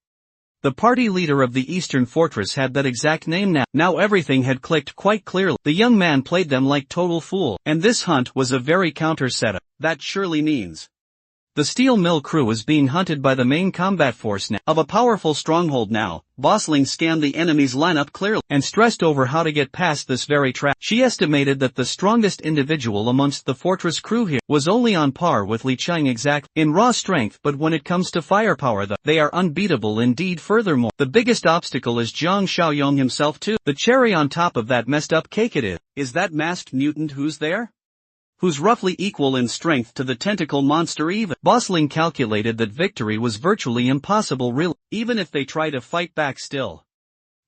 the party leader of the Eastern Fortress had that exact name now. Now everything had clicked quite clearly. The young man played them like total fool, and this hunt was a very counter setup. That surely means the Steel Mill crew is being hunted by the main combat force now of a powerful stronghold now. Bosling scanned the enemy's lineup clearly and stressed over how to get past this very trap. She estimated that the strongest individual amongst the fortress crew here was only on par with Li Chang exactly in raw strength, but when it comes to firepower they are unbeatable indeed. Furthermore, the biggest obstacle is Zhang Xiaoyong himself too. The cherry on top of that messed up cake it is that masked mutant who's there? Who's roughly equal in strength to the tentacle monster even. Bosling calculated that victory was virtually impossible really, even if they try to fight back still.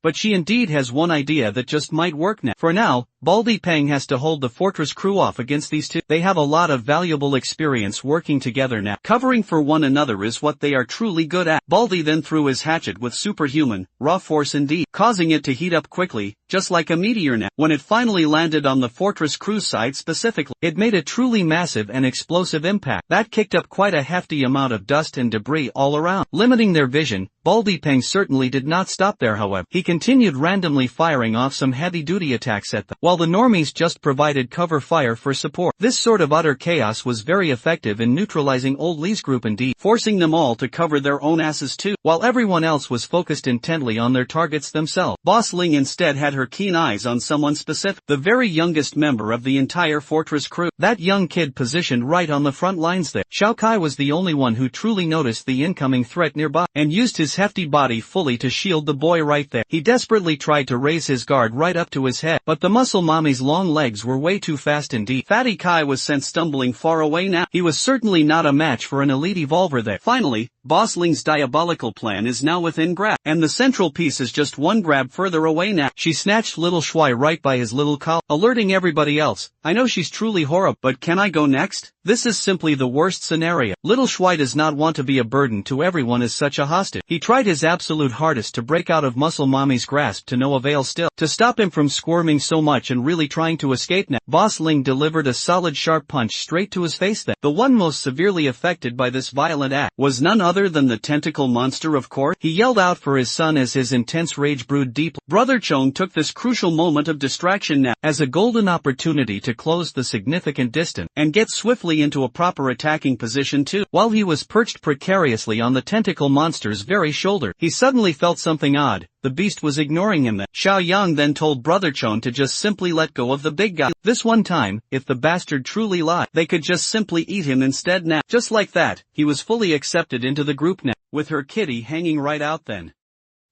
But she indeed has one idea that just might work now. For now, Baldy Pang has to hold the fortress crew off against these two. They have a lot of valuable experience working together now. Covering for one another is what they are truly good at. Baldy then threw his hatchet with superhuman, raw force indeed, causing it to heat up quickly, just like a meteor now. When it finally landed on the fortress crew side specifically, it made a truly massive and explosive impact that kicked up quite a hefty amount of dust and debris all around, limiting their vision. Baldy Pang certainly did not stop there however. He continued randomly firing off some heavy-duty attacks at them, while the normies just provided cover fire for support. This sort of utter chaos was very effective in neutralizing Old Lee's group indeed, forcing them all to cover their own asses too, while everyone else was focused intently on their targets themselves. Boss Ling instead had her keen eyes on someone specific, the very youngest member of the entire fortress crew. That young kid positioned right on the front lines there. Xiao Kai was the only one who truly noticed the incoming threat nearby, and used his hefty body fully to shield the boy right there. He desperately tried to raise his guard right up to his head, but the muscle mommy's long legs were way too fast indeed. Fatty Kai was sent stumbling far away now. He was certainly not a match for an elite evolver there. Finally, Boss Ling's diabolical plan is now within grasp, and the central piece is just one grab further away now. She snatched little Shui right by his little collar, alerting everybody else. I know she's truly horrible, but can I go next? This is simply the worst scenario. Little Shui does not want to be a burden to everyone as such a hostage. He tried his absolute hardest to break out of Muscle Mommy's grasp to no avail still. To stop him from squirming so much and really trying to escape now, Boss Ling delivered a solid sharp punch straight to his face then. The one most severely affected by this violent act was none other than the tentacle monster of course. He yelled out for his son as his intense rage brewed deeply. Brother Chong took this crucial moment of distraction now as a golden opportunity to close the significant distance and get swiftly into a proper attacking position too. While he was perched precariously on the tentacle monster's very shoulder, he suddenly felt something odd. The beast was ignoring him then. Xiao Yang then told Brother Chong to just simply let go of the big guy. This one time, if the bastard truly lied, they could just simply eat him instead now. Just like that, he was fully accepted into the group now, with her kitty hanging right out then.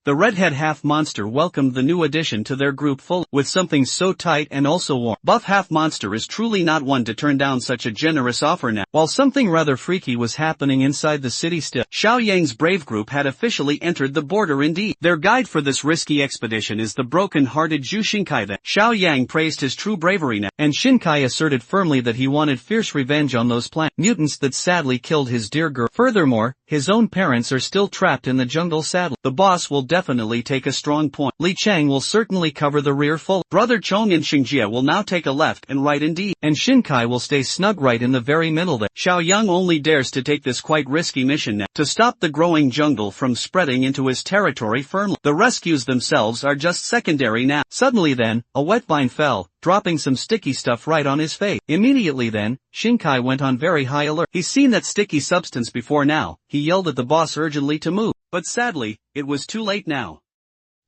The redhead half-monster welcomed the new addition to their group full, with something so tight and also warm. Buff half-monster is truly not one to turn down such a generous offer now. While something rather freaky was happening inside the city still, Xiao Yang's brave group had officially entered the border indeed. Their guide for this risky expedition is the broken-hearted Zhu Xinkai then. Xiao Yang praised his true bravery now, and Xinkai asserted firmly that he wanted fierce revenge on those plant mutants that sadly killed his dear girl. Furthermore, his own parents are still trapped in the jungle sadly. The boss will definitely take a strong point. Li Chang will certainly cover the rear full. Brother Chong and Xingjie will now take a left and right indeed. And Shinkai will stay snug right in the very middle there. Xiaoyang only dares to take this quite risky mission now, to stop the growing jungle from spreading into his territory firmly. The rescues themselves are just secondary now. Suddenly then, a wet vine fell, dropping some sticky stuff right on his face. Immediately then, Shinkai went on very high alert. He's seen that sticky substance before now. He yelled at the boss urgently to move. But sadly, it was too late now.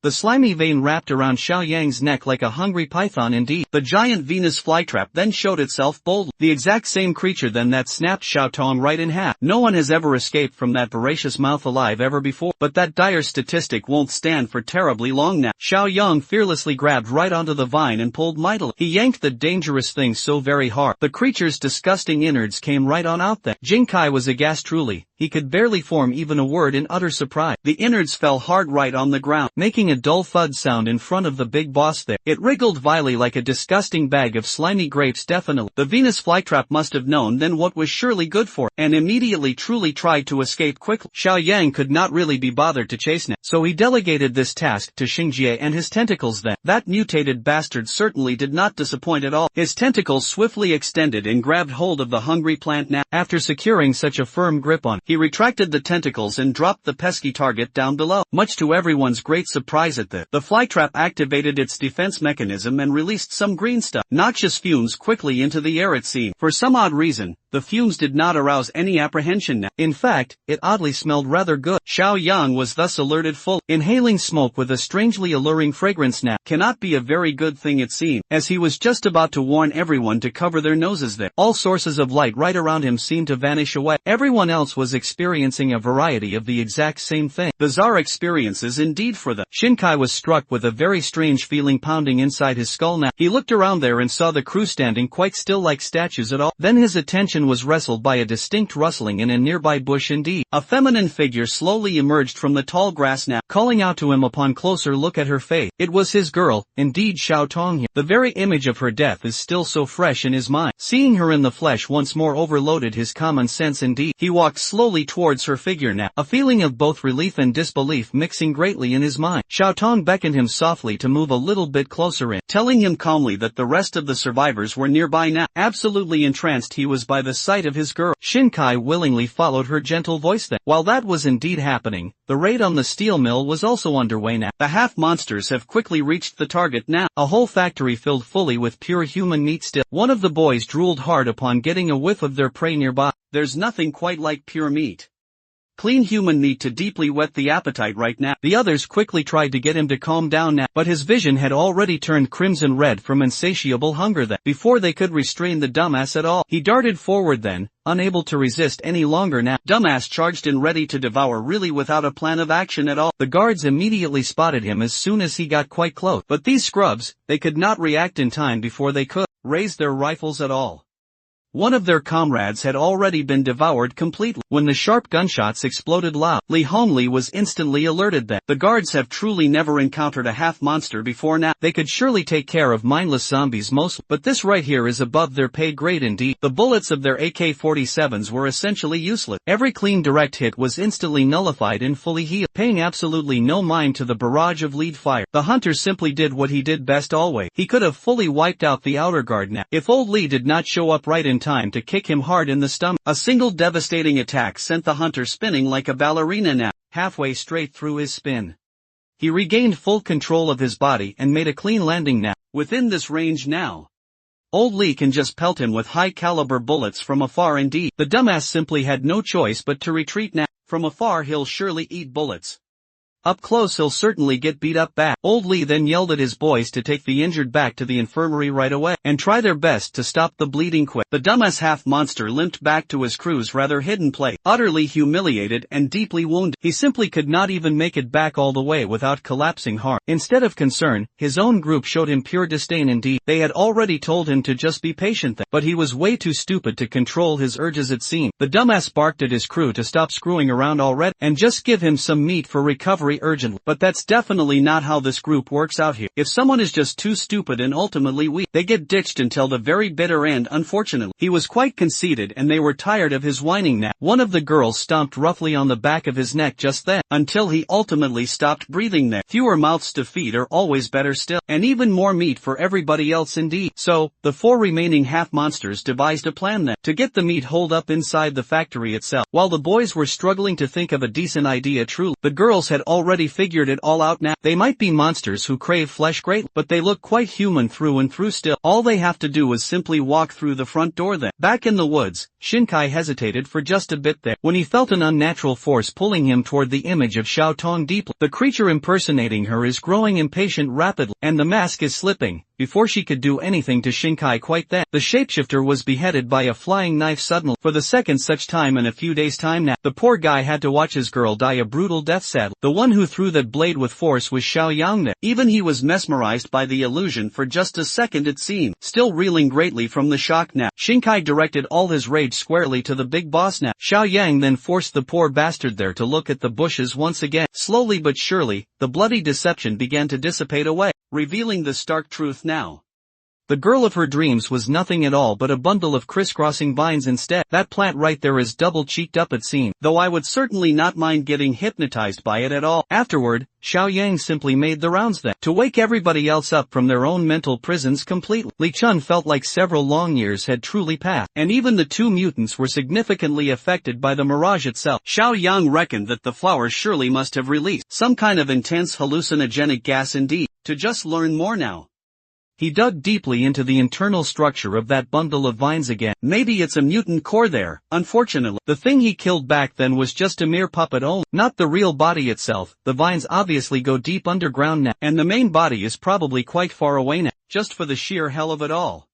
The slimy vein wrapped around Xiaoyang's neck like a hungry python indeed. The giant Venus flytrap then showed itself boldly. The exact same creature then that snapped Xiaotong right in half. No one has ever escaped from that voracious mouth alive ever before. But that dire statistic won't stand for terribly long now. Xiaoyang fearlessly grabbed right onto the vine and pulled mightily. He yanked the dangerous thing so very hard. The creature's disgusting innards came right on out there. Jinkai was aghast truly. He could barely form even a word in utter surprise. The innards fell hard right on the ground, making a dull thud sound in front of the big boss there. It wriggled vilely like a disgusting bag of slimy grapes definitely. The Venus flytrap must have known then what was surely good for it, and immediately truly tried to escape quickly. Xiaoyang could not really be bothered to chase now, so he delegated this task to Xingjie and his tentacles then. That mutated bastard certainly did not disappoint at all. His tentacles swiftly extended and grabbed hold of the hungry plant now. After securing such a firm grip on, he retracted the tentacles and dropped the pesky target down below. Much to everyone's great surprise at this, the flytrap activated its defense mechanism and released some green stuff. Noxious fumes quickly into the air it seemed. For some odd reason, the fumes did not arouse any apprehension now. In fact, it oddly smelled rather good. Xiaoyang was thus alerted full. Inhaling smoke with a strangely alluring fragrance now cannot be a very good thing it seemed, as he was just about to warn everyone to cover their noses there. All sources of light right around him seemed to vanish away. Everyone else was experiencing a variety of the exact same thing. Bizarre experiences indeed for them. Shinkai was struck with a very strange feeling pounding inside his skull now. He looked around there and saw the crew standing quite still like statues at all. Then his attention was wrestled by a distinct rustling in a nearby bush indeed. A feminine figure slowly emerged from the tall grass now, calling out to him upon closer look at her face. It was his girl, indeed Xiaotong here. The very image of her death is still so fresh in his mind. Seeing her in the flesh once more overloaded his common sense indeed. He walked slowly towards her figure now, a feeling of both relief and disbelief mixing greatly in his mind. Xiaotong beckoned him softly to move a little bit closer in, telling him calmly that the rest of the survivors were nearby now. Absolutely entranced he was by the sight of his girl. Shinkai willingly followed her gentle voice then. While that was indeed happening, the raid on the steel mill was also underway now. The half-monsters have quickly reached the target now, a whole factory filled fully with pure human meat still. One of the boys drooled hard upon getting a whiff of their prey nearby. There's nothing quite like pure meat. Clean human meat to deeply whet the appetite right now. The others quickly tried to get him to calm down now, but his vision had already turned crimson red from insatiable hunger then. Before they could restrain the dumbass at all, he darted forward then, unable to resist any longer now. Dumbass charged in ready to devour really without a plan of action at all. The guards immediately spotted him as soon as he got quite close. But these scrubs, they could not react in time before they could raise their rifles at all. One of their comrades had already been devoured completely. When the sharp gunshots exploded loud, Li Hongli was instantly alerted that the guards have truly never encountered a half-monster before now. They could surely take care of mindless zombies mostly, but this right here is above their pay grade indeed. The bullets of their AK-47s were essentially useless. Every clean direct hit was instantly nullified and fully healed, paying absolutely no mind to the barrage of lead fire. The hunter simply did what he did best always. He could have fully wiped out the outer guard now, if old Li did not show up right in time to kick him hard in the stomach. A single devastating attack sent the hunter spinning like a ballerina now, halfway straight through his spin. He regained full control of his body and made a clean landing now. Within this range now, old Li can just pelt him with high-caliber bullets from afar indeed. The dumbass simply had no choice but to retreat now. From afar he'll surely eat bullets. Up close he'll certainly get beat up back. Old Li then yelled at his boys to take the injured back to the infirmary right away, and try their best to stop the bleeding quick. The dumbass half-monster limped back to his crew's rather hidden place, utterly humiliated and deeply wounded. He simply could not even make it back all the way without collapsing hard. Instead of concern, his own group showed him pure disdain indeed. They had already told him to just be patient then, but he was way too stupid to control his urges it seemed. The dumbass barked at his crew to stop screwing around already, and just give him some meat for recovery very urgently. But that's definitely not how this group works out here. If someone is just too stupid and ultimately weak, they get ditched until the very bitter end. Unfortunately, he was quite conceited and they were tired of his whining now. One of the girls stomped roughly on the back of his neck just then, until he ultimately stopped breathing there. Fewer mouths to feed are always better still, and even more meat for everybody else indeed. So, the 4 remaining half-monsters devised a plan then, to get the meat holed up inside the factory itself. While the boys were struggling to think of a decent idea truly, the girls had already figured it all out now. They might be monsters who crave flesh greatly, but they look quite human through and through still. All they have to do is simply walk through the front door then. Back in the woods, Shinkai hesitated for just a bit there, when he felt an unnatural force pulling him toward the image of Xiao Tong deeply. The creature impersonating her is growing impatient rapidly, and the mask is slipping. Before she could do anything to Shinkai quite then, the shapeshifter was beheaded by a flying knife suddenly. For the second such time in a few days' time now, the poor guy had to watch his girl die a brutal death sadly. The one who threw that blade with force was Xiao Yang there. Even he was mesmerized by the illusion for just a second it seemed. Still reeling greatly from the shock now, Shinkai directed all his rage squarely to the big boss now. Xiao Yang then forced the poor bastard there to look at the bushes once again. Slowly but surely, the bloody deception began to dissipate away, revealing the stark truth now. The girl of her dreams was nothing at all but a bundle of crisscrossing vines instead. That plant right there is double-cheeked up it seemed, though I would certainly not mind getting hypnotized by it at all. Afterward, Xiao Yang simply made the rounds then, to wake everybody else up from their own mental prisons completely. Li Chun felt like several long years had truly passed, and even the 2 mutants were significantly affected by the mirage itself. Xiao Yang reckoned that the flowers surely must have released some kind of intense hallucinogenic gas indeed. To just learn more now, he dug deeply into the internal structure of that bundle of vines again. Maybe it's a mutant core there. Unfortunately, the thing he killed back then was just a mere puppet only, not the real body itself. The vines obviously go deep underground now, and the main body is probably quite far away now, just for the sheer hell of it all.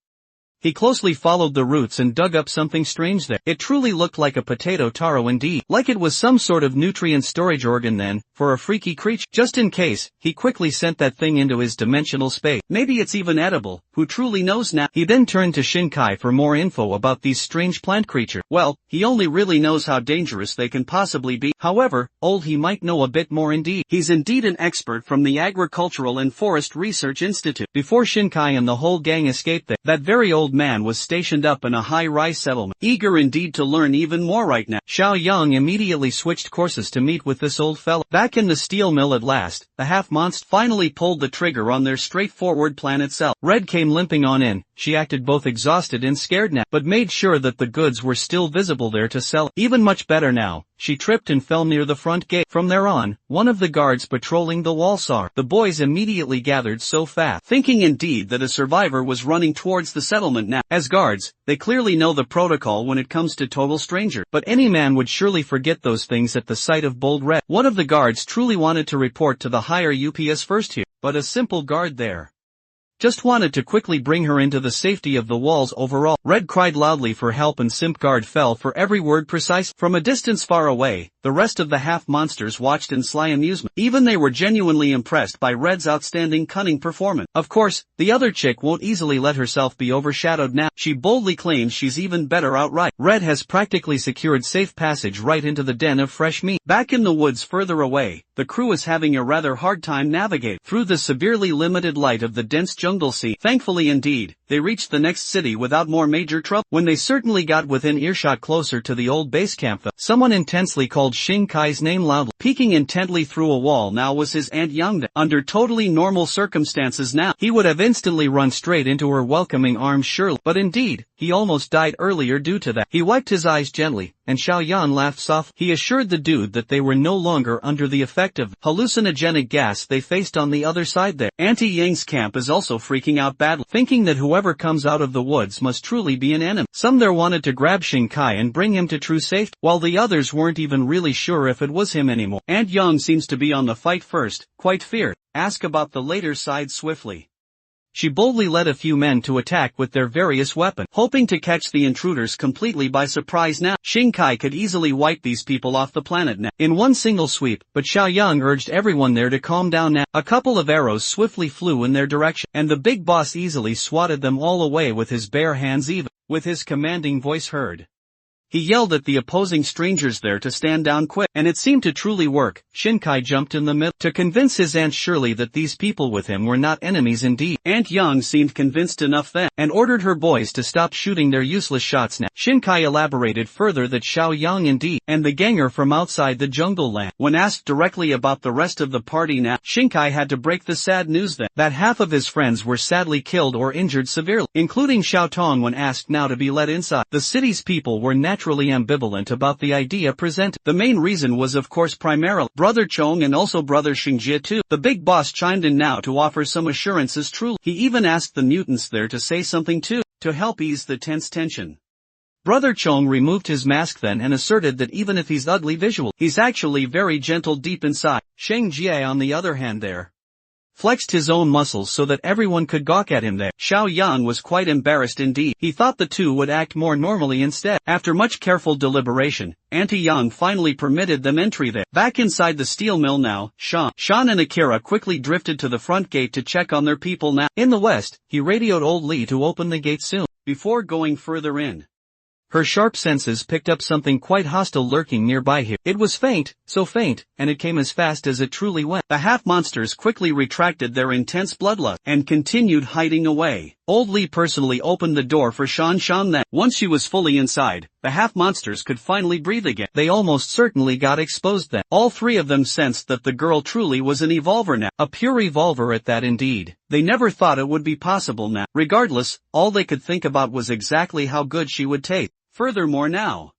He closely followed the roots and dug up something strange there. It truly looked like a potato taro indeed. Like it was some sort of nutrient storage organ then, for a freaky creature. Just in case, he quickly sent that thing into his dimensional space. Maybe it's even edible, who truly knows now? He then turned to Shinkai for more info about these strange plant creatures. Well, he only really knows how dangerous they can possibly be. However, he might know a bit more indeed. He's indeed an expert from the Agricultural and Forest Research Institute. Before Shinkai and the whole gang escaped there, that very old man was stationed up in a high-rise settlement, eager indeed to learn even more right now. Xiao Yang immediately switched courses to meet with this old fellow. Back in the steel mill at last, the half-monster finally pulled the trigger on their straightforward plan itself. Red came limping on in. She acted both exhausted and scared now, but made sure that the goods were still visible there to sell. Even much better now, she tripped and fell near the front gate. From there on, one of the guards patrolling the wall saw her. The boys immediately gathered so fast, thinking indeed that a survivor was running towards the settlement now. As guards, they clearly know the protocol when it comes to total strangers, but any man would surely forget those things at the sight of bold Red. One of the guards truly wanted to report to the higher UPS first here, but a simple guard there just wanted to quickly bring her into the safety of the walls overall. Red cried loudly for help and Simp Guard fell for every word precise. From a distance far away, the rest of the half-monsters watched in sly amusement. Even they were genuinely impressed by Red's outstanding cunning performance. Of course, the other chick won't easily let herself be overshadowed now. She boldly claims she's even better outright. Red has practically secured safe passage right into the den of fresh meat. Back in the woods further away, the crew is having a rather hard time navigating through the severely limited light of the dense jungle scene. Thankfully indeed, they reached the next city without more major trouble. When they certainly got within earshot closer to the old base camp, someone intensely called Shinkai's name loudly. Peeking intently through a wall now was his Aunt Yangda. Under totally normal circumstances now, he would have instantly run straight into her welcoming arms surely. But indeed, he almost died earlier due to that. He wiped his eyes gently, and Xiao Yan laughed softly. He assured the dude that they were no longer under the effect of hallucinogenic gas they faced on the other side there. Auntie Yang's camp is also freaking out badly, thinking that whoever comes out of the woods must truly be an enemy. Some there wanted to grab Shinkai and bring him to true safety, while the others weren't even really sure if it was him anymore. Aunt Yang seems to be on the fight first, quite feared. Ask about the later side swiftly. She boldly led a few men to attack with their various weapons, hoping to catch the intruders completely by surprise now. Shinkai could easily wipe these people off the planet now, in one single sweep, but Xiao Yang urged everyone there to calm down now. A couple of arrows swiftly flew in their direction, and the big boss easily swatted them all away with his bare hands even, with his commanding voice heard. He yelled at the opposing strangers there to stand down quick, and it seemed to truly work. Shinkai jumped in the middle to convince his Aunt Shirley that these people with him were not enemies indeed. Aunt Young seemed convinced enough then, and ordered her boys to stop shooting their useless shots now. Shinkai elaborated further that Xiao Yang indeed, and the ganger from outside the jungle land. When asked directly about the rest of the party now, Shinkai had to break the sad news that half of his friends were sadly killed or injured severely, including Xiao Tong. When asked now to be let inside, the city's people were naturally ambivalent about the idea presented. The main reason was of course primarily Brother Chong and also Brother Xingjie too. The big boss chimed in now to offer some assurances truly. He even asked the mutants there to say something too, to help ease the tense tension. Brother Chong removed his mask then and asserted that even if he's ugly visual, he's actually very gentle deep inside. Sheng Jie on the other hand there flexed his own muscles so that everyone could gawk at him there. Xiao Yang was quite embarrassed indeed. He thought the two would act more normally instead. After much careful deliberation, Auntie Yang finally permitted them entry there. Back inside the steel mill now, Shan and Akira quickly drifted to the front gate to check on their people now. In the west, he radioed old Li to open the gate soon. Before going further in, her sharp senses picked up something quite hostile lurking nearby here. It was faint, so faint, and it came as fast as it truly went. The half-monsters quickly retracted their intense bloodlust and continued hiding away. Old Li personally opened the door for Shan then. Once she was fully inside, the half-monsters could finally breathe again. They almost certainly got exposed then. All three of them sensed that the girl truly was an evolver now. A pure evolver at that indeed. They never thought it would be possible now. Regardless, all they could think about was exactly how good she would taste. Furthermore now,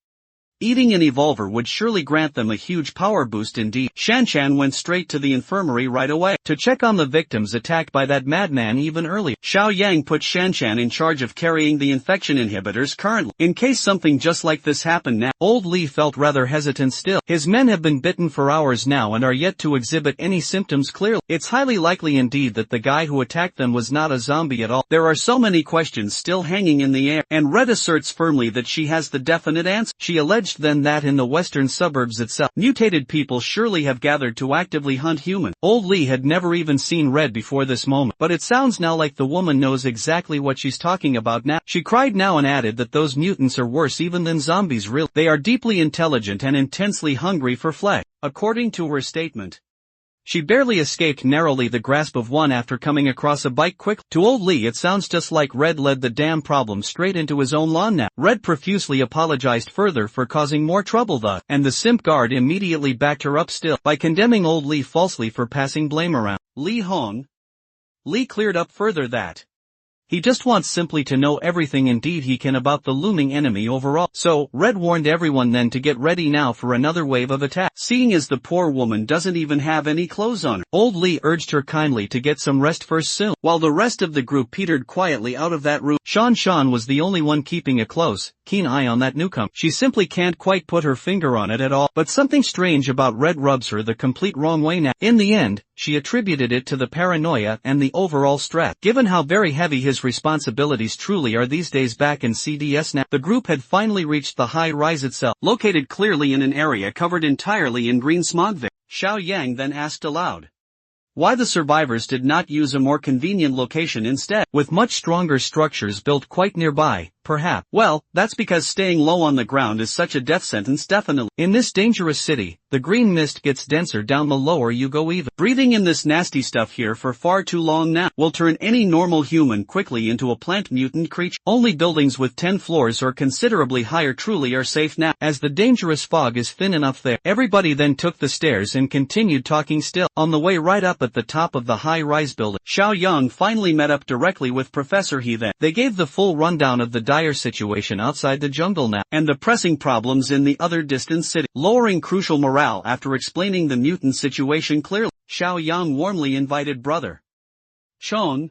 eating an evolver would surely grant them a huge power boost indeed. Shanshan went straight to the infirmary right away to check on the victims attacked by that madman even earlier. Xiao Yang put Shanshan in charge of carrying the infection inhibitors currently, in case something just like this happened now. Old Li felt rather hesitant still. His men have been bitten for hours now and are yet to exhibit any symptoms clearly. It's highly likely indeed that the guy who attacked them was not a zombie at all. There are so many questions still hanging in the air, and Red asserts firmly that she has the definite answer. She alleged then that in the western suburbs itself, mutated people surely have gathered to actively hunt humans. Old Li had never even seen Red before this moment, but it sounds now like the woman knows exactly what she's talking about now. She cried now and added that those mutants are worse even than zombies really. They are deeply intelligent and intensely hungry for flesh. According to her statement, she barely escaped narrowly the grasp of one after coming across a bike quickly. To old Li it sounds just like Red led the damn problem straight into his own lawn now. Red profusely apologized further for causing more trouble thus, and the simp guard immediately backed her up still, by condemning old Li falsely for passing blame around. Li cleared up further that he just wants simply to know everything indeed he can about the looming enemy overall. So, Red warned everyone then to get ready now for another wave of attack. Seeing as the poor woman doesn't even have any clothes on her, old Li urged her kindly to get some rest first soon. While the rest of the group petered quietly out of that room, Shan was the only one keeping a close, keen eye on that newcomer. She simply can't quite put her finger on it at all, but something strange about Red rubs her the complete wrong way now. In the end, she attributed it to the paranoia and the overall stress. Given how very heavy his responsibilities truly are these days back in CDS now, the group had finally reached the high-rise itself, located clearly in an area covered entirely in green smog there. Xiao Yang then asked aloud why the survivors did not use a more convenient location instead, with much stronger structures built quite nearby, perhaps. Well, that's because staying low on the ground is such a death sentence definitely. In this dangerous city, the green mist gets denser down the lower you go even. Breathing in this nasty stuff here for far too long now will turn any normal human quickly into a plant mutant creature. Only buildings with 10 floors or considerably higher truly are safe now, as the dangerous fog is thin enough there. Everybody then took the stairs and continued talking still. On the way right up at the top of the high-rise building, Xiao Yang finally met up directly with Professor He then. They gave the full rundown of the dire situation outside the jungle now, and the pressing problems in the other distant city, lowering crucial morale after explaining the mutant situation clearly. Xiao Yang warmly invited Brother Chong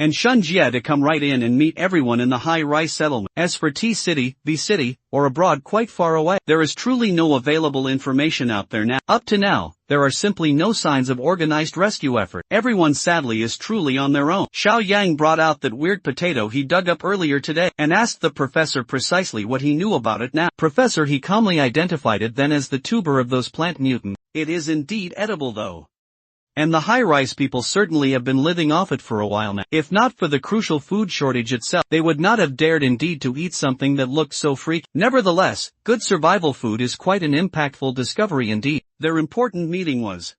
and Shun Jie to come right in and meet everyone in the high-rise settlement. As for T-City, B-City, or abroad quite far away, there is truly no available information out there now. Up to now, there are simply no signs of organized rescue effort. Everyone sadly is truly on their own. Xiao Yang brought out that weird potato he dug up earlier today, and asked the professor precisely what he knew about it now. Professor He calmly identified it then as the tuber of those plant mutants. It is indeed edible though, And the high-rise people certainly have been living off it for a while now. If not for the crucial food shortage itself, they would not have dared indeed to eat something that looked so freaky. Nevertheless, good survival food is quite an impactful discovery indeed. Their important meeting was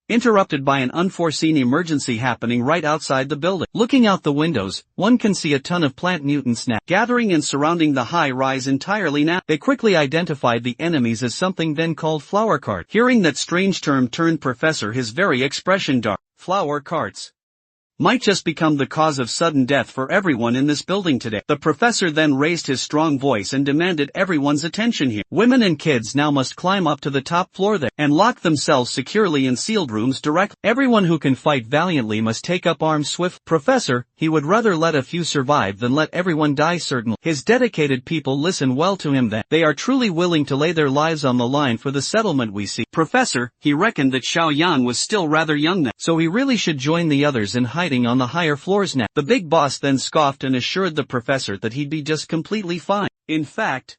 interrupted by an unforeseen emergency happening right outside the building. Looking out the windows, one can see a ton of plant mutants now gathering and surrounding the high-rise entirely now. They quickly identified the enemies as something then called flower cart. Hearing that strange term turned Professor his very expression dark. Flower carts might just become the cause of sudden death for everyone in this building today. The professor then raised his strong voice and demanded everyone's attention here. Women and kids now must climb up to the top floor there and lock themselves securely in sealed rooms directly. Everyone who can fight valiantly must take up arms swift. Professor, he would rather let a few survive than let everyone die certainly. His dedicated people listen well to him then. They are truly willing to lay their lives on the line for the settlement we see. Professor, he reckoned that Xiaoyang was still rather young then, so he really should join the others in hiding on the higher floors now. The big boss then scoffed and assured the professor that he'd be just completely fine. In fact,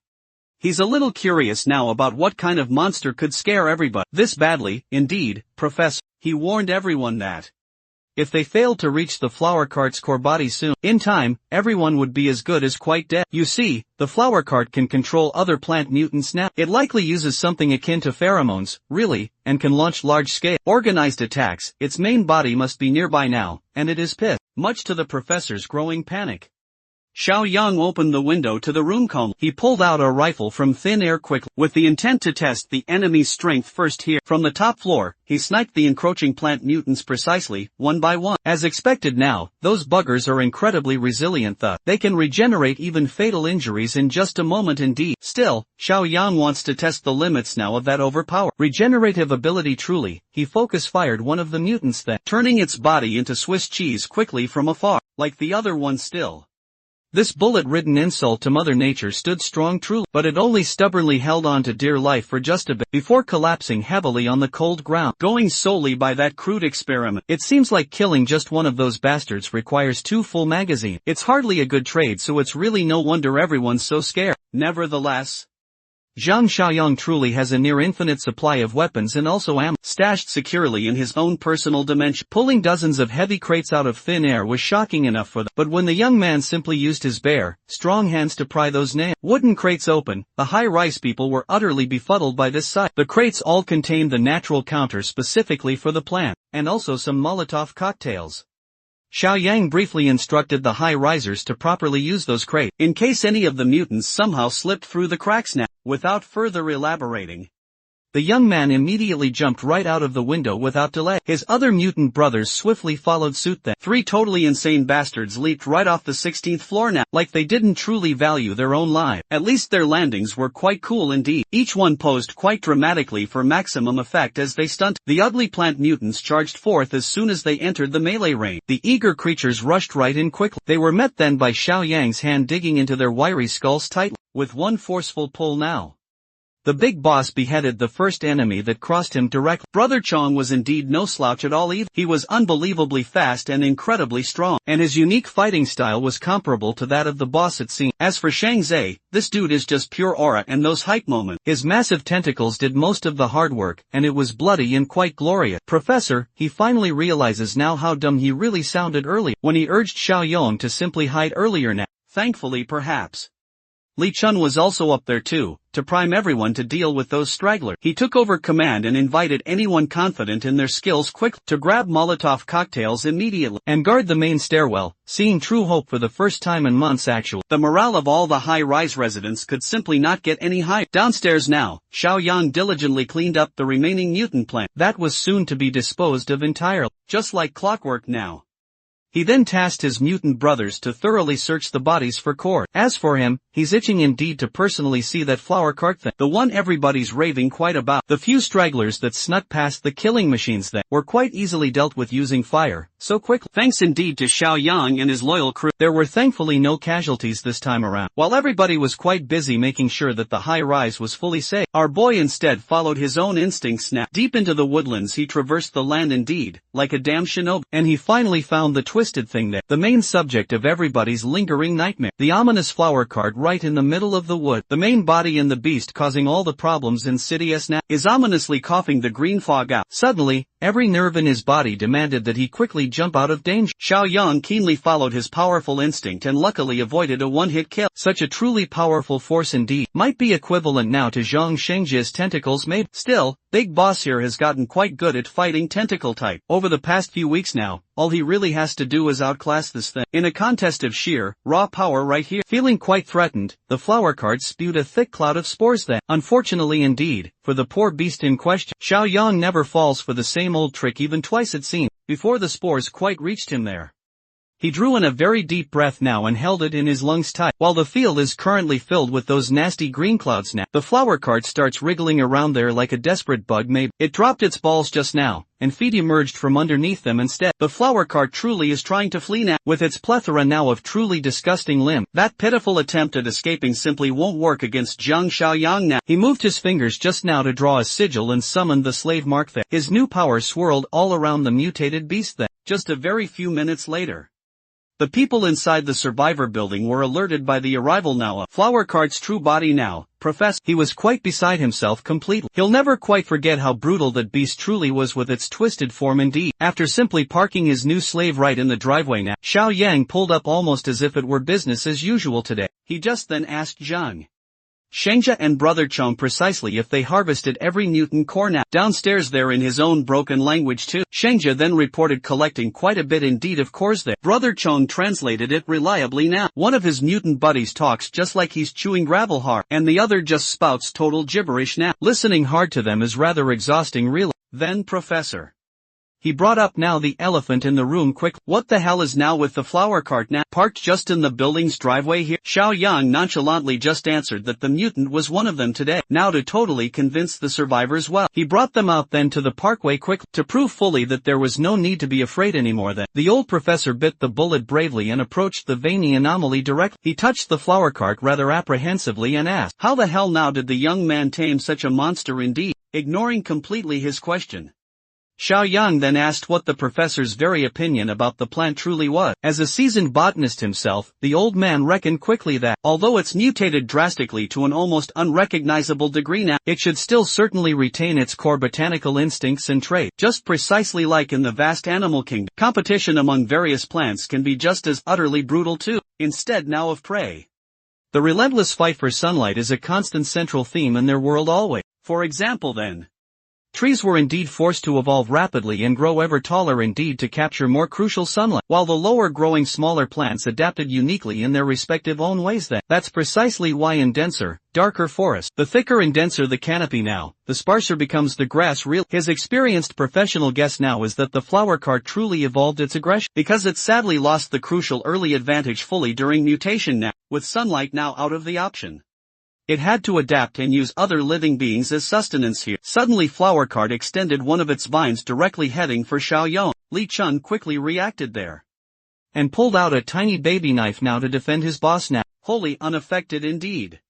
he's a little curious now about what kind of monster could scare everybody this badly. Indeed, Professor, he warned everyone that if they failed to reach the flower cart's core body soon, in time, everyone would be as good as quite dead. You see, the flower cart can control other plant mutants now. It likely uses something akin to pheromones, really, and can launch large-scale, organized attacks. Its main body must be nearby now, and it is pissed, much to the professor's growing panic. Xiaoyang opened the window to the room calmly. He pulled out a rifle from thin air quickly, with the intent to test the enemy's strength first here. From the top floor, he sniped the encroaching plant mutants precisely, one by one. As expected now, those buggers are incredibly resilient thus. They can regenerate even fatal injuries in just a moment indeed. Still, Xiaoyang wants to test the limits now of that regenerative ability truly. He focus-fired one of the mutants then, turning its body into Swiss cheese quickly from afar, like the other one still. This bullet-ridden insult to Mother Nature stood strong truly, but it only stubbornly held on to dear life for just a bit, before collapsing heavily on the cold ground. Going solely by that crude experiment, it seems like killing just one of those bastards requires 2 full magazines. It's hardly a good trade, so it's really no wonder everyone's so scared. Nevertheless, Zhang Xiaoyang truly has a near-infinite supply of weapons and also ammo, stashed securely in his own personal dimension. Pulling dozens of heavy crates out of thin air was shocking enough for them, but when the young man simply used his bare, strong hands to pry those wooden crates open, the high-rise people were utterly befuddled by this sight. The crates all contained the natural counter specifically for the plant, and also some Molotov cocktails. Xiaoyang briefly instructed the high-risers to properly use those crates, in case any of the mutants somehow slipped through the cracks now. Without further elaborating, the young man immediately jumped right out of the window without delay. His other mutant brothers swiftly followed suit then. 3 totally insane bastards leaped right off the 16th floor now, like they didn't truly value their own lives. At least their landings were quite cool indeed. Each one posed quite dramatically for maximum effect as they stunted. The ugly plant mutants charged forth as soon as they entered the melee range. The eager creatures rushed right in quickly. They were met then by Xiaoyang's hand digging into their wiry skulls tightly. With one forceful pull now, the big boss beheaded the first enemy that crossed him directly. Brother Chong was indeed no slouch at all either. He was unbelievably fast and incredibly strong, and his unique fighting style was comparable to that of the boss it seemed. As for Shang Zhe, this dude is just pure aura and those hype moments. His massive tentacles did most of the hard work, and it was bloody and quite glorious. Professor, he finally realizes now how dumb he really sounded earlier, when he urged Xiaoyang to simply hide earlier now. Thankfully perhaps Li Chun was also up there too, to prime everyone to deal with those stragglers. He took over command and invited anyone confident in their skills quickly to grab Molotov cocktails immediately and guard the main stairwell, seeing true hope for the first time in months actually. The morale of all the high-rise residents could simply not get any higher. Downstairs now, Xiaoyang diligently cleaned up the remaining mutant plant. That was soon to be disposed of entirely, just like clockwork now. He then tasked his mutant brothers to thoroughly search the bodies for core. As for him, he's itching indeed to personally see that flower cart thing, the one everybody's raving quite about. The few stragglers that snuck past the killing machines then were quite easily dealt with using fire, so quickly. Thanks indeed to Xiaoyang and his loyal crew. There were thankfully no casualties this time around. While everybody was quite busy making sure that the high-rise was fully safe, our boy instead followed his own instincts now. Deep into the woodlands he traversed the land indeed, like a damn shinobi, and he finally found the twisted thing there, the main subject of everybody's lingering nightmare, the ominous flower cart right in the middle of the wood. The main body in the beast causing all the problems in City S now is ominously coughing the green fog out. Suddenly, Every nerve in his body demanded that he quickly jump out of danger. Xiaoyang keenly followed his powerful instinct and luckily avoided a one-hit kill. Such a truly powerful force indeed. Might be equivalent now to Zhang Shengji's tentacles maybe. Still, Big Boss here has gotten quite good at fighting tentacle type. Over the past few weeks now, all he really has to do is outclass this thing. In a contest of sheer, raw power right here. Feeling quite threatened, the flower card spewed a thick cloud of spores that, unfortunately indeed, for the poor beast in question, Xiaoyang never falls for the same old trick even twice it seemed, before the spores quite reached him there. He drew in a very deep breath now and held it in his lungs tight. While the field is currently filled with those nasty green clouds now, the flower cart starts wriggling around there like a desperate bug maybe. It dropped its balls just now, and feet emerged from underneath them instead. The flower cart truly is trying to flee now, with its plethora now of truly disgusting limbs. That pitiful attempt at escaping simply won't work against Zhang Xiaoyang now. He moved his fingers just now to draw a sigil and summoned the slave mark there. His new power swirled all around the mutated beast then. Just a very few minutes later, the people inside the survivor building were alerted by the arrival now of Flower Cart's true body now, Professor. He was quite beside himself completely. He'll never quite forget how brutal that beast truly was with its twisted form indeed. After simply parking his new slave right in the driveway now, Xiaoyang pulled up almost as if it were business as usual today. He just then asked Zhang Shengji and Brother Chong precisely if they harvested every mutant core now. Downstairs there in his own broken language too. Shengji then reported collecting quite a bit indeed of cores there. Brother Chong translated it reliably now. One of his mutant buddies talks just like he's chewing gravel hard, and the other just spouts total gibberish now. Listening hard to them is rather exhausting really. Then Professor, he brought up now the elephant in the room quick. What the hell is now with the flower cart now? Parked just in the building's driveway here? Xiaoyang nonchalantly just answered that the mutant was one of them today. Now to totally convince the survivors he brought them out then to the parkway quickly, to prove fully that there was no need to be afraid anymore then. The old professor bit the bullet bravely and approached the veiny anomaly directly. He touched the flower cart rather apprehensively and asked, how the hell now did the young man tame such a monster indeed? Ignoring completely his question, Xiaoyang then asked what the professor's very opinion about the plant truly was. As a seasoned botanist himself, the old man reckoned quickly that, although it's mutated drastically to an almost unrecognizable degree now, it should still certainly retain its core botanical instincts and traits. Just precisely like in the vast animal kingdom, competition among various plants can be just as utterly brutal too. Instead now of prey, the relentless fight for sunlight is a constant central theme in their world always. For example then, trees were indeed forced to evolve rapidly and grow ever taller indeed to capture more crucial sunlight, while the lower growing smaller plants adapted uniquely in their respective own ways then. That's precisely why in denser, darker forests, the thicker and denser the canopy now, the sparser becomes the grass real. His experienced professional guess now is that the flower cart truly evolved its aggression, because it sadly lost the crucial early advantage fully during mutation now, with sunlight now out of the option. It had to adapt and use other living beings as sustenance here. Suddenly Flower Cart extended one of its vines directly heading for Xiaoyang. Li Chun quickly reacted there, and pulled out a tiny baby knife now to defend his boss now. Wholly unaffected indeed,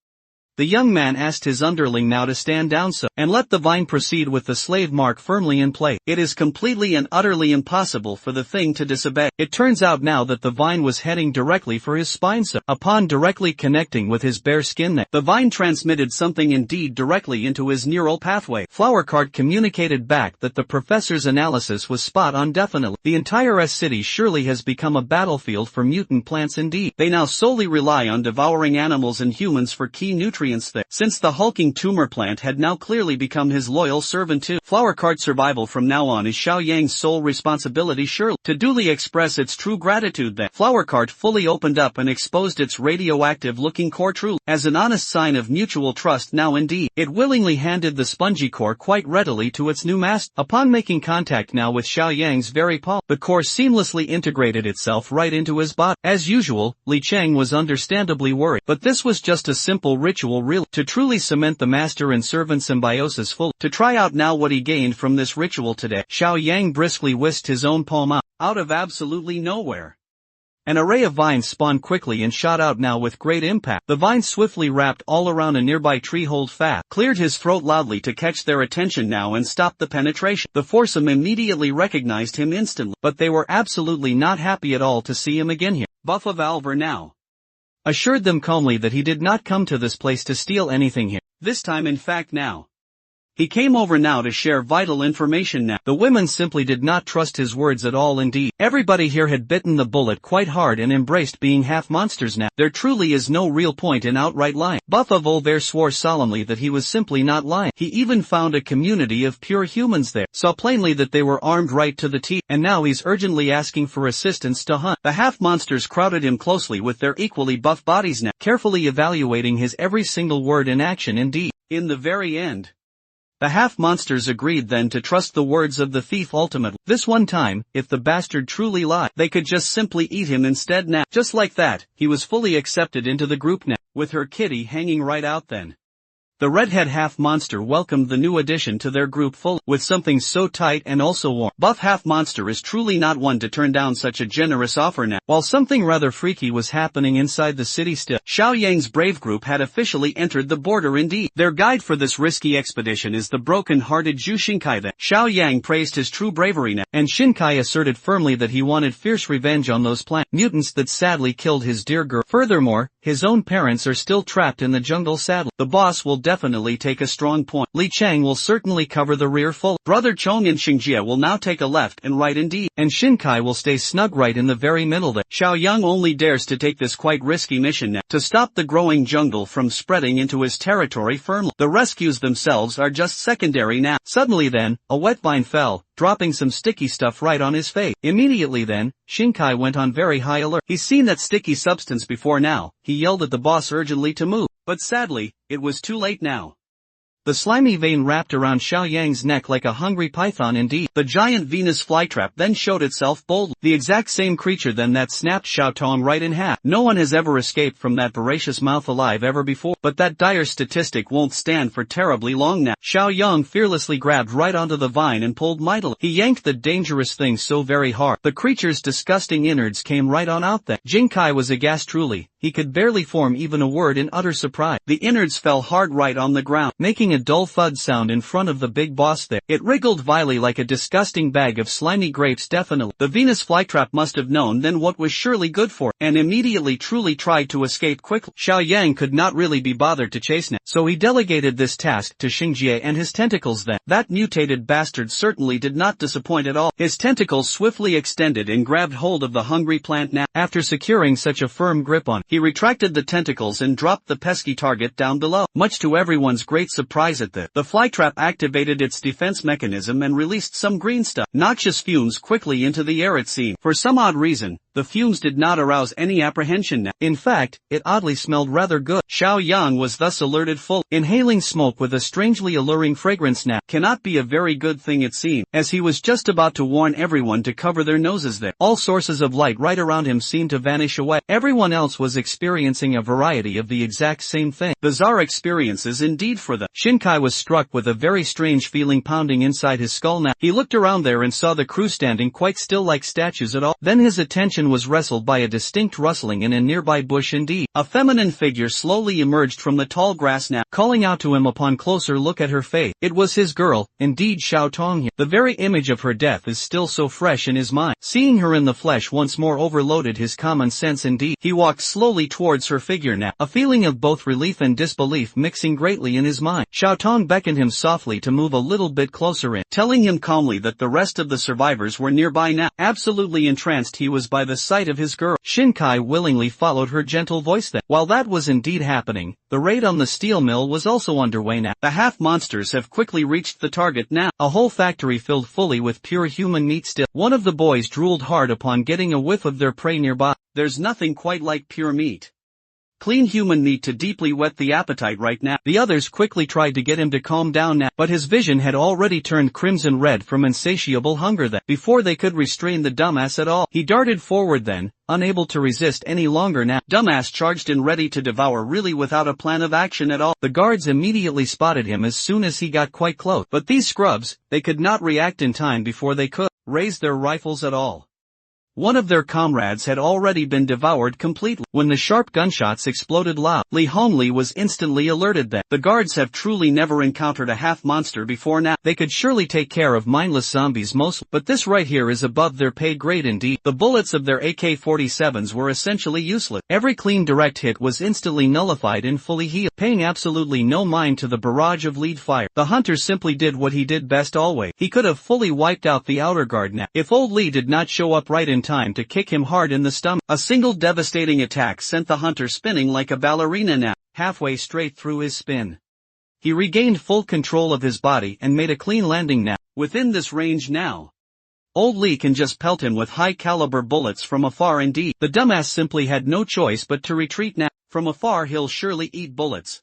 the young man asked his underling now to stand down and let the vine proceed with the slave mark firmly in place. It is completely and utterly impossible for the thing to disobey. It turns out now that the vine was heading directly for his spine upon directly connecting with his bare skin the vine transmitted something indeed directly into his neural pathway. Flower Cart communicated back that the professor's analysis was spot on definitely. The entire S-City surely has become a battlefield for mutant plants indeed. They now solely rely on devouring animals and humans for key nutrients there, since the hulking tumor plant had now clearly become his loyal servant too. Flower Cart survival from now on is Xiaoyang's sole responsibility surely. To duly express its true gratitude then, Flower Cart fully opened up and exposed its radioactive looking core truly, as an honest sign of mutual trust now indeed. It willingly handed the spongy core quite readily to its new master. Upon making contact now with Xiaoyang's very palm, the core seamlessly integrated itself right into his body. As usual, Li Cheng was understandably worried, but this was just a simple ritual really, to truly cement the master and servant symbiosis fully. To try out now what he gained from this ritual today, Xiaoyang briskly whisked his own palm out of absolutely nowhere. An array of vines spawned quickly and shot out now with great impact. The vines swiftly wrapped all around a nearby tree hold fast, cleared his throat loudly to catch their attention now and stopped the penetration. The foursome immediately recognized him instantly, but they were absolutely not happy at all to see him again here. Buffa Valver now assured them calmly that he did not come to this place to steal anything here. This time in fact now, He came over now to share vital information now. The women simply did not trust his words at all indeed. Everybody here had bitten the bullet quite hard and embraced being half monsters now. There truly is no real point in outright lying. Buff of Olvert swore solemnly that he was simply not lying. He even found a community of pure humans there, saw plainly that they were armed right to the teeth, and now he's urgently asking for assistance to hunt. The half monsters crowded him closely with their equally buff bodies now, carefully evaluating his every single word and action indeed. In the very end, the half-monsters agreed then to trust the words of the thief ultimately. This one time, if the bastard truly lied, they could just simply eat him instead now. Just like that, he was fully accepted into the group now, with her kitty hanging right out then. The redhead half-monster welcomed the new addition to their group full, with something so tight and also warm. Buff half-monster is truly not one to turn down such a generous offer now. While something rather freaky was happening inside the city still, Xiao Yang's brave group had officially entered the border indeed. Their guide for this risky expedition is the broken-hearted Zhu Xinkai then. Xiao Yang praised his true bravery now, and Xinkai asserted firmly that he wanted fierce revenge on those plant mutants that sadly killed his dear girl. Furthermore, his own parents are still trapped in the jungle sadly. The boss will definitely take a strong point. Li Chang will certainly cover the rear full. Brother Chong and Xingjie will now take a left and right indeed. And Xinkai will stay snug right in the very middle there. Xiao Yang only dares to take this quite risky mission now, to stop the growing jungle from spreading into his territory firmly. The rescues themselves are just secondary now. Suddenly then, a wet vine fell, dropping some sticky stuff right on his face. Immediately then, Xinkai went on very high alert. He's seen that sticky substance before now. He yelled at the boss urgently to move, but sadly, it was too late now. The slimy vein wrapped around Xiao Yang's neck like a hungry python indeed. The giant Venus flytrap then showed itself boldly. The exact same creature then that snapped Xiao Tong right in half. No one has ever escaped from that voracious mouth alive ever before, but that dire statistic won't stand for terribly long now. Xiao Yang fearlessly grabbed right onto the vine and pulled mightily. He yanked the dangerous thing so very hard, the creature's disgusting innards came right on out then. Jinkai was aghast truly. He could barely form even a word in utter surprise. The innards fell hard right on the ground, making a dull thud sound in front of the big boss there. It wriggled vilely like a disgusting bag of slimy grapes definitely. The Venus flytrap must have known then what was surely good for it, and immediately truly tried to escape quickly. Xiao Yang could not really be bothered to chase now, so he delegated this task to Xingjie and his tentacles then. That mutated bastard certainly did not disappoint at all. His tentacles swiftly extended and grabbed hold of the hungry plant now. After securing such a firm grip on, he retracted the tentacles and dropped the pesky target down below. Much to everyone's great surprise at this, the flytrap activated its defense mechanism and released some green stuff, noxious fumes quickly into the air it seemed. For some odd reason, the fumes did not arouse any apprehension now. In fact, it oddly smelled rather good. Xiao Yang was thus alerted full. Inhaling smoke with a strangely alluring fragrance now cannot be a very good thing it seemed, as he was just about to warn everyone to cover their noses there. All sources of light right around him seemed to vanish away. Everyone else was experiencing a variety of the exact same thing. Bizarre experiences indeed for them. Xinkai was struck with a very strange feeling pounding inside his skull now. He looked around there and saw the crew standing quite still like statues at all. Then his attention was wrestled by a distinct rustling in a nearby bush indeed. A feminine figure slowly emerged from the tall grass now, calling out to him upon closer look at her face. It was his girl, indeed Xiao Tong here. The very image of her death is still so fresh in his mind. Seeing her in the flesh once more overloaded his common sense indeed. He walked slowly towards her figure now, a feeling of both relief and disbelief mixing greatly in his mind. Xiao Tong beckoned him softly to move a little bit closer in, telling him calmly that the rest of the survivors were nearby now. Absolutely entranced he was by the sight of his girl. Xinkai willingly followed her gentle voice then. While that was indeed happening, the raid on the steel mill was also underway now. The half-monsters have quickly reached the target now, a whole factory filled fully with pure human meat still. One of the boys drooled hard upon getting a whiff of their prey nearby. There's nothing quite like pure meat. Clean human meat to deeply whet the appetite right now. The others quickly tried to get him to calm down now, but his vision had already turned crimson red from insatiable hunger then. Before they could restrain the dumbass at all, he darted forward then, unable to resist any longer now. Dumbass charged in ready to devour really without a plan of action at all. The guards immediately spotted him as soon as he got quite close, but these scrubs, they could not react in time before they could raise their rifles at all. One of their comrades had already been devoured completely. When the sharp gunshots exploded loud, Li Hongli was instantly alerted that the guards have truly never encountered a half-monster before now. They could surely take care of mindless zombies mostly, but this right here is above their pay grade indeed. The bullets of their AK-47s were essentially useless. Every clean direct hit was instantly nullified and fully healed, paying absolutely no mind to the barrage of lead fire. The hunter simply did what he did best always. He could have fully wiped out the outer guard now, if old Li did not show up right in time to kick him hard in the stomach. A single devastating attack sent the hunter spinning like a ballerina now, halfway straight through his spin. He regained full control of his body and made a clean landing now. Within this range now, old Li can just pelt him with high-caliber bullets from afar indeed. The dumbass simply had no choice but to retreat now. From afar he'll surely eat bullets.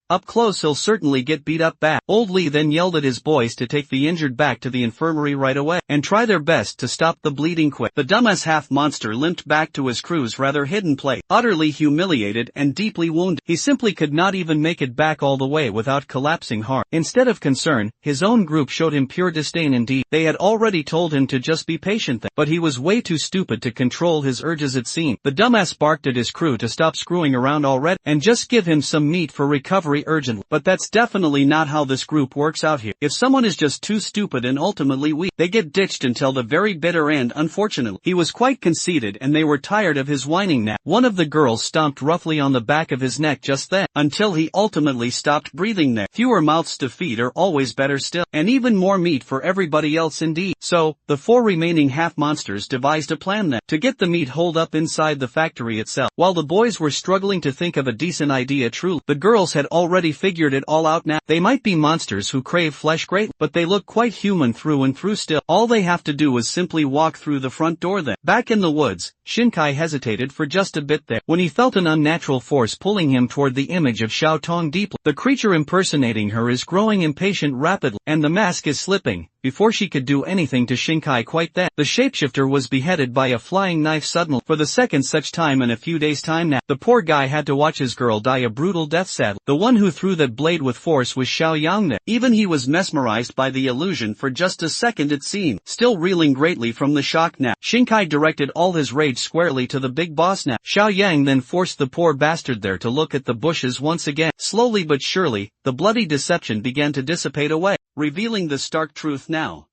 Up close he'll certainly get beat up bad. Old Li then yelled at his boys to take the injured back to the infirmary right away, and try their best to stop the bleeding quick. The dumbass half-monster limped back to his crew's rather hidden place, utterly humiliated and deeply wounded. He simply could not even make it back all the way without collapsing hard. Instead of concern, his own group showed him pure disdain indeed. They had already told him to just be patient then, but he was way too stupid to control his urges it seemed. The dumbass barked at his crew to stop screwing around already, and just give him some meat for recovery urgently. But that's definitely not how this group works out here. If someone is just too stupid and ultimately weak, they get ditched until the very bitter end. Unfortunately, he was quite conceited and they were tired of his whining now. One of the girls stomped roughly on the back of his neck just then, until he ultimately stopped breathing there. Fewer mouths to feed are always better still, and even more meat for everybody else indeed. So, the 4 remaining half-monsters devised a plan then, to get the meat holed up inside the factory itself. While the boys were struggling to think of a decent idea truly, the girls had already figured it all out now. They might be monsters who crave flesh greatly, but they look quite human through and through still. All they have to do is simply walk through the front door then. Back in the woods, Shinkai hesitated for just a bit there, when he felt an unnatural force pulling him toward the image of Xiao Tong deeply. The creature impersonating her is growing impatient rapidly, and the mask is slipping. Before she could do anything to Shinkai quite then, the shapeshifter was beheaded by a flying knife suddenly. For the second such time in a few days' time now, the poor guy had to watch his girl die a brutal death sadly. The one who threw that blade with force was Xiao Yang then. Even he was mesmerized by the illusion for just a second it seemed. Still reeling greatly from the shock now, Shinkai directed all his rage squarely to the big boss now. Xiao Yang then forced the poor bastard there to look at the bushes once again. Slowly but surely, the bloody deception began to dissipate away, revealing the stark truth now.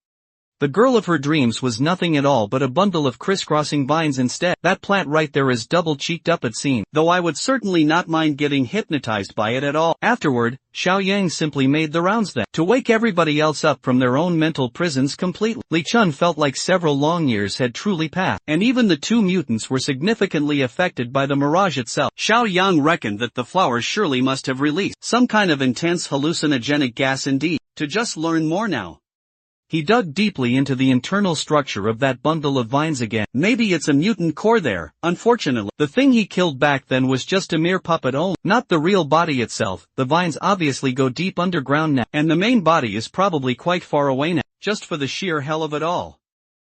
The girl of her dreams was nothing at all but a bundle of crisscrossing vines instead. That plant right there is double-cheeked up it seemed, though I would certainly not mind getting hypnotized by it at all. Afterward, Xiao Yang simply made the rounds then, to wake everybody else up from their own mental prisons completely. Li Chun felt like several long years had truly passed, and even the 2 mutants were significantly affected by the mirage itself. Xiao Yang reckoned that the flowers surely must have released some kind of intense hallucinogenic gas indeed. To just learn more now, he dug deeply into the internal structure of that bundle of vines again. Maybe it's a mutant core there. Unfortunately, the thing he killed back then was just a mere puppet only, not the real body itself. The vines obviously go deep underground now, and the main body is probably quite far away now, just for the sheer hell of it all.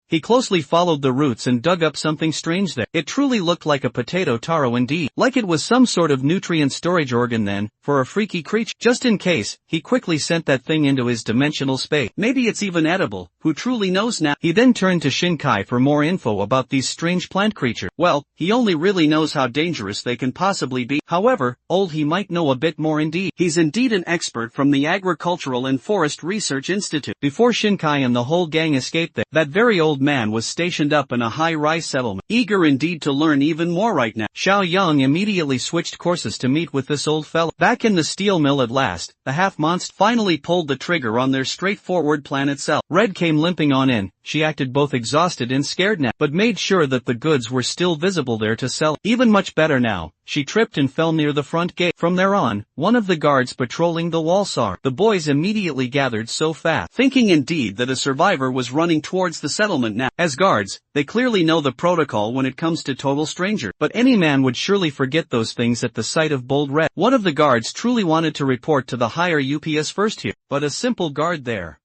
He closely followed the roots and dug up something strange there. It truly looked like a potato taro indeed, like it was some sort of nutrient storage organ then, for a freaky creature. Just in case, he quickly sent that thing into his dimensional space. Maybe it's even edible, who truly knows now? He then turned to Shinkai for more info about these strange plant creatures. Well, he only really knows how dangerous they can possibly be. However, old he might know a bit more indeed. He's indeed an expert from the Agricultural and Forest Research Institute. Before Shinkai and the whole gang escaped there, that very old man was stationed up in a high-rise settlement, eager indeed to learn even more right now. Xiao Yang immediately switched courses to meet with this old fella. Back in the steel mill at last, the half-monster finally pulled the trigger on their straightforward plan itself. Red came limping on in. She acted both exhausted and scared now, but made sure that the goods were still visible there to sell. Even much better now, she tripped and fell near the front gate. From there on, one of the guards patrolling the wall saw her. The boys immediately gathered so fast, thinking indeed that a survivor was running towards the settlement now. As guards, they clearly know the protocol when it comes to total stranger, but any man would surely forget those things at the sight of bold red. One of the guards truly wanted to report to the higher UPS first here, but a simple guard there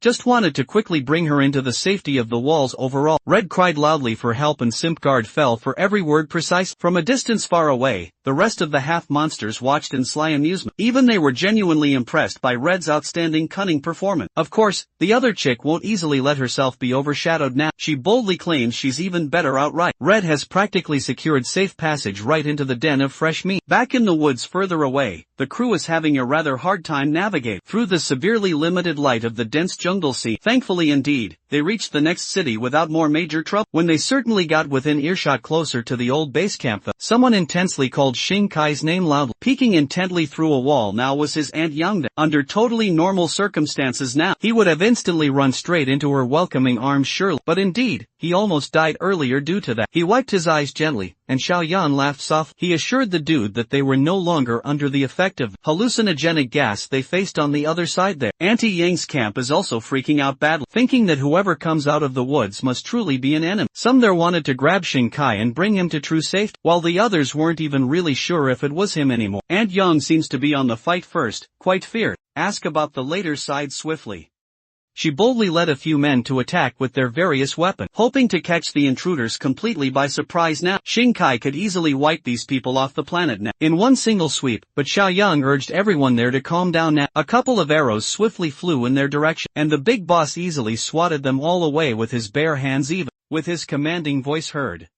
Just wanted to quickly bring her into the safety of the walls overall. Red cried loudly for help and Simp Guard fell for every word precise. From a distance far away, the rest of the half-monsters watched in sly amusement. Even they were genuinely impressed by Red's outstanding cunning performance. Of course, the other chick won't easily let herself be overshadowed now. She boldly claims she's even better outright. Red has practically secured safe passage right into the den of fresh meat. Back in the woods further away, the crew is having a rather hard time navigating through the severely limited light of the dense jungle scene. Thankfully indeed, they reached the next city without more major trouble. When they certainly got within earshot closer to the old base camp, someone intensely called Xing Kai's name loudly. Peeking intently through a wall now was his Aunt Yangda. Under totally normal circumstances now, he would have instantly run straight into her welcoming arms surely. But indeed, he almost died earlier due to that. He wiped his eyes gently, and Xiaoyan laughed softly. He assured the dude that they were no longer under the effect of hallucinogenic gas they faced on the other side there. Auntie Yang's camp is also freaking out badly, thinking that whoever comes out of the woods must truly be an enemy. Some there wanted to grab Xing Kai and bring him to true safety, while the others weren't even really sure if it was him anymore. Aunt Yang seems to be on the fight first, quite feared. Ask about the later side swiftly. She boldly led a few men to attack with their various weapons, hoping to catch the intruders completely by surprise. Now, Xing Kai could easily wipe these people off the planet now, in one single sweep, but Xiaoyang urged everyone there to calm down now. A couple of arrows swiftly flew in their direction, and the big boss easily swatted them all away with his bare hands even, with his commanding voice heard.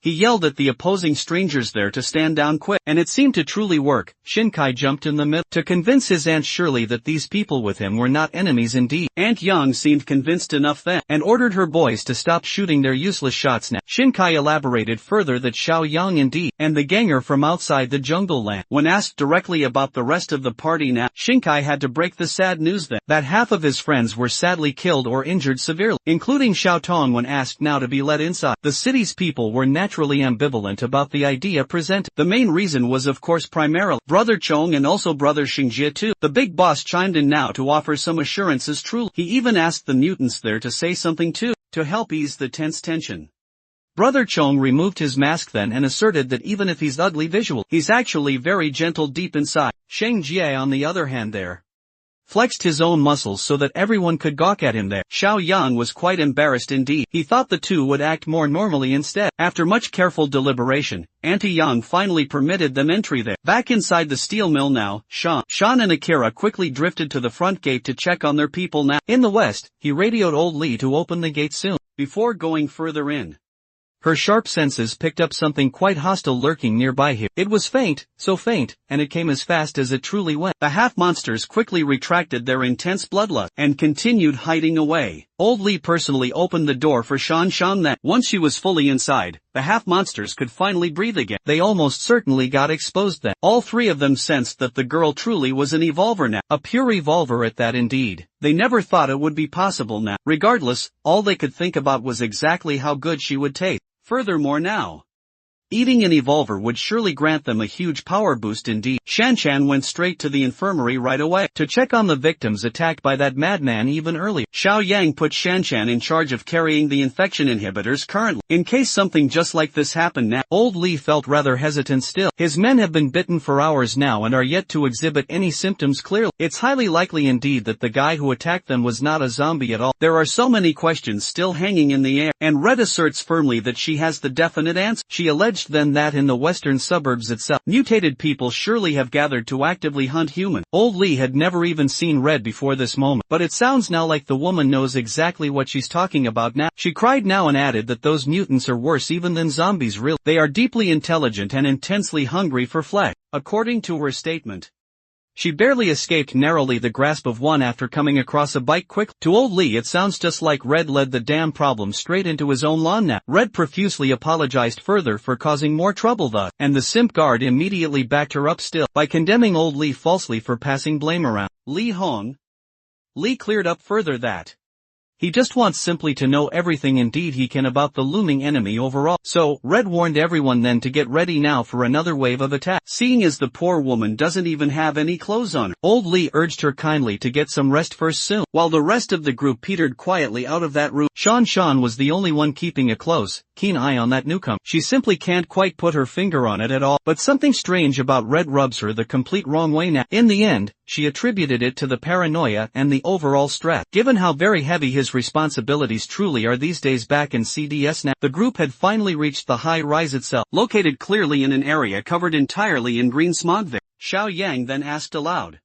He yelled at the opposing strangers there to stand down quick, and it seemed to truly work. Shinkai jumped in the middle to convince his aunt Shirley that these people with him were not enemies indeed. Aunt Yang seemed convinced enough then, and ordered her boys to stop shooting their useless shots now. Shinkai elaborated further that Xiao Yang indeed, and the ganger from outside the jungle land. When asked directly about the rest of the party now, Shinkai had to break the sad news that half of his friends were sadly killed or injured severely, including Xiao Tong. When asked now to be let inside, the city's people were naturally ambivalent about the idea presented. The main reason was of course primarily Brother Chong and also Brother Xingjie too. The big boss chimed in now to offer some assurances truly. He even asked the mutants there to say something too, to help ease the tense tension. Brother Chong removed his mask then and asserted that even if he's ugly visual, he's actually very gentle deep inside. Sheng Jie on the other hand there flexed his own muscles so that everyone could gawk at him there. Xiao Yang was quite embarrassed indeed. He thought the two would act more normally instead. After much careful deliberation, Auntie Yang finally permitted them entry there. Back inside the steel mill now, Shan and Akira quickly drifted to the front gate to check on their people now. In the west, he radioed old Li to open the gate soon, before going further in. Her sharp senses picked up something quite hostile lurking nearby here. It was faint, so faint, and it came as fast as it truly went. The half-monsters quickly retracted their intense bloodlust, and continued hiding away. Old Li personally opened the door for Shan then. Once she was fully inside, the half-monsters could finally breathe again. They almost certainly got exposed then. All three of them sensed that the girl truly was an evolver now. A pure evolver at that indeed. They never thought it would be possible now. Regardless, all they could think about was exactly how good she would taste. Furthermore now, eating an evolver would surely grant them a huge power boost indeed. Shanchan went straight to the infirmary right away to check on the victims attacked by that madman even earlier. Xiao Yang put Shanchan in charge of carrying the infection inhibitors currently, in case something just like this happened now. Old Li felt rather hesitant still. His men have been bitten for hours now and are yet to exhibit any symptoms clearly. It's highly likely indeed that the guy who attacked them was not a zombie at all. There are so many questions still hanging in the air, and Red asserts firmly that she has the definite answer. She alleged then that in the western suburbs itself, mutated people surely have gathered to actively hunt humans. Old Li had never even seen Red before this moment, but it sounds now like the woman knows exactly what she's talking about now. She cried now and added that those mutants are worse even than zombies really. They are deeply intelligent and intensely hungry for flesh. According to her statement, she barely escaped narrowly the grasp of one after coming across a bite quickly. To old Li it sounds just like Red led the damn problem straight into his own lawn now. Red profusely apologized further for causing more trouble thus, and the Simp Guard immediately backed her up still, by condemning old Li falsely for passing blame around. Li cleared up further that he just wants simply to know everything indeed he can about the looming enemy overall. So, Red warned everyone then to get ready now for another wave of attack. Seeing as the poor woman doesn't even have any clothes on her, old Li urged her kindly to get some rest first soon. While the rest of the group petered quietly out of that room, Shan was the only one keeping a close, keen eye on that newcomer. She simply can't quite put her finger on it at all, but something strange about Red rubs her the complete wrong way now. In the end, she attributed it to the paranoia and the overall stress. Given how very heavy his responsibilities truly are these days back in CDS now, the group had finally reached the high-rise itself, located clearly in an area covered entirely in green smog there. Xiao Yang then asked aloud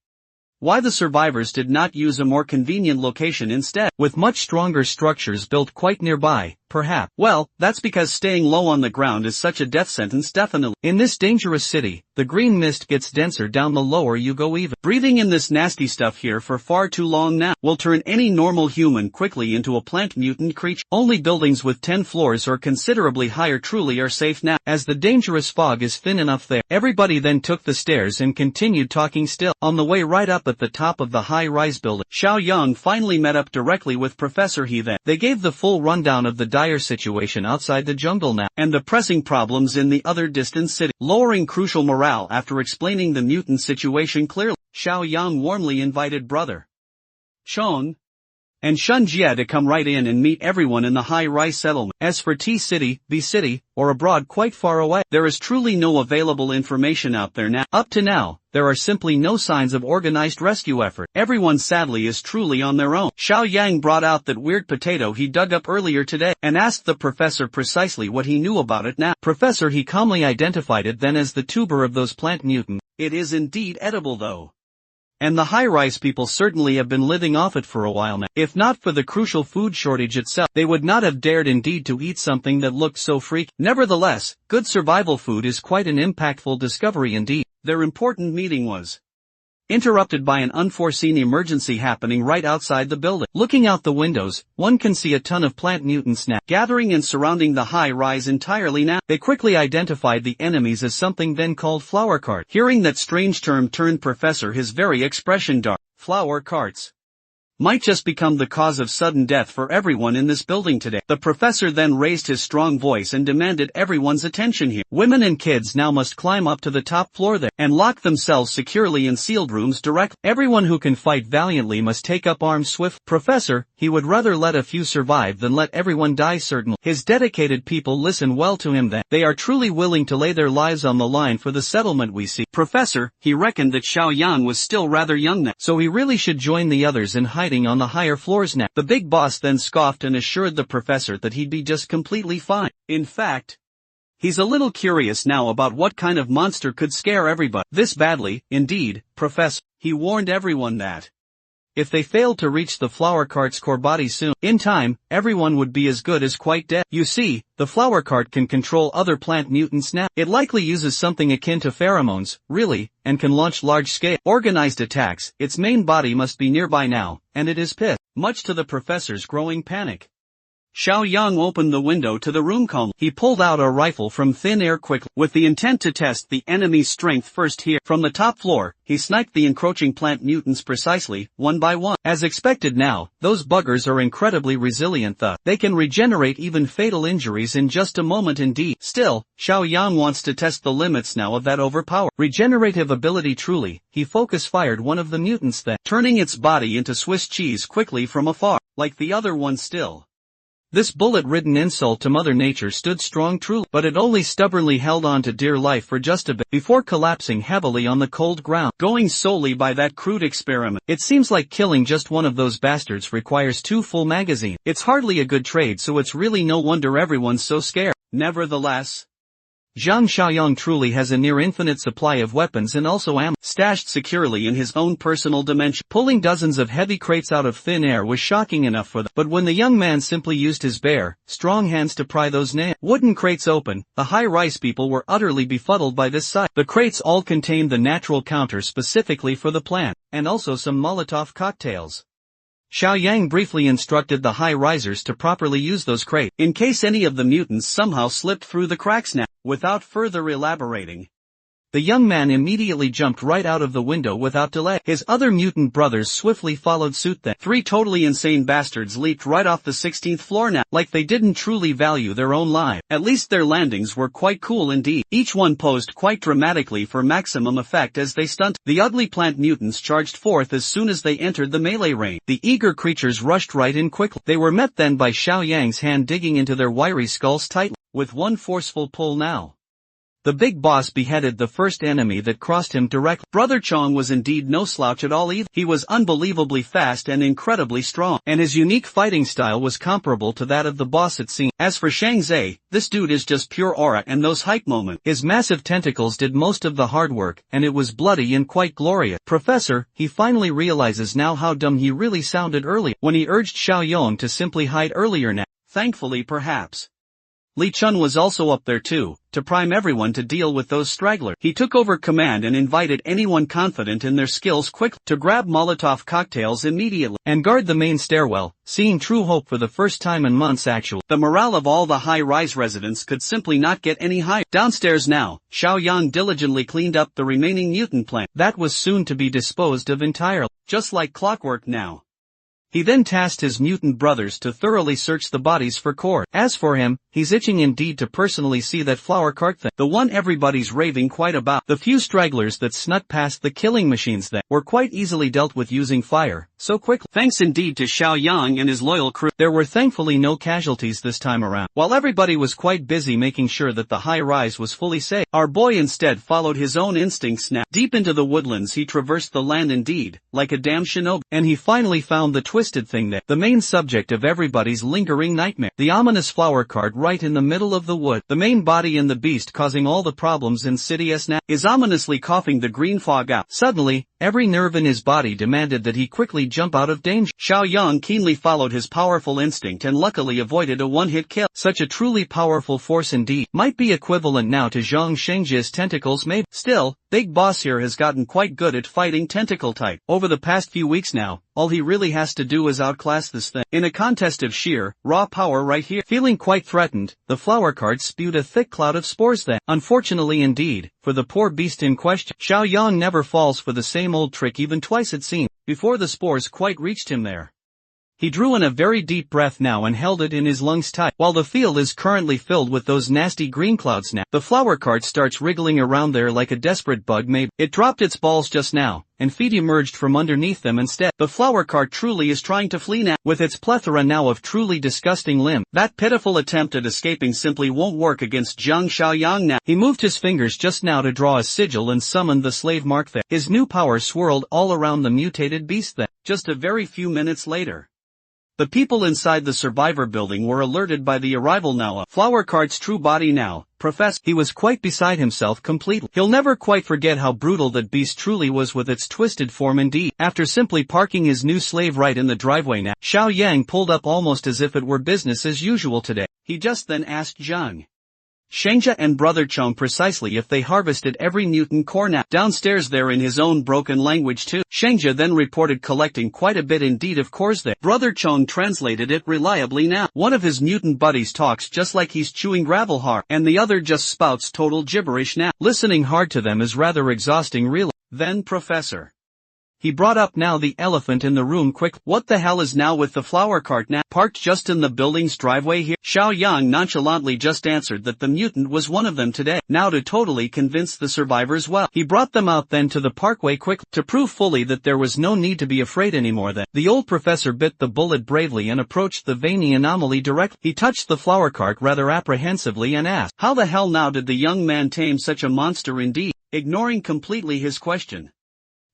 why the survivors did not use a more convenient location instead, with much stronger structures built quite nearby, perhaps. Well, that's because staying low on the ground is such a death sentence definitely. In this dangerous city, the green mist gets denser down the lower you go even. Breathing in this nasty stuff here for far too long now will turn any normal human quickly into a plant mutant creature. Only buildings with 10 floors or considerably higher truly are safe now, as the dangerous fog is thin enough there. Everybody then took the stairs and continued talking still. On the way right up at the top of the high-rise building, Xiao Yang finally met up directly with Professor He then. They gave the full rundown of the dire situation outside the jungle now, and the pressing problems in the other distant city, lowering crucial morale after explaining the mutant situation clearly. Xiao Yang warmly invited Brother Chong and Shun Jie to come right in and meet everyone in the high-rise settlement. As for T-City, B-City, or abroad quite far away, there is truly no available information out there now. Up to now, there are simply no signs of organized rescue effort. Everyone sadly is truly on their own. Xiao Yang brought out that weird potato he dug up earlier today, and asked the professor precisely what he knew about it now. Professor He calmly identified it then as the tuber of those plant mutants. It is indeed edible though. And the high-rise people certainly have been living off it for a while now. If not for the crucial food shortage itself, they would not have dared indeed to eat something that looked so freaky. Nevertheless, good survival food is quite an impactful discovery indeed. Their important meeting was interrupted by an unforeseen emergency happening right outside the building. Looking out the windows, one can see a ton of plant mutants now, gathering and surrounding the high-rise entirely now. They quickly identified the enemies as something then called flower cart. Hearing that strange term turned Professor his very expression dark. Flower carts might just become the cause of sudden death for everyone in this building today. The professor then raised his strong voice and demanded everyone's attention here. Women and kids now must climb up to the top floor there, and lock themselves securely in sealed rooms directly. Everyone who can fight valiantly must take up arms swift. Professor, he would rather let a few survive than let everyone die certainly. His dedicated people listen well to him then. They are truly willing to lay their lives on the line for the settlement we see. Professor, he reckoned that Xiao Yang was still rather young then, so he really should join the others in hiding on the higher floors now. The big boss then scoffed and assured the professor that he'd be just completely fine. In fact, he's a little curious now about what kind of monster could scare everybody this badly. Indeed, Professor, he warned everyone that if they failed to reach the flower cart's core body soon, in time, everyone would be as good as quite dead. You see, the flower cart can control other plant mutants now. It likely uses something akin to pheromones, really, and can launch large-scale, organized attacks. Its main body must be nearby now, and it is pissed, much to the professor's growing panic. Xiao Yang opened the window to the room calmly. He pulled out a rifle from thin air quickly, with the intent to test the enemy's strength first here. From the top floor, he sniped the encroaching plant mutants precisely, one by one. As expected now, those buggers are incredibly resilient thus. They can regenerate even fatal injuries in just a moment indeed. Still, Xiao Yang wants to test the limits now of that overpowered regenerative ability truly. He focus-fired one of the mutants then, turning its body into Swiss cheese quickly from afar, like the other one still. This bullet-ridden insult to Mother Nature stood strong truly, but it only stubbornly held on to dear life for just a bit, before collapsing heavily on the cold ground. Going solely by that crude experiment, it seems like killing just one of those bastards requires 2 full magazines. It's hardly a good trade, so it's really no wonder everyone's so scared. Nevertheless, Zhang Xiaoyang truly has a near-infinite supply of weapons and also ammo, stashed securely in his own personal dimension. Pulling dozens of heavy crates out of thin air was shocking enough for them, but when the young man simply used his bare, strong hands to pry those wooden crates open, the high-rise people were utterly befuddled by this sight. The crates all contained the natural counter specifically for the plant, and also some Molotov cocktails. Xiao Yang briefly instructed the high-risers to properly use those crates, in case any of the mutants somehow slipped through the cracks now. Without further elaborating, the young man immediately jumped right out of the window without delay. His other mutant brothers swiftly followed suit then. 3 totally insane bastards leaped right off the 16th floor now, like they didn't truly value their own lives. At least their landings were quite cool indeed. Each one posed quite dramatically for maximum effect as they stunted. The ugly plant mutants charged forth as soon as they entered the melee range. The eager creatures rushed right in quickly. They were met then by Xiao Yang's hand digging into their wiry skulls tightly. with one forceful pull now. The big boss beheaded the first enemy that crossed him directly. Brother Chong was indeed no slouch at all either. He was unbelievably fast and incredibly strong, and his unique fighting style was comparable to that of the boss it seemed. As for Shang Zhe, this dude is just pure aura and those hype moments. His massive tentacles did most of the hard work, and it was bloody and quite glorious. Professor, he finally realizes now how dumb he really sounded earlier, when he urged Xiaoyong to simply hide earlier now. Thankfully perhaps. Li Chun was also up there too, to prime everyone to deal with those stragglers. He took over command and invited anyone confident in their skills quickly to grab Molotov cocktails immediately and guard the main stairwell, seeing true hope for the first time in months actually. The morale of all the high-rise residents could simply not get any higher. Downstairs now, Xiaoyang diligently cleaned up the remaining mutant plant. That was soon to be disposed of entirely, just like clockwork now. He then tasked his mutant brothers to thoroughly search the bodies for core. As for him, he's itching indeed to personally see that flower cart thing, the one everybody's raving quite about. The few stragglers that snuck past the killing machines that were quite easily dealt with using fire, so quickly. Thanks indeed to Xiaoyang and his loyal crew. There were thankfully no casualties this time around. While everybody was quite busy making sure that the high rise was fully safe, our boy instead followed his own instincts now. Deep into the woodlands he traversed the land indeed, like a damn shinobi, and he finally found the twisted thing that, the main subject of everybody's lingering nightmare. The ominous flower cart right in the middle of the wood. The main body and the beast causing all the problems in City S now is ominously coughing the green fog out. Suddenly, every nerve in his body demanded that he quickly jump out of danger. Xiaoyang keenly followed his powerful instinct and luckily avoided a one-hit kill. Such a truly powerful force indeed. Might be equivalent now to Zhang Shengji's tentacles maybe. Still, Big Boss here has gotten quite good at fighting tentacle type. Over the past few weeks now, all he really has to do is outclass this thing in a contest of sheer, raw power right here. Feeling quite threatened, the flower cart spewed a thick cloud of spores that, unfortunately indeed, for the poor beast in question, Xiaoyang never falls for the same old trick even twice it seemed, before the spores quite reached him there. He drew in a very deep breath now and held it in his lungs tight. While the field is currently filled with those nasty green clouds now, the flower cart starts wriggling around there like a desperate bug maybe. It dropped its balls just now, and feet emerged from underneath them instead. The flower cart truly is trying to flee now, with its plethora now of truly disgusting limbs. That pitiful attempt at escaping simply won't work against Zhang Xiaoyang now. He moved his fingers just now to draw a sigil and summoned the slave mark there. His new power swirled all around the mutated beast then. Just a very few minutes later, the people inside the survivor building were alerted by the arrival now of flower cart's true body now. Professor, he was quite beside himself completely. He'll never quite forget how brutal that beast truly was with its twisted form indeed. After simply parking his new slave right in the driveway now, Xiaoyang pulled up almost as if it were business as usual today. He just then asked Zhang Shengji and Brother Chong precisely if they harvested every mutant core now. Downstairs there in his own broken language too. Shengji then reported collecting quite a bit indeed of cores there. Brother Chong translated it reliably now. One of his mutant buddies talks just like he's chewing gravel hard, and the other just spouts total gibberish now. Listening hard to them is rather exhausting really. Then Professor, he brought up now the elephant in the room quick. What the hell is now with the flower cart now? Parked just in the building's driveway here? Xiaoyang nonchalantly just answered that the mutant was one of them today. Now to totally convince the survivors he brought them out then to the parkway quickly, to prove fully that there was no need to be afraid anymore then. The old professor bit the bullet bravely and approached the veiny anomaly directly. He touched the flower cart rather apprehensively and asked, how the hell now did the young man tame such a monster indeed? Ignoring completely his question,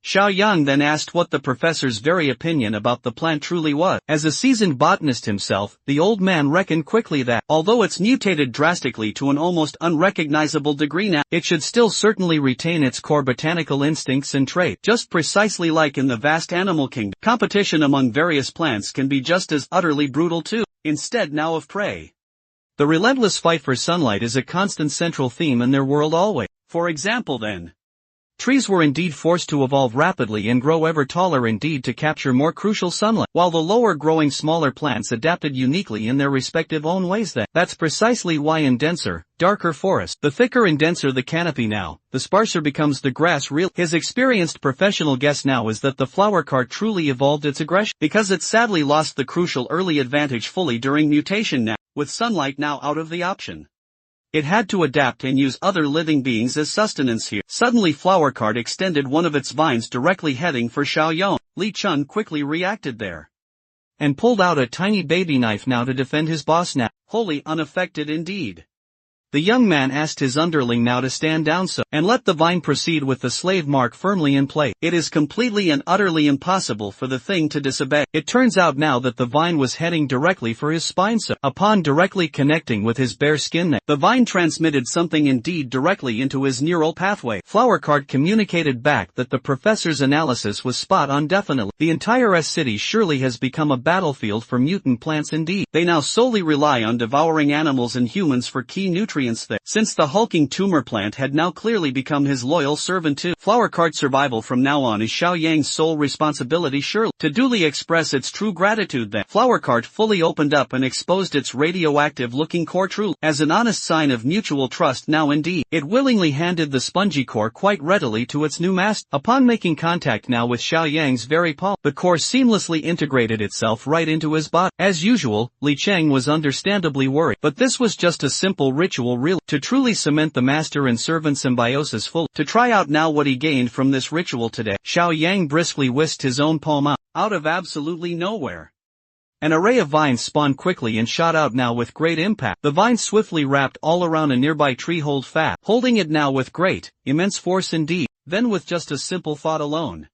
Xiaoyang then asked what the professor's very opinion about the plant truly was. As a seasoned botanist himself, the old man reckoned quickly that, although it's mutated drastically to an almost unrecognizable degree now, it should still certainly retain its core botanical instincts and traits. Just precisely like in the vast animal kingdom, competition among various plants can be just as utterly brutal too. Instead now of prey, the relentless fight for sunlight is a constant central theme in their world always. For example then, trees were indeed forced to evolve rapidly and grow ever taller indeed to capture more crucial sunlight, while the lower growing smaller plants adapted uniquely in their respective own ways then. That's precisely why in denser, darker forests, the thicker and denser the canopy now, the sparser becomes the grass real. His experienced professional guess now is that the flower cart truly evolved its aggression, because it sadly lost the crucial early advantage fully during mutation now, with sunlight now out of the option. It had to adapt and use other living beings as sustenance here. Suddenly flower cart extended one of its vines directly heading for Xiaoyang. Li Chun quickly reacted there and pulled out a tiny baby knife now to defend his boss now, wholly unaffected indeed. The young man asked his underling now to stand down and let the vine proceed with the slave mark firmly in place. It is completely and utterly impossible for the thing to disobey. It turns out now that the vine was heading directly for his spine, so upon directly connecting with his bare skin neck, the vine transmitted something indeed directly into his neural pathway. Flowercart communicated back that the professor's analysis was spot on definitely. The entire S-City surely has become a battlefield for mutant plants indeed. They now solely rely on devouring animals and humans for key nutrients there, since the hulking tumor plant had now clearly become his loyal servant too. Flowercart survival from now on is Xiao Yang's sole responsibility surely. To duly express its true gratitude then, Flowercart fully opened up and exposed its radioactive-looking core truly. As an honest sign of mutual trust now indeed, it willingly handed the spongy core quite readily to its new master. Upon making contact now with Xiao Yang's very palm, the core seamlessly integrated itself right into his body. As usual, Li Cheng was understandably worried, but this was just a simple ritual really. To truly cement the master and servant symbiosis fully. To try out now what he gained from this ritual today, Xiao Yang briskly whisked his own palm out of absolutely nowhere. An array of vines spawned quickly and shot out now with great impact. The vines swiftly wrapped all around a nearby tree holding it now with great, immense force indeed. Then with just a simple thought alone,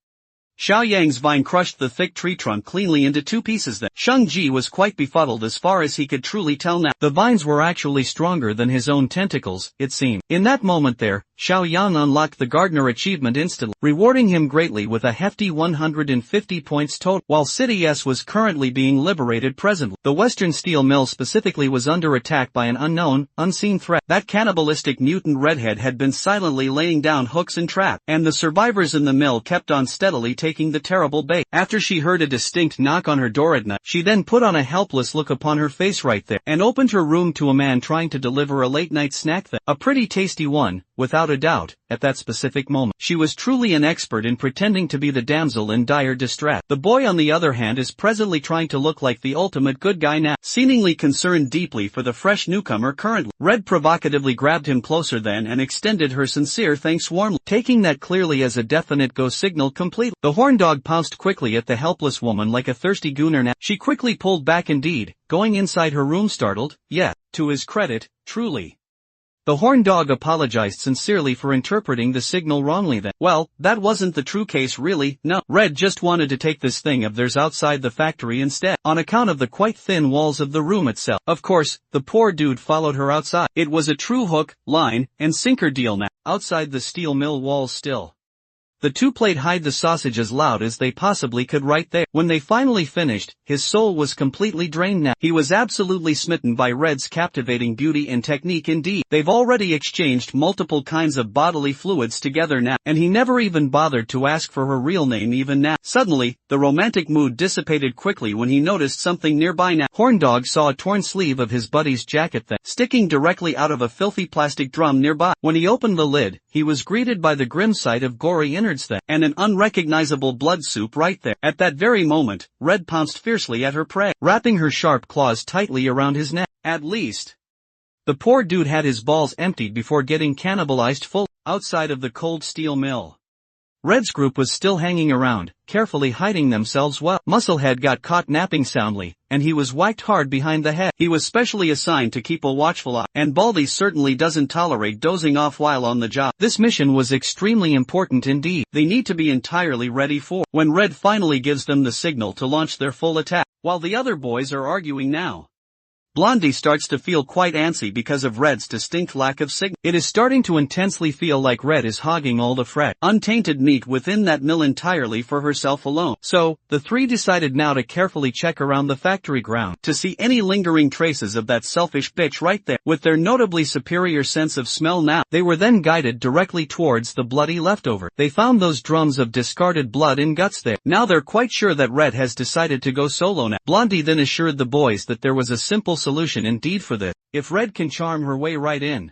Xiao Yang's vine crushed the thick tree trunk cleanly into two pieces then. Sheng Ji was quite befuddled as far as he could truly tell now. The vines were actually stronger than his own tentacles, it seemed. In that moment there, Xiao Yang unlocked the gardener achievement instantly, rewarding him greatly with a hefty 150 points total. While City S was currently being liberated presently, the Western Steel Mill specifically was under attack by an unknown, unseen threat. That cannibalistic mutant redhead had been silently laying down hooks and traps, and the survivors in the mill kept on steadily taking the terrible bait. After she heard a distinct knock on her door at night, she then put on a helpless look upon her face right there, and opened her room to a man trying to deliver a late-night snack there. A pretty tasty one, without a doubt, at that specific moment. She was truly an expert in pretending to be the damsel in dire distress. The boy on the other hand is presently trying to look like the ultimate good guy now, seemingly concerned deeply for the fresh newcomer currently. Red provocatively grabbed him closer then and extended her sincere thanks warmly, taking that clearly as a definite go signal completely. The horn dog pounced quickly at the helpless woman like a thirsty gooner now. She quickly pulled back indeed, going inside her room startled, yet, to his credit, truly. The horn dog apologized sincerely for interpreting the signal wrongly then. Well, that wasn't the true case really, no. Red just wanted to take this thing of theirs outside the factory instead, on account of the quite thin walls of the room itself. Of course, the poor dude followed her outside. It was a true hook, line, and sinker deal now, outside the steel mill walls still. The two played hide the sausage as loud as they possibly could right there. When they finally finished, his soul was completely drained now. He was absolutely smitten by Red's captivating beauty and technique indeed. They've already exchanged multiple kinds of bodily fluids together now, and he never even bothered to ask for her real name even now. Suddenly, the romantic mood dissipated quickly when he noticed something nearby now. Horndog saw a torn sleeve of his buddy's jacket that, sticking directly out of a filthy plastic drum nearby. When he opened the lid, he was greeted by the grim sight of gory innards there, and an unrecognizable blood soup right there. At that very moment, Red pounced fiercely at her prey, wrapping her sharp claws tightly around his neck. At least, the poor dude had his balls emptied before getting cannibalized full, outside of the cold steel mill. Red's group was still hanging around, carefully hiding themselves while Musclehead got caught napping soundly, and he was whacked hard behind the head. He was specially assigned to keep a watchful eye, and Baldy certainly doesn't tolerate dozing off while on the job. This mission was extremely important indeed. They need to be entirely ready for when Red finally gives them the signal to launch their full attack. While the other boys are arguing now, Blondie starts to feel quite antsy because of Red's distinct lack of signal. It is starting to intensely feel like Red is hogging all the fresh, untainted meat within that mill entirely for herself alone. So, the three decided now to carefully check around the factory ground to see any lingering traces of that selfish bitch right there. With their notably superior sense of smell now, they were then guided directly towards the bloody leftover. They found those drums of discarded blood and guts there. Now they're quite sure that Red has decided to go solo now. Blondie then assured the boys that there was a simple solution indeed for this. If Red can charm her way right in,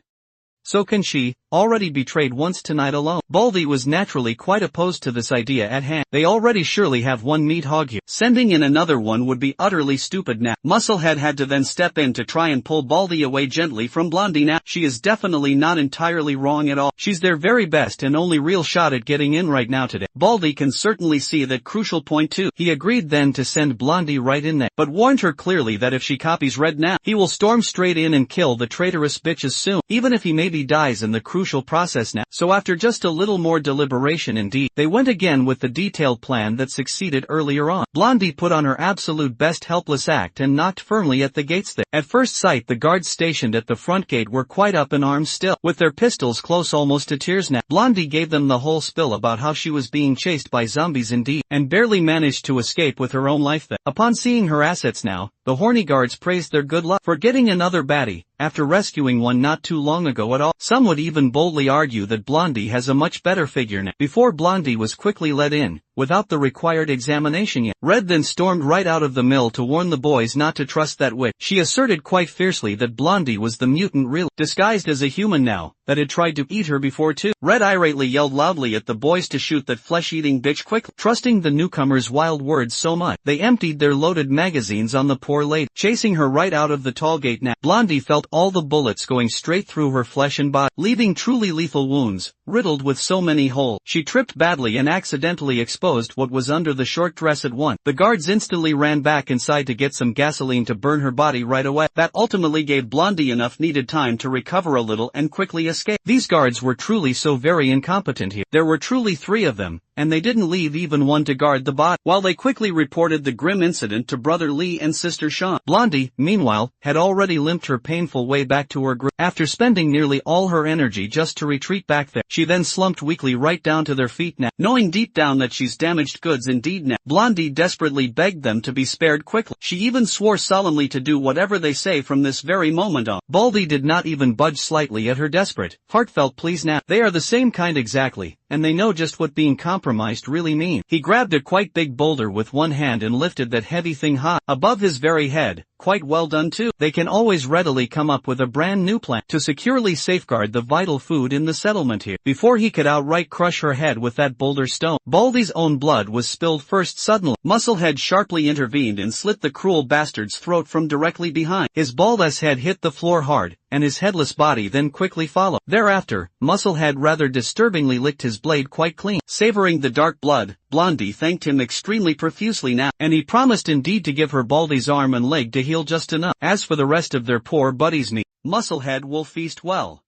So can she, already betrayed once tonight alone. Baldy was naturally quite opposed to this idea at hand. They already surely have one meat hog here. Sending in another one would be utterly stupid now. Musclehead had to then step in to try and pull Baldy away gently from Blondie now. She is definitely not entirely wrong at all. She's their very best and only real shot at getting in right now today. Baldy can certainly see that crucial point too. He agreed then to send Blondie right in there, but warned her clearly that if she copies Red now, he will storm straight in and kill the traitorous bitches soon, even if he maybe dies in the crucial process now. So after just a little more deliberation indeed, they went again with the detailed plan that succeeded earlier on. Blondie put on her absolute best helpless act and knocked firmly at the gates there. At first sight the guards stationed at the front gate were quite up in arms still, with their pistols close almost to tears now. Blondie gave them the whole spill about how she was being chased by zombies indeed, and barely managed to escape with her own life there. Upon seeing her assets now, the horny guards praised their good luck for getting another baddie, after rescuing one not too long ago at all. Some would even boldly argue that Blondie has a much better figure now. Before Blondie was quickly let in, without the required examination yet, Red then stormed right out of the mill to warn the boys not to trust that witch. She asserted quite fiercely that Blondie was the mutant really, disguised as a human now, that had tried to eat her before too. Red irately yelled loudly at the boys to shoot that flesh-eating bitch quickly. Trusting the newcomer's wild words so much, they emptied their loaded magazines on the poor lady, chasing her right out of the tall gate now. Blondie felt all the bullets going straight through her flesh and body, leaving truly lethal wounds, riddled with so many holes. She tripped badly and accidentally exposed what was under the short dress at once. The guards instantly ran back inside to get some gasoline to burn her body right away. That ultimately gave Blondie enough needed time to recover a little and quickly escape. These guards were truly so very incompetent here. There were truly 3 of them, and they didn't leave even one to guard the body. While they quickly reported the grim incident to Brother Lee and Sister Sean, Blondie, meanwhile, had already limped her painful way back to her group. After spending nearly all her energy just to retreat back there, she then slumped weakly right down to their feet now. Knowing deep down that she's damaged goods indeed now, Blondie desperately begged them to be spared quickly. She even swore solemnly to do whatever they say from this very moment on. Baldy did not even budge slightly at her desperate, heartfelt pleas now. They are the same kind exactly, and they know just what being compromised really means. He grabbed a quite big boulder with one hand and lifted that heavy thing high above his very head. Quite well done too. They can always readily come up with a brand new plan to securely safeguard the vital food in the settlement here. Before he could outright crush her head with that boulder stone, Baldy's own blood was spilled first. Suddenly, Musclehead sharply intervened and slit the cruel bastard's throat from directly behind. His bald-ass head hit the floor hard, and his headless body then quickly followed. Thereafter, Musclehead rather disturbingly licked his blade quite clean. Savoring the dark blood, Blondie thanked him extremely profusely now, and he promised indeed to give her Baldy's arm and leg to heal just enough. As for the rest of their poor buddy's meat, Musclehead will feast well.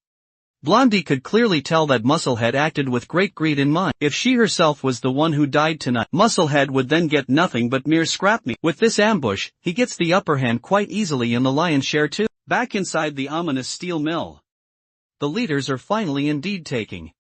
Blondie could clearly tell that Musclehead acted with great greed in mind. If she herself was the one who died tonight, Musclehead would then get nothing but mere scrap meat. With this ambush, he gets the upper hand quite easily in the lion's share too. Back inside the ominous steel mill, the leaders are finally indeed taking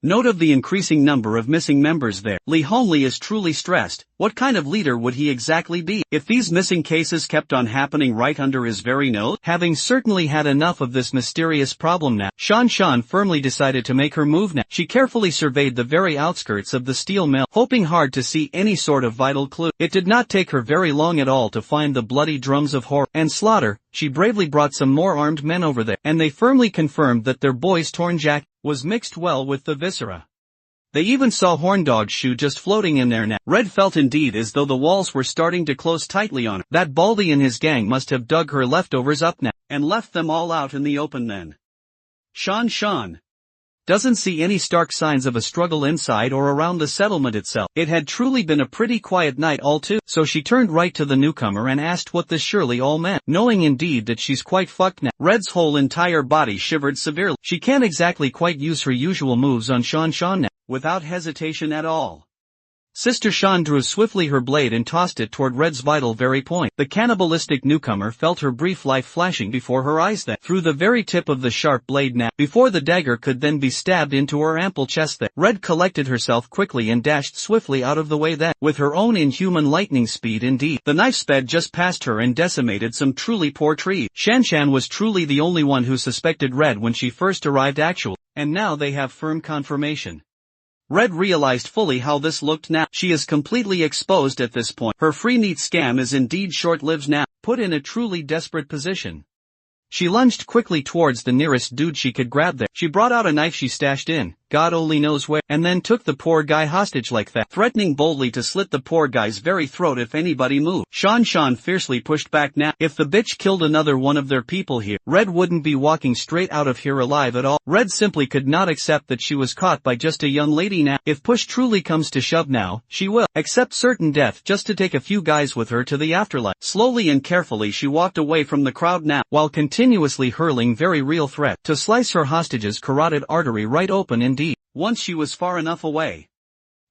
note of the increasing number of missing members there. Lee Homely is truly stressed. What kind of leader would he exactly be if these missing cases kept on happening right under his very nose? Having certainly had enough of this mysterious problem now, Shan firmly decided to make her move now. She carefully surveyed the very outskirts of the steel mill, hoping hard to see any sort of vital clue. It did not take her very long at all to find the bloody drums of horror and slaughter. She bravely brought some more armed men over there, and they firmly confirmed that their boy's torn jacket was mixed well with the viscera. They even saw Horndog's shoe just floating in there now. Red felt indeed as though the walls were starting to close tightly on her. That Baldy and his gang must have dug her leftovers up now, and left them all out in the open then. Shan doesn't see any stark signs of a struggle inside or around the settlement itself. It had truly been a pretty quiet night all too, so she turned right to the newcomer and asked what this surely all meant, knowing indeed that she's quite fucked now. Red's whole entire body shivered severely. She can't exactly quite use her usual moves on Shan now, without hesitation at all. Sister Shan drew swiftly her blade and tossed it toward Red's vital very point. The cannibalistic newcomer felt her brief life flashing before her eyes then, through the very tip of the sharp blade now, before the dagger could then be stabbed into her ample chest then. Red collected herself quickly and dashed swiftly out of the way then, with her own inhuman lightning speed indeed. The knife sped just past her and decimated some truly poor trees. Shan was truly the only one who suspected Red when she first arrived actually, and now they have firm confirmation. Red realized fully how this looked now. She is completely exposed at this point. Her free meat scam is indeed short-lived now, put in a truly desperate position. She lunged quickly towards the nearest dude she could grab there. She brought out a knife she stashed in, God only knows where, and then took the poor guy hostage like that, threatening boldly to slit the poor guy's very throat if anybody moved. Shan fiercely pushed back. Now, if the bitch killed another one of their people here, Red wouldn't be walking straight out of here alive at all. Red simply could not accept that she was caught by just a young lady now. If push truly comes to shove now, she will accept certain death just to take a few guys with her to the afterlife. Slowly and carefully she walked away from the crowd now, while continuously hurling very real threat to slice her hostage's carotid artery right open indeed. Once she was far enough away,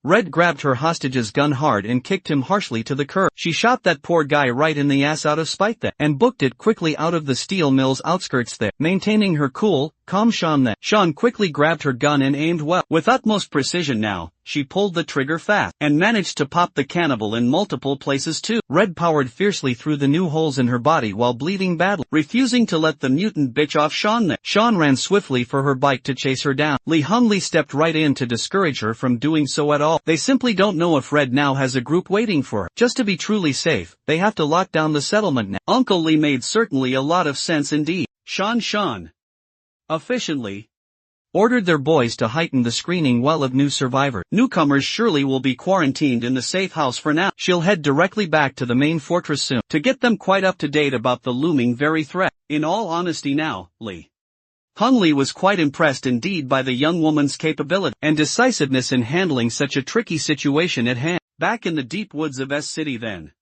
Red grabbed her hostage's gun hard and kicked him harshly to the curb. She shot that poor guy right in the ass out of spite there, and booked it quickly out of the steel mill's outskirts there, maintaining her cool, calm Shan quickly grabbed her gun and aimed well. With utmost precision now, she pulled the trigger fast, and managed to pop the cannibal in multiple places too. Red powered fiercely through the new holes in her body while bleeding badly, refusing to let the mutant bitch off Shan there. Shan ran swiftly for her bike to chase her down. Li Hongli stepped right in to discourage her from doing so at all. They simply don't know if Red now has a group waiting for her. Just to be truly safe, they have to lock down the settlement now. Uncle Li made certainly a lot of sense indeed. Shan efficiently ordered their boys to heighten the screening well of new survivors. Newcomers surely will be quarantined in the safe house for now. She'll head directly back to the main fortress soon, to get them quite up to date about the looming very threat. In all honesty now, Li Hongli was quite impressed indeed by the young woman's capability and decisiveness in handling such a tricky situation at hand. Back in the deep woods of S-City then,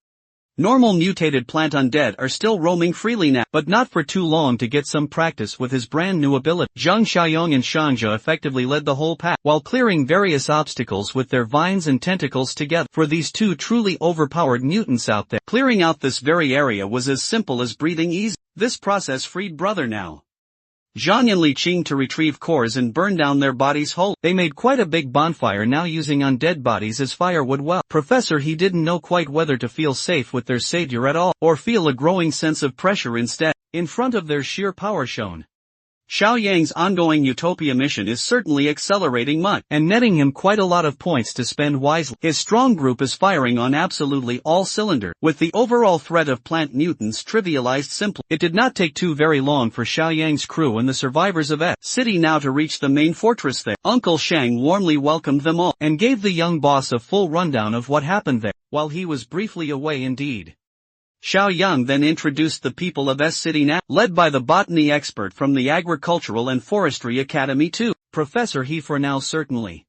normal mutated plant undead are still roaming freely now, but not for too long to get some practice with his brand new ability. Zhang Xiaoyong and Shangja effectively led the whole pack, while clearing various obstacles with their vines and tentacles together. For these two truly overpowered mutants out there, clearing out this very area was as simple as breathing easy. This process freed brother now Zhang and Li Qing to retrieve cores and burn down their bodies whole. They made quite a big bonfire now, using undead bodies as firewood. Well, Professor he didn't know quite whether to feel safe with their savior at all, or feel a growing sense of pressure instead, in front of their sheer power shown. Xiao Yang's ongoing Utopia mission is certainly accelerating much, and netting him quite a lot of points to spend wisely. His strong group is firing on absolutely all cylinders, with the overall threat of plant mutants trivialized simply. It did not take too very long for Xiao Yang's crew and the survivors of S-City now to reach the main fortress there. Uncle Shang warmly welcomed them all, and gave the young boss a full rundown of what happened there, while he was briefly away indeed. Xiao Yang then introduced the people of S-City now, led by the botany expert from the Agricultural and Forestry Academy too, Professor he. For now certainly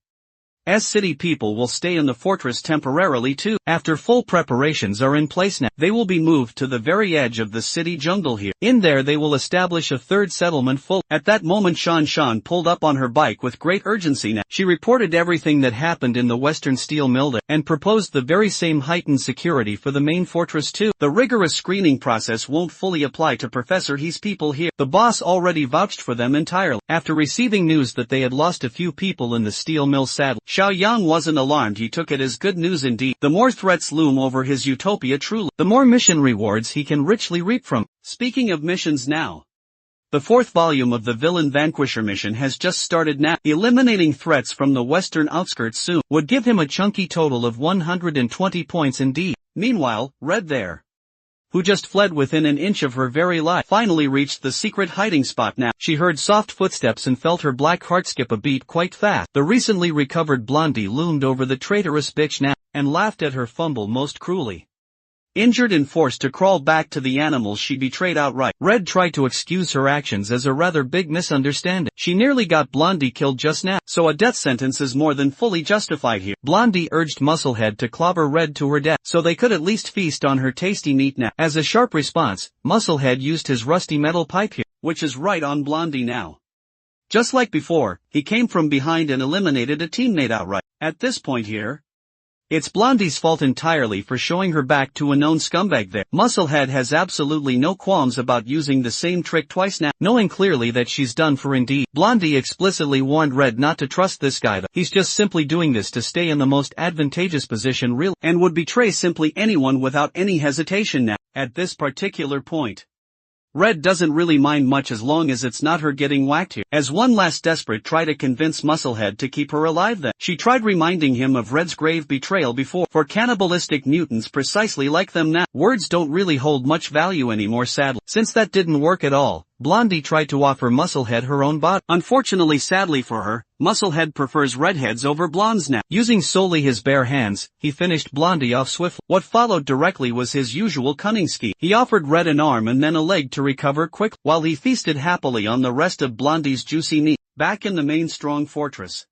S-City people will stay in the fortress temporarily too. After full preparations are in place now, they will be moved to the very edge of the city jungle here. In there they will establish a third settlement full. At that moment Shan pulled up on her bike with great urgency now. She reported everything that happened in the Western Steel Mill there, and proposed the very same heightened security for the main fortress too. The rigorous screening process won't fully apply to Professor He's people here. The boss already vouched for them entirely. After receiving news that they had lost a few people in the steel mill, sadly, Xiao Yang wasn't alarmed. He took it as good news indeed. The more threats loom over his utopia truly, the more mission rewards he can richly reap from. Speaking of missions now, the fourth volume of the Villain Vanquisher mission has just started now. Eliminating threats from the western outskirts soon would give him a chunky total of 120 points indeed. Meanwhile, Red there, who just fled within an inch of her very life, finally reached the secret hiding spot now. She heard soft footsteps and felt her black heart skip a beat quite fast. The recently recovered Blondie loomed over the traitorous bitch now, and laughed at her fumble most cruelly. Injured and forced to crawl back to the animals she betrayed outright, Red tried to excuse her actions as a rather big misunderstanding. She nearly got Blondie killed just now, so a death sentence is more than fully justified here. Blondie urged Musclehead to clobber Red to her death, so they could at least feast on her tasty meat now. As a sharp response, Musclehead used his rusty metal pipe here, which is right on Blondie now. Just like before, he came from behind and eliminated a teammate outright. At this point here, it's Blondie's fault entirely for showing her back to a known scumbag there. Musclehead has absolutely no qualms about using the same trick twice now, knowing clearly that she's done for indeed. Blondie explicitly warned Red not to trust this guy though. He's just simply doing this to stay in the most advantageous position really, and would betray simply anyone without any hesitation now. At this particular point, Red doesn't really mind much as long as it's not her getting whacked here. As one last desperate try to convince Musclehead to keep her alive then, she tried reminding him of Red's grave betrayal before. For cannibalistic mutants precisely like them now, words don't really hold much value anymore sadly. Since that didn't work at all, Blondie tried to offer Musclehead her own bot. Unfortunately, sadly for her, Musclehead prefers redheads over blondes now. Using solely his bare hands, he finished Blondie off swiftly. What followed directly was his usual cunning scheme. He offered Red an arm and then a leg to recover quickly, while he feasted happily on the rest of Blondie's juicy meat. Back in the main strong fortress,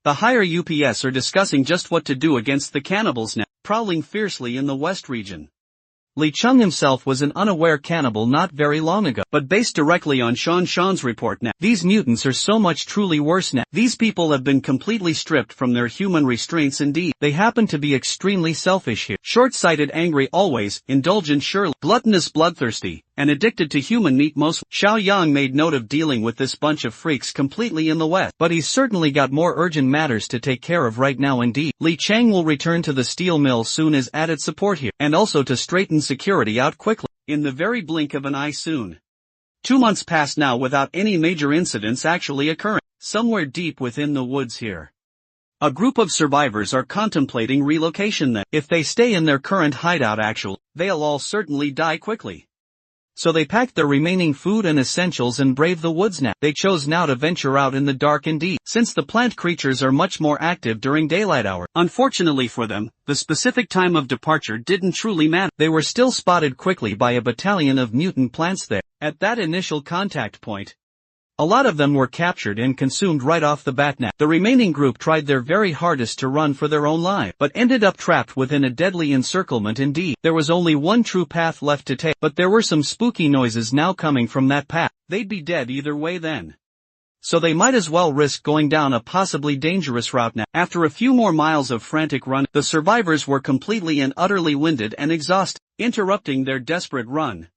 the higher UPS are discussing just what to do against the cannibals now, prowling fiercely in the west region. Li Cheng himself was an unaware cannibal not very long ago, but based directly on Shan's report now, these mutants are so much truly worse now. These people have been completely stripped from their human restraints indeed. They happen to be extremely selfish here. Short-sighted, angry always, indulgent surely, gluttonous bloodthirsty, and addicted to human meat most. Xiao Yang made note of dealing with this bunch of freaks completely in the West, but he's certainly got more urgent matters to take care of right now indeed. Li Cheng will return to the steel mill soon as added support here, and also to straighten security out quickly, in the very blink of an eye soon. 2 months pass now without any major incidents actually occurring. Somewhere deep within the woods here, a group of survivors are contemplating relocation that, if they stay in their current hideout they'll all certainly die quickly. So they packed their remaining food and essentials and braved the woods now. They chose now to venture out in the dark indeed, since the plant creatures are much more active during daylight hour. Unfortunately for them, the specific time of departure didn't truly matter. They were still spotted quickly by a battalion of mutant plants there. At that initial contact point, a lot of them were captured and consumed right off the bat now. The remaining group tried their very hardest to run for their own life, but ended up trapped within a deadly encirclement indeed. There was only one true path left to take, but there were some spooky noises now coming from that path. They'd be dead either way then, so they might as well risk going down a possibly dangerous route now. After a few more miles of frantic run, the survivors were completely and utterly winded and exhausted. Interrupting their desperate run,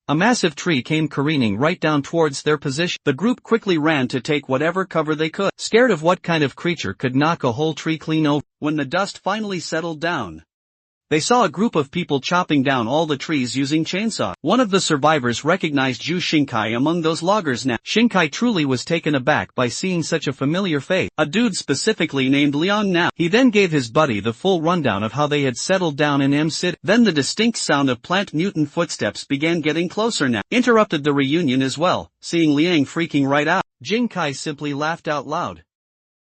a massive tree came careening right down towards their position. The group quickly ran to take whatever cover they could, scared of what kind of creature could knock a whole tree clean over. When the dust finally settled down, they saw a group of people chopping down all the trees using chainsaws. One of the survivors recognized Zhu Xingkai among those loggers now. Xingkai truly was taken aback by seeing such a familiar face, a dude specifically named Liang now. He then gave his buddy the full rundown of how they had settled down in M City. Then the distinct sound of plant mutant footsteps began getting closer now. Interrupted the reunion as well, seeing Liang freaking right out. Xingkai simply laughed out loud.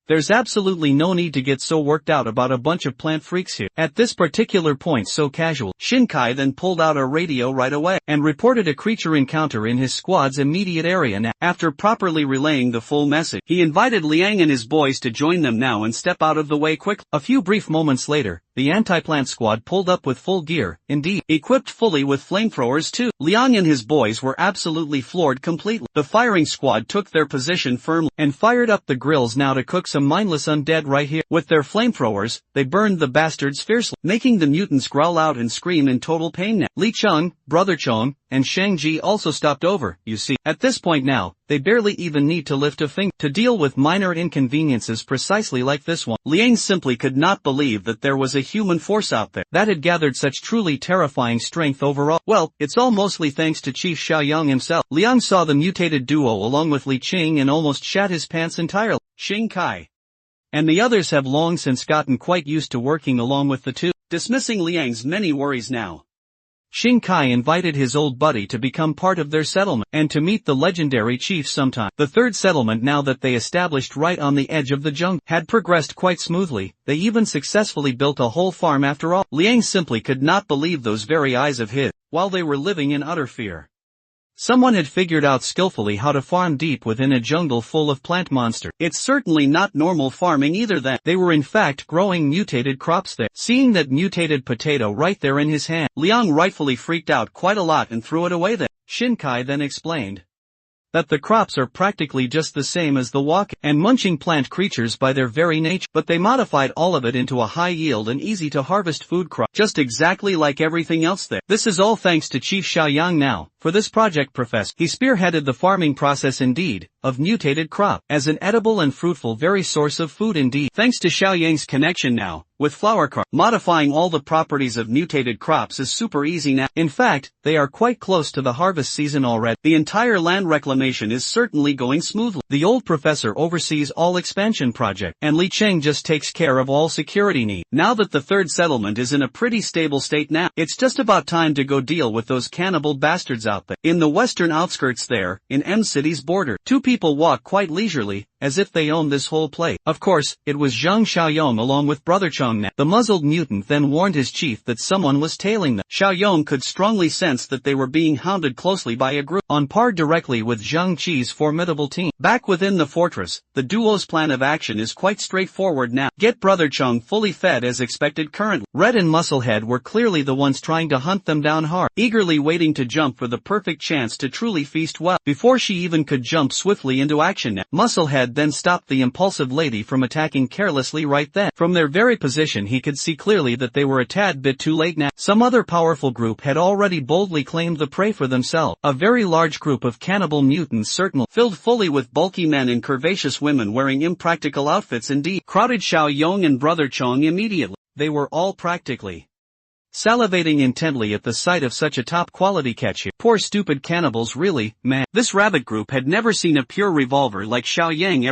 There's absolutely no need to get so worked out about a bunch of plant freaks here. At this particular point so casual, Xingkai then pulled out a radio right away, and reported a creature encounter in his squad's immediate area now. After properly relaying the full message, he invited Liang and his boys to join them now and step out of the way quickly. A few brief moments later, the anti-plant squad pulled up with full gear, indeed, equipped fully with flamethrowers too. Liang and his boys were absolutely floored completely. The firing squad took their position firmly, and fired up the grills now to cook some mindless undead right here. With their flamethrowers, they burned the bastards fiercely, making the mutants growl out and scream in total pain now. Li Cheng, Brother Chong, and Shang Ji also stopped over, you see. At this point now, they barely even need to lift a finger to deal with minor inconveniences precisely like this one. Liang simply could not believe that there was a human force out there that had gathered such truly terrifying strength overall. Well, it's all mostly thanks to Chief Xiaoyang himself. Liang saw the mutated duo along with Li Qing and almost shat his pants entirely. Xing Kai and the others have long since gotten quite used to working along with the two. Dismissing Liang's many worries now, Xing Kai invited his old buddy to become part of their settlement, and to meet the legendary chief sometime. The third settlement, now that they established right on the edge of the jungle, had progressed quite smoothly. They even successfully built a whole farm after all. Liang simply could not believe those very eyes of his, while they were living in utter fear. Someone had figured out skillfully how to farm deep within a jungle full of plant monsters. It's certainly not normal farming either then. They were in fact growing mutated crops there. Seeing that mutated potato right there in his hand, Liang rightfully freaked out quite a lot and threw it away then. Xingkai then explained that the crops are practically just the same as the walking and munching plant creatures by their very nature, but they modified all of it into a high-yield and easy-to-harvest food crop, just exactly like everything else there. This is all thanks to Chief Xiaoyang now. For this project, Professor, he spearheaded the farming process indeed, of mutated crop, as an edible and fruitful very source of food indeed. Thanks to Xiaoyang's connection now with flower crop, modifying all the properties of mutated crops is super easy now. In fact, they are quite close to the harvest season already. The entire land reclamation is certainly going smoothly. The old professor oversees all expansion projects, and Li Cheng just takes care of all security needs. Now that the third settlement is in a pretty stable state now, it's just about time to go deal with those cannibal bastards out about that. In the western outskirts there, in M City's border, two people walk quite leisurely, as if they owned this whole place. Of course, it was Zhang Xiaoyong along with Brother Chong. The muzzled mutant then warned his chief that someone was tailing them. Xiaoyong could strongly sense that they were being hounded closely by a group on par directly with Zhang Qi's formidable team. Back within the fortress, the duo's plan of action is quite straightforward now. Get Brother Chong fully fed as expected currently. Red and Musclehead were clearly the ones trying to hunt them down hard, eagerly waiting to jump for the perfect chance to truly feast well. Before she even could jump swiftly into action now, Musclehead then stopped the impulsive lady from attacking carelessly right then. From their very position he could see clearly that they were a tad bit too late now. Some other powerful group had already boldly claimed the prey for themselves. A very large group of cannibal mutants certainly, filled fully with bulky men and curvaceous women wearing impractical outfits indeed, crowded Xiaoyong and Brother Chong immediately. They were all practically salivating intently at the sight of such a top-quality catch here. Poor stupid cannibals really, man. This rabbit group had never seen a pure revolver like Xiaoyang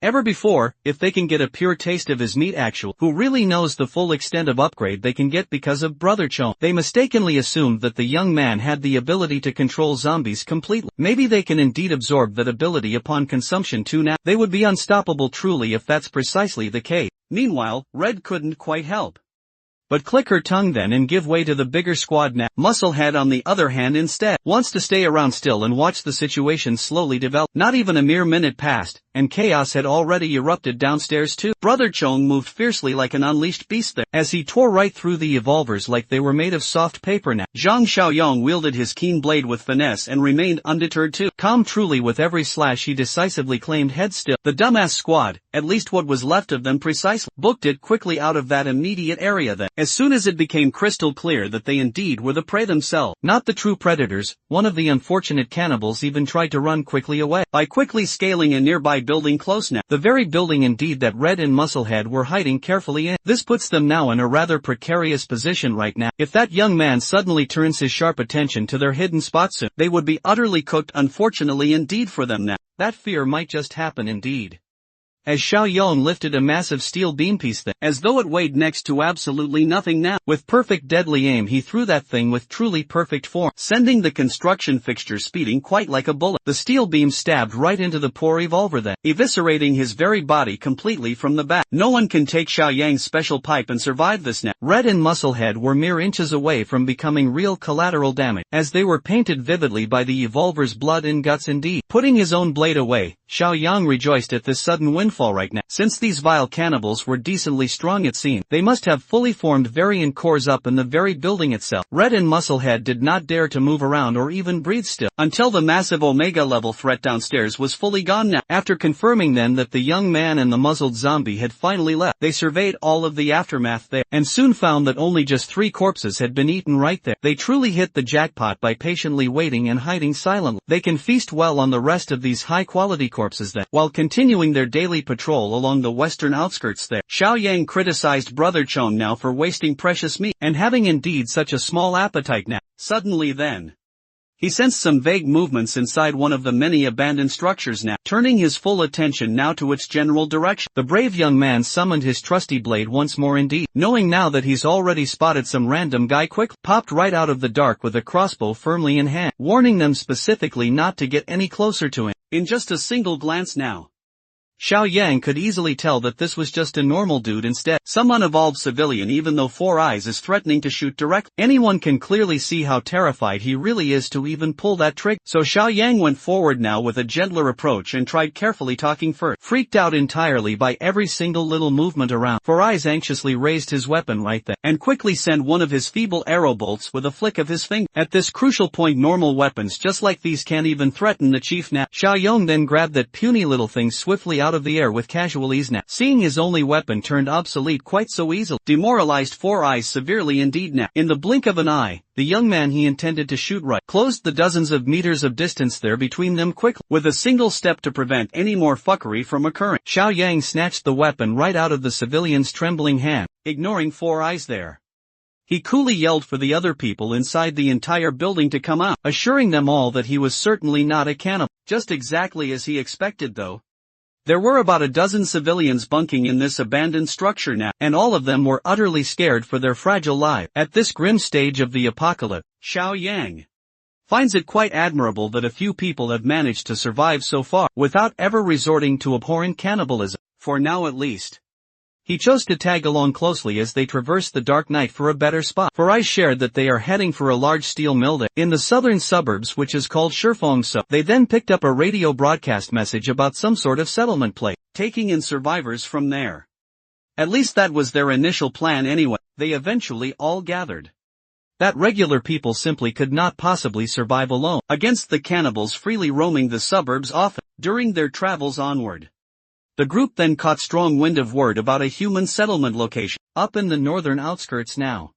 ever before. If they can get a pure taste of his meat who really knows the full extent of upgrade they can get because of Brother Chong. They mistakenly assumed that the young man had the ability to control zombies completely. Maybe they can indeed absorb that ability upon consumption too now. They would be unstoppable truly if that's precisely the case. Meanwhile, Red couldn't quite help but click her tongue then and give way to the bigger squad now. Musclehead on the other hand instead wants to stay around still and watch the situation slowly develop. Not even a mere minute passed, and chaos had already erupted downstairs too. Brother Chong moved fiercely like an unleashed beast there, as he tore right through the evolvers like they were made of soft paper now. Zhang Xiaoyong wielded his keen blade with finesse and remained undeterred too. Calm truly with every slash he decisively claimed head still. The dumbass squad, at least what was left of them precisely, booked it quickly out of that immediate area then. As soon as it became crystal clear that they indeed were the prey themselves, not the true predators, one of the unfortunate cannibals even tried to run quickly away, by quickly scaling a nearby building close now. The very building indeed that Red and Musclehead were hiding carefully in. This puts them now in a rather precarious position right now. If that young man suddenly turns his sharp attention to their hidden spots soon, they would be utterly cooked unfortunately indeed for them now. That fear might just happen indeed. As Xiaoyong lifted a massive steel beam piece then, as though it weighed next to absolutely nothing now. With perfect deadly aim he threw that thing with truly perfect form, sending the construction fixture speeding quite like a bullet. The steel beam stabbed right into the poor evolver then, eviscerating his very body completely from the back. No one can take Xiaoyang's special pipe and survive this now. Red and Musclehead were mere inches away from becoming real collateral damage, as they were painted vividly by the evolver's blood and guts indeed. Putting his own blade away, Xiaoyang rejoiced at this sudden windfall right now. Since these vile cannibals were decently strong it seemed, they must have fully formed variant cores up in the very building itself. Red and Musclehead did not dare to move around or even breathe still, until the massive Omega-level threat downstairs was fully gone now. After confirming then that the young man and the muzzled zombie had finally left, they surveyed all of the aftermath there, and soon found that only just 3 corpses had been eaten right there. They truly hit the jackpot by patiently waiting and hiding silently. They can feast well on the rest of these high-quality corpses then, while continuing their daily patrol along the western outskirts there. Xiaoyang criticized Brother Chong now for wasting precious meat, and having indeed such a small appetite now. Suddenly then, he sensed some vague movements inside one of the many abandoned structures now, turning his full attention now to its general direction. The brave young man summoned his trusty blade once more indeed, knowing now that he's already spotted some random guy quickly popped right out of the dark with a crossbow firmly in hand, warning them specifically not to get any closer to him. In just a single glance now, Xiaoyang could easily tell that this was just a normal dude instead, some unevolved civilian, even though 4 Eyes is threatening to shoot direct. Anyone can clearly see how terrified he really is to even pull that trigger. So Xiaoyang went forward now with a gentler approach and tried carefully talking first. Freaked out entirely by every single little movement around, 4 Eyes anxiously raised his weapon right then, and quickly sent one of his feeble arrow bolts with a flick of his finger. At this crucial point normal weapons just like these can't even threaten the chief now. Xiaoyang then grabbed that puny little thing swiftly out of the air with casual ease now, seeing his only weapon turned obsolete quite so easily. Demoralized 4 Eyes severely indeed now. In the blink of an eye, the young man he intended to shoot right closed the dozens of meters of distance there between them quickly, with a single step to prevent any more fuckery from occurring. Xiaoyang snatched the weapon right out of the civilian's trembling hand, ignoring 4 Eyes there. He coolly yelled for the other people inside the entire building to come out, assuring them all that he was certainly not a cannibal. Just exactly as he expected though. There were about a dozen civilians bunking in this abandoned structure now, and all of them were utterly scared for their fragile lives. At this grim stage of the apocalypse, Xiaoyang finds it quite admirable that a few people have managed to survive so far, without ever resorting to abhorrent cannibalism, for now at least. He chose to tag along closely as they traversed the dark night for a better spot. Farai shared that they are heading for a large steel mill in the southern suburbs which is called Shurfongso. They then picked up a radio broadcast message about some sort of settlement place, taking in survivors from there. At least that was their initial plan anyway. They eventually all gathered that regular people simply could not possibly survive alone against the cannibals freely roaming the suburbs often during their travels onward. The group then caught strong wind of word about a human settlement location, up in the northern outskirts now,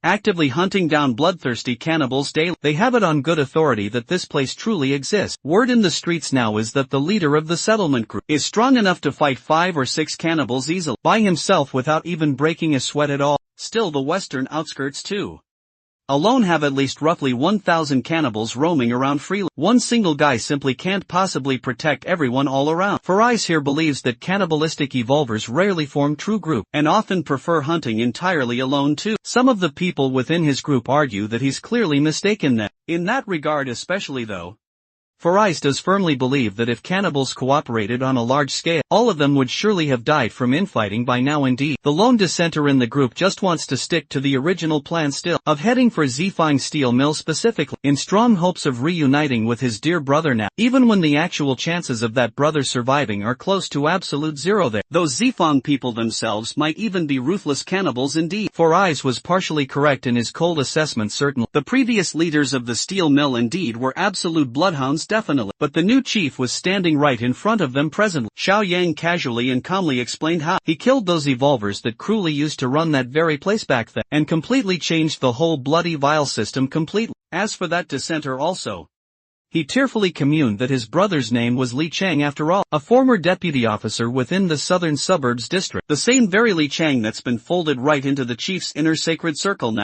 actively hunting down bloodthirsty cannibals daily. They have it on good authority that this place truly exists. Word in the streets now is that the leader of the settlement group is strong enough to fight 5 or 6 cannibals easily, by himself without even breaking a sweat at all. Still, the western outskirts too alone have at least roughly 1,000 cannibals roaming around freely. One single guy simply can't possibly protect everyone all around. Farais here believes that cannibalistic evolvers rarely form true group, and often prefer hunting entirely alone too. Some of the people within his group argue that he's clearly mistaken in that regard, especially though Farais does firmly believe that if cannibals cooperated on a large scale, all of them would surely have died from infighting by now. Indeed, the lone dissenter in the group just wants to stick to the original plan still, of heading for Zifang Steel Mill specifically, in strong hopes of reuniting with his dear brother now, even when the actual chances of that brother surviving are close to absolute zero there. Those Zifang people themselves might even be ruthless cannibals indeed. Farais was partially correct in his cold assessment certainly. The previous leaders of the steel mill indeed were absolute bloodhounds definitely, but the new chief was standing right in front of them presently. Xiao Yang casually and calmly explained how he killed those evolvers that cruelly used to run that very place back then, and completely changed the whole bloody vile system completely. As for that dissenter also, he tearfully communed that his brother's name was Li Chang after all, a former deputy officer within the southern suburbs district, the same very Li Chang that's been folded right into the chief's inner sacred circle now.